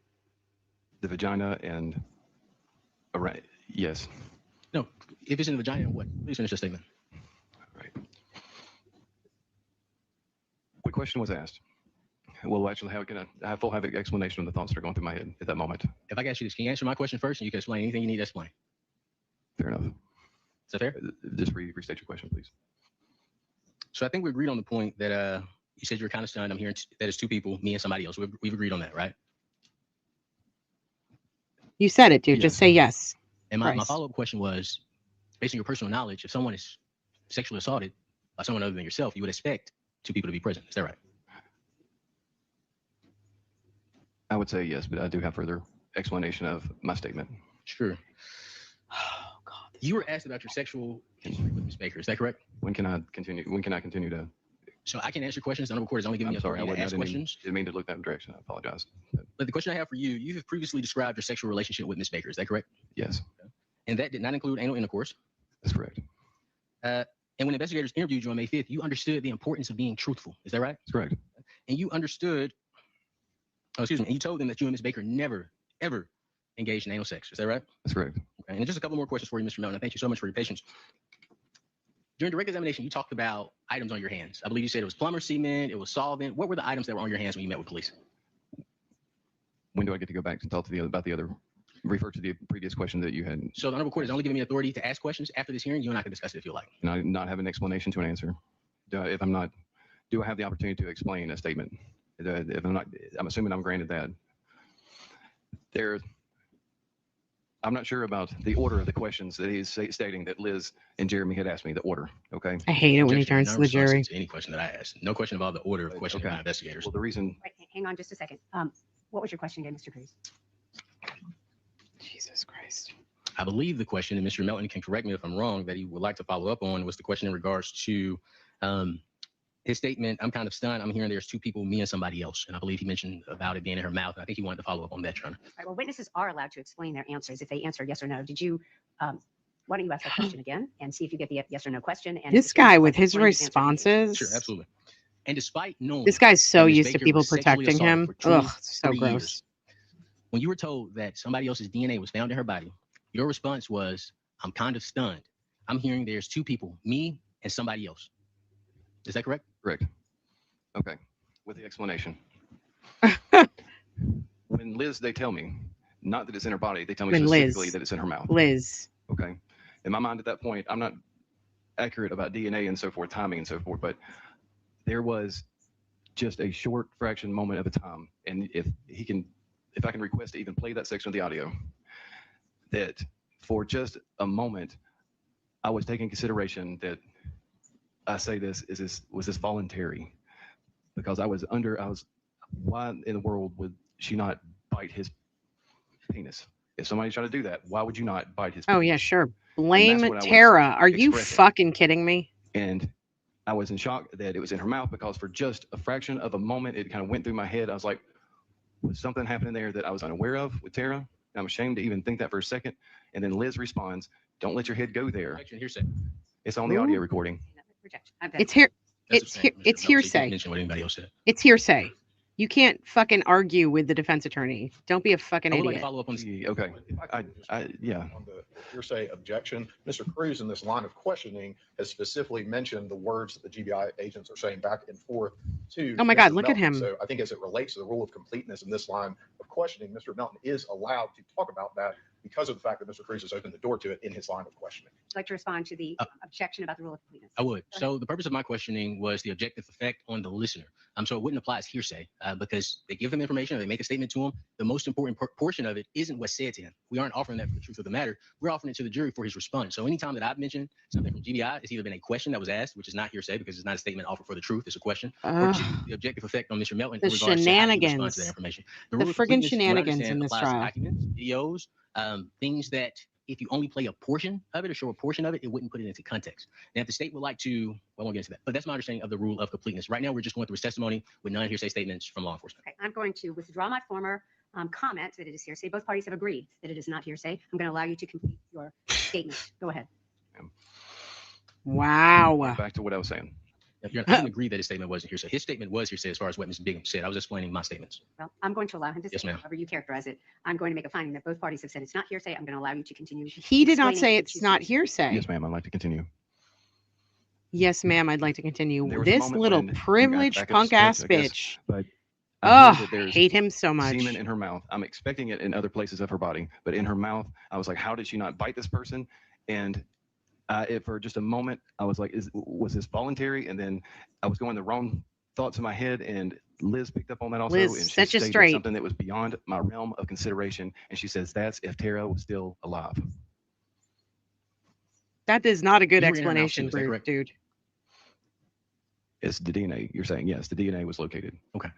The vagina and right. Yes. No, if it's in the vagina, what? Please finish the statement. What question was asked? Well, actually, how can I have full explanation of the thoughts that are going through my head at that moment? If I ask you this, can you answer my question first, and you can explain anything you need to explain? Fair enough. Is that fair? Just restate your question, please. So I think we agreed on the point that you said you were kind of stunned. I'm hearing that it's two people, me and somebody else. We've agreed on that, right? You said it, dude. Yes. Just say yes. And my follow-up question was, based on your personal knowledge, if someone is sexually assaulted by someone other than yourself, you would expect two people to be present. Is that right? I would say yes, but I do have further explanation of my statement. Sure. Oh, God. You were asked about your sexual history with Ms. Baker. Is that correct? When can I continue? When can I continue to? So I can answer questions. The honorable court is only giving me authority to ask questions. Didn't mean to look that direction. I apologize. But the question I have for you, you have previously described your sexual relationship with Ms. Baker. Is that correct? Yes. Okay. And that did not include anal intercourse. That's correct. And when investigators interviewed you on May 5th, you understood the importance of being truthful. Is that right? That's correct. And you understood, and you told them that you and Ms. Baker never, ever engaged in anal sex. Is that right? That's correct. Okay. And just a couple more questions for you, Mr. Melton. Thank you so much for your patience. During direct examination, you talked about items on your hands. I believe you said it was plumber cement, it was solvent. What were the items that were on your hands when you met with police? When do I get to go back and talk to about the other? Refer to the previous question that you had. So the honorable court is only giving me authority to ask questions. After this hearing, you and I can discuss it if you like. And I not have an explanation to an answer. Do I have the opportunity to explain a statement? If I'm not, I'm assuming I'm granted that. I'm not sure about the order of the questions that he's stating that Liz and Jeremy had asked me, the order, okay? I hate it when he turns to the jury. To any question that I asked. No question about the order of questioning by investigators. Well, the reason... Right, hang on just a second. What was your question again, Mr. Cruz? Jesus Christ. I believe the question, and Mr. Melton can correct me if I'm wrong, that he would like to follow up on was the question in regards to his statement, I'm kind of stunned. I'm hearing there's two people, me and somebody else. And I believe he mentioned about it being in her mouth. And I think he wanted to follow up on that, Your Honor. All right, well, witnesses are allowed to explain their answers if they answer yes or no. Did you, why don't you ask that question again and see if you get the yes or no question? And this guy with his responses. Sure, absolutely. And despite knowing this guy's so Ms. used to Baker people was sexually protecting him. assaulted for Ugh, so 23 gross. years, when you were told that somebody else's DNA was found in her body, your response was, I'm kind of stunned. I'm hearing there's two people, me and somebody else. Is that correct? Correct. Okay. With the explanation. When Liz, they tell me, not that it's in her body, they tell me specifically that it's in her mouth. Liz. Okay. In my mind at that point, I'm not accurate about DNA and so forth, timing and so forth, but there was just a short fraction moment of a time. And if I can request to even play that section of the audio, that for just a moment, I was taking consideration that I say was this voluntary? Because why in the world would she not bite his penis? If somebody's trying to do that, why would you not bite his penis? Oh, yeah, sure. Blame Tara. Are you fucking kidding me? And I was in shock that it was in her mouth because for just a fraction of a moment, it kind of went through my head. I was like, was something happening there that I was unaware of with Tara? And I'm ashamed to even think that for a second. And then Liz responds, don't let your head go there. It's on the audio recording. It's here. It's hearsay. It's hearsay. You can't fucking argue with the defense attorney. Don't be a fucking idiot. Like follow up on okay. Yeah. On the hearsay objection, Mr. Cruz in this line of questioning has specifically mentioned the words that the GBI agents are saying back and forth to. Oh my God, look at him. So I think as it relates to the rule of completeness in this line of questioning, Mr. Melton is allowed to talk about that because of the fact that Mr. Cruz has opened the door to it in his line of questioning. Would you like to respond to the objection about the rule of completeness? I would. So the purpose of my questioning was the objective effect on the listener. So it wouldn't apply as hearsay because they give them information or they make a statement to him. The most important portion of it isn't what's said to him. We aren't offering that for the truth of the matter. We're offering it to the jury for his response. So anytime that I've mentioned something from GBI, it's either been a question that was asked, which is not hearsay because it's not a statement offered for the truth. It's a question. Or two, the objective effect on Mr. Melton. The shenanigans. To that information. The friggin' shenanigans in this trial. Documents, videos, things that if you only play a portion of it or show a portion of it, it wouldn't put it into context. Now, if the state would like to, well, I won't get into that, but that's my understanding of the rule of completeness. Right now, we're just going through his testimony with non-hearsay statements from law enforcement. Okay, I'm going to withdraw my former comment that it is hearsay. Both parties have agreed that it is not hearsay. I'm going to allow you to complete your statement. Go ahead. Wow. Back to what I was saying. I didn't agree that his statement wasn't hearsay. His statement was hearsay as far as what Ms. Bingham said. I was explaining my statements. Well, I'm going to allow him to Yes, say ma'am. however you characterize it. I'm going to make a finding that both parties have said it's not hearsay. I'm going to allow you to continue. He did not explaining say the it's two not statements. hearsay. Yes, ma'am. I'd like to continue. Yes, ma'am. I'd like to continue. There was a This moment little when- privileged back up punk just a ass minute, I guess, bitch. But I Oh, hear that there's hate him so much. semen in her mouth. I'm expecting it in other places of her body, but in her mouth, I was like, how did she not bite this person? And for just a moment, I was like, was this voluntary? And then I was going the wrong thoughts in my head, and Liz picked up on that also, Liz, and she set you stated straight. something that was beyond my realm of consideration. And she says, that's if Tara was still alive. That is not a good You were in her mouth, explanation, too, is that correct? dude. It's the DNA. You're saying, yes, the DNA was located. Okay.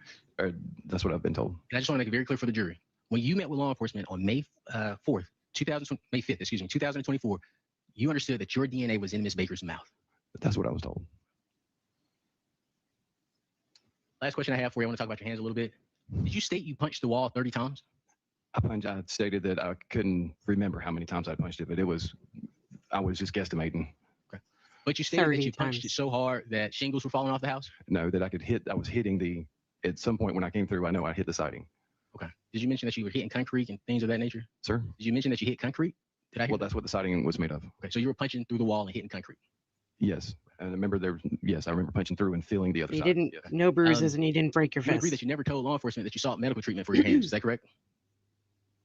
That's what I've been told. And I just want to make it very clear for the jury. When you met with law enforcement on May 5th, 2024, you understood that your DNA was in Ms. Baker's mouth. But that's what I was told. Last question I have for you. I want to talk about your hands a little bit. Did you state you punched the wall 30 times? I stated that I couldn't remember how many times I punched it, but I was just guesstimating. Okay. But you stated that 30 you punched it so hard that shingles were falling off the house? No, that I was hitting at some point when I came through, I know I hit the siding. Okay. Did you mention that you were hitting concrete and things of that nature? Sir? Did you mention that you hit concrete? Did I hear? Well, that's what the siding was made of. Okay, so you were punching through the wall and hitting concrete. Yes. And I remember I remember punching through and feeling the other You side. didn't, Yes. no bruises, and you didn't break your You agree fist. that you never told law enforcement that you sought medical treatment for your hands. Is that correct?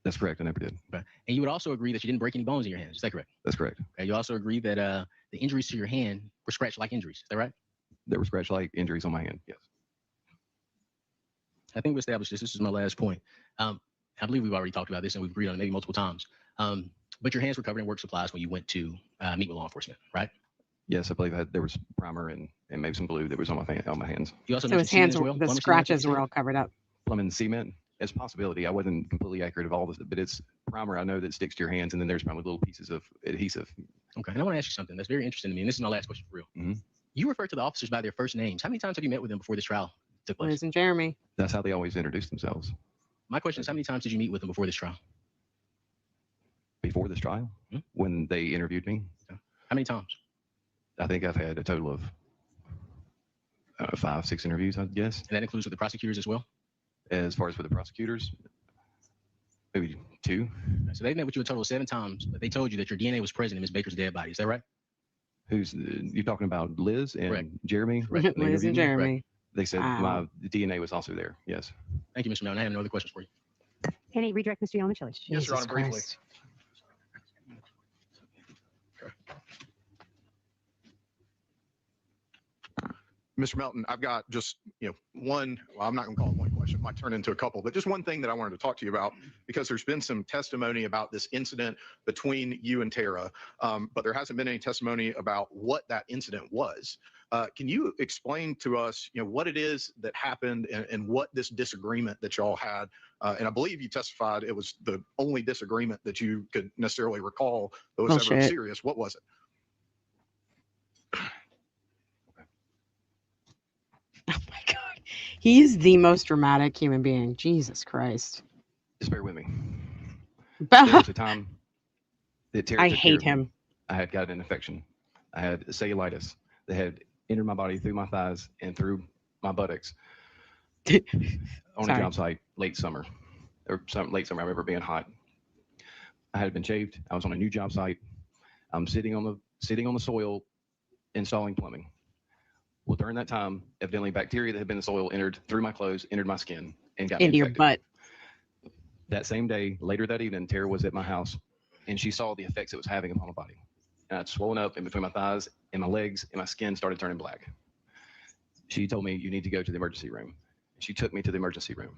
That's correct. I never did. Okay. And you would also agree that you didn't break any bones in your hands. Is that correct? That's correct. Okay. You also agree that the injuries to your hand were scratch-like injuries. Is that right? There were scratch-like injuries on my hand. Yes. I think we established this. This is my last point. I believe we've already talked about this and we've agreed on it maybe multiple times. But your hands were covered in work supplies when you went to meet with law enforcement, right? Yes, I believe there was primer and maybe some glue that was on my hands. You also So his mentioned semen hands, as well. the Plumber's semen, scratches you were said? all covered up. Plumbing cement. It's a possibility. I wasn't completely accurate of all this, but it's primer. I know that sticks to your hands, and then there's probably little pieces of adhesive. Okay. And I want to ask you something that's very interesting to me, and this is my last question for real. Mhm. You refer to the officers by their first names. How many times have you met with them before this trial took place? Liz and Jeremy. That's how they always introduce themselves. My question is, how many times did you meet with them before this trial? Before this trial, when they interviewed me, How many times? I think I've had a total of 5, 6 interviews, I guess. And that includes with the prosecutors as well? As far as with the prosecutors, maybe 2. So they met with you a total of 7 times, but they told you that your DNA was present in Ms. Baker's dead body. Is that right? You're talking about Liz and Correct. Jeremy? Correct. They Liz and interviewed me? Jeremy. They said Wow. my DNA was also there. Yes. Thank you, Mr. Melton. I have no other questions for you. Any redirect, Mr. Yelmichilli? Yes, Your Honor, briefly. Christ. Mr. Melton, I've got just, one, well, I'm not going to call it one question. It might turn into a couple, but just one thing that I wanted to talk to you about, because there's been some testimony about this incident between you and Tara, but there hasn't been any testimony about what that incident was. Can you explain to us, what it is that happened and what this disagreement that y'all had? And I believe you testified it was the only disagreement that you could necessarily recall that was ever Bullshit. serious. What was it? Oh my God. He's the most dramatic human being. Jesus Christ. Just bear with me. There was a time that Tara I took care hate of me. him. I had got an infection. I had cellulitis that had entered my body through my thighs and through my buttocks on a Sorry. job site late summer. Late summer, I remember being hot. I had been shaved. I was on a new job site. I'm sitting on the soil installing plumbing. Well, during that time, evidently bacteria that had been in the soil entered through my clothes, entered my skin, and got me Into your infected. butt. That same day, later that evening, Tara was at my house, and she saw the effects it was having upon my body. And I'd swollen up in between my thighs and my legs, and my skin started turning black. She told me, you need to go to the emergency room. She took me to the emergency room.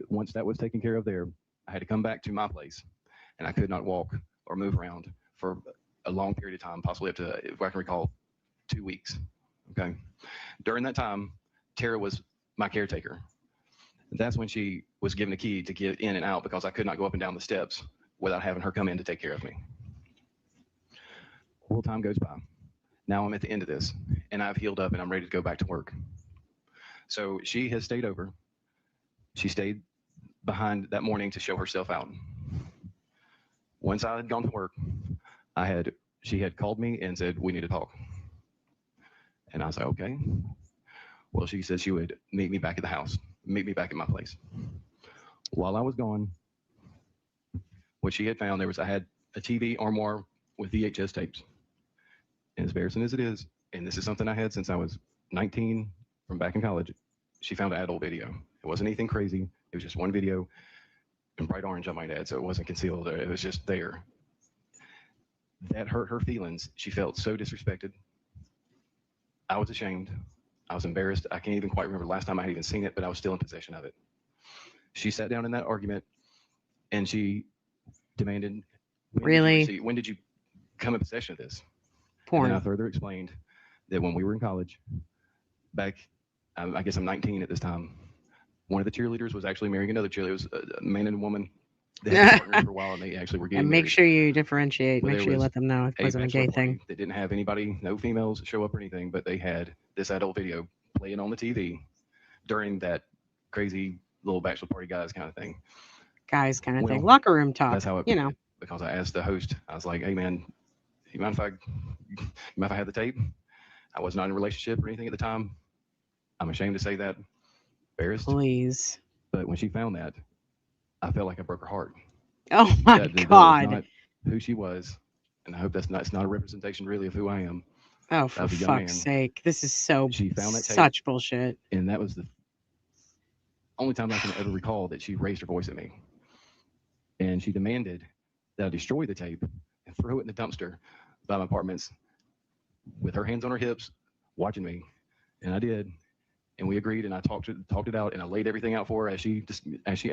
Once that was taken care of there, I had to come back to my place, and I could not walk or move around for a long period of time, possibly up to, if I can recall, 2 weeks. Okay. During that time, Tara was my caretaker. That's when she was given a key to get in and out because I could not go up and down the steps without having her come in to take care of me. Well, time goes by. Now I'm at the end of this, and I've healed up, and I'm ready to go back to work. So she has stayed over. She stayed behind that morning to show herself out. Once I had gone to work, she had called me and said, we need to talk. And I was like, okay. Well, she said she would meet me back at the house, meet me back at my place. While I was gone, what she had found, I had a TV armoire with VHS tapes. And as embarrassing as it is, and this is something I had since I was 19 from back in college, she found an adult video. It wasn't anything crazy. It was just one video in bright orange, I might add, so it wasn't concealed. It was just there. That hurt her feelings. She felt so disrespected. I was ashamed. I was embarrassed. I can't even quite remember the last time I had even seen it, but I was still in possession of it. She sat down in that argument and she demanded, when did you come in possession of this? Porn. And I further explained that when we were in college, back, I guess I'm 19 at this time, one of the cheerleaders was actually marrying another cheerleader. It was a man and a woman. They had been partners for a while, and they actually were getting And make married. sure you differentiate. Well, Make there sure you was let them know it wasn't a gay bachelor party thing. that didn't have anybody, no females show up or anything, but they had this adult video playing on the TV during that crazy little bachelor party guys kind of thing. Guys kind of Well, thing. Locker room talk. That's how it you began, know. because I asked the host, I was like, hey man, you mind if I had the tape? I was not in a relationship or anything at the time. I'm ashamed to say that. Embarrassed. Please. But when she found that, I felt like I broke her heart. Oh my That was God. not who she was, and I hope it's not a representation really of who I am. Oh, for as a young fuck's man. sake. This is so She found that tape, such bullshit. and that was the only time I can ever recall that she raised her voice at me. And she demanded that I destroy the tape and throw it in the dumpster by my apartments with her hands on her hips, watching me. And I did. And we agreed, and I talked it out, and I laid everything out for her as she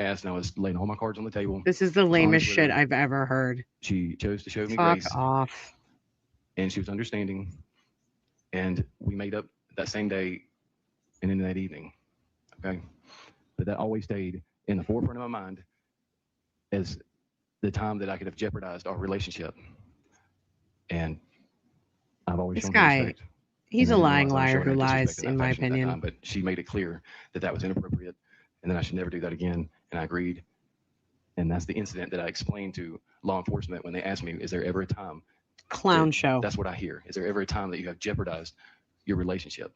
asked, and I was laying all my cards on the table. This is the lamest shit I've ever heard. She chose to show me Fuck grace. off. And she was understanding. And we made up that same day and in that evening. Okay. But that always stayed in the forefront of my mind as the time that I could have jeopardized our relationship. And I've always This shown guy, her respect. he's And a I lying realized I was liar showing who her disrespect lies, in in that my fashion at that opinion. time, but she made it clear that that was inappropriate and that I should never do that again. And I agreed. And that's the incident that I explained to law enforcement when they asked me, is there ever a time? Clown show. That's what I hear. Is there ever a time that you have jeopardized your relationship?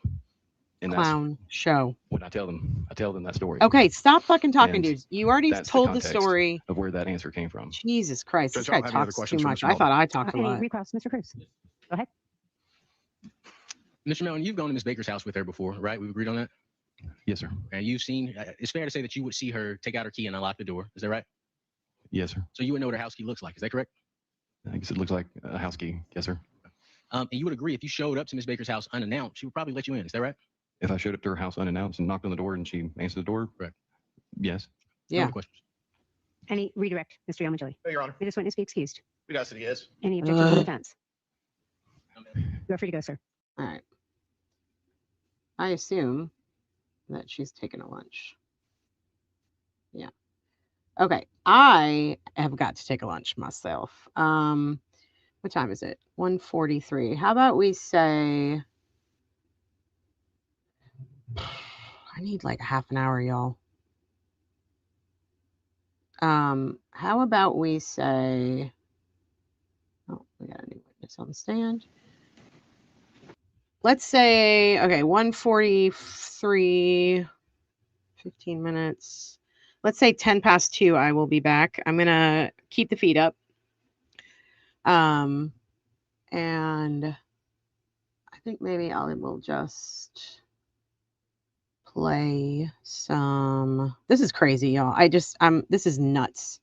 And Clown show. when I tell them that story. Okay, stop fucking talking, And dudes. You already that's told the context story. of where that answer came from. Jesus Christ, Judge, this I guy don't have any other talks too questions for much. Mr. I thought I talked a Any lot. recross, Mr. Cruz? Go ahead. Mr. Melton, you've gone to Miss Baker's house with her before, right? We agreed on that? Yes, sir. And you've seen, it's fair to say that you would see her take out her key and unlock the door. Is that right? Yes, sir. So you would know what her house key looks like. Is that correct? I guess it looks like a house key. Yes, sir. And you would agree if you showed up to Miss Baker's house unannounced, she would probably let you in. Is that right? If I showed up to her house unannounced and knocked on the door and she answered the door, correct. Yes. No Yeah. other questions. Any redirect, Mr. Yamajili? Hey, Your Honor. May this witness be excused? We'd ask that he is. Any objection to the defense? You are free to go, sir. All right. I assume that she's taking a lunch. Yeah. Okay. I have got to take a lunch myself. What time is it? 1:43. How about we say I need like half an hour, y'all. How about we say oh, we got a new witness on the stand. Let's say, okay, 1:43, 15 minutes. Let's say 10 past 2, I will be back. I'm going to keep the feed up. And I think maybe I will just play some. This is crazy, y'all. This is nuts.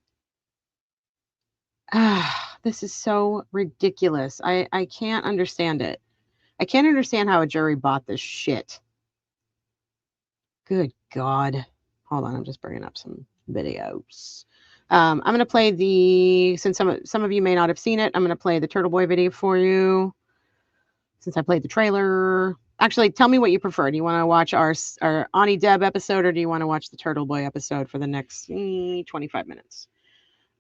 This is so ridiculous. I can't understand it. I can't understand how a jury bought this shit. Good God. Hold on, I'm just bringing up some videos. I'm going to play since some of you may not have seen it, I'm going to play the Turtle Boy video for you. Since I played the trailer. Actually, tell me what you prefer. Do you want to watch our Ani Deb episode, or do you want to watch the Turtle Boy episode for the next 25 minutes?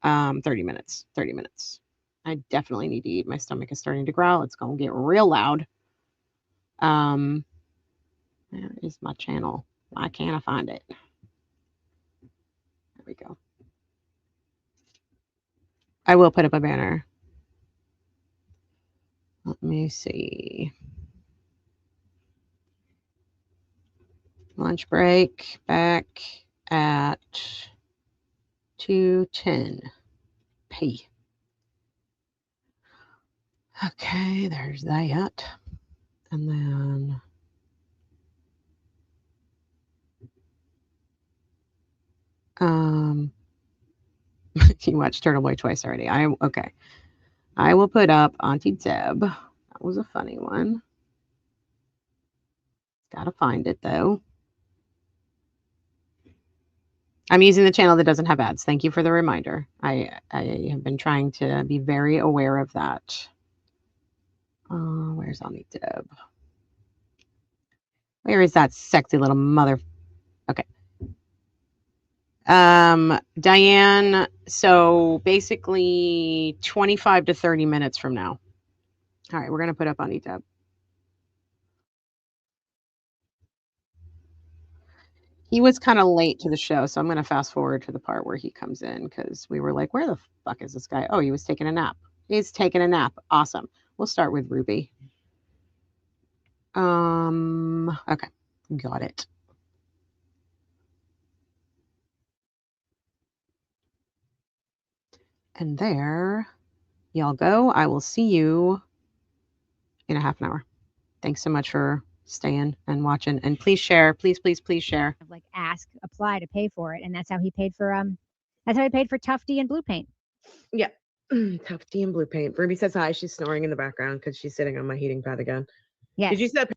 30 minutes. 30 minutes. I definitely need to eat. My stomach is starting to growl. It's going to get real loud. Where is my channel? Why can't I find it? There we go. I will put up a banner. Let me see. Lunch break back at 2:10 p. Okay, there's that. And then you watched Turtle Boy twice already. Okay. I will put up Auntie Deb. That was a funny one. Gotta find it though. I'm using the channel that doesn't have ads. Thank you for the reminder. I have been trying to be very aware of that. Where's Auntie Deb? Where is that sexy little mother? Okay. Diane, so basically 25 to 30 minutes from now. All right, we're going to put up Auntie Deb. He was kind of late to the show, so I'm going to fast forward to the part where he comes in because we were like, where the fuck is this guy? Oh, he was taking a nap. He's taking a nap. Awesome. We'll start with Ruby. Okay. Got it. And there y'all go. I will see you in a half an hour. Thanks so much for staying and watching. And please share. Please, please, please share. Like ask, apply to pay for it. And that's how he paid for Tufty and Blue Paint. Yeah. Tufty and Blue Paint. Ruby says hi. She's snoring in the background because she's sitting on my heating pad again. Yes. Did you see that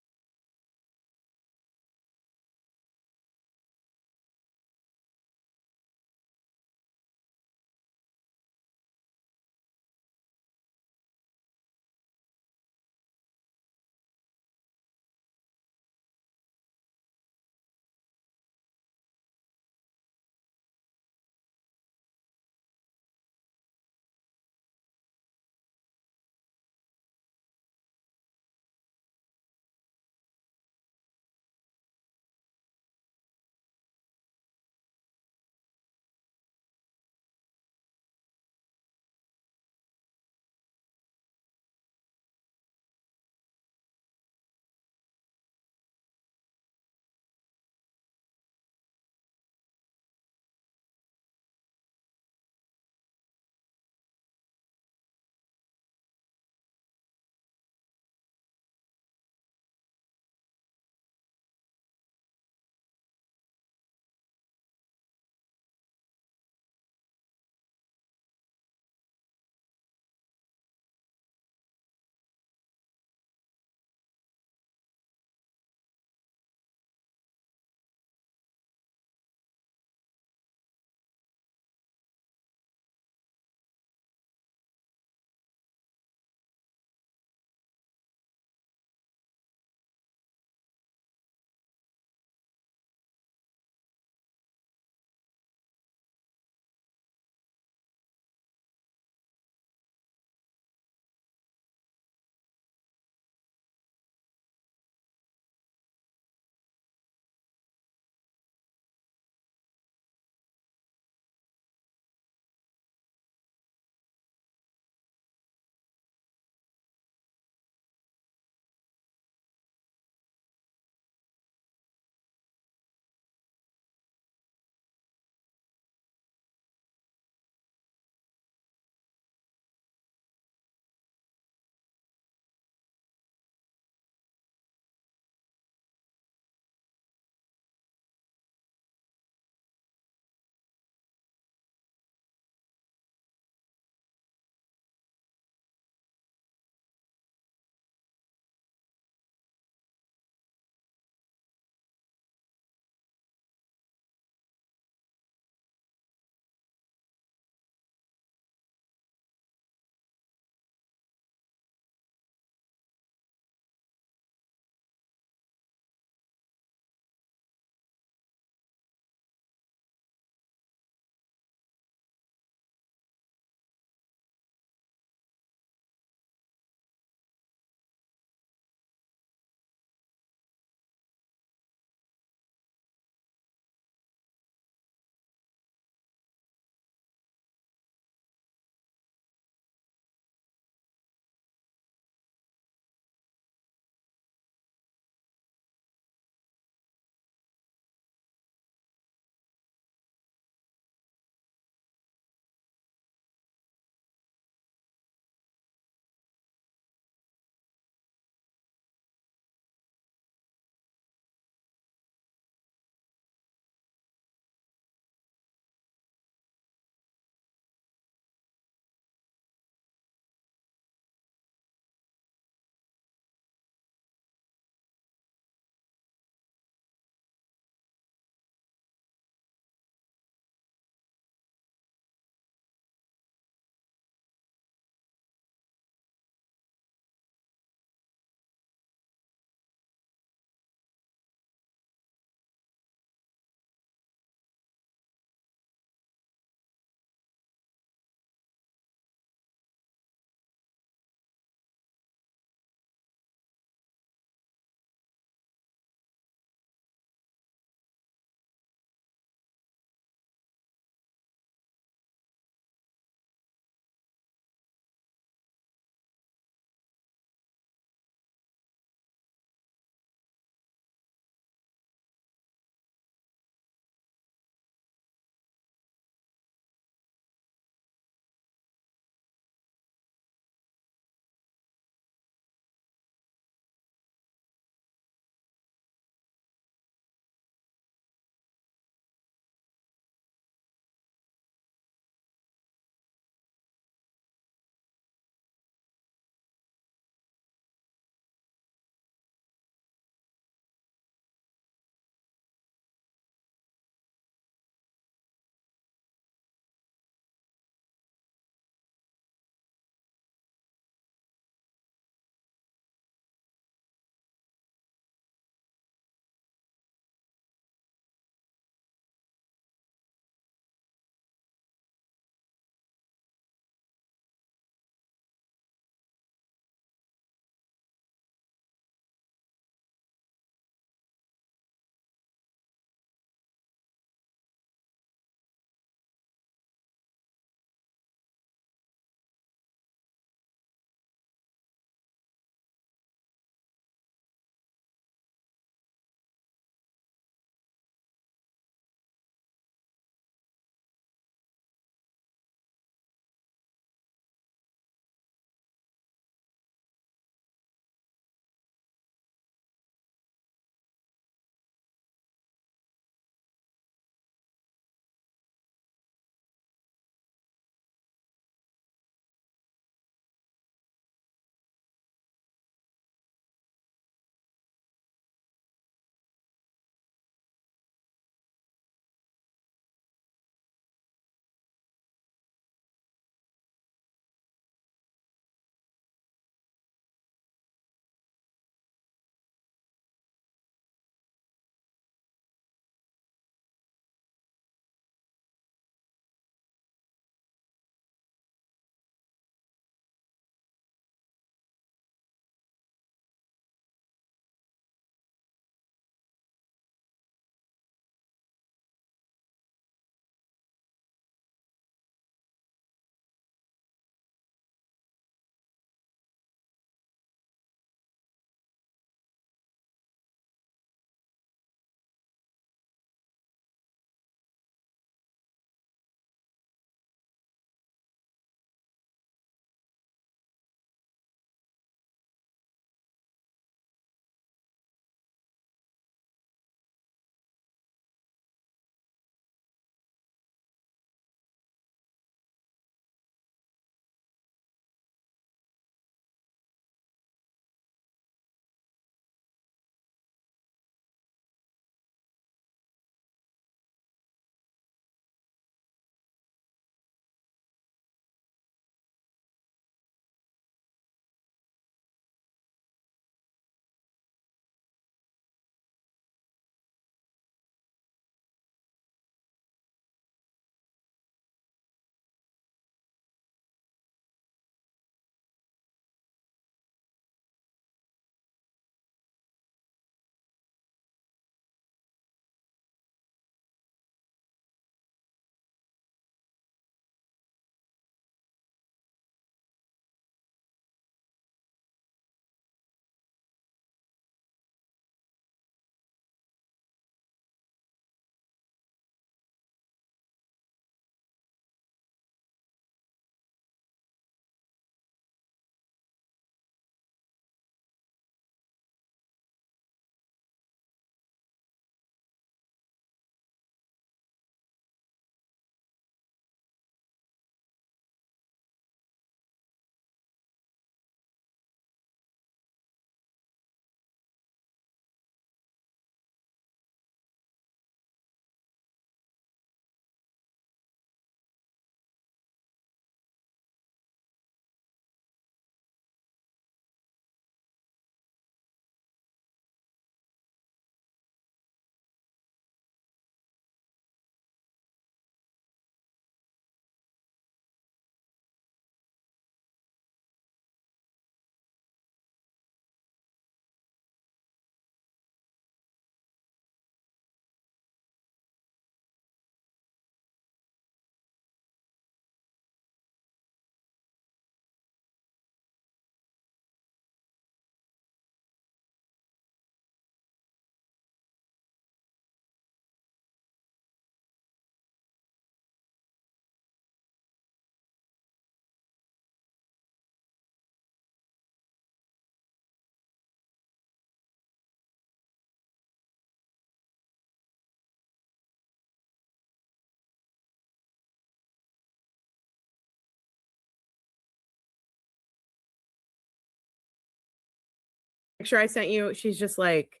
picture I sent you, she's just like,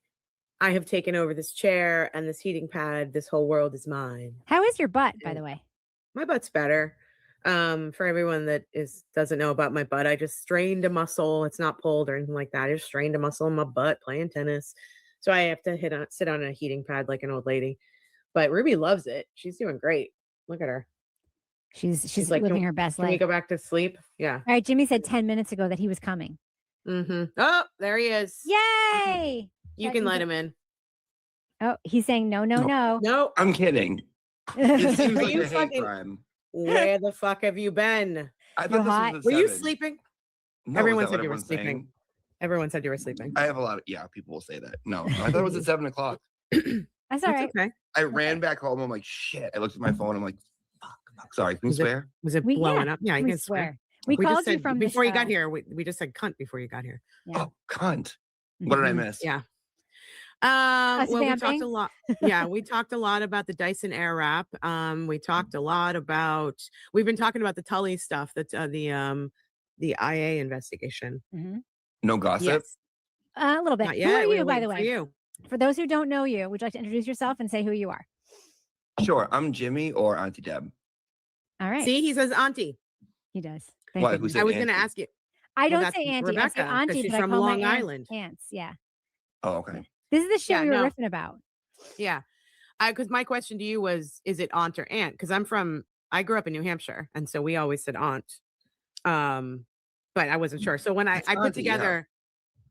I have taken over this chair and this heating pad. This whole world is mine. How is your butt, by the way? My butt's better. For everyone that doesn't know about my butt, I just strained a muscle. It's not pulled or anything like that. I just strained a muscle in my butt playing tennis. So I have to sit on a heating pad like an old lady. But Ruby loves it. She's doing great. Look at her. She's like, living her best Can we life. go back to sleep? Yeah. All right, Jimmy said 10 minutes ago that he was coming. Oh, there he is. Yay! You can let him in. Oh, he's saying no. I'm kidding. It seems like a hate crime. Where the fuck have you been? I thought this was Were you 7. sleeping? No, Everyone is that said what you were everyone's sleeping. saying? Everyone said you were sleeping. I have a lot of people will say that. No, I thought it was at 7 o'clock. That's all right. Okay. I ran back home. I'm like, shit. I looked at my phone. I'm like, fuck. Sorry, can you swear? Was it blowing up? Yeah, you can swear. We just called you said, from before the you got show. here. We just said cunt before you got here. Yeah. Oh, cunt. What did I miss? Yeah. Us Well, we vamping? talked a lot. Yeah, we talked a lot about the Dyson Airwrap. We talked a lot about. We've been talking about the Tully stuff. That's the IA investigation. No gossip? Yes. A little bit. Not Who yet. are We're you, by the waiting way? for you. For those who don't know you, would you like to introduce yourself and say who you are? Sure. I'm Jimmy or Auntie Deb. All right. See, he says auntie. He does. Why? Thank Who you. said I was going to auntie? ask you. I Well, don't that's say auntie. I say Rebecca, 'cause auntie, she's but I from call Long my Island. aunts. Yeah. Oh, okay. This is the show Yeah, we were no. riffing about. Yeah. Because my question to you was, is it aunt or aunt? Because I grew up in New Hampshire, and so we always said aunt. But I wasn't sure. So when I put auntie, yeah. together,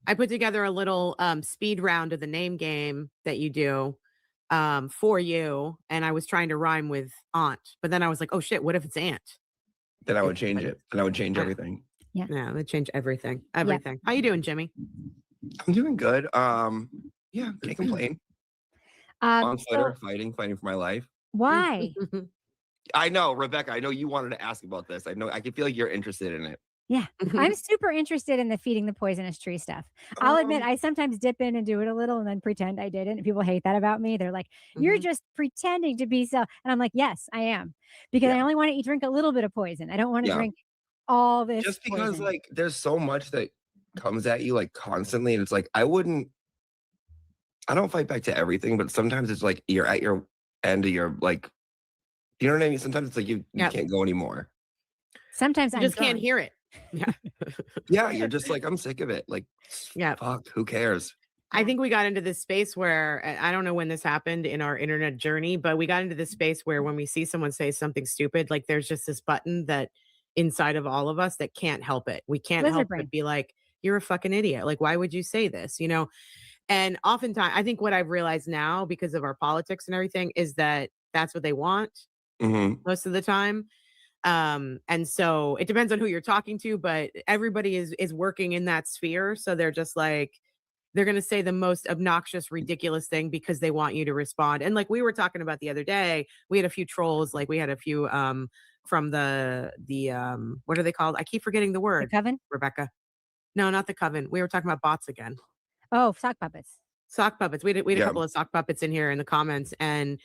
I put together a little speed round of the name game that you do for you, and I was trying to rhyme with aunt, but then I was like, oh shit, what if it's aunt? Then I would change it. Then I would change everything. Yeah. Yeah, they change everything. Everything. How you doing, Jimmy? I'm doing good. Yeah, can't complain. On Twitter, fighting for my life. Why? I know, Rebecca. I know you wanted to ask about this. I know. I can feel like you're interested in it. Yeah. I'm super interested in the feeding the poisonous tree stuff. I'll admit I sometimes dip in and do it a little and then pretend I didn't. People hate that about me. They're like, you're just pretending to be so. And I'm like, yes, I am. Because I only want to drink a little bit of poison. I don't want to drink all this. Just because poison. like there's so much that comes at you like constantly, and it's like I don't fight back to everything, but sometimes it's like you're at your end of your like, you know what I mean? Sometimes it's like you can't go anymore. Sometimes I I'm just can't drunk. hear it. Yeah. Yeah, you're just like, I'm sick of it. Like, fuck, who cares? I think we got into this space where I don't know when this happened in our internet journey, but we got into this space where when we see someone say something stupid, like there's just this button that inside of all of us that can't help it. We can't help but be like, you're a fucking idiot. Like, why would you say this? You know? And oftentimes, I think what I've realized now because of our politics and everything is that that's what they want most of the time. And so it depends on who you're talking to, but everybody is working in that sphere. So they're just like, they're going to say the most obnoxious, ridiculous thing because they want you to respond. And like we were talking about the other day, we had a few trolls, like we had a few from the what are they called? I keep forgetting the word. The coven? Rebecca. No, not the coven. We were talking about bots again. Oh, sock puppets. Sock puppets. We had a couple of sock puppets in here in the comments, and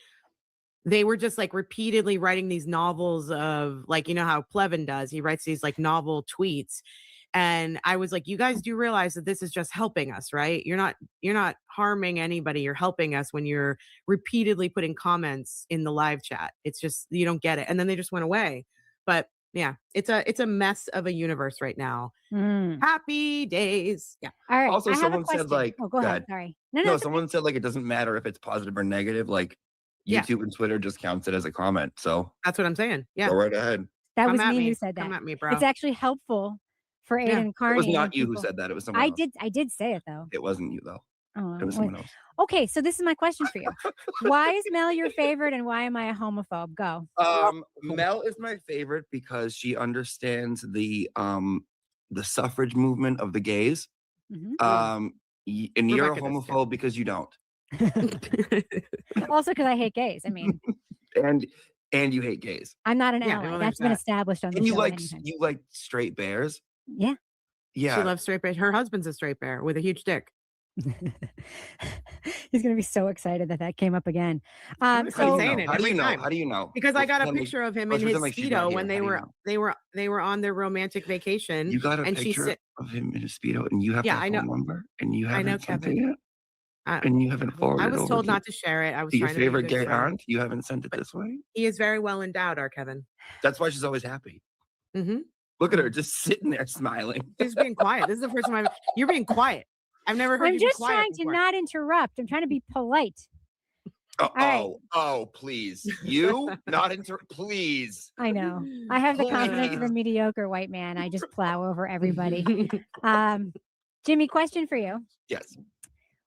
they were just like repeatedly writing these novels of like, you know how Plevin does. He writes these like novel tweets. And I was like, you guys do realize that this is just helping us, right? You're not harming anybody. You're helping us when you're repeatedly putting comments in the live chat. It's just, you don't get it. And then they just went away. But yeah, it's a mess of a universe right now. Happy days. Yeah. All right. Also, someone said like, go ahead. Sorry. No, someone said like it doesn't matter if it's positive or negative. Like YouTube and Twitter just counts it as a comment. So that's what I'm saying. Yeah. Go right ahead. That was me who said that. Come at me, bro. It's actually helpful for Aiden and Carney. It was not and you who people. said that. It was someone else. I did say it though. It wasn't you though. Oh, it was someone else. Okay, so this is my question for you. Why is Mel your favorite and why am I a homophobe? Go. Mel is my favorite because she understands the suffrage movement of the gays. And you're a homophobe because you don't. Also because I hate gays. I mean, and you hate gays. I'm not an ally. That's been established on the and show. you like straight bears. Yeah. Yeah. She loves straight bears. Her husband's a straight bear with a huge dick. He's gonna be so excited that that came up again. I'm gonna How do keep you saying know? it How do every you know? time How do you know? because I Let's got a pretend like- picture of him in let's his pretend like she's not Speedo here. when How do you know? they were on their romantic vacation. You got a and she picture said, of him in a Speedo, and you have "Yeah, my I know, phone number, and you I know, haven't sent it Kevin. yet, I, and you haven't I forwarded was over told to, not to share it. I was to your trying to be a favorite good gay friend, aunt. You haven't sent it but this way. he is very well endowed, our Kevin. That's why she's always happy. Mm-hmm. Look at her just sitting there smiling. She's being quiet. This is the first time you're being quiet. I've never heard I'm you be just quiet trying to before. not interrupt. I'm trying to be polite. Oh, right. please. You not please. I know. I have the confidence of a Please. mediocre white man. I just plow over everybody. Jimmy, question for you. Yes.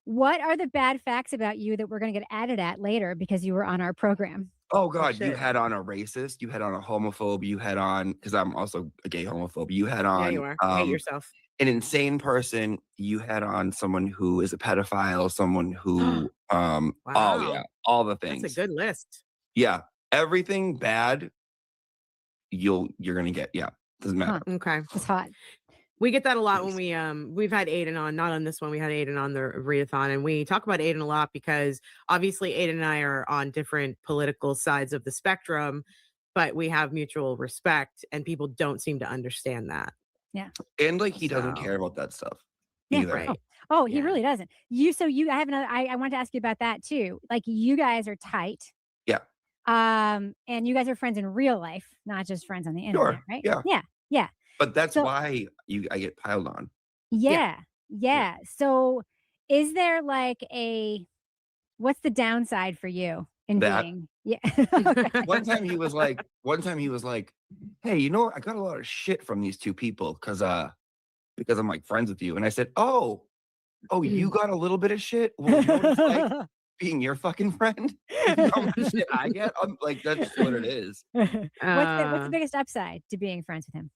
What are the bad facts about you that we're going to get added at later because you were on our program? Oh God, you shit. had on a racist, you had on a homophobe, you had on, because I'm also a gay homophobe, you had Yeah, on you are. Hate yourself. an insane person, you had on someone who is a pedophile, someone who oh Wow. yeah, all the things. That's a good list. Yeah. Everything bad you're gonna get. Yeah. Doesn't matter. Okay. It's hot. We get that a lot when we've had Aiden on, not on this one. We had Aiden on the readathon, and we talk about Aiden a lot because obviously Aiden and I are on different political sides of the spectrum, but we have mutual respect, and people don't seem to understand that. Yeah. And like he doesn't So- care about that stuff. Yeah, Either. Right. Oh, he Yeah. really doesn't. I have another, I wanted to ask you about that too. Like you guys are tight. Yeah. And you guys are friends in real life, not just friends on the internet, right? Yeah. Yeah. Yeah. But that's So- why I get piled on. Yeah. So is there like what's the downside for you in That. being? Yeah. One time he was like, hey, you know what? I got a lot of shit from these two people because I'm like friends with you. And I said, oh, you got a little bit of shit? Well, you know what it's like being your fucking friend? You know how much shit I get? I'm like, that's what it is. what's the biggest upside to being friends with him?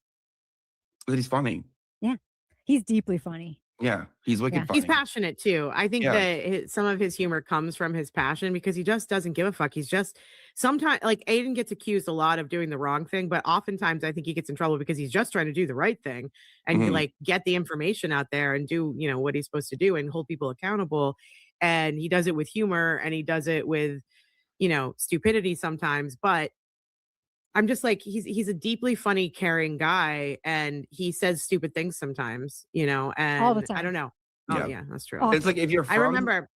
But he's funny. Yeah. He's deeply funny. Yeah. He's wicked funny. He's passionate too. I think Yeah. that some of his humor comes from his passion because he just doesn't give a fuck. He's just sometimes like Aiden gets accused a lot of doing the wrong thing, but oftentimes I think he gets in trouble because he's just trying to do the right thing and Mhm. like get the information out there and do, what he's supposed to do and hold people accountable. And he does it with humor and he does it with, stupidity sometimes, but I'm just like he's a deeply funny, caring guy, and he says stupid things sometimes, and All the I don't time. know. Yeah. Oh yeah, that's true. All It's like if you're from, I remember.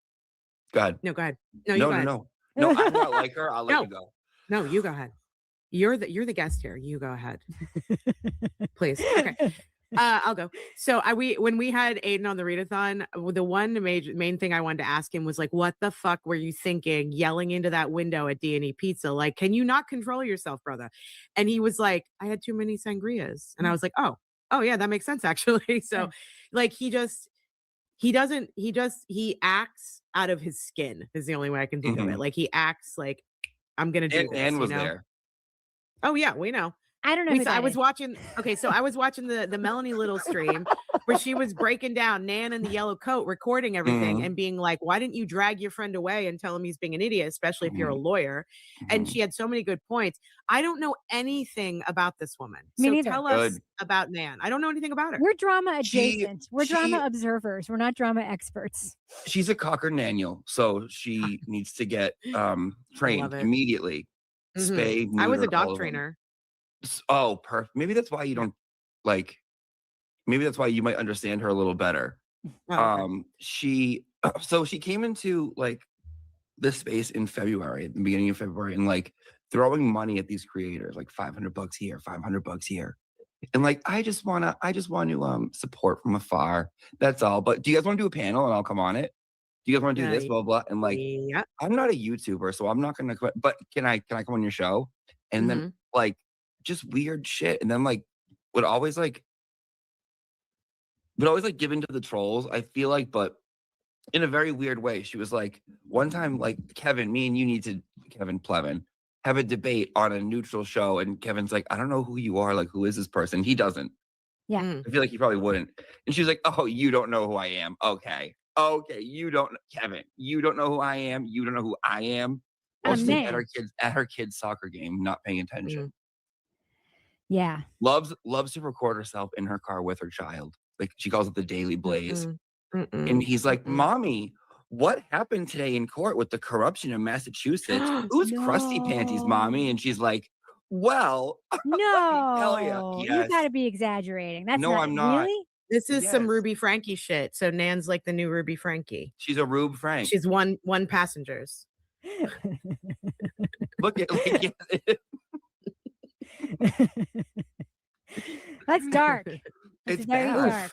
Go ahead. No, go ahead. No, you go ahead. No, I'm not like her. I'll let No. you go. No, you go ahead. You're the guest here. You go ahead, please. Okay. I'll go. So when we had Aiden on the readathon, the one main thing I wanted to ask him was like, what the fuck were you thinking yelling into that window at D&E Pizza? Like, can you not control yourself, brother? And he was like, I had too many sangrias. And I was like, oh yeah, that makes sense actually. So like he acts out of his skin is the only way I can think of it. Like he acts like I'm gonna do And this. Ann was there. Oh yeah, we know. I don't know. Who I that was is. watching. Okay, so I was watching the Melanie Little stream where she was breaking down Nan in the yellow coat, recording everything, Mhm. and being like, "Why didn't you drag your friend away and tell him he's being an idiot, especially if you're a lawyer?" And she had so many good points. I don't know anything about this woman, Me so neither. tell us Good. about Nan. I don't know anything about her. We're drama She- adjacent. We're she- drama observers. We're not drama experts. She's a Cocker Daniel, so she needs to get trained love it. immediately. Mhm. Spay, I was a neuter, all dog of them. trainer. Oh, perfect. Maybe that's why you don't like. Maybe that's why you might understand her a little better. Oh, okay. She came into like this space in February, at the beginning of February, and like throwing money at these creators, like $500 here, $500 here, and like I just want to support from afar. That's all. But do you guys want to do a panel and I'll come on it? Do you guys want to do this? Blah blah. And like, yeah. I'm not a YouTuber, so I'm not gonna. But can I come on your show? And then like just weird shit, and then like would always like give into the trolls. I feel like, but in a very weird way. She was like, one time, like Kevin, me and you need to Kevin Plevin have a debate on a neutral show, and Kevin's like, I don't know who you are. Like, who is this person? He doesn't. Yeah. I feel like he probably wouldn't. And she was like, oh, you don't know who I am. Okay, you don't, Kevin. You don't know who I am. You don't know who I am. While she's like, at her kid's soccer game, not paying attention. Yeah. Loves to record herself in her car with her child. Like she calls it the Daily Blaze. And he's like, Mommy, what happened today in court with the corruption in Massachusetts? Who's crusty panties, Mommy? And she's like, well, No, tell ya. you Yes. got to be exaggerating. That's No, not I'm not. really. This is some Yes. Ruby Frankie shit. So Nan's like the new Ruby Frankie. She's a Rube Frank. She's one passengers. Look at like, That's dark. That's it's very bad. dark.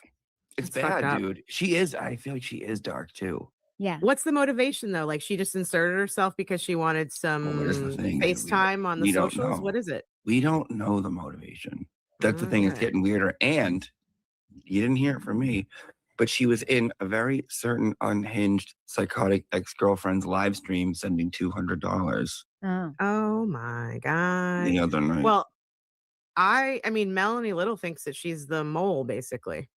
It's That's fucked bad, up. dude. She is. I feel like she is dark too. Yeah. What's the motivation though? Like she just inserted herself because she wanted some there's the thing, FaceTime on the we don't socials. know. What is it? We don't know the motivation. That's the thing. It's Alright. getting weirder. And you didn't hear it from me, but she was in a very certain unhinged, psychotic ex-girlfriend's live stream sending $200 Oh. Oh my god. the other night. Well, I mean Melanie Little thinks that she's the mole basically.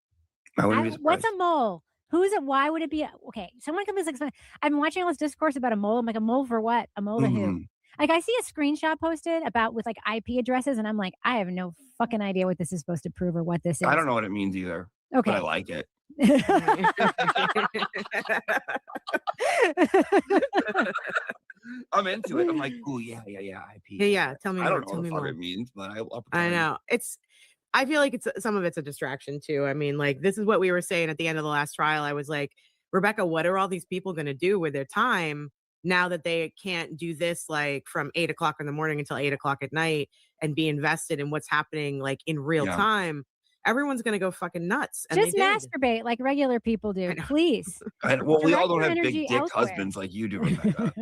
I wouldn't be What's surprised. a mole? Who is it? Why would it be? Okay, someone comes like, I've been watching all this discourse about a mole. I'm like, a mole for what? A mole to who? Mhm. Like, I see a screenshot posted about with like IP addresses, and I'm like, I have no fucking idea what this is supposed to prove or what this is. I don't know what it means either. Okay. But I like it. I'm into it. I'm like, oh yeah, IP. Yeah, tell me I more. don't know Tell what me the fuck more. it means, but I'll I pretend. know. I feel like some of it's a distraction too. I mean, like this is what we were saying at the end of the last trial. I was like, Rebecca, what are all these people going to do with their time now that they can't do this like from 8 o'clock in the morning until 8 o'clock at night and be invested in what's happening like in real Yeah. time? Everyone's going to go fucking nuts. And Just they did. masterbate like regular people do, please. Well, we all Direct don't your have big energy dick elsewhere. husbands like you do, Rebecca.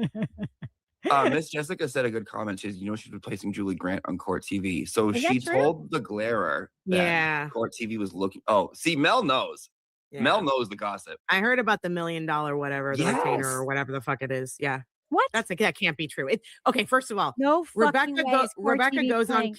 Miss Jessica said a good comment. She's, she's replacing Julie Grant on Court TV. So Is that she true? told the Glarer that Yeah. Court TV was looking. Oh, see, Mel knows. Yeah. Mel knows the gossip. I heard about the $1 million whatever, the retainer Yes. or whatever the fuck it is. Yeah. What? That can't be true. Okay, first of all, No fucking way is Court Rebecca TV goes playing.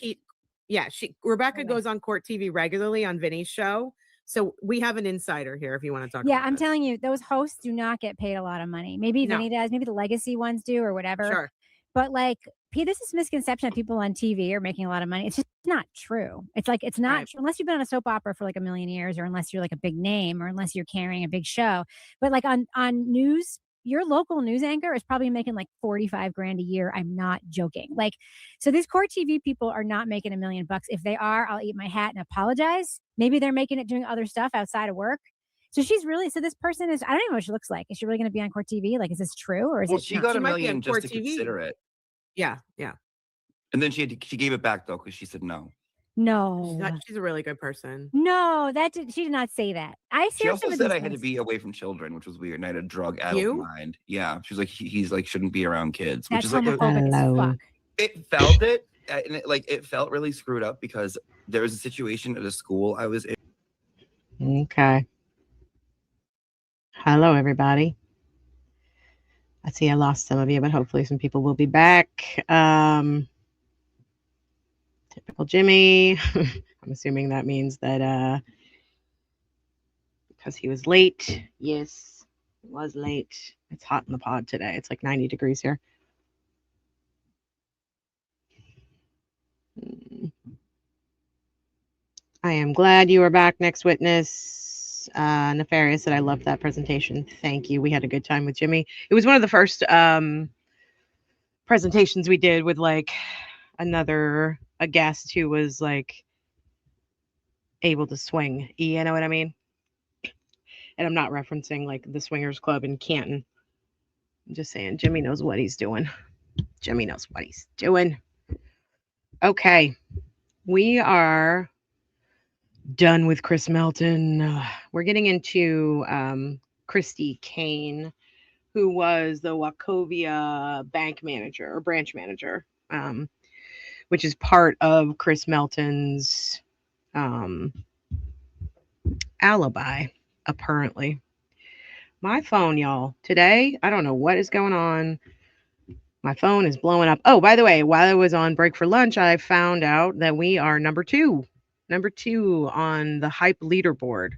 Rebecca goes on Court TV regularly on Vinny's show. So we have an insider here if you want to talk Yeah, about I'm this. telling you, those hosts do not get paid a lot of money. Maybe No. Vinny does, maybe the legacy ones do or whatever. Sure. But like, this is misconception that people on TV are making a lot of money. It's just not true. It's like, it's not Right. true unless you've been on a soap opera for like a million years, or unless you're like a big name, or unless you're carrying a big show. But like on news, your local news anchor is probably making like 45 grand a year. I'm not joking. Like, so these Court TV people are not making $1 million. If they are, I'll eat my hat and apologize. Maybe they're making it doing other stuff outside of work. So this person is, I don't even know what she looks like. Is she really going to be on Court TV? Like, is this true? Or is Well, it she not? got She $1 might be million on just Court to TV. consider it. Yeah. And then she gave it back though, because she said no. No. She's a really good person. No, she did not say that. I see She her also some of said these I had to things. be away from children, which was weird. And I had a drug adult You? mind. Yeah. She's like, he's like, shouldn't be around kids, which That's is like, homophobic as fuck. it felt it. And it felt really screwed up because there was a situation at a school I was in. Okay. Hello, everybody. I see I lost some of you, but hopefully some people will be back. Typical Jimmy. I'm assuming that means that because he was late. Yes, he was late. It's hot in the pod today. It's like 90 degrees here. I am glad you are back, next witness. Nefarious said, I loved that presentation. Thank you. We had a good time with Jimmy. It was one of the first presentations we did with like a guest who was like able to swing. You know what I mean? And I'm not referencing like the Swingers Club in Canton. I'm just saying Jimmy knows what he's doing. Jimmy knows what he's doing. Okay. We are done with Chris Melton. We're getting into Christy Kane, who was the Wachovia bank manager or branch manager, which is part of Chris Melton's alibi, apparently. My phone, y'all, today, I don't know what is going on. My phone is blowing up. Oh, by the way, while I was on break for lunch, I found out that we are number two on the hype leaderboard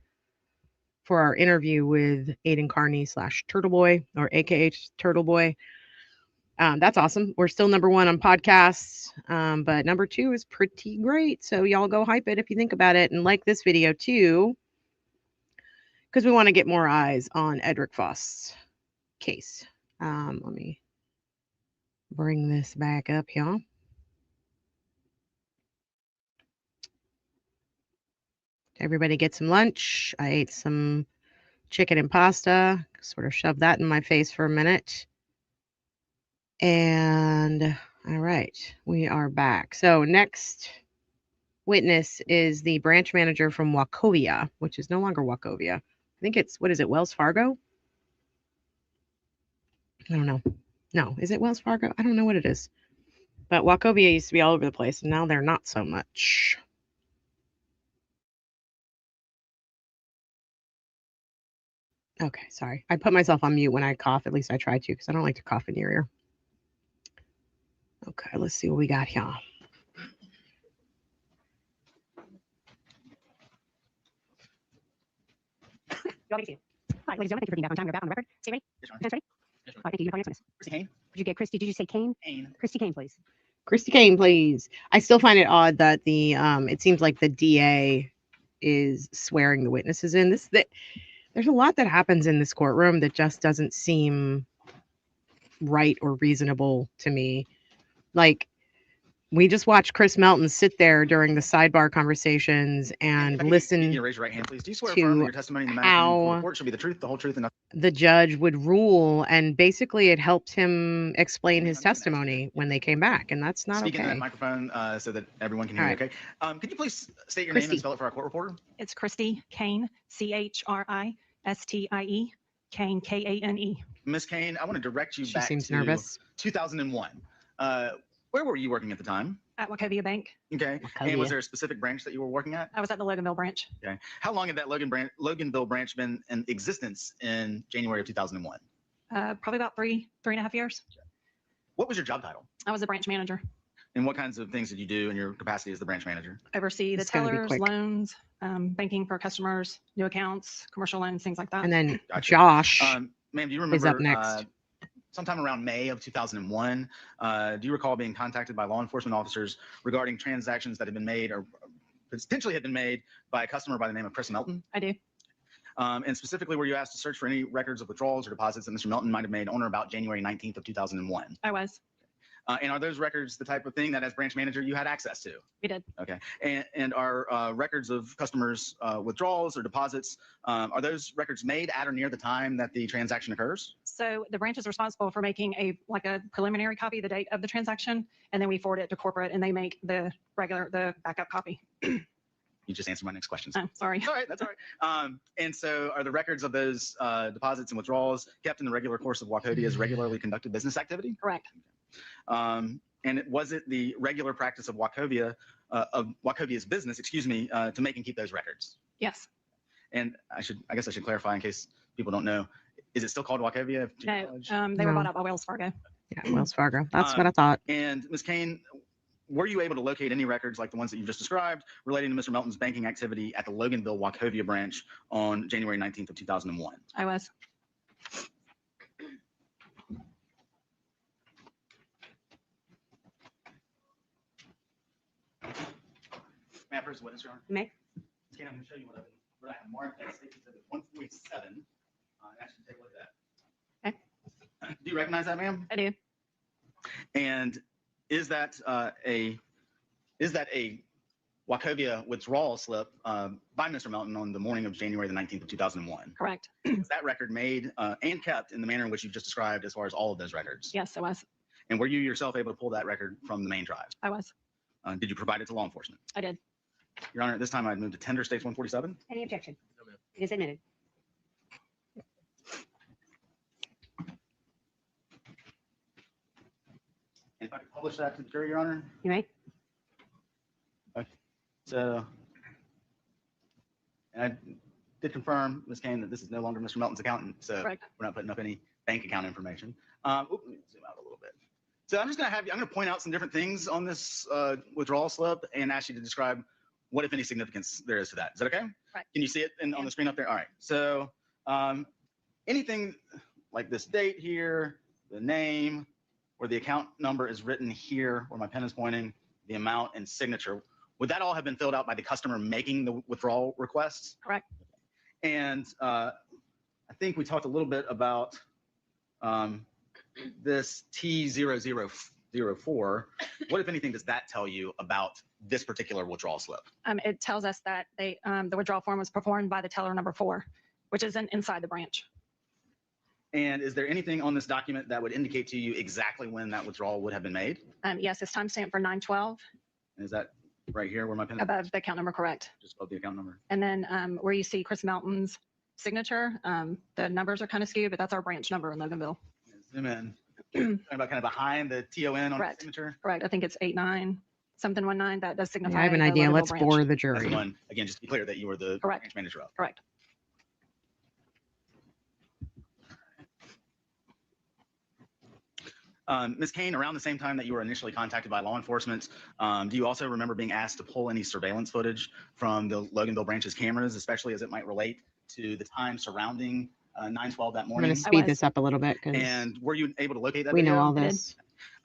for our interview with Aiden Carney / Turtle Boy, or AKA Turtle Boy. That's awesome. We're still number one on podcasts, but number two is pretty great. So y'all go hype it if you think about it, and like this video too, because we want to get more eyes on Edric Faust's case. Let me bring this back up here. Everybody get some lunch. I ate some chicken and pasta, sort of shoved that in my face for a minute. And all right, we are back. So next witness is the branch manager from Wachovia, which is no longer Wachovia. I think it's, what is it, Wells Fargo? I don't know. No, is it Wells Fargo? I don't know what it is. But Wachovia used to be all over the place, and now they're not so much. Okay, sorry. I put myself on mute when I cough. At least I try to, because I don't like to cough in your ear. Okay, let's see what we got here. All right, ladies and gentlemen, thank you for being back on time. We're back on the record. Stay ready? Yes, Your Hands ready? All right, thank you. You may call your next witness. Christy Kane. Did you get Christy? Did you say Kane? Kane. Christy Kane, please. Christy Kane, please. I still find it odd that the it seems like the DA is swearing the witnesses in. There's a lot that happens in this courtroom that just doesn't seem right or reasonable to me. Like, we just watched Chris Melton sit there during the sidebar conversations and listen You raise your right hand, please. Do you swear to affirm that your testimony in the matter before the court shall be the truth, the whole truth, and nothing? the judge would rule, and basically it helped him explain his testimony when they came back, and that's not Speak into that okay. microphone so that everyone can hear All you, right. okay? Could you please state your name Christy. and spell it for our court reporter? It's Christy Kane, CHRISTIE, Kane, KANE. Ms. Kane, I want to direct you She back seems to nervous. 2001. Where were you working at the time? At Wachovia Bank. Okay. And was there a specific branch that you were working at? I was at the Loganville branch. Okay. How long had that Loganville branch been in existence in January of 2001? Probably about three and a half years. What was your job title? I was a branch manager. And what kinds of things did you do in your capacity as the branch manager? Oversee the It's gonna be tellers, quick. loans, banking for customers, new accounts, commercial loans, things like that. And then Gotcha. Josh Ma'am, do you is remember up next. sometime around May of 2001, do you recall being contacted by law enforcement officers regarding transactions that had been made or potentially had been made by a customer by the name of Chris Melton? I do. And specifically, were you asked to search for any records of withdrawals or deposits that Mr. Melton might have made on or about January 19th of 2001? I was. And are those records the type of thing that as branch manager you had access to? We did. Okay. And are records of customers' withdrawals or deposits, are those records made at or near the time that the transaction occurs? So the branch is responsible for making a preliminary copy, the date of the transaction, and then we forward it to corporate and they make the backup copy. You just answered my next question. Oh, sorry. All right, that's all right. And so are the records of those deposits and withdrawals kept in the regular course of Wachovia's regularly conducted business activity? Correct. And was it the regular practice of Wachovia's business, to make and keep those records? Yes. And I guess I should clarify in case people don't know. Is it still called Wachovia? No, they were bought out by Wells Fargo. Yeah, Wells Fargo. That's what I thought. And Ms. Kane, were you able to locate any records like the ones that you've just described relating to Mr. Melton's banking activity at the Loganville Wachovia branch on January 19th of 2001? I was. May I first witness, Your Honor? You may. Kane, I'm going to show you what I have marked as State Exhibit 147. Actually, take a look at that. Okay. Do you recognize that, ma'am? I do. And is that a Wachovia withdrawal slip by Mr. Melton on the morning of January the 19th of 2001? Correct. Was that record made and kept in the manner in which you've just described as far as all of those records? Yes, I was. And were you yourself able to pull that record from the main drive? I was. Did you provide it to law enforcement? I did. Your Honor, at this time I'd move to tender States 147. Any objection? It is admitted. And if I could publish that to the jury, Your Honor. You may. Okay. So, and I did confirm, Ms. Kane, that this is no longer Mr. Melton's accountant, so Correct. we're not putting up any bank account information. Let me zoom out a little bit. So I'm going to point out some different things on this withdrawal slip and ask you to describe what, if any, significance there is to that. Is that okay? Right. Can you see it on the screen up there? All right. So anything like this date here, the name, where the account number is written here, where my pen is pointing, the amount and signature, would that all have been filled out by the customer making the withdrawal requests? Correct. And I think we talked a little bit about this T0004. What, if anything, does that tell you about this particular withdrawal slip? It tells us that the withdrawal form was performed by the teller number 4, which is inside the branch. And is there anything on this document that would indicate to you exactly when that withdrawal would have been made? Yes, it's timestamped for 9/12. Is that right here where my pen is? Above the account number, correct. Just above the account number. And then where you see Chris Melton's signature, the numbers are kind of skewed, but that's our branch number in Loganville. Zoom in. Talking about kind of behind the TON on Correct. the signature. Correct. I think it's 89 something 19. That does signify. I have an the idea. Loganville Let's branch. bore the That's jury. the one. Again, just to be clear that you were the Correct. branch manager of. Correct. Ms. Kane, around the same time that you were initially contacted by law enforcement, do you also remember being asked to pull any surveillance footage from the Loganville branch's cameras, especially as it might relate to the time surrounding 9/12 that I'm morning? going to speed this up a little bit because And were you able to locate that we video? know all this.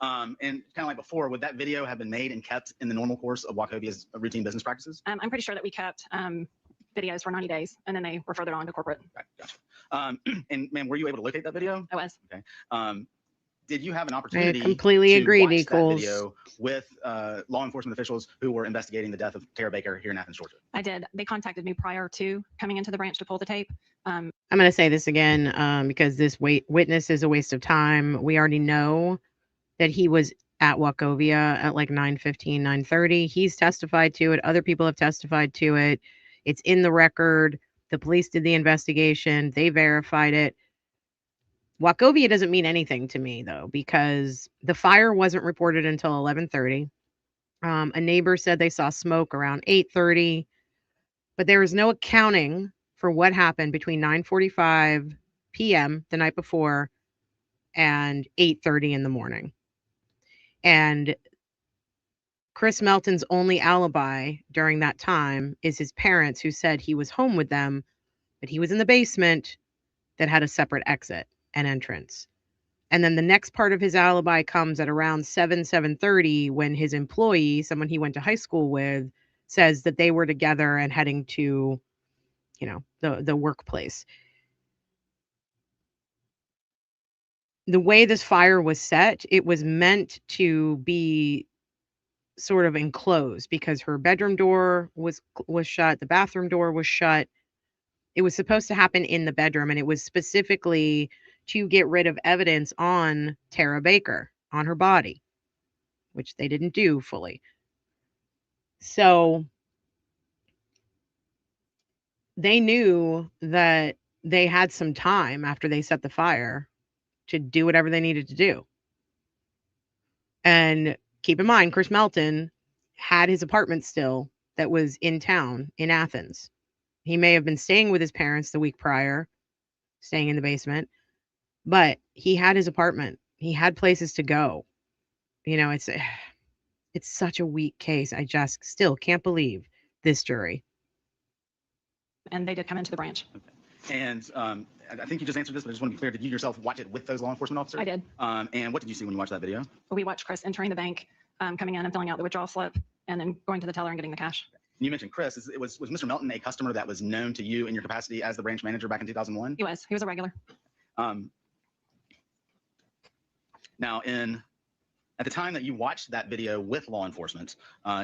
And kind of like before, would that video have been made and kept in the normal course of Wachovia's routine business practices? I'm pretty sure that we kept videos for 90 days, and then they were furthered on to corporate. Right, gotcha. And ma'am, were you able to locate that video? I was. Okay. Did you have an opportunity completely to agree, watch that Equals. video with law enforcement officials who were investigating the death of Tara Baker here in Athens, Georgia? I did. They contacted me prior to coming into the branch to pull the tape. I'm going to say this again because this witness is a waste of time. We already know that he was at Wachovia at like 9:15, 9:30. He's testified to it. Other people have testified to it. It's in the record. The police did the investigation. They verified it. Wachovia doesn't mean anything to me, though, because the fire wasn't reported until 11:30. A neighbor said they saw smoke around 8:30, but there is no accounting for what happened between 9:45 p.m. the night before and 8:30 in the morning. And Chris Melton's only alibi during that time is his parents, who said he was home with them, but he was in the basement that had a separate exit and entrance. And then the next part of his alibi comes at around 7:30 when his employee, someone he went to high school with, says that they were together and heading to, the workplace. The way this fire was set, it was meant to be sort of enclosed because her bedroom door was shut, the bathroom door was shut. It was supposed to happen in the bedroom, and it was specifically to get rid of evidence on Tara Baker, on her body, which they didn't do fully. So they knew that they had some time after they set the fire to do whatever they needed to do. And keep in mind, Chris Melton had his apartment still that was in town in Athens. He may have been staying with his parents the week prior, staying in the basement, but he had his apartment. He had places to go. It's such a weak case. I just still can't believe this jury. And they did come into the branch. And I think you just answered this, but I just want to be clear. Did you yourself watch it with those law enforcement officers? I did. And what did you see when you watched that video? We watched Chris entering the bank, coming in and filling out the withdrawal slip, and then going to the teller and getting the cash. You mentioned Chris. Was Mr. Melton a customer that was known to you in your capacity as the branch manager back in 2001? He was. He was a regular. Now, at the time that you watched that video with law enforcement,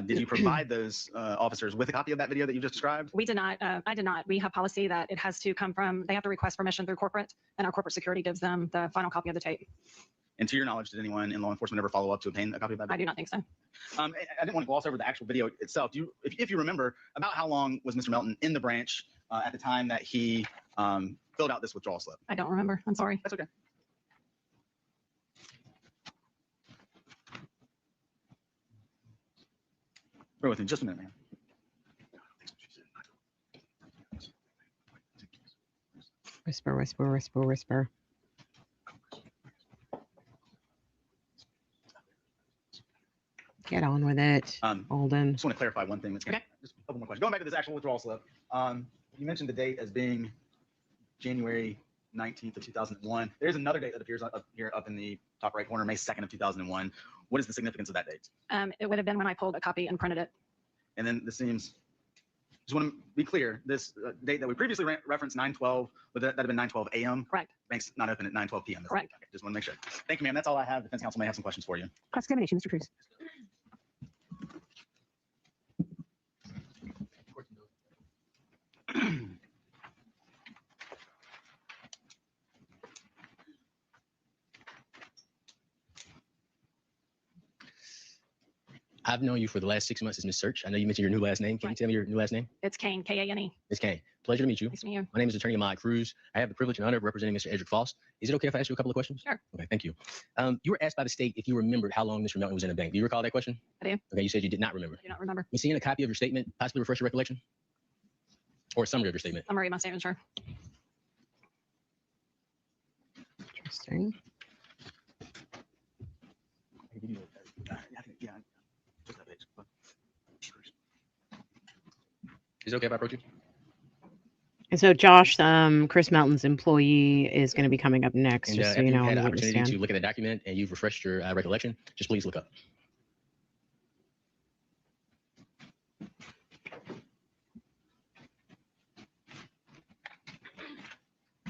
did you provide those officers with a copy of that video that you just described? We did not. I did not. We have policy that it has to come from, they have to request permission through corporate, and our corporate security gives them the final copy of the tape. And to your knowledge, did anyone in law enforcement ever follow up to obtain a copy of that video? I do not think so. I didn't want to gloss over the actual video itself. If you remember, about how long was Mr. Melton in the branch at the time that he filled out this withdrawal slip? I don't remember. I'm sorry. That's okay. Bear with me just a minute, man. Whisper, whisper, whisper, whisper. Get on with it, Alden. Just want to clarify one thing. Okay. Just a couple more questions. Going back to this actual withdrawal slip, you mentioned the date as being January 19th of 2001. There's another date that appears up here up in the top right corner, May 2nd of 2001. What is the significance of that date? It would have been when I pulled a copy and printed it. And then this seems Just want to be clear, this date that we previously referenced, 9/12, would that have been 9/12 a.m.? Correct. Bank's not open at 9/12 p.m. Correct. Okay, just want to make sure. Thank you, ma'am. That's all I have. Defense counsel may have some questions for you. Cross-examination, Mr. Cruz. I've known you for the last 6 months as Ms. Search. I know you mentioned your new last name. Can you tell me your new last name? It's Kane, K-A-N-E. Ms. Kane. Pleasure to meet you. Nice to meet you. My name is Attorney Ahmad Cruz. I have the privilege and honor of representing Mr. Edric Faust. Is it okay if I ask you a couple of questions? Sure. Okay, thank you. You were asked by the state if you remembered how long Mr. Melton was in the bank. Do you recall that question? I do. Okay, you said you did not remember. I do not remember. You seeing a copy of your statement possibly refresh your recollection? Or a summary of your statement? Summary of my statement, sure. Interesting. Is it okay if I approach you? And so Josh, Chris Melton's employee, is going to be coming up next, And just so after you you've know. had On an the witness opportunity stand. to look at the document and you've refreshed your recollection, just please look up.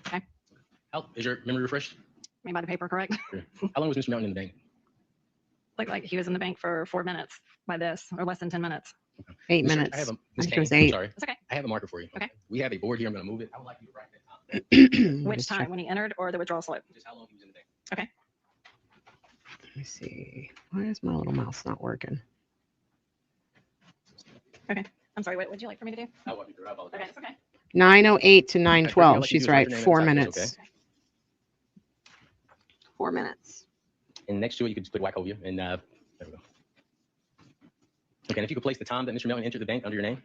Okay. How is your memory refreshed? Made by the paper, correct? Sure. How long was Mr. Melton in the bank? Looked like he was in the bank for 4 minutes by this, or less than 10 minutes. 8 Mr. minutes. I have a, I Ms. think it was Kane, I'm 8. sorry. It's okay. I have a marker for you. Okay. We have a board here. I'm going to move it. I would like you to write that down. Which time, when he entered or the withdrawal slip? Just how long he was in the bank. Okay. Let me see. Why is my little mouse not working? Okay. I'm sorry, what would you like for me to do? I'll walk you through. I apologize. Okay, it's okay. 9:08 to I'll 9:12. let you She's do is write right. your name and 4 the type, minutes. okay? 4 minutes. And next to it, you could just put Wachovia. And there we go. Okay. And if you could place the time that Mr. Melton entered the bank under your name.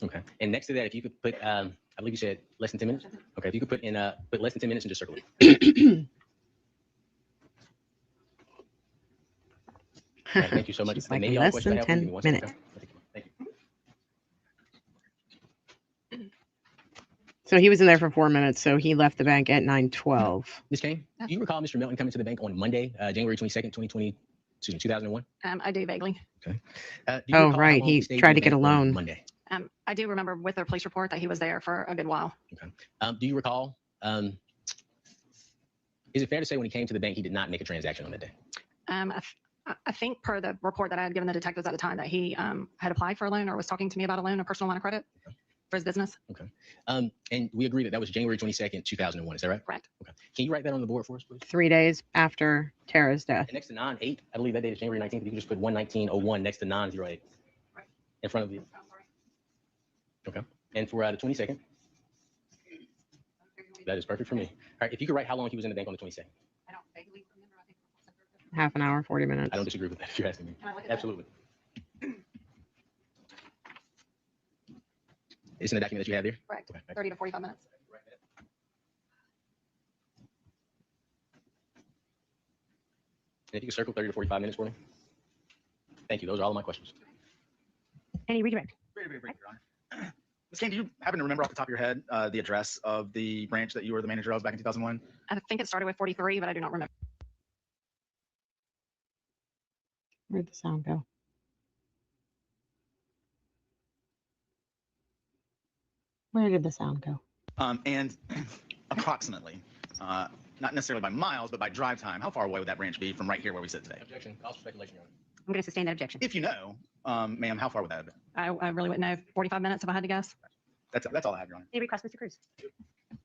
Okay. And next to that, if you could put, I believe you said less than 10 minutes. Okay. If you could put in, put less than 10 minutes and just circle it. All right, thank you so much. She's And like, maybe all the less questions I than have for you, 10 give me 1 second, minutes. okay? Thank you. So he was in there for 4 minutes. So he left the bank at 9:12. Ms. Kane, do you recall Mr. Melton coming to the bank on Monday, January 22nd, 2001? I do vaguely. Okay. Do you Oh, recall how right. long He stayed in tried the to get a bank on loan. Monday. I do remember with their police report that he was there for a good while. Okay. Do you recall, is it fair to say when he came to the bank, he did not make a transaction on that day? I think per the report that I had given the detectives at the time that he had applied for a loan or was talking to me about a loan, a personal line of credit for his business. Okay. And we agree that that was January 22nd, 2001. Is that right? Correct. Okay. Can you write that on the board for us, please? 3 days after Tara's death. And next to 9/8, I believe that date is January 19th. You can just put 1/19/01 next to 9/08 in front of you. Okay. And for the 22nd, that is perfect for me. All right. If you could write how long he was in the bank on the 22nd. I don't vaguely remember. I think Half an hour, 40 minutes. I don't disagree with that if you're asking me. Can I look at that? Absolutely. It's in the document that you have there? Correct. Okay. 30 to 45 minutes. And if you could circle 30 to 45 minutes for me. Thank you. Those are all of my questions. Any redirect? Very brief, Your Honor. Ms. Kane, do you happen to remember off the top of your head the address of the branch that you were the manager of back in 2001? I think it started with 43, but I do not remember. Where'd the sound go? Where did the sound go? And approximately, not necessarily by miles, but by drive time, how far away would that branch be from right here where we sit today? Objection. Cause for speculation, Your Honor. I'm going to sustain that objection. If you know, ma'am, how far would that have been? I really wouldn't know. 45 minutes if I had to guess. That's all I have, Your Honor. Any request, Mr. Cruz?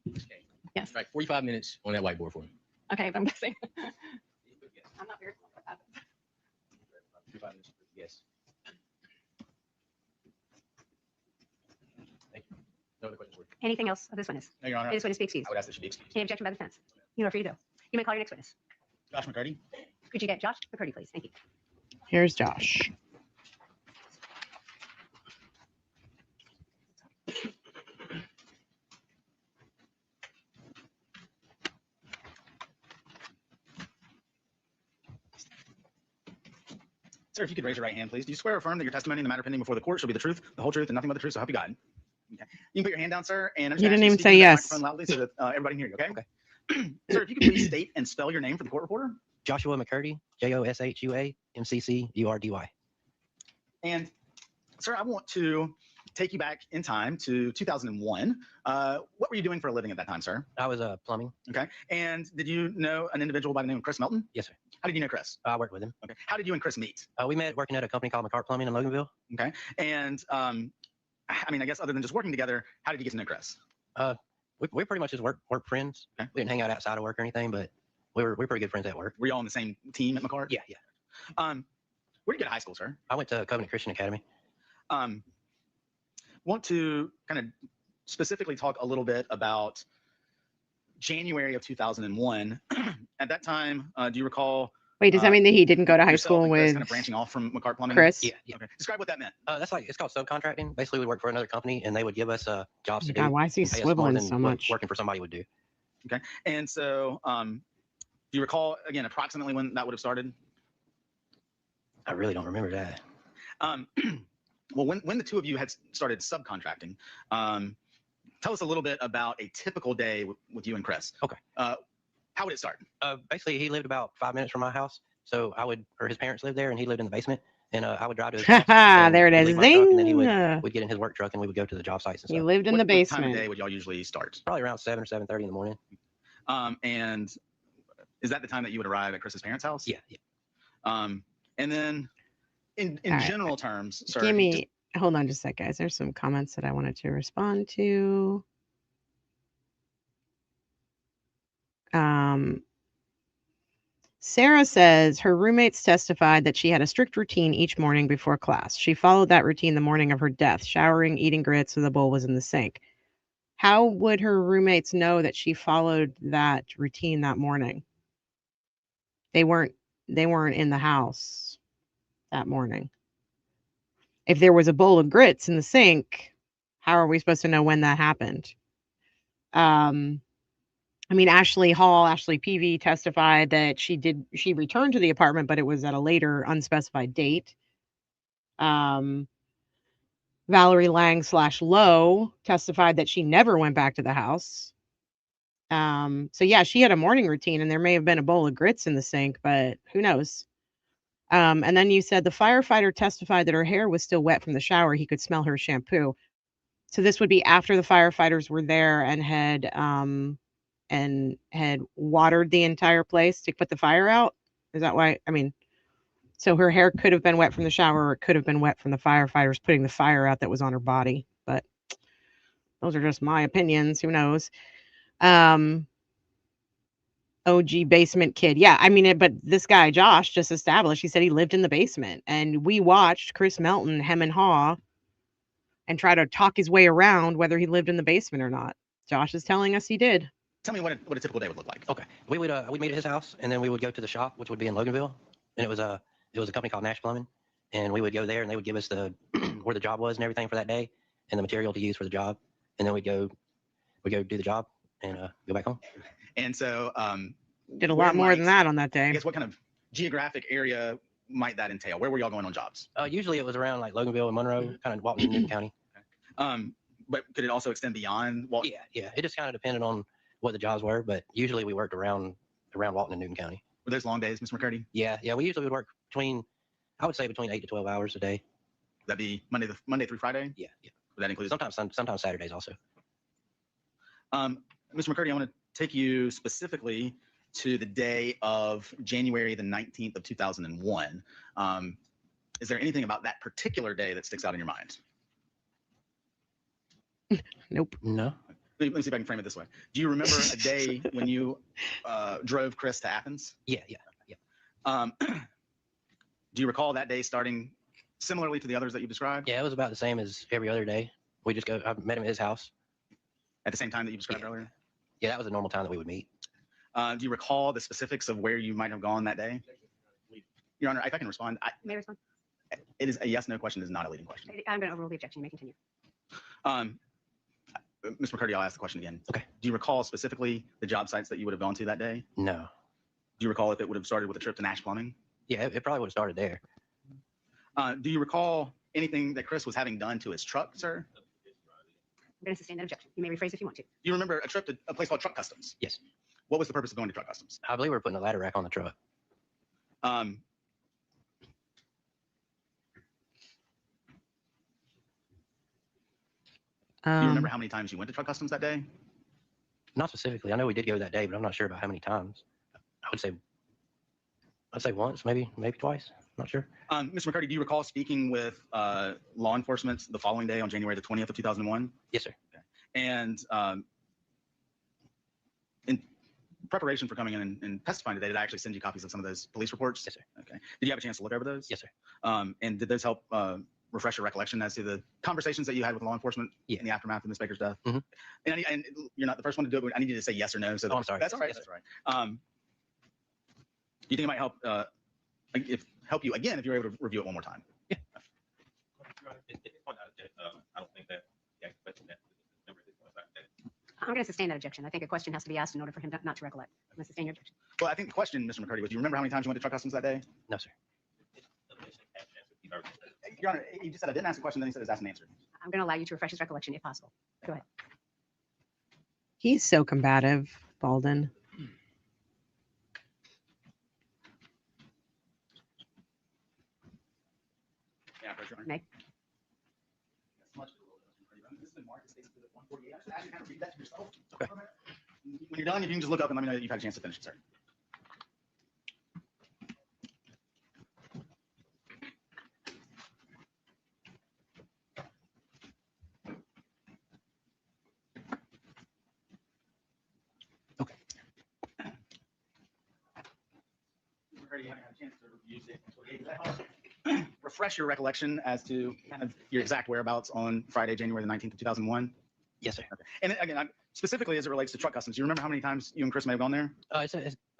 Okay. Yes. Right. 45 minutes on that whiteboard for me. Okay, if I'm guessing. I'm not very familiar with that. 45 minutes. Yes. Thank you. No other questions for you. Anything else of this witness? No, Your Honor. This witness be excused. I would ask that she be excused. Any objection by the defense? You are free to go. You may call your next witness. Josh McCurdy. Could you get Josh McCurdy, please? Thank you. Here's Josh. Sir, if you could raise your right hand, please. Do you swear or affirm that your testimony in the matter pending before the court shall be the truth, the whole truth, and nothing but the truth, so help you God? Okay. You can put your hand down, sir. And I'm just You gonna didn't ask even to say speak into that yes. microphone loudly so that everybody can hear you, okay? Okay. Sir, if you could please state and spell your name for the court reporter. Joshua McCurdy, Joshua McCurdy. And Sir, I want to take you back in time to 2001. What were you doing for a living at that time, sir? I was plumbing. Okay. And did you know an individual by the name of Chris Melton? Yes, sir. How did you know Chris? I worked with him. Okay. How did you and Chris meet? We met working at a company called McCart Plumbing in Loganville. Okay. And I mean, I guess other than just working together, how did you get to know Chris? We pretty much just work friends. Okay. We didn't hang out outside of work or anything, but we're pretty good friends at work. Were you all on the same team at McCart? Yeah, yeah. Where did you get to high school, sir? I went to Covenant Christian Academy. Want to kind of specifically talk a little bit about January of 2001. At that time, do you recall? Wait, does that mean that he didn't go to high yourself school and Chris with kind of branching off from McCart Plumbing? Chris? Yeah, yeah. Okay. Describe what that meant. That's like, it's called subcontracting. Basically, we work for another company and they would give us jobs to do. God, why is he and pay us more swiveling than so what much? working for somebody would do. Okay. And so, do you recall again approximately when that would have started? I really don't remember that. Well, when the two of you had started subcontracting, tell us a little bit about a typical day with you and Chris. Okay. How would it start? Basically, he lived about 5 minutes from my house. So his parents lived there and he lived in the basement. And I would drive to his house. and There it he'd is. leave my truck, and then he Zing! would get in his work truck and we would go to the job sites and He stuff. lived in the What time of basement. day would y'all usually start? Probably around 7 or 7:30 in the morning. And is that the time that you would arrive at Chris's parents' house? Yeah, yeah. And then in All right. general terms, sir, Give me, hold on just a sec, guys. There's some comments that I wanted to respond to. Sarah says her roommates testified that she had a strict routine each morning before class. She followed that routine the morning of her death, showering, eating grits, and the bowl was in the sink. How would her roommates know that she followed that routine that morning? They weren't in the house that morning. If there was a bowl of grits in the sink, how are we supposed to know when that happened? I mean, Ashley Peavy testified that she returned to the apartment, but it was at a later unspecified date. Valerie Lang /Lowe testified that she never went back to the house. So yeah, she had a morning routine and there may have been a bowl of grits in the sink, but who knows? And then you said the firefighter testified that her hair was still wet from the shower. He could smell her shampoo. So this would be after the firefighters were there and had watered the entire place to put the fire out. Is that why? I mean, so her hair could have been wet from the shower or it could have been wet from the firefighters putting the fire out that was on her body. But those are just my opinions. Who knows? OG basement kid. Yeah, I mean, but this guy, Josh, just established, he said he lived in the basement. And we watched Chris Melton hem and haw and try to talk his way around whether he lived in the basement or not. Josh is telling us he did. Tell me what a typical day would look like. Okay. We'd meet at his house and then we would go to the shop, which would be in Loganville. And it was a company called Nash Plumbing. And we would go there and they would give us where the job was and everything for that day and the material to use for the job. And then we'd go do the job and go back home. And so did a lot more than that on that day. I guess what kind of geographic area might that entail? Where were y'all going on jobs? Usually it was around like Loganville and Monroe, kind of Walton and Newton County. But could it also extend beyond Walton? Yeah. It just kind of depended on what the jobs were, but usually we worked around Walton and Newton County. Were those long days, Mr. McCurdy? Yeah. We usually would work between 8 to 12 hours a day. That'd be Monday through Friday? Yeah. Would that include sometimes Saturdays also. Mr. McCurdy, I want to take you specifically to the day of January the 19th of 2001. Is there anything about that particular day that sticks out in your mind? Nope. No. Let me see if I can frame it this way. Do you remember a day when you drove Chris to Athens? Yeah. Do you recall that day starting similarly to the others that you described? Yeah, it was about the same as every other day. I met him at his house. At the same time that you described earlier? Yeah, that was the normal time that we would meet. Do you recall the specifics of where you might have gone that day? Your Honor, if I can respond. May I respond? It is a yes/no question. It is not a leading question. I'm going to overrule the objection. You may continue. Mr. McCurdy, I'll ask the question again. Okay. Do you recall specifically the job sites that you would have gone to that day? No. Do you recall if it would have started with a trip to Nash Plumbing? Yeah, it probably would have started there. Do you recall anything that Chris was having done to his truck, sir? I'm going to sustain that objection. You may rephrase if you want to. Do you remember a trip to a place called Truck Customs? Yes. What was the purpose of going to Truck Customs? I believe we were putting a ladder rack on the truck. Do you remember how many times you went to truck customs that day? Not specifically. I know we did go that day, but I'm not sure about how many times. I'd say once, maybe twice. Not sure. Mr. McCurdy, do you recall speaking with law enforcement the following day on January the 20th of 2001? Yes, sir. Okay. And in preparation for coming in and testifying today, did I actually send you copies of some of those police reports? Yes, sir. Okay. Did you have a chance to look over those? Yes, sir. And did those help refresh your recollection as to the conversations that you had with law enforcement in the aftermath of Ms. Baker's death? Mm-hmm. And you're not the first one to do it, but I need you to say yes or no. So I'm sorry. That's all right. Yes, That's all right. Do you think it might help help you again if you're able to review it one more time? I don't think that. I'm going to sustain that objection. I think a question has to be asked in order for him not to recollect. I'm going to sustain your objection. Well, I think the question, Mr. McCurdy, was, do you remember how many times you went to truck customs that day? No, sir. Your Honor, he just said I didn't ask a question, then he said it's asked and answered. I'm going to allow you to refresh his recollection if possible. Go ahead. He's so combative, Baldwin. Yeah, for sure. May. Okay. When you're done, if you can just look up and let me know that you've had a chance to finish it, sir. Okay. Refresh your recollection as to kind of your exact whereabouts on Friday, January the 19th of 2001. Yes, sir. Okay. And again, specifically as it relates to truck customs, do you remember how many times you and Chris may have gone there? I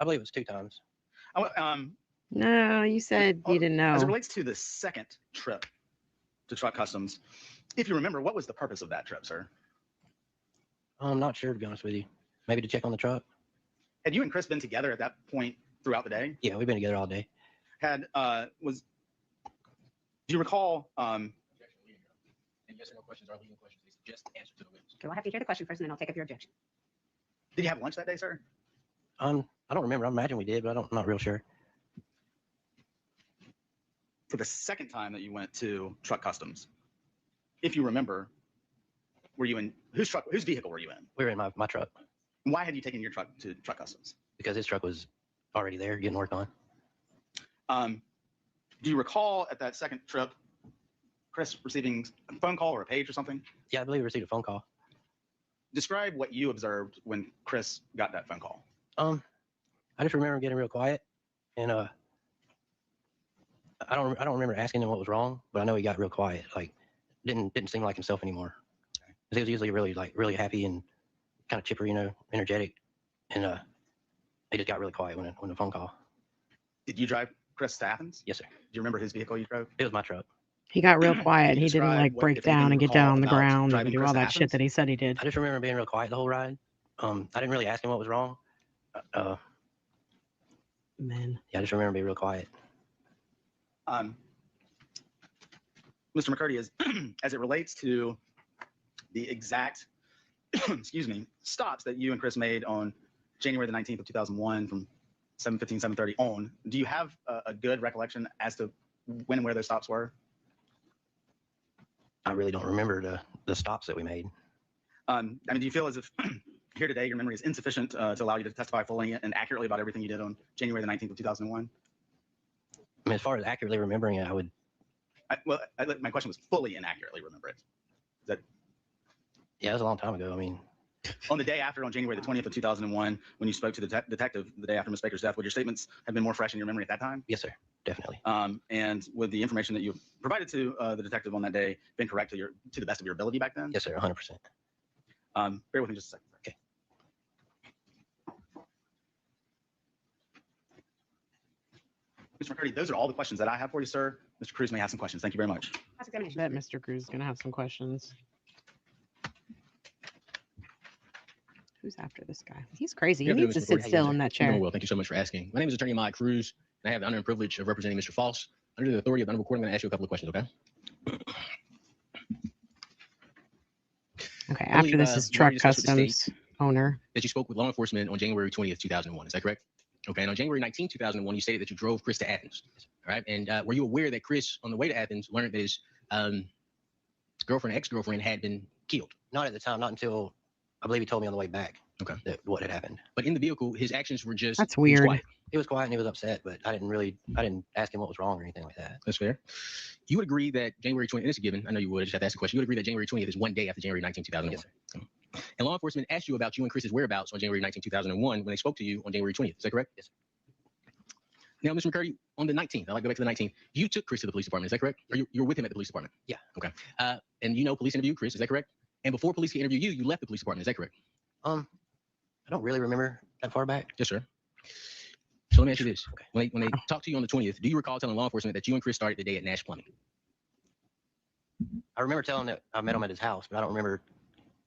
believe it was 2 times. No, you said you didn't know. As it relates to the second trip to truck customs, if you remember, what was the purpose of that trip, sir? I'm not sure, to be honest with you. Maybe to check on the truck. Had you and Chris been together at that point throughout the day? Yeah, we've been together all day. Do you recall? And yes or no questions are leading questions. They suggest answer to the witness. Okay, we'll have to hear the question first, and then I'll take up your objection. Did you have lunch that day, sir? I don't remember. I imagine we did, but I'm not real sure. For the second time that you went to truck customs, if you remember, were you in whose vehicle were you in? We were in my truck. Why had you taken your truck to truck customs? Because his truck was already there getting worked on. Do you recall at that second trip, Chris receiving a phone call or a page or something? Yeah, I believe we received a phone call. Describe what you observed when Chris got that phone call. I just remember getting real quiet, and I don't remember asking him what was wrong, but I know he got real quiet. Like didn't seem like himself anymore. He was usually really happy and kind of chipper, energetic, and he just got really quiet when the phone call. Did you drive Chris to Athens? Yes, sir. Do you remember his vehicle you drove? It was my truck. He got real quiet. He didn't like break down and get down on the ground and do all that shit that he said he did. I just remember being real quiet the whole ride. I didn't really ask him what was wrong. Man. Yeah, I just remember being real quiet. Mr. McCurdy, as it relates to the exact, excuse me, stops that you and Chris made on January the 19th of 2001 from 7:15, 7:30 on, do you have a good recollection as to when and where those stops were? I really don't remember the stops that we made. Do you feel as if here today your memory is insufficient to allow you to testify fully and accurately about everything you did on January the 19th of 2001? I mean, as far as accurately remembering it, I would. My question was fully and accurately remember it. Yeah, it was a long time ago. I mean, on the day after, on January the 20th of 2001, when you spoke to the detective the day after Ms. Baker's death, would your statements have been more fresh in your memory at that time? Yes, sir. Definitely. And would the information that you provided to the detective on that day been correct to the best of your ability back then? Yes, sir. 100%. Bear with me just a second. Okay. Mr. McCurdy, those are all the questions that I have for you, sir. Mr. Cruz may have some questions. Thank you very much. I bet Mr. Cruz is going to have some questions. Who's after this guy? He's crazy. He needs to sit still in that chair. Well, thank you so much for asking. My name is Attorney Mike Cruz, and I have the honor and privilege of representing Mr. Faust. Under the authority of the Honorable Court, I'm going to ask you a couple of questions, okay? Okay, after this is truck customs owner. That you spoke with law enforcement on January 20th, 2001. Is that correct? Okay, and on January 19th, 2001, you stated that you drove Chris to Athens. All right, and were you aware that Chris, on the way to Athens, learned that his girlfriend, ex-girlfriend, had been killed? Not at the time, not until I believe he told me on the way back. Okay. That what had happened. But in the vehicle, his actions were just That's he was weird. quiet. He was quiet and he was upset, but I didn't ask him what was wrong or anything like that. That's fair. You would agree that January 20th, and it's a given, I know you would, I just have to ask the question. You would agree that January 20th is one day after January 19, 2001? Yes, sir. And law enforcement asked you about you and Chris's whereabouts on January 19, 2001 when they spoke to you on January 20th. Is that correct? Yes, sir. Now, Mr. McCurdy, on the 19th, I'd like to go back to the 19th. You took Chris to the police department. Is that correct? Or you were with him at the police department? Yeah. Okay. And you know police interviewed Chris. Is that correct? And before police could interview you, you left the police department. Is that correct? I don't really remember that far back. Yes, sir. So let me ask you this. Okay. When they talked to you on the 20th, do you recall telling law enforcement that you and Chris started the day at Nash Plumbing? I remember telling that I met him at his house, but I don't remember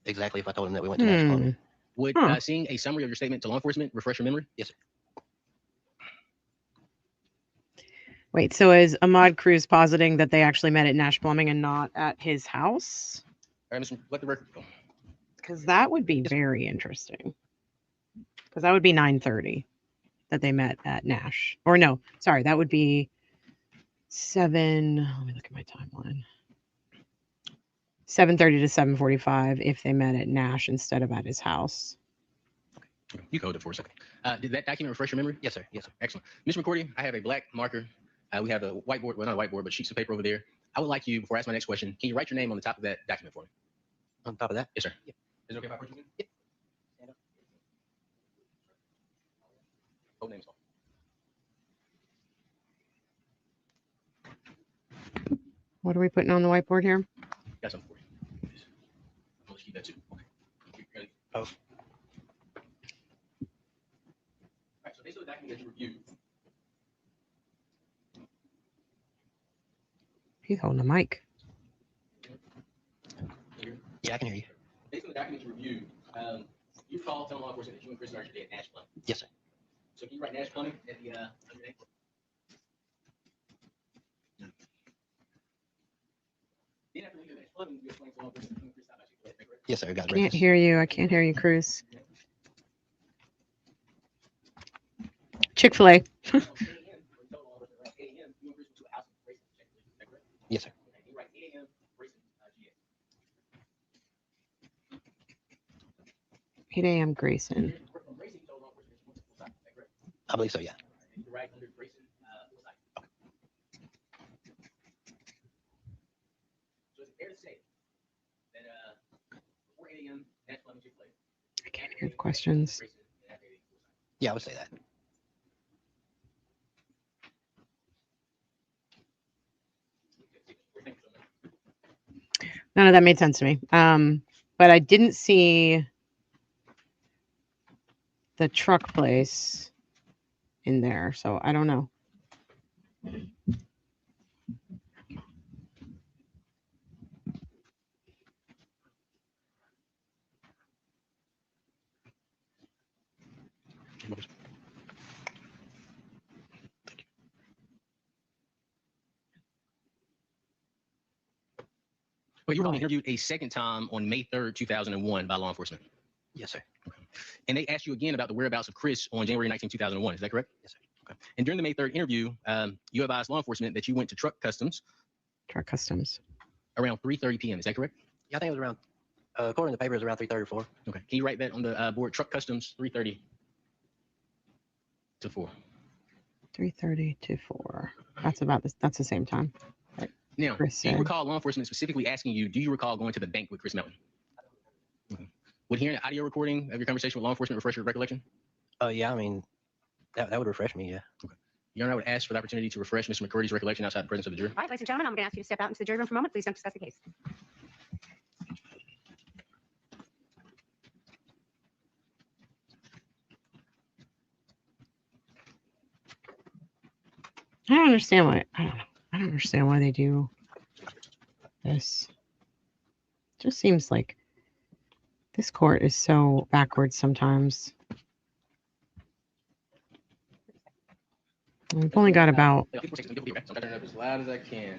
exactly if I told him that we went to Nash Plumbing. Would seeing a summary of your statement to law enforcement refresh your memory? Yes, sir. Wait, so is Ahmad Cruz positing that they actually met at Nash Plumbing and not at his house? All right, Mr. Let the record go. Because that would be very interesting. Because that would be 9:30 that they met at Nash. Or no, sorry, that would be 7. Let me look at my timeline. 7:30 to 7:45 if they met at Nash instead of at his house. You hold it for a second. Did that document refresh your memory? Yes, sir. Yes, sir. Excellent. Mr. McCourty, I have a black marker. We have a whiteboard, well, not a whiteboard, but sheets of paper over there. I would like you, before I ask my next question, can you write your name on the top of that document for me? On top of that? Yes, sir. Yep. Is it okay if I put you in? Yep. Stand up. Whole name's on. What are we putting on the whiteboard here? Got something for you. Let's keep that too. Okay. Ready? Oh. All right, so basically the document that you reviewed. He's holding a mic. Yeah, I can hear you. Based on the document you reviewed, you called telling law enforcement that you and Chris started your day at Nash Plumbing. Yes, sir. So can you write Nash Plumbing at the under your name? Then after leaving Nash Plumbing, you explained to law enforcement that you and Chris stopped at Chick-fil-A, correct? Yes, sir. Got it. Can't hear you. I can't hear you, Cruz. Chick-fil-A. Yes, sir. 8 a.m. Grayson. I believe so, yeah. I can't hear the questions. Yeah, I would say that. None of that made sense to me. But I didn't see the truck place in there, so I don't know. Well, you were only interviewed a second time on May 3rd, 2001 by law enforcement. Yes, sir. And they asked you again about the whereabouts of Chris on January 19, 2001. Is that correct? Yes, sir. Okay. And during the May 3rd interview, you advised law enforcement that you went to Truck Customs around 3:30 p.m. Is that correct? Yeah, I think it was around, according to the paper, it was around 3:30 or 4. Okay. Can you write that on the board? Truck Customs, 3:30 to 4. 3:30 to 4. That's about this. That's the same time. Right. Now, Chris do you said. recall law enforcement specifically asking you, do you recall going to the bank with Chris Melton? Okay. Would hearing an audio recording of your conversation with law enforcement refresh your recollection? Yeah, I mean, that would refresh me, yeah. Okay. Your Honor, I would ask for the opportunity to refresh Mr. McCurdy's recollection outside the presence of the jury. All right, ladies and gentlemen, I'm going to ask you to step out into the jury room for a moment. Please don't discuss the case. I don't understand why. I don't know. I don't understand why they do this. Just seems like this court is so backwards sometimes. We've only got about. I'm turning up as loud as I can.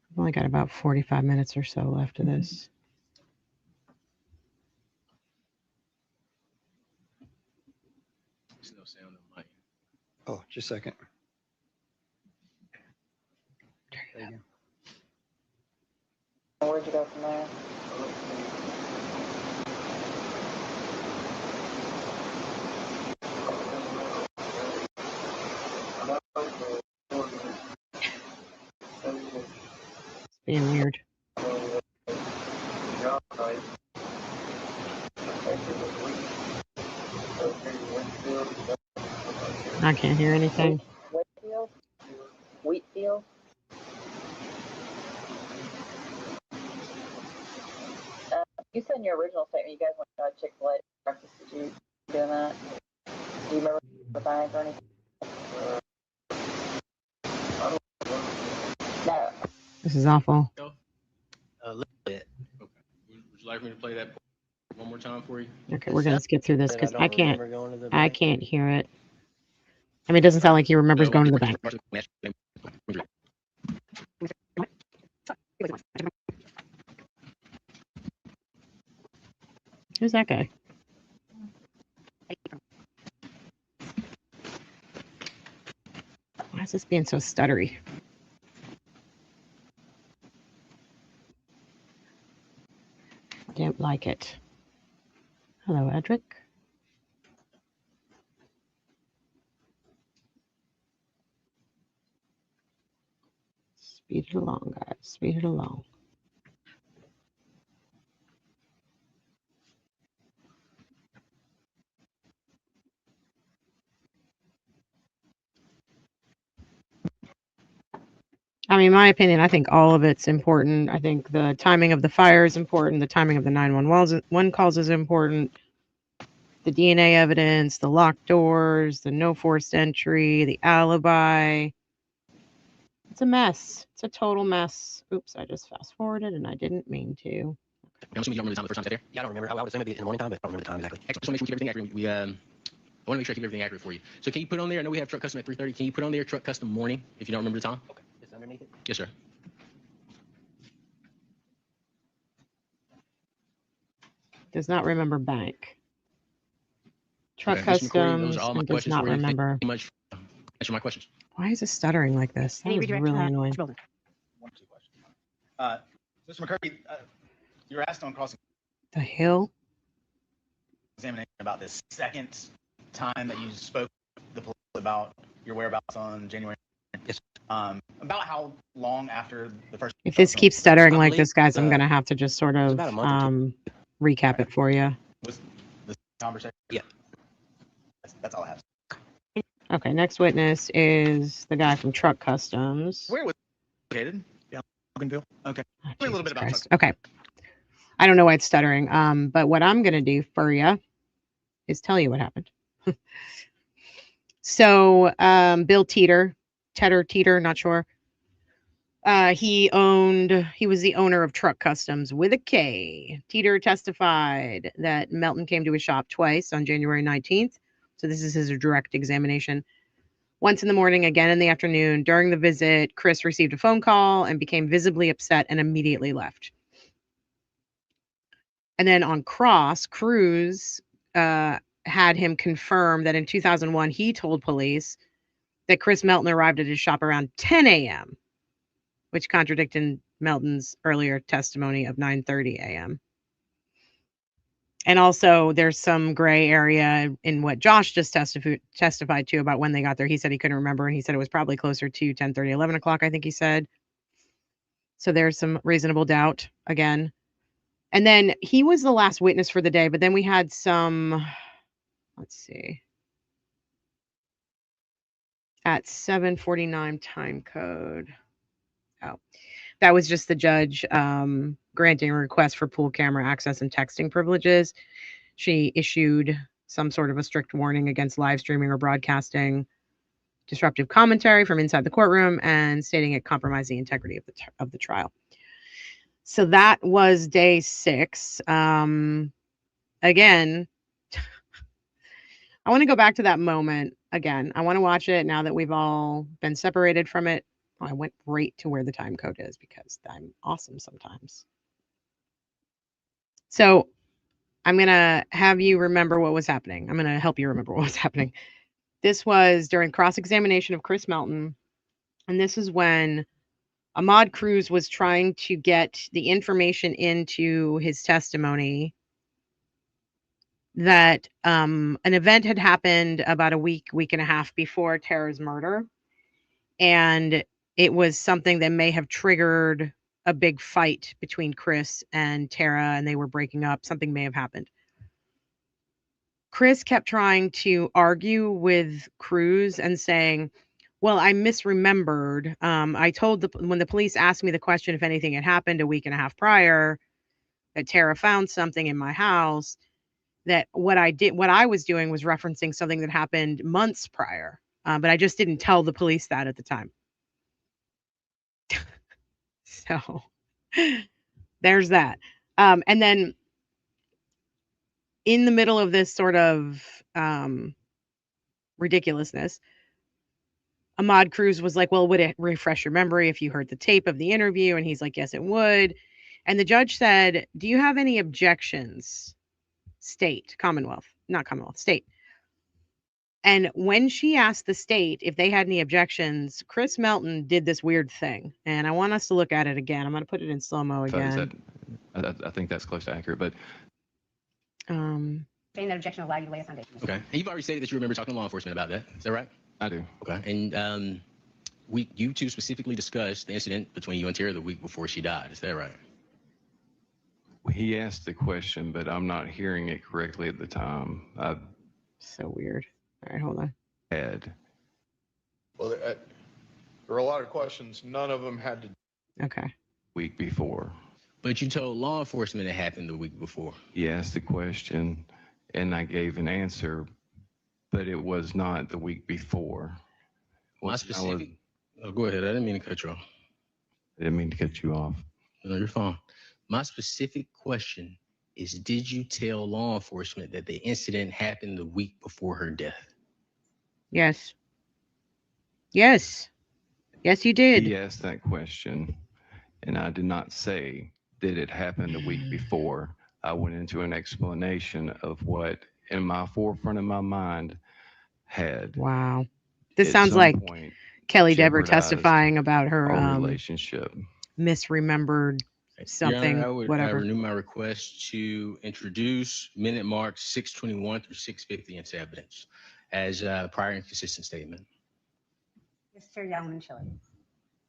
We've only got about 45 minutes or so left of this. There's no sound on my end. Oh, just a second. Where'd you go from there? It's being weird. I can't hear anything. Whitfield? Wheatfield? You said in your original statement you guys went to Chick-fil-A breakfast. Did you doing that? Do you remember the bag or anything? No. This is awful. A little bit. Okay. Would you like me to play that one more time for you? Okay, we're gonna skip through this because I can't. remember going to the I bank. can't hear it. I mean, it doesn't sound like he remembers going to the bank. Who's that guy? Why is this being so stuttery? I don't like it. Hello, Edric. Speed it along, guys. Speed it along. I mean, my opinion, I think all of it's important. I think the timing of the fire is important. The timing of the 911 calls is important. The DNA evidence, the locked doors, the no forced entry, the alibi. It's a mess. It's a total mess. Oops, I just fast forwarded and I didn't mean to. I'm assuming you don't remember the time the first time I there? Yeah, I don't remember. I would assume it'd be in the morning time, but I don't remember the time exactly. Excellent. So make sure we keep everything accurate. I want to make sure I keep everything accurate for you. So can you put on there? I know we have truck custom at 3:30. Can you put on there truck custom morning if you don't remember the time? Okay. Is it underneath it? Yes, sir. Does not remember bank. Truck Okay, Mr. McCourty, those customs are all my and does questions not for you. Thank you remember. very much for answering my questions. Why is it stuttering like this? That Any is redirect, really annoying. Mr. Bolden. One or two questions. Mr. McCurdy, you were asked on cross The hell? examination about this second time that you spoke to the police about your whereabouts on January. Yes. About how long after the first. If this keeps stuttering I like believe this, guys, I'm the- going to have to just sort was of about a month or two. recap it for you. Was the conversation? Yeah. That's all I have. Okay, next witness is the guy from Truck Customs. Where was it located? Yeah, Loganville. Okay. Oh, Tell me a little Jesus bit about Christ. truck. Okay. I don't know why it's stuttering, but what I'm going to do for you is tell you what happened. So Bill Teeter, not sure. He was the owner of Truck Customs with a K. Teeter testified that Melton came to his shop twice on January 19th. So this is his direct examination. Once in the morning, again in the afternoon. During the visit, Chris received a phone call and became visibly upset and immediately left. And then on cross, Cruz had him confirm that in 2001, he told police that Chris Melton arrived at his shop around 10 a.m., which contradicted Melton's earlier testimony of 9:30 a.m. And also, there's some gray area in what Josh just testified to about when they got there. He said he couldn't remember, and he said it was probably closer to 10:30, 11 o'clock, I think he said. So there's some reasonable doubt again. And then he was the last witness for the day, but then we had some, let's see, at 7:49 time code. Oh, that was just the judge granting a request for pool camera access and texting privileges. She issued some sort of a strict warning against live streaming or broadcasting disruptive commentary from inside the courtroom and stating it compromised the integrity of the trial. So that was day 6. Again, I want to go back to that moment again. I want to watch it now that we've all been separated from it. Oh, I went right to where the time code is because I'm awesome sometimes. So I'm going to have you remember what was happening. I'm going to help you remember what was happening. This was during cross-examination of Chris Melton. And this is when Ahmad Cruz was trying to get the information into his testimony that an event had happened about a week and a half before Tara's murder. And it was something that may have triggered a big fight between Chris and Tara, and they were breaking up. Something may have happened. Chris kept trying to argue with Cruz and saying, well, I misremembered. I told when the police asked me the question if anything had happened a week and a half prior, that Tara found something in my house, that what I was doing was referencing something that happened months prior. But I just didn't tell the police that at the time. So there's that. And then in the middle of this sort of ridiculousness, Ahmad Cruz was like, well, would it refresh your memory if you heard the tape of the interview? And he's like, yes, it would. And the judge said, do you have any objections? State, Commonwealth, not Commonwealth, state. And when she asked the state if they had any objections, Chris Melton did this weird thing. And I want us to look at it again. I'm going to put it in slow-mo again. I think that's close to accurate, but Saying that objection allowed you to lay a foundation. Okay. And you've already stated that you remember talking to law enforcement about that. Is that right? I do. Okay. And you two specifically discussed the incident between you and Tara the week before she died. Is that right? He asked the question, but I'm not hearing it correctly at the time. So weird. All right, hold on. Well, there are a lot of questions. None of them had to. Okay. Week before. But you told law enforcement it happened the week before. He asked the question, and I gave an answer, but it was not the week before. My specific. Oh, go ahead. I didn't mean to cut you off. I didn't mean to cut you off. No, you're fine. My specific question is, did you tell law enforcement that the incident happened the week before her death? Yes. Yes. Yes, you did. He asked that question, and I did not say that it happened the week before. I went into an explanation of what, in my forefront of my mind, had. Wow. This sounds like Kelly Dever jeopardized testifying about her our relationship. misremembered something, Your Honor, I would whatever. renew my request to introduce minute marks 621 through 650 into evidence as a prior inconsistent statement. Mr. Yelman-Chile.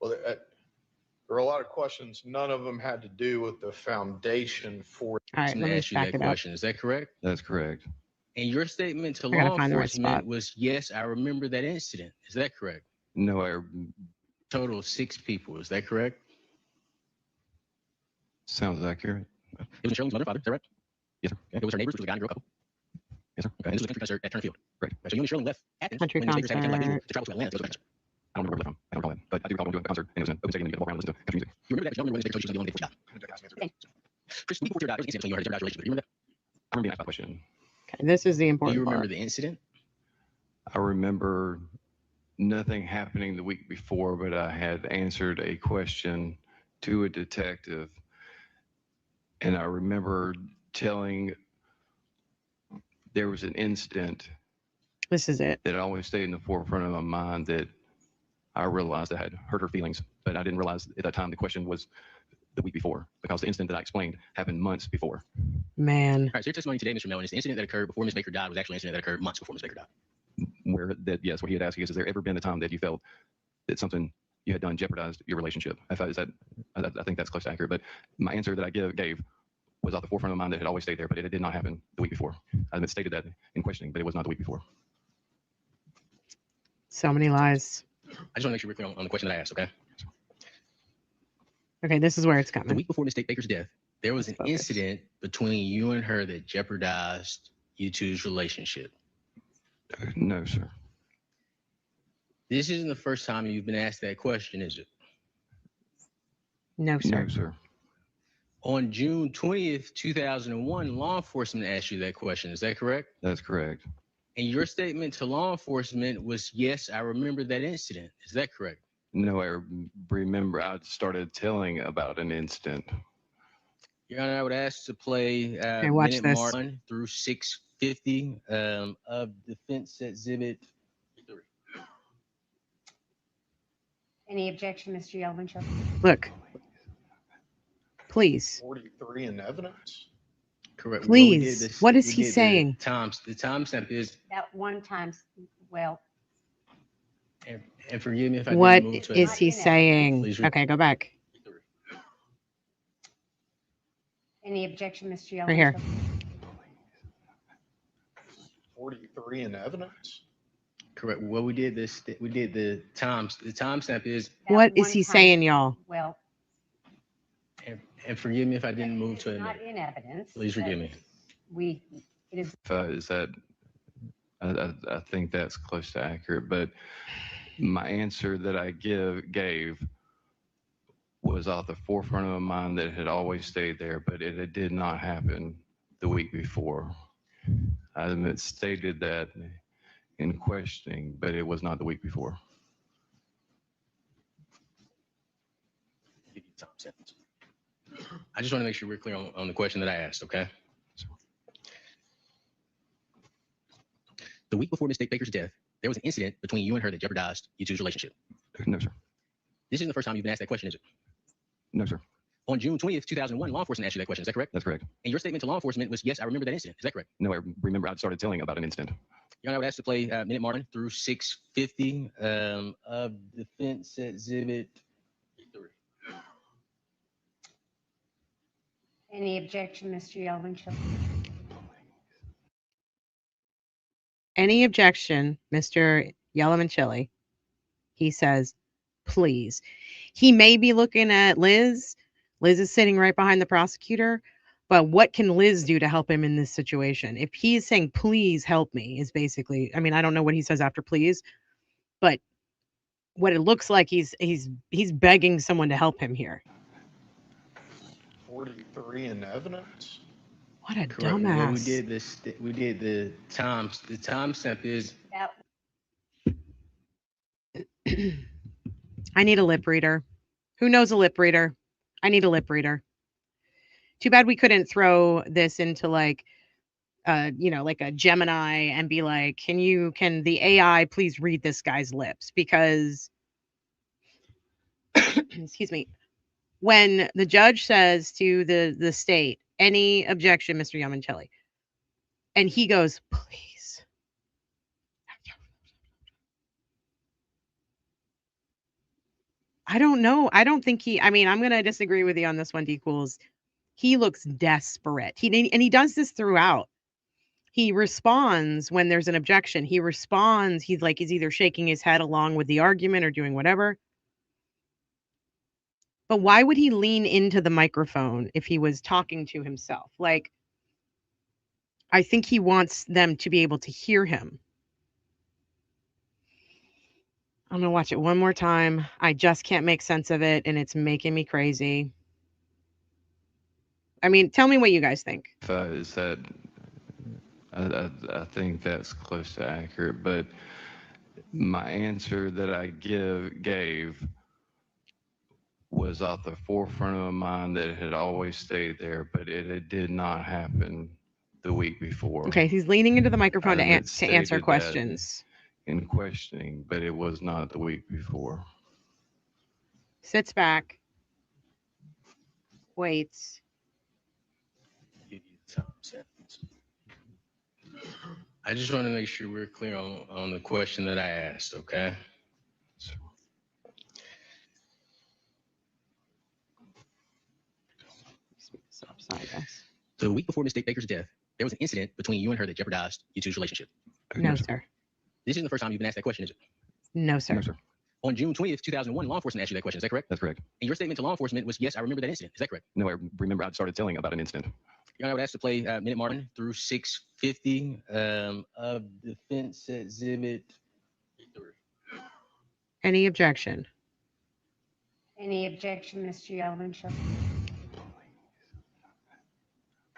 Well, there are a lot of questions. None of them had to do with the foundation for. All right, let me ask you back that it up. question. Is that correct? That's correct. And your statement to I gotta law find the right spot. enforcement was, yes, I remember that incident. Is that correct? No, I Total of 6 people. Is that correct? sounds accurate. It was Shirley's mother, father. Is that right? Yes, sir. Okay. It was her neighbors, which was a guy and a girl couple. Yes, sir. Okay. And this was a country concert at Turnfield. Right. So you and Shirley left Athens Country when the Lakers had to concert. travel to Atlanta to go to a concert. I don't remember where from. I don't recall it, but I do recall going to a concert, and it was an open stadium, and you could walk around and listen to country music. You remember that? You don't remember when the Lakers was the only day before she died. Chris, week before Tara died, there was an incident between you and her that jeopardized your relationship. Do you remember that? I remember being asked that question. Okay, this is the Do important you remember part. the incident? I remember nothing happening the week before, but I had answered a question to a detective, and I remember telling there was an incident This is it. that always stayed in the forefront of my mind that I realized I had hurt her feelings, but I didn't realize at that time the question was the week before, because the incident that I explained happened months before. Man. All right, so your testimony today, Mr. Melton, is the incident that occurred before Ms. Baker died was actually an incident that occurred months before Ms. Baker died. Where that, yes, what he had asked is there ever been a time that you felt that something you had done jeopardized your relationship? I think that's close to accurate, but my answer that I gave was at the forefront of my mind that had always stayed there, but it did not happen the week before. I had stated that in questioning, but it was not the week before. So many lies. I just want to make sure we're clear on the question that I asked, okay? Okay, this is where it's The coming. week before Ms. Baker's death, there was an incident between you and her that jeopardized you two's relationship. No, sir. This isn't the first time you've been asked that question, is it? No, sir. No, sir. On June 20th, 2001, law enforcement asked you that question. Is that correct? That's correct. And your statement to law enforcement was, yes, I remember that incident. Is that correct? No, I remember I started telling about an incident. Your Honor, I would ask to play Okay, watch minute this. mark 1 through 650 of defense exhibit 3. Any objection, Mr. Yelvin? Look, please. 43 in evidence. Correct. Please. What is he saying? The timestamp is, That one time, well, and forgive me if I What didn't move to is he saying? Please Okay, go back. any objection, Mr. Yelvin? Right here. 43 in evidence. Correct. Well, we did this. We did the timestamp is, What is he saying, y'all? Well, and forgive me if I didn't move to not in evidence. Please forgive me. It is. Is that? I think that's close to accurate, but my answer that I gave was off the forefront of my mind that it had always stayed there, but it did not happen the week before. I stated that in questioning, but it was not the week before. I just want to make sure we're clear on the question that I asked, okay? The week before Miss Baker's death, there was an incident between you and her that jeopardized you two's relationship. No, sir. This isn't the first time you've been asked that question, is it? No, sir. On June 20th, 2001, law enforcement asked you that question. Is that correct? That's correct. And your statement to law enforcement was, yes, I remember that incident. Is that correct? No, I remember I started telling about an incident. Your Honor, I would ask to play Minute Martin through 650 of Defense Exhibit 3. Any objection, Mr. Yelvin? Any objection, Mr. Yellowman-Chili? He says, please. He may be looking at Liz. Liz is sitting right behind the prosecutor. But what can Liz do to help him in this situation? If he's saying, please help me, is basically, I mean, I don't know what he says after please, but what it looks like he's begging someone to help him here. 43 in evidence. What a Correct. dumbass. Well, we did the timestamp is. I need a lip reader. Who knows a lip reader? I need a lip reader. Too bad we couldn't throw this into like like a Gemini and be like, can the AI please read this guy's lips? Because excuse me, when the judge says to the state, any objection, Mr. Yamancelli, and he goes, please. I don't know. I don't think I'm going to disagree with you on this one, D Cools. He looks desperate. He does this throughout. He responds when there's an objection. He responds. He's either shaking his head along with the argument or doing whatever. But why would he lean into the microphone if he was talking to himself? Like, I think he wants them to be able to hear him. I'm going to watch it one more time. I just can't make sense of it, and it's making me crazy. I mean, tell me what you guys think. Is that I think that's close to accurate, but my answer that I gave was off the forefront of my mind that it had always stayed there, but it did not happen the week before. Okay, he's leaning into the microphone to answer questions. In questioning, but it was not the week before. Sits back, waits. I just want to make sure we're clear on the question that I asked, okay? So the week before Miss Baker's death, there was an incident between you and her that jeopardized you two's relationship. No, sir. This isn't the first time you've been asked that question, is it? No, sir. No, sir. On June 20th, 2001, law enforcement asked you that question. Is that correct? That's correct. And your statement to law enforcement was, yes, I remember that incident. Is that correct? No, I remember I started telling about an incident. Your Honor, I would ask to play Minute Martin through 650 of Defense Exhibit 3. Any objection? Any objection, Mr. Yelvin?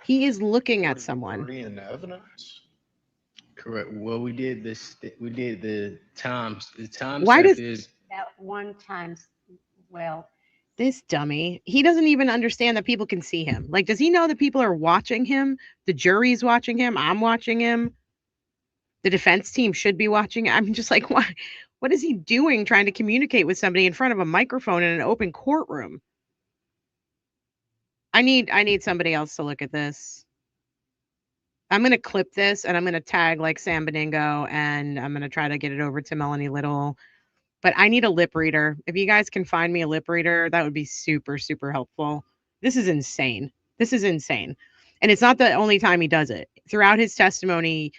He is looking at someone. 43 in evidence. Correct. Well, we did this. We did the times. The time. Why does that one time? Well, this dummy, he doesn't even understand that people can see him. Like, does he know that people are watching him? The jury's watching him. I'm watching him. The defense team should be watching. I'm just like, What is he doing trying to communicate with somebody in front of a microphone in an open courtroom? I need somebody else to look at this. I'm going to clip this and I'm going to tag like Sam Beningo and I'm going to try to get it over to Melanie Little. But I need a lip reader. If you guys can find me a lip reader, that would be super, super helpful. This is insane. This is insane. And it's not the only time he does it. Throughout his testimony,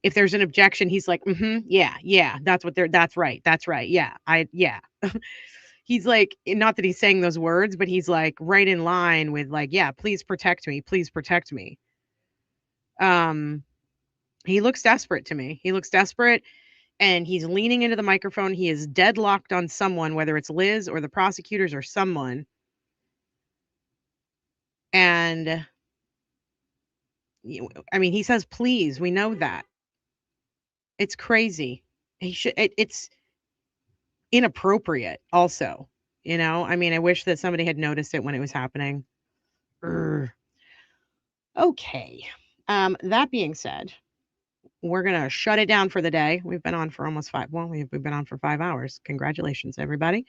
if there's an objection, he's like, yeah, that's right. Yeah. He's like, not that he's saying those words, but he's like right in line with like, yeah, please protect me. Please protect me. He looks desperate to me. He looks desperate and he's leaning into the microphone. He is deadlocked on someone, whether it's Liz or the prosecutors or someone. And I mean, he says, please, we know that. It's crazy. It's inappropriate also, you know? I mean, I wish that somebody had noticed it when it was happening. Okay. That being said, we're going to shut it down for the day. We've been on for almost we've been on for 5 hours. Congratulations, everybody.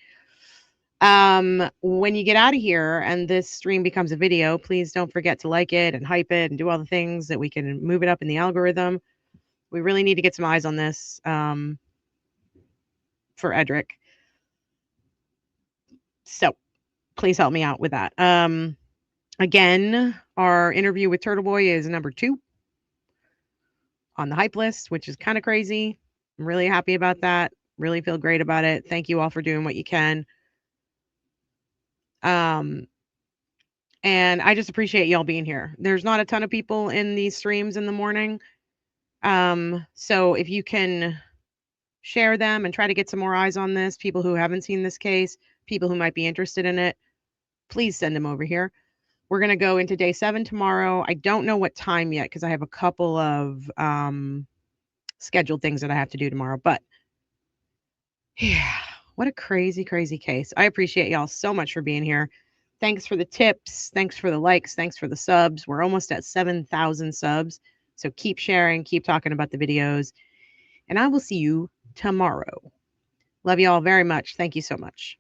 When you get out of here and this stream becomes a video, please don't forget to like it and hype it and do all the things that we can move it up in the algorithm. We really need to get some eyes on this for Edric. So please help me out with that. Again, our interview with Turtle Boy is number 2 on the hype list, which is kind of crazy. I'm really happy about that. Really feel great about it. Thank you all for doing what you can. And I just appreciate y'all being here. There's not a ton of people in these streams in the morning. So if you can share them and try to get some more eyes on this, people who haven't seen this case, people who might be interested in it, please send them over here. We're going to go into day 7 tomorrow. I don't know what time yet because I have a couple of scheduled things that I have to do tomorrow. But yeah, what a crazy, crazy case. I appreciate y'all so much for being here. Thanks for the tips. Thanks for the likes. Thanks for the subs. We're almost at 7,000 subs. So keep sharing, keep talking about the videos. And I will see you tomorrow. Love you all very much. Thank you so much.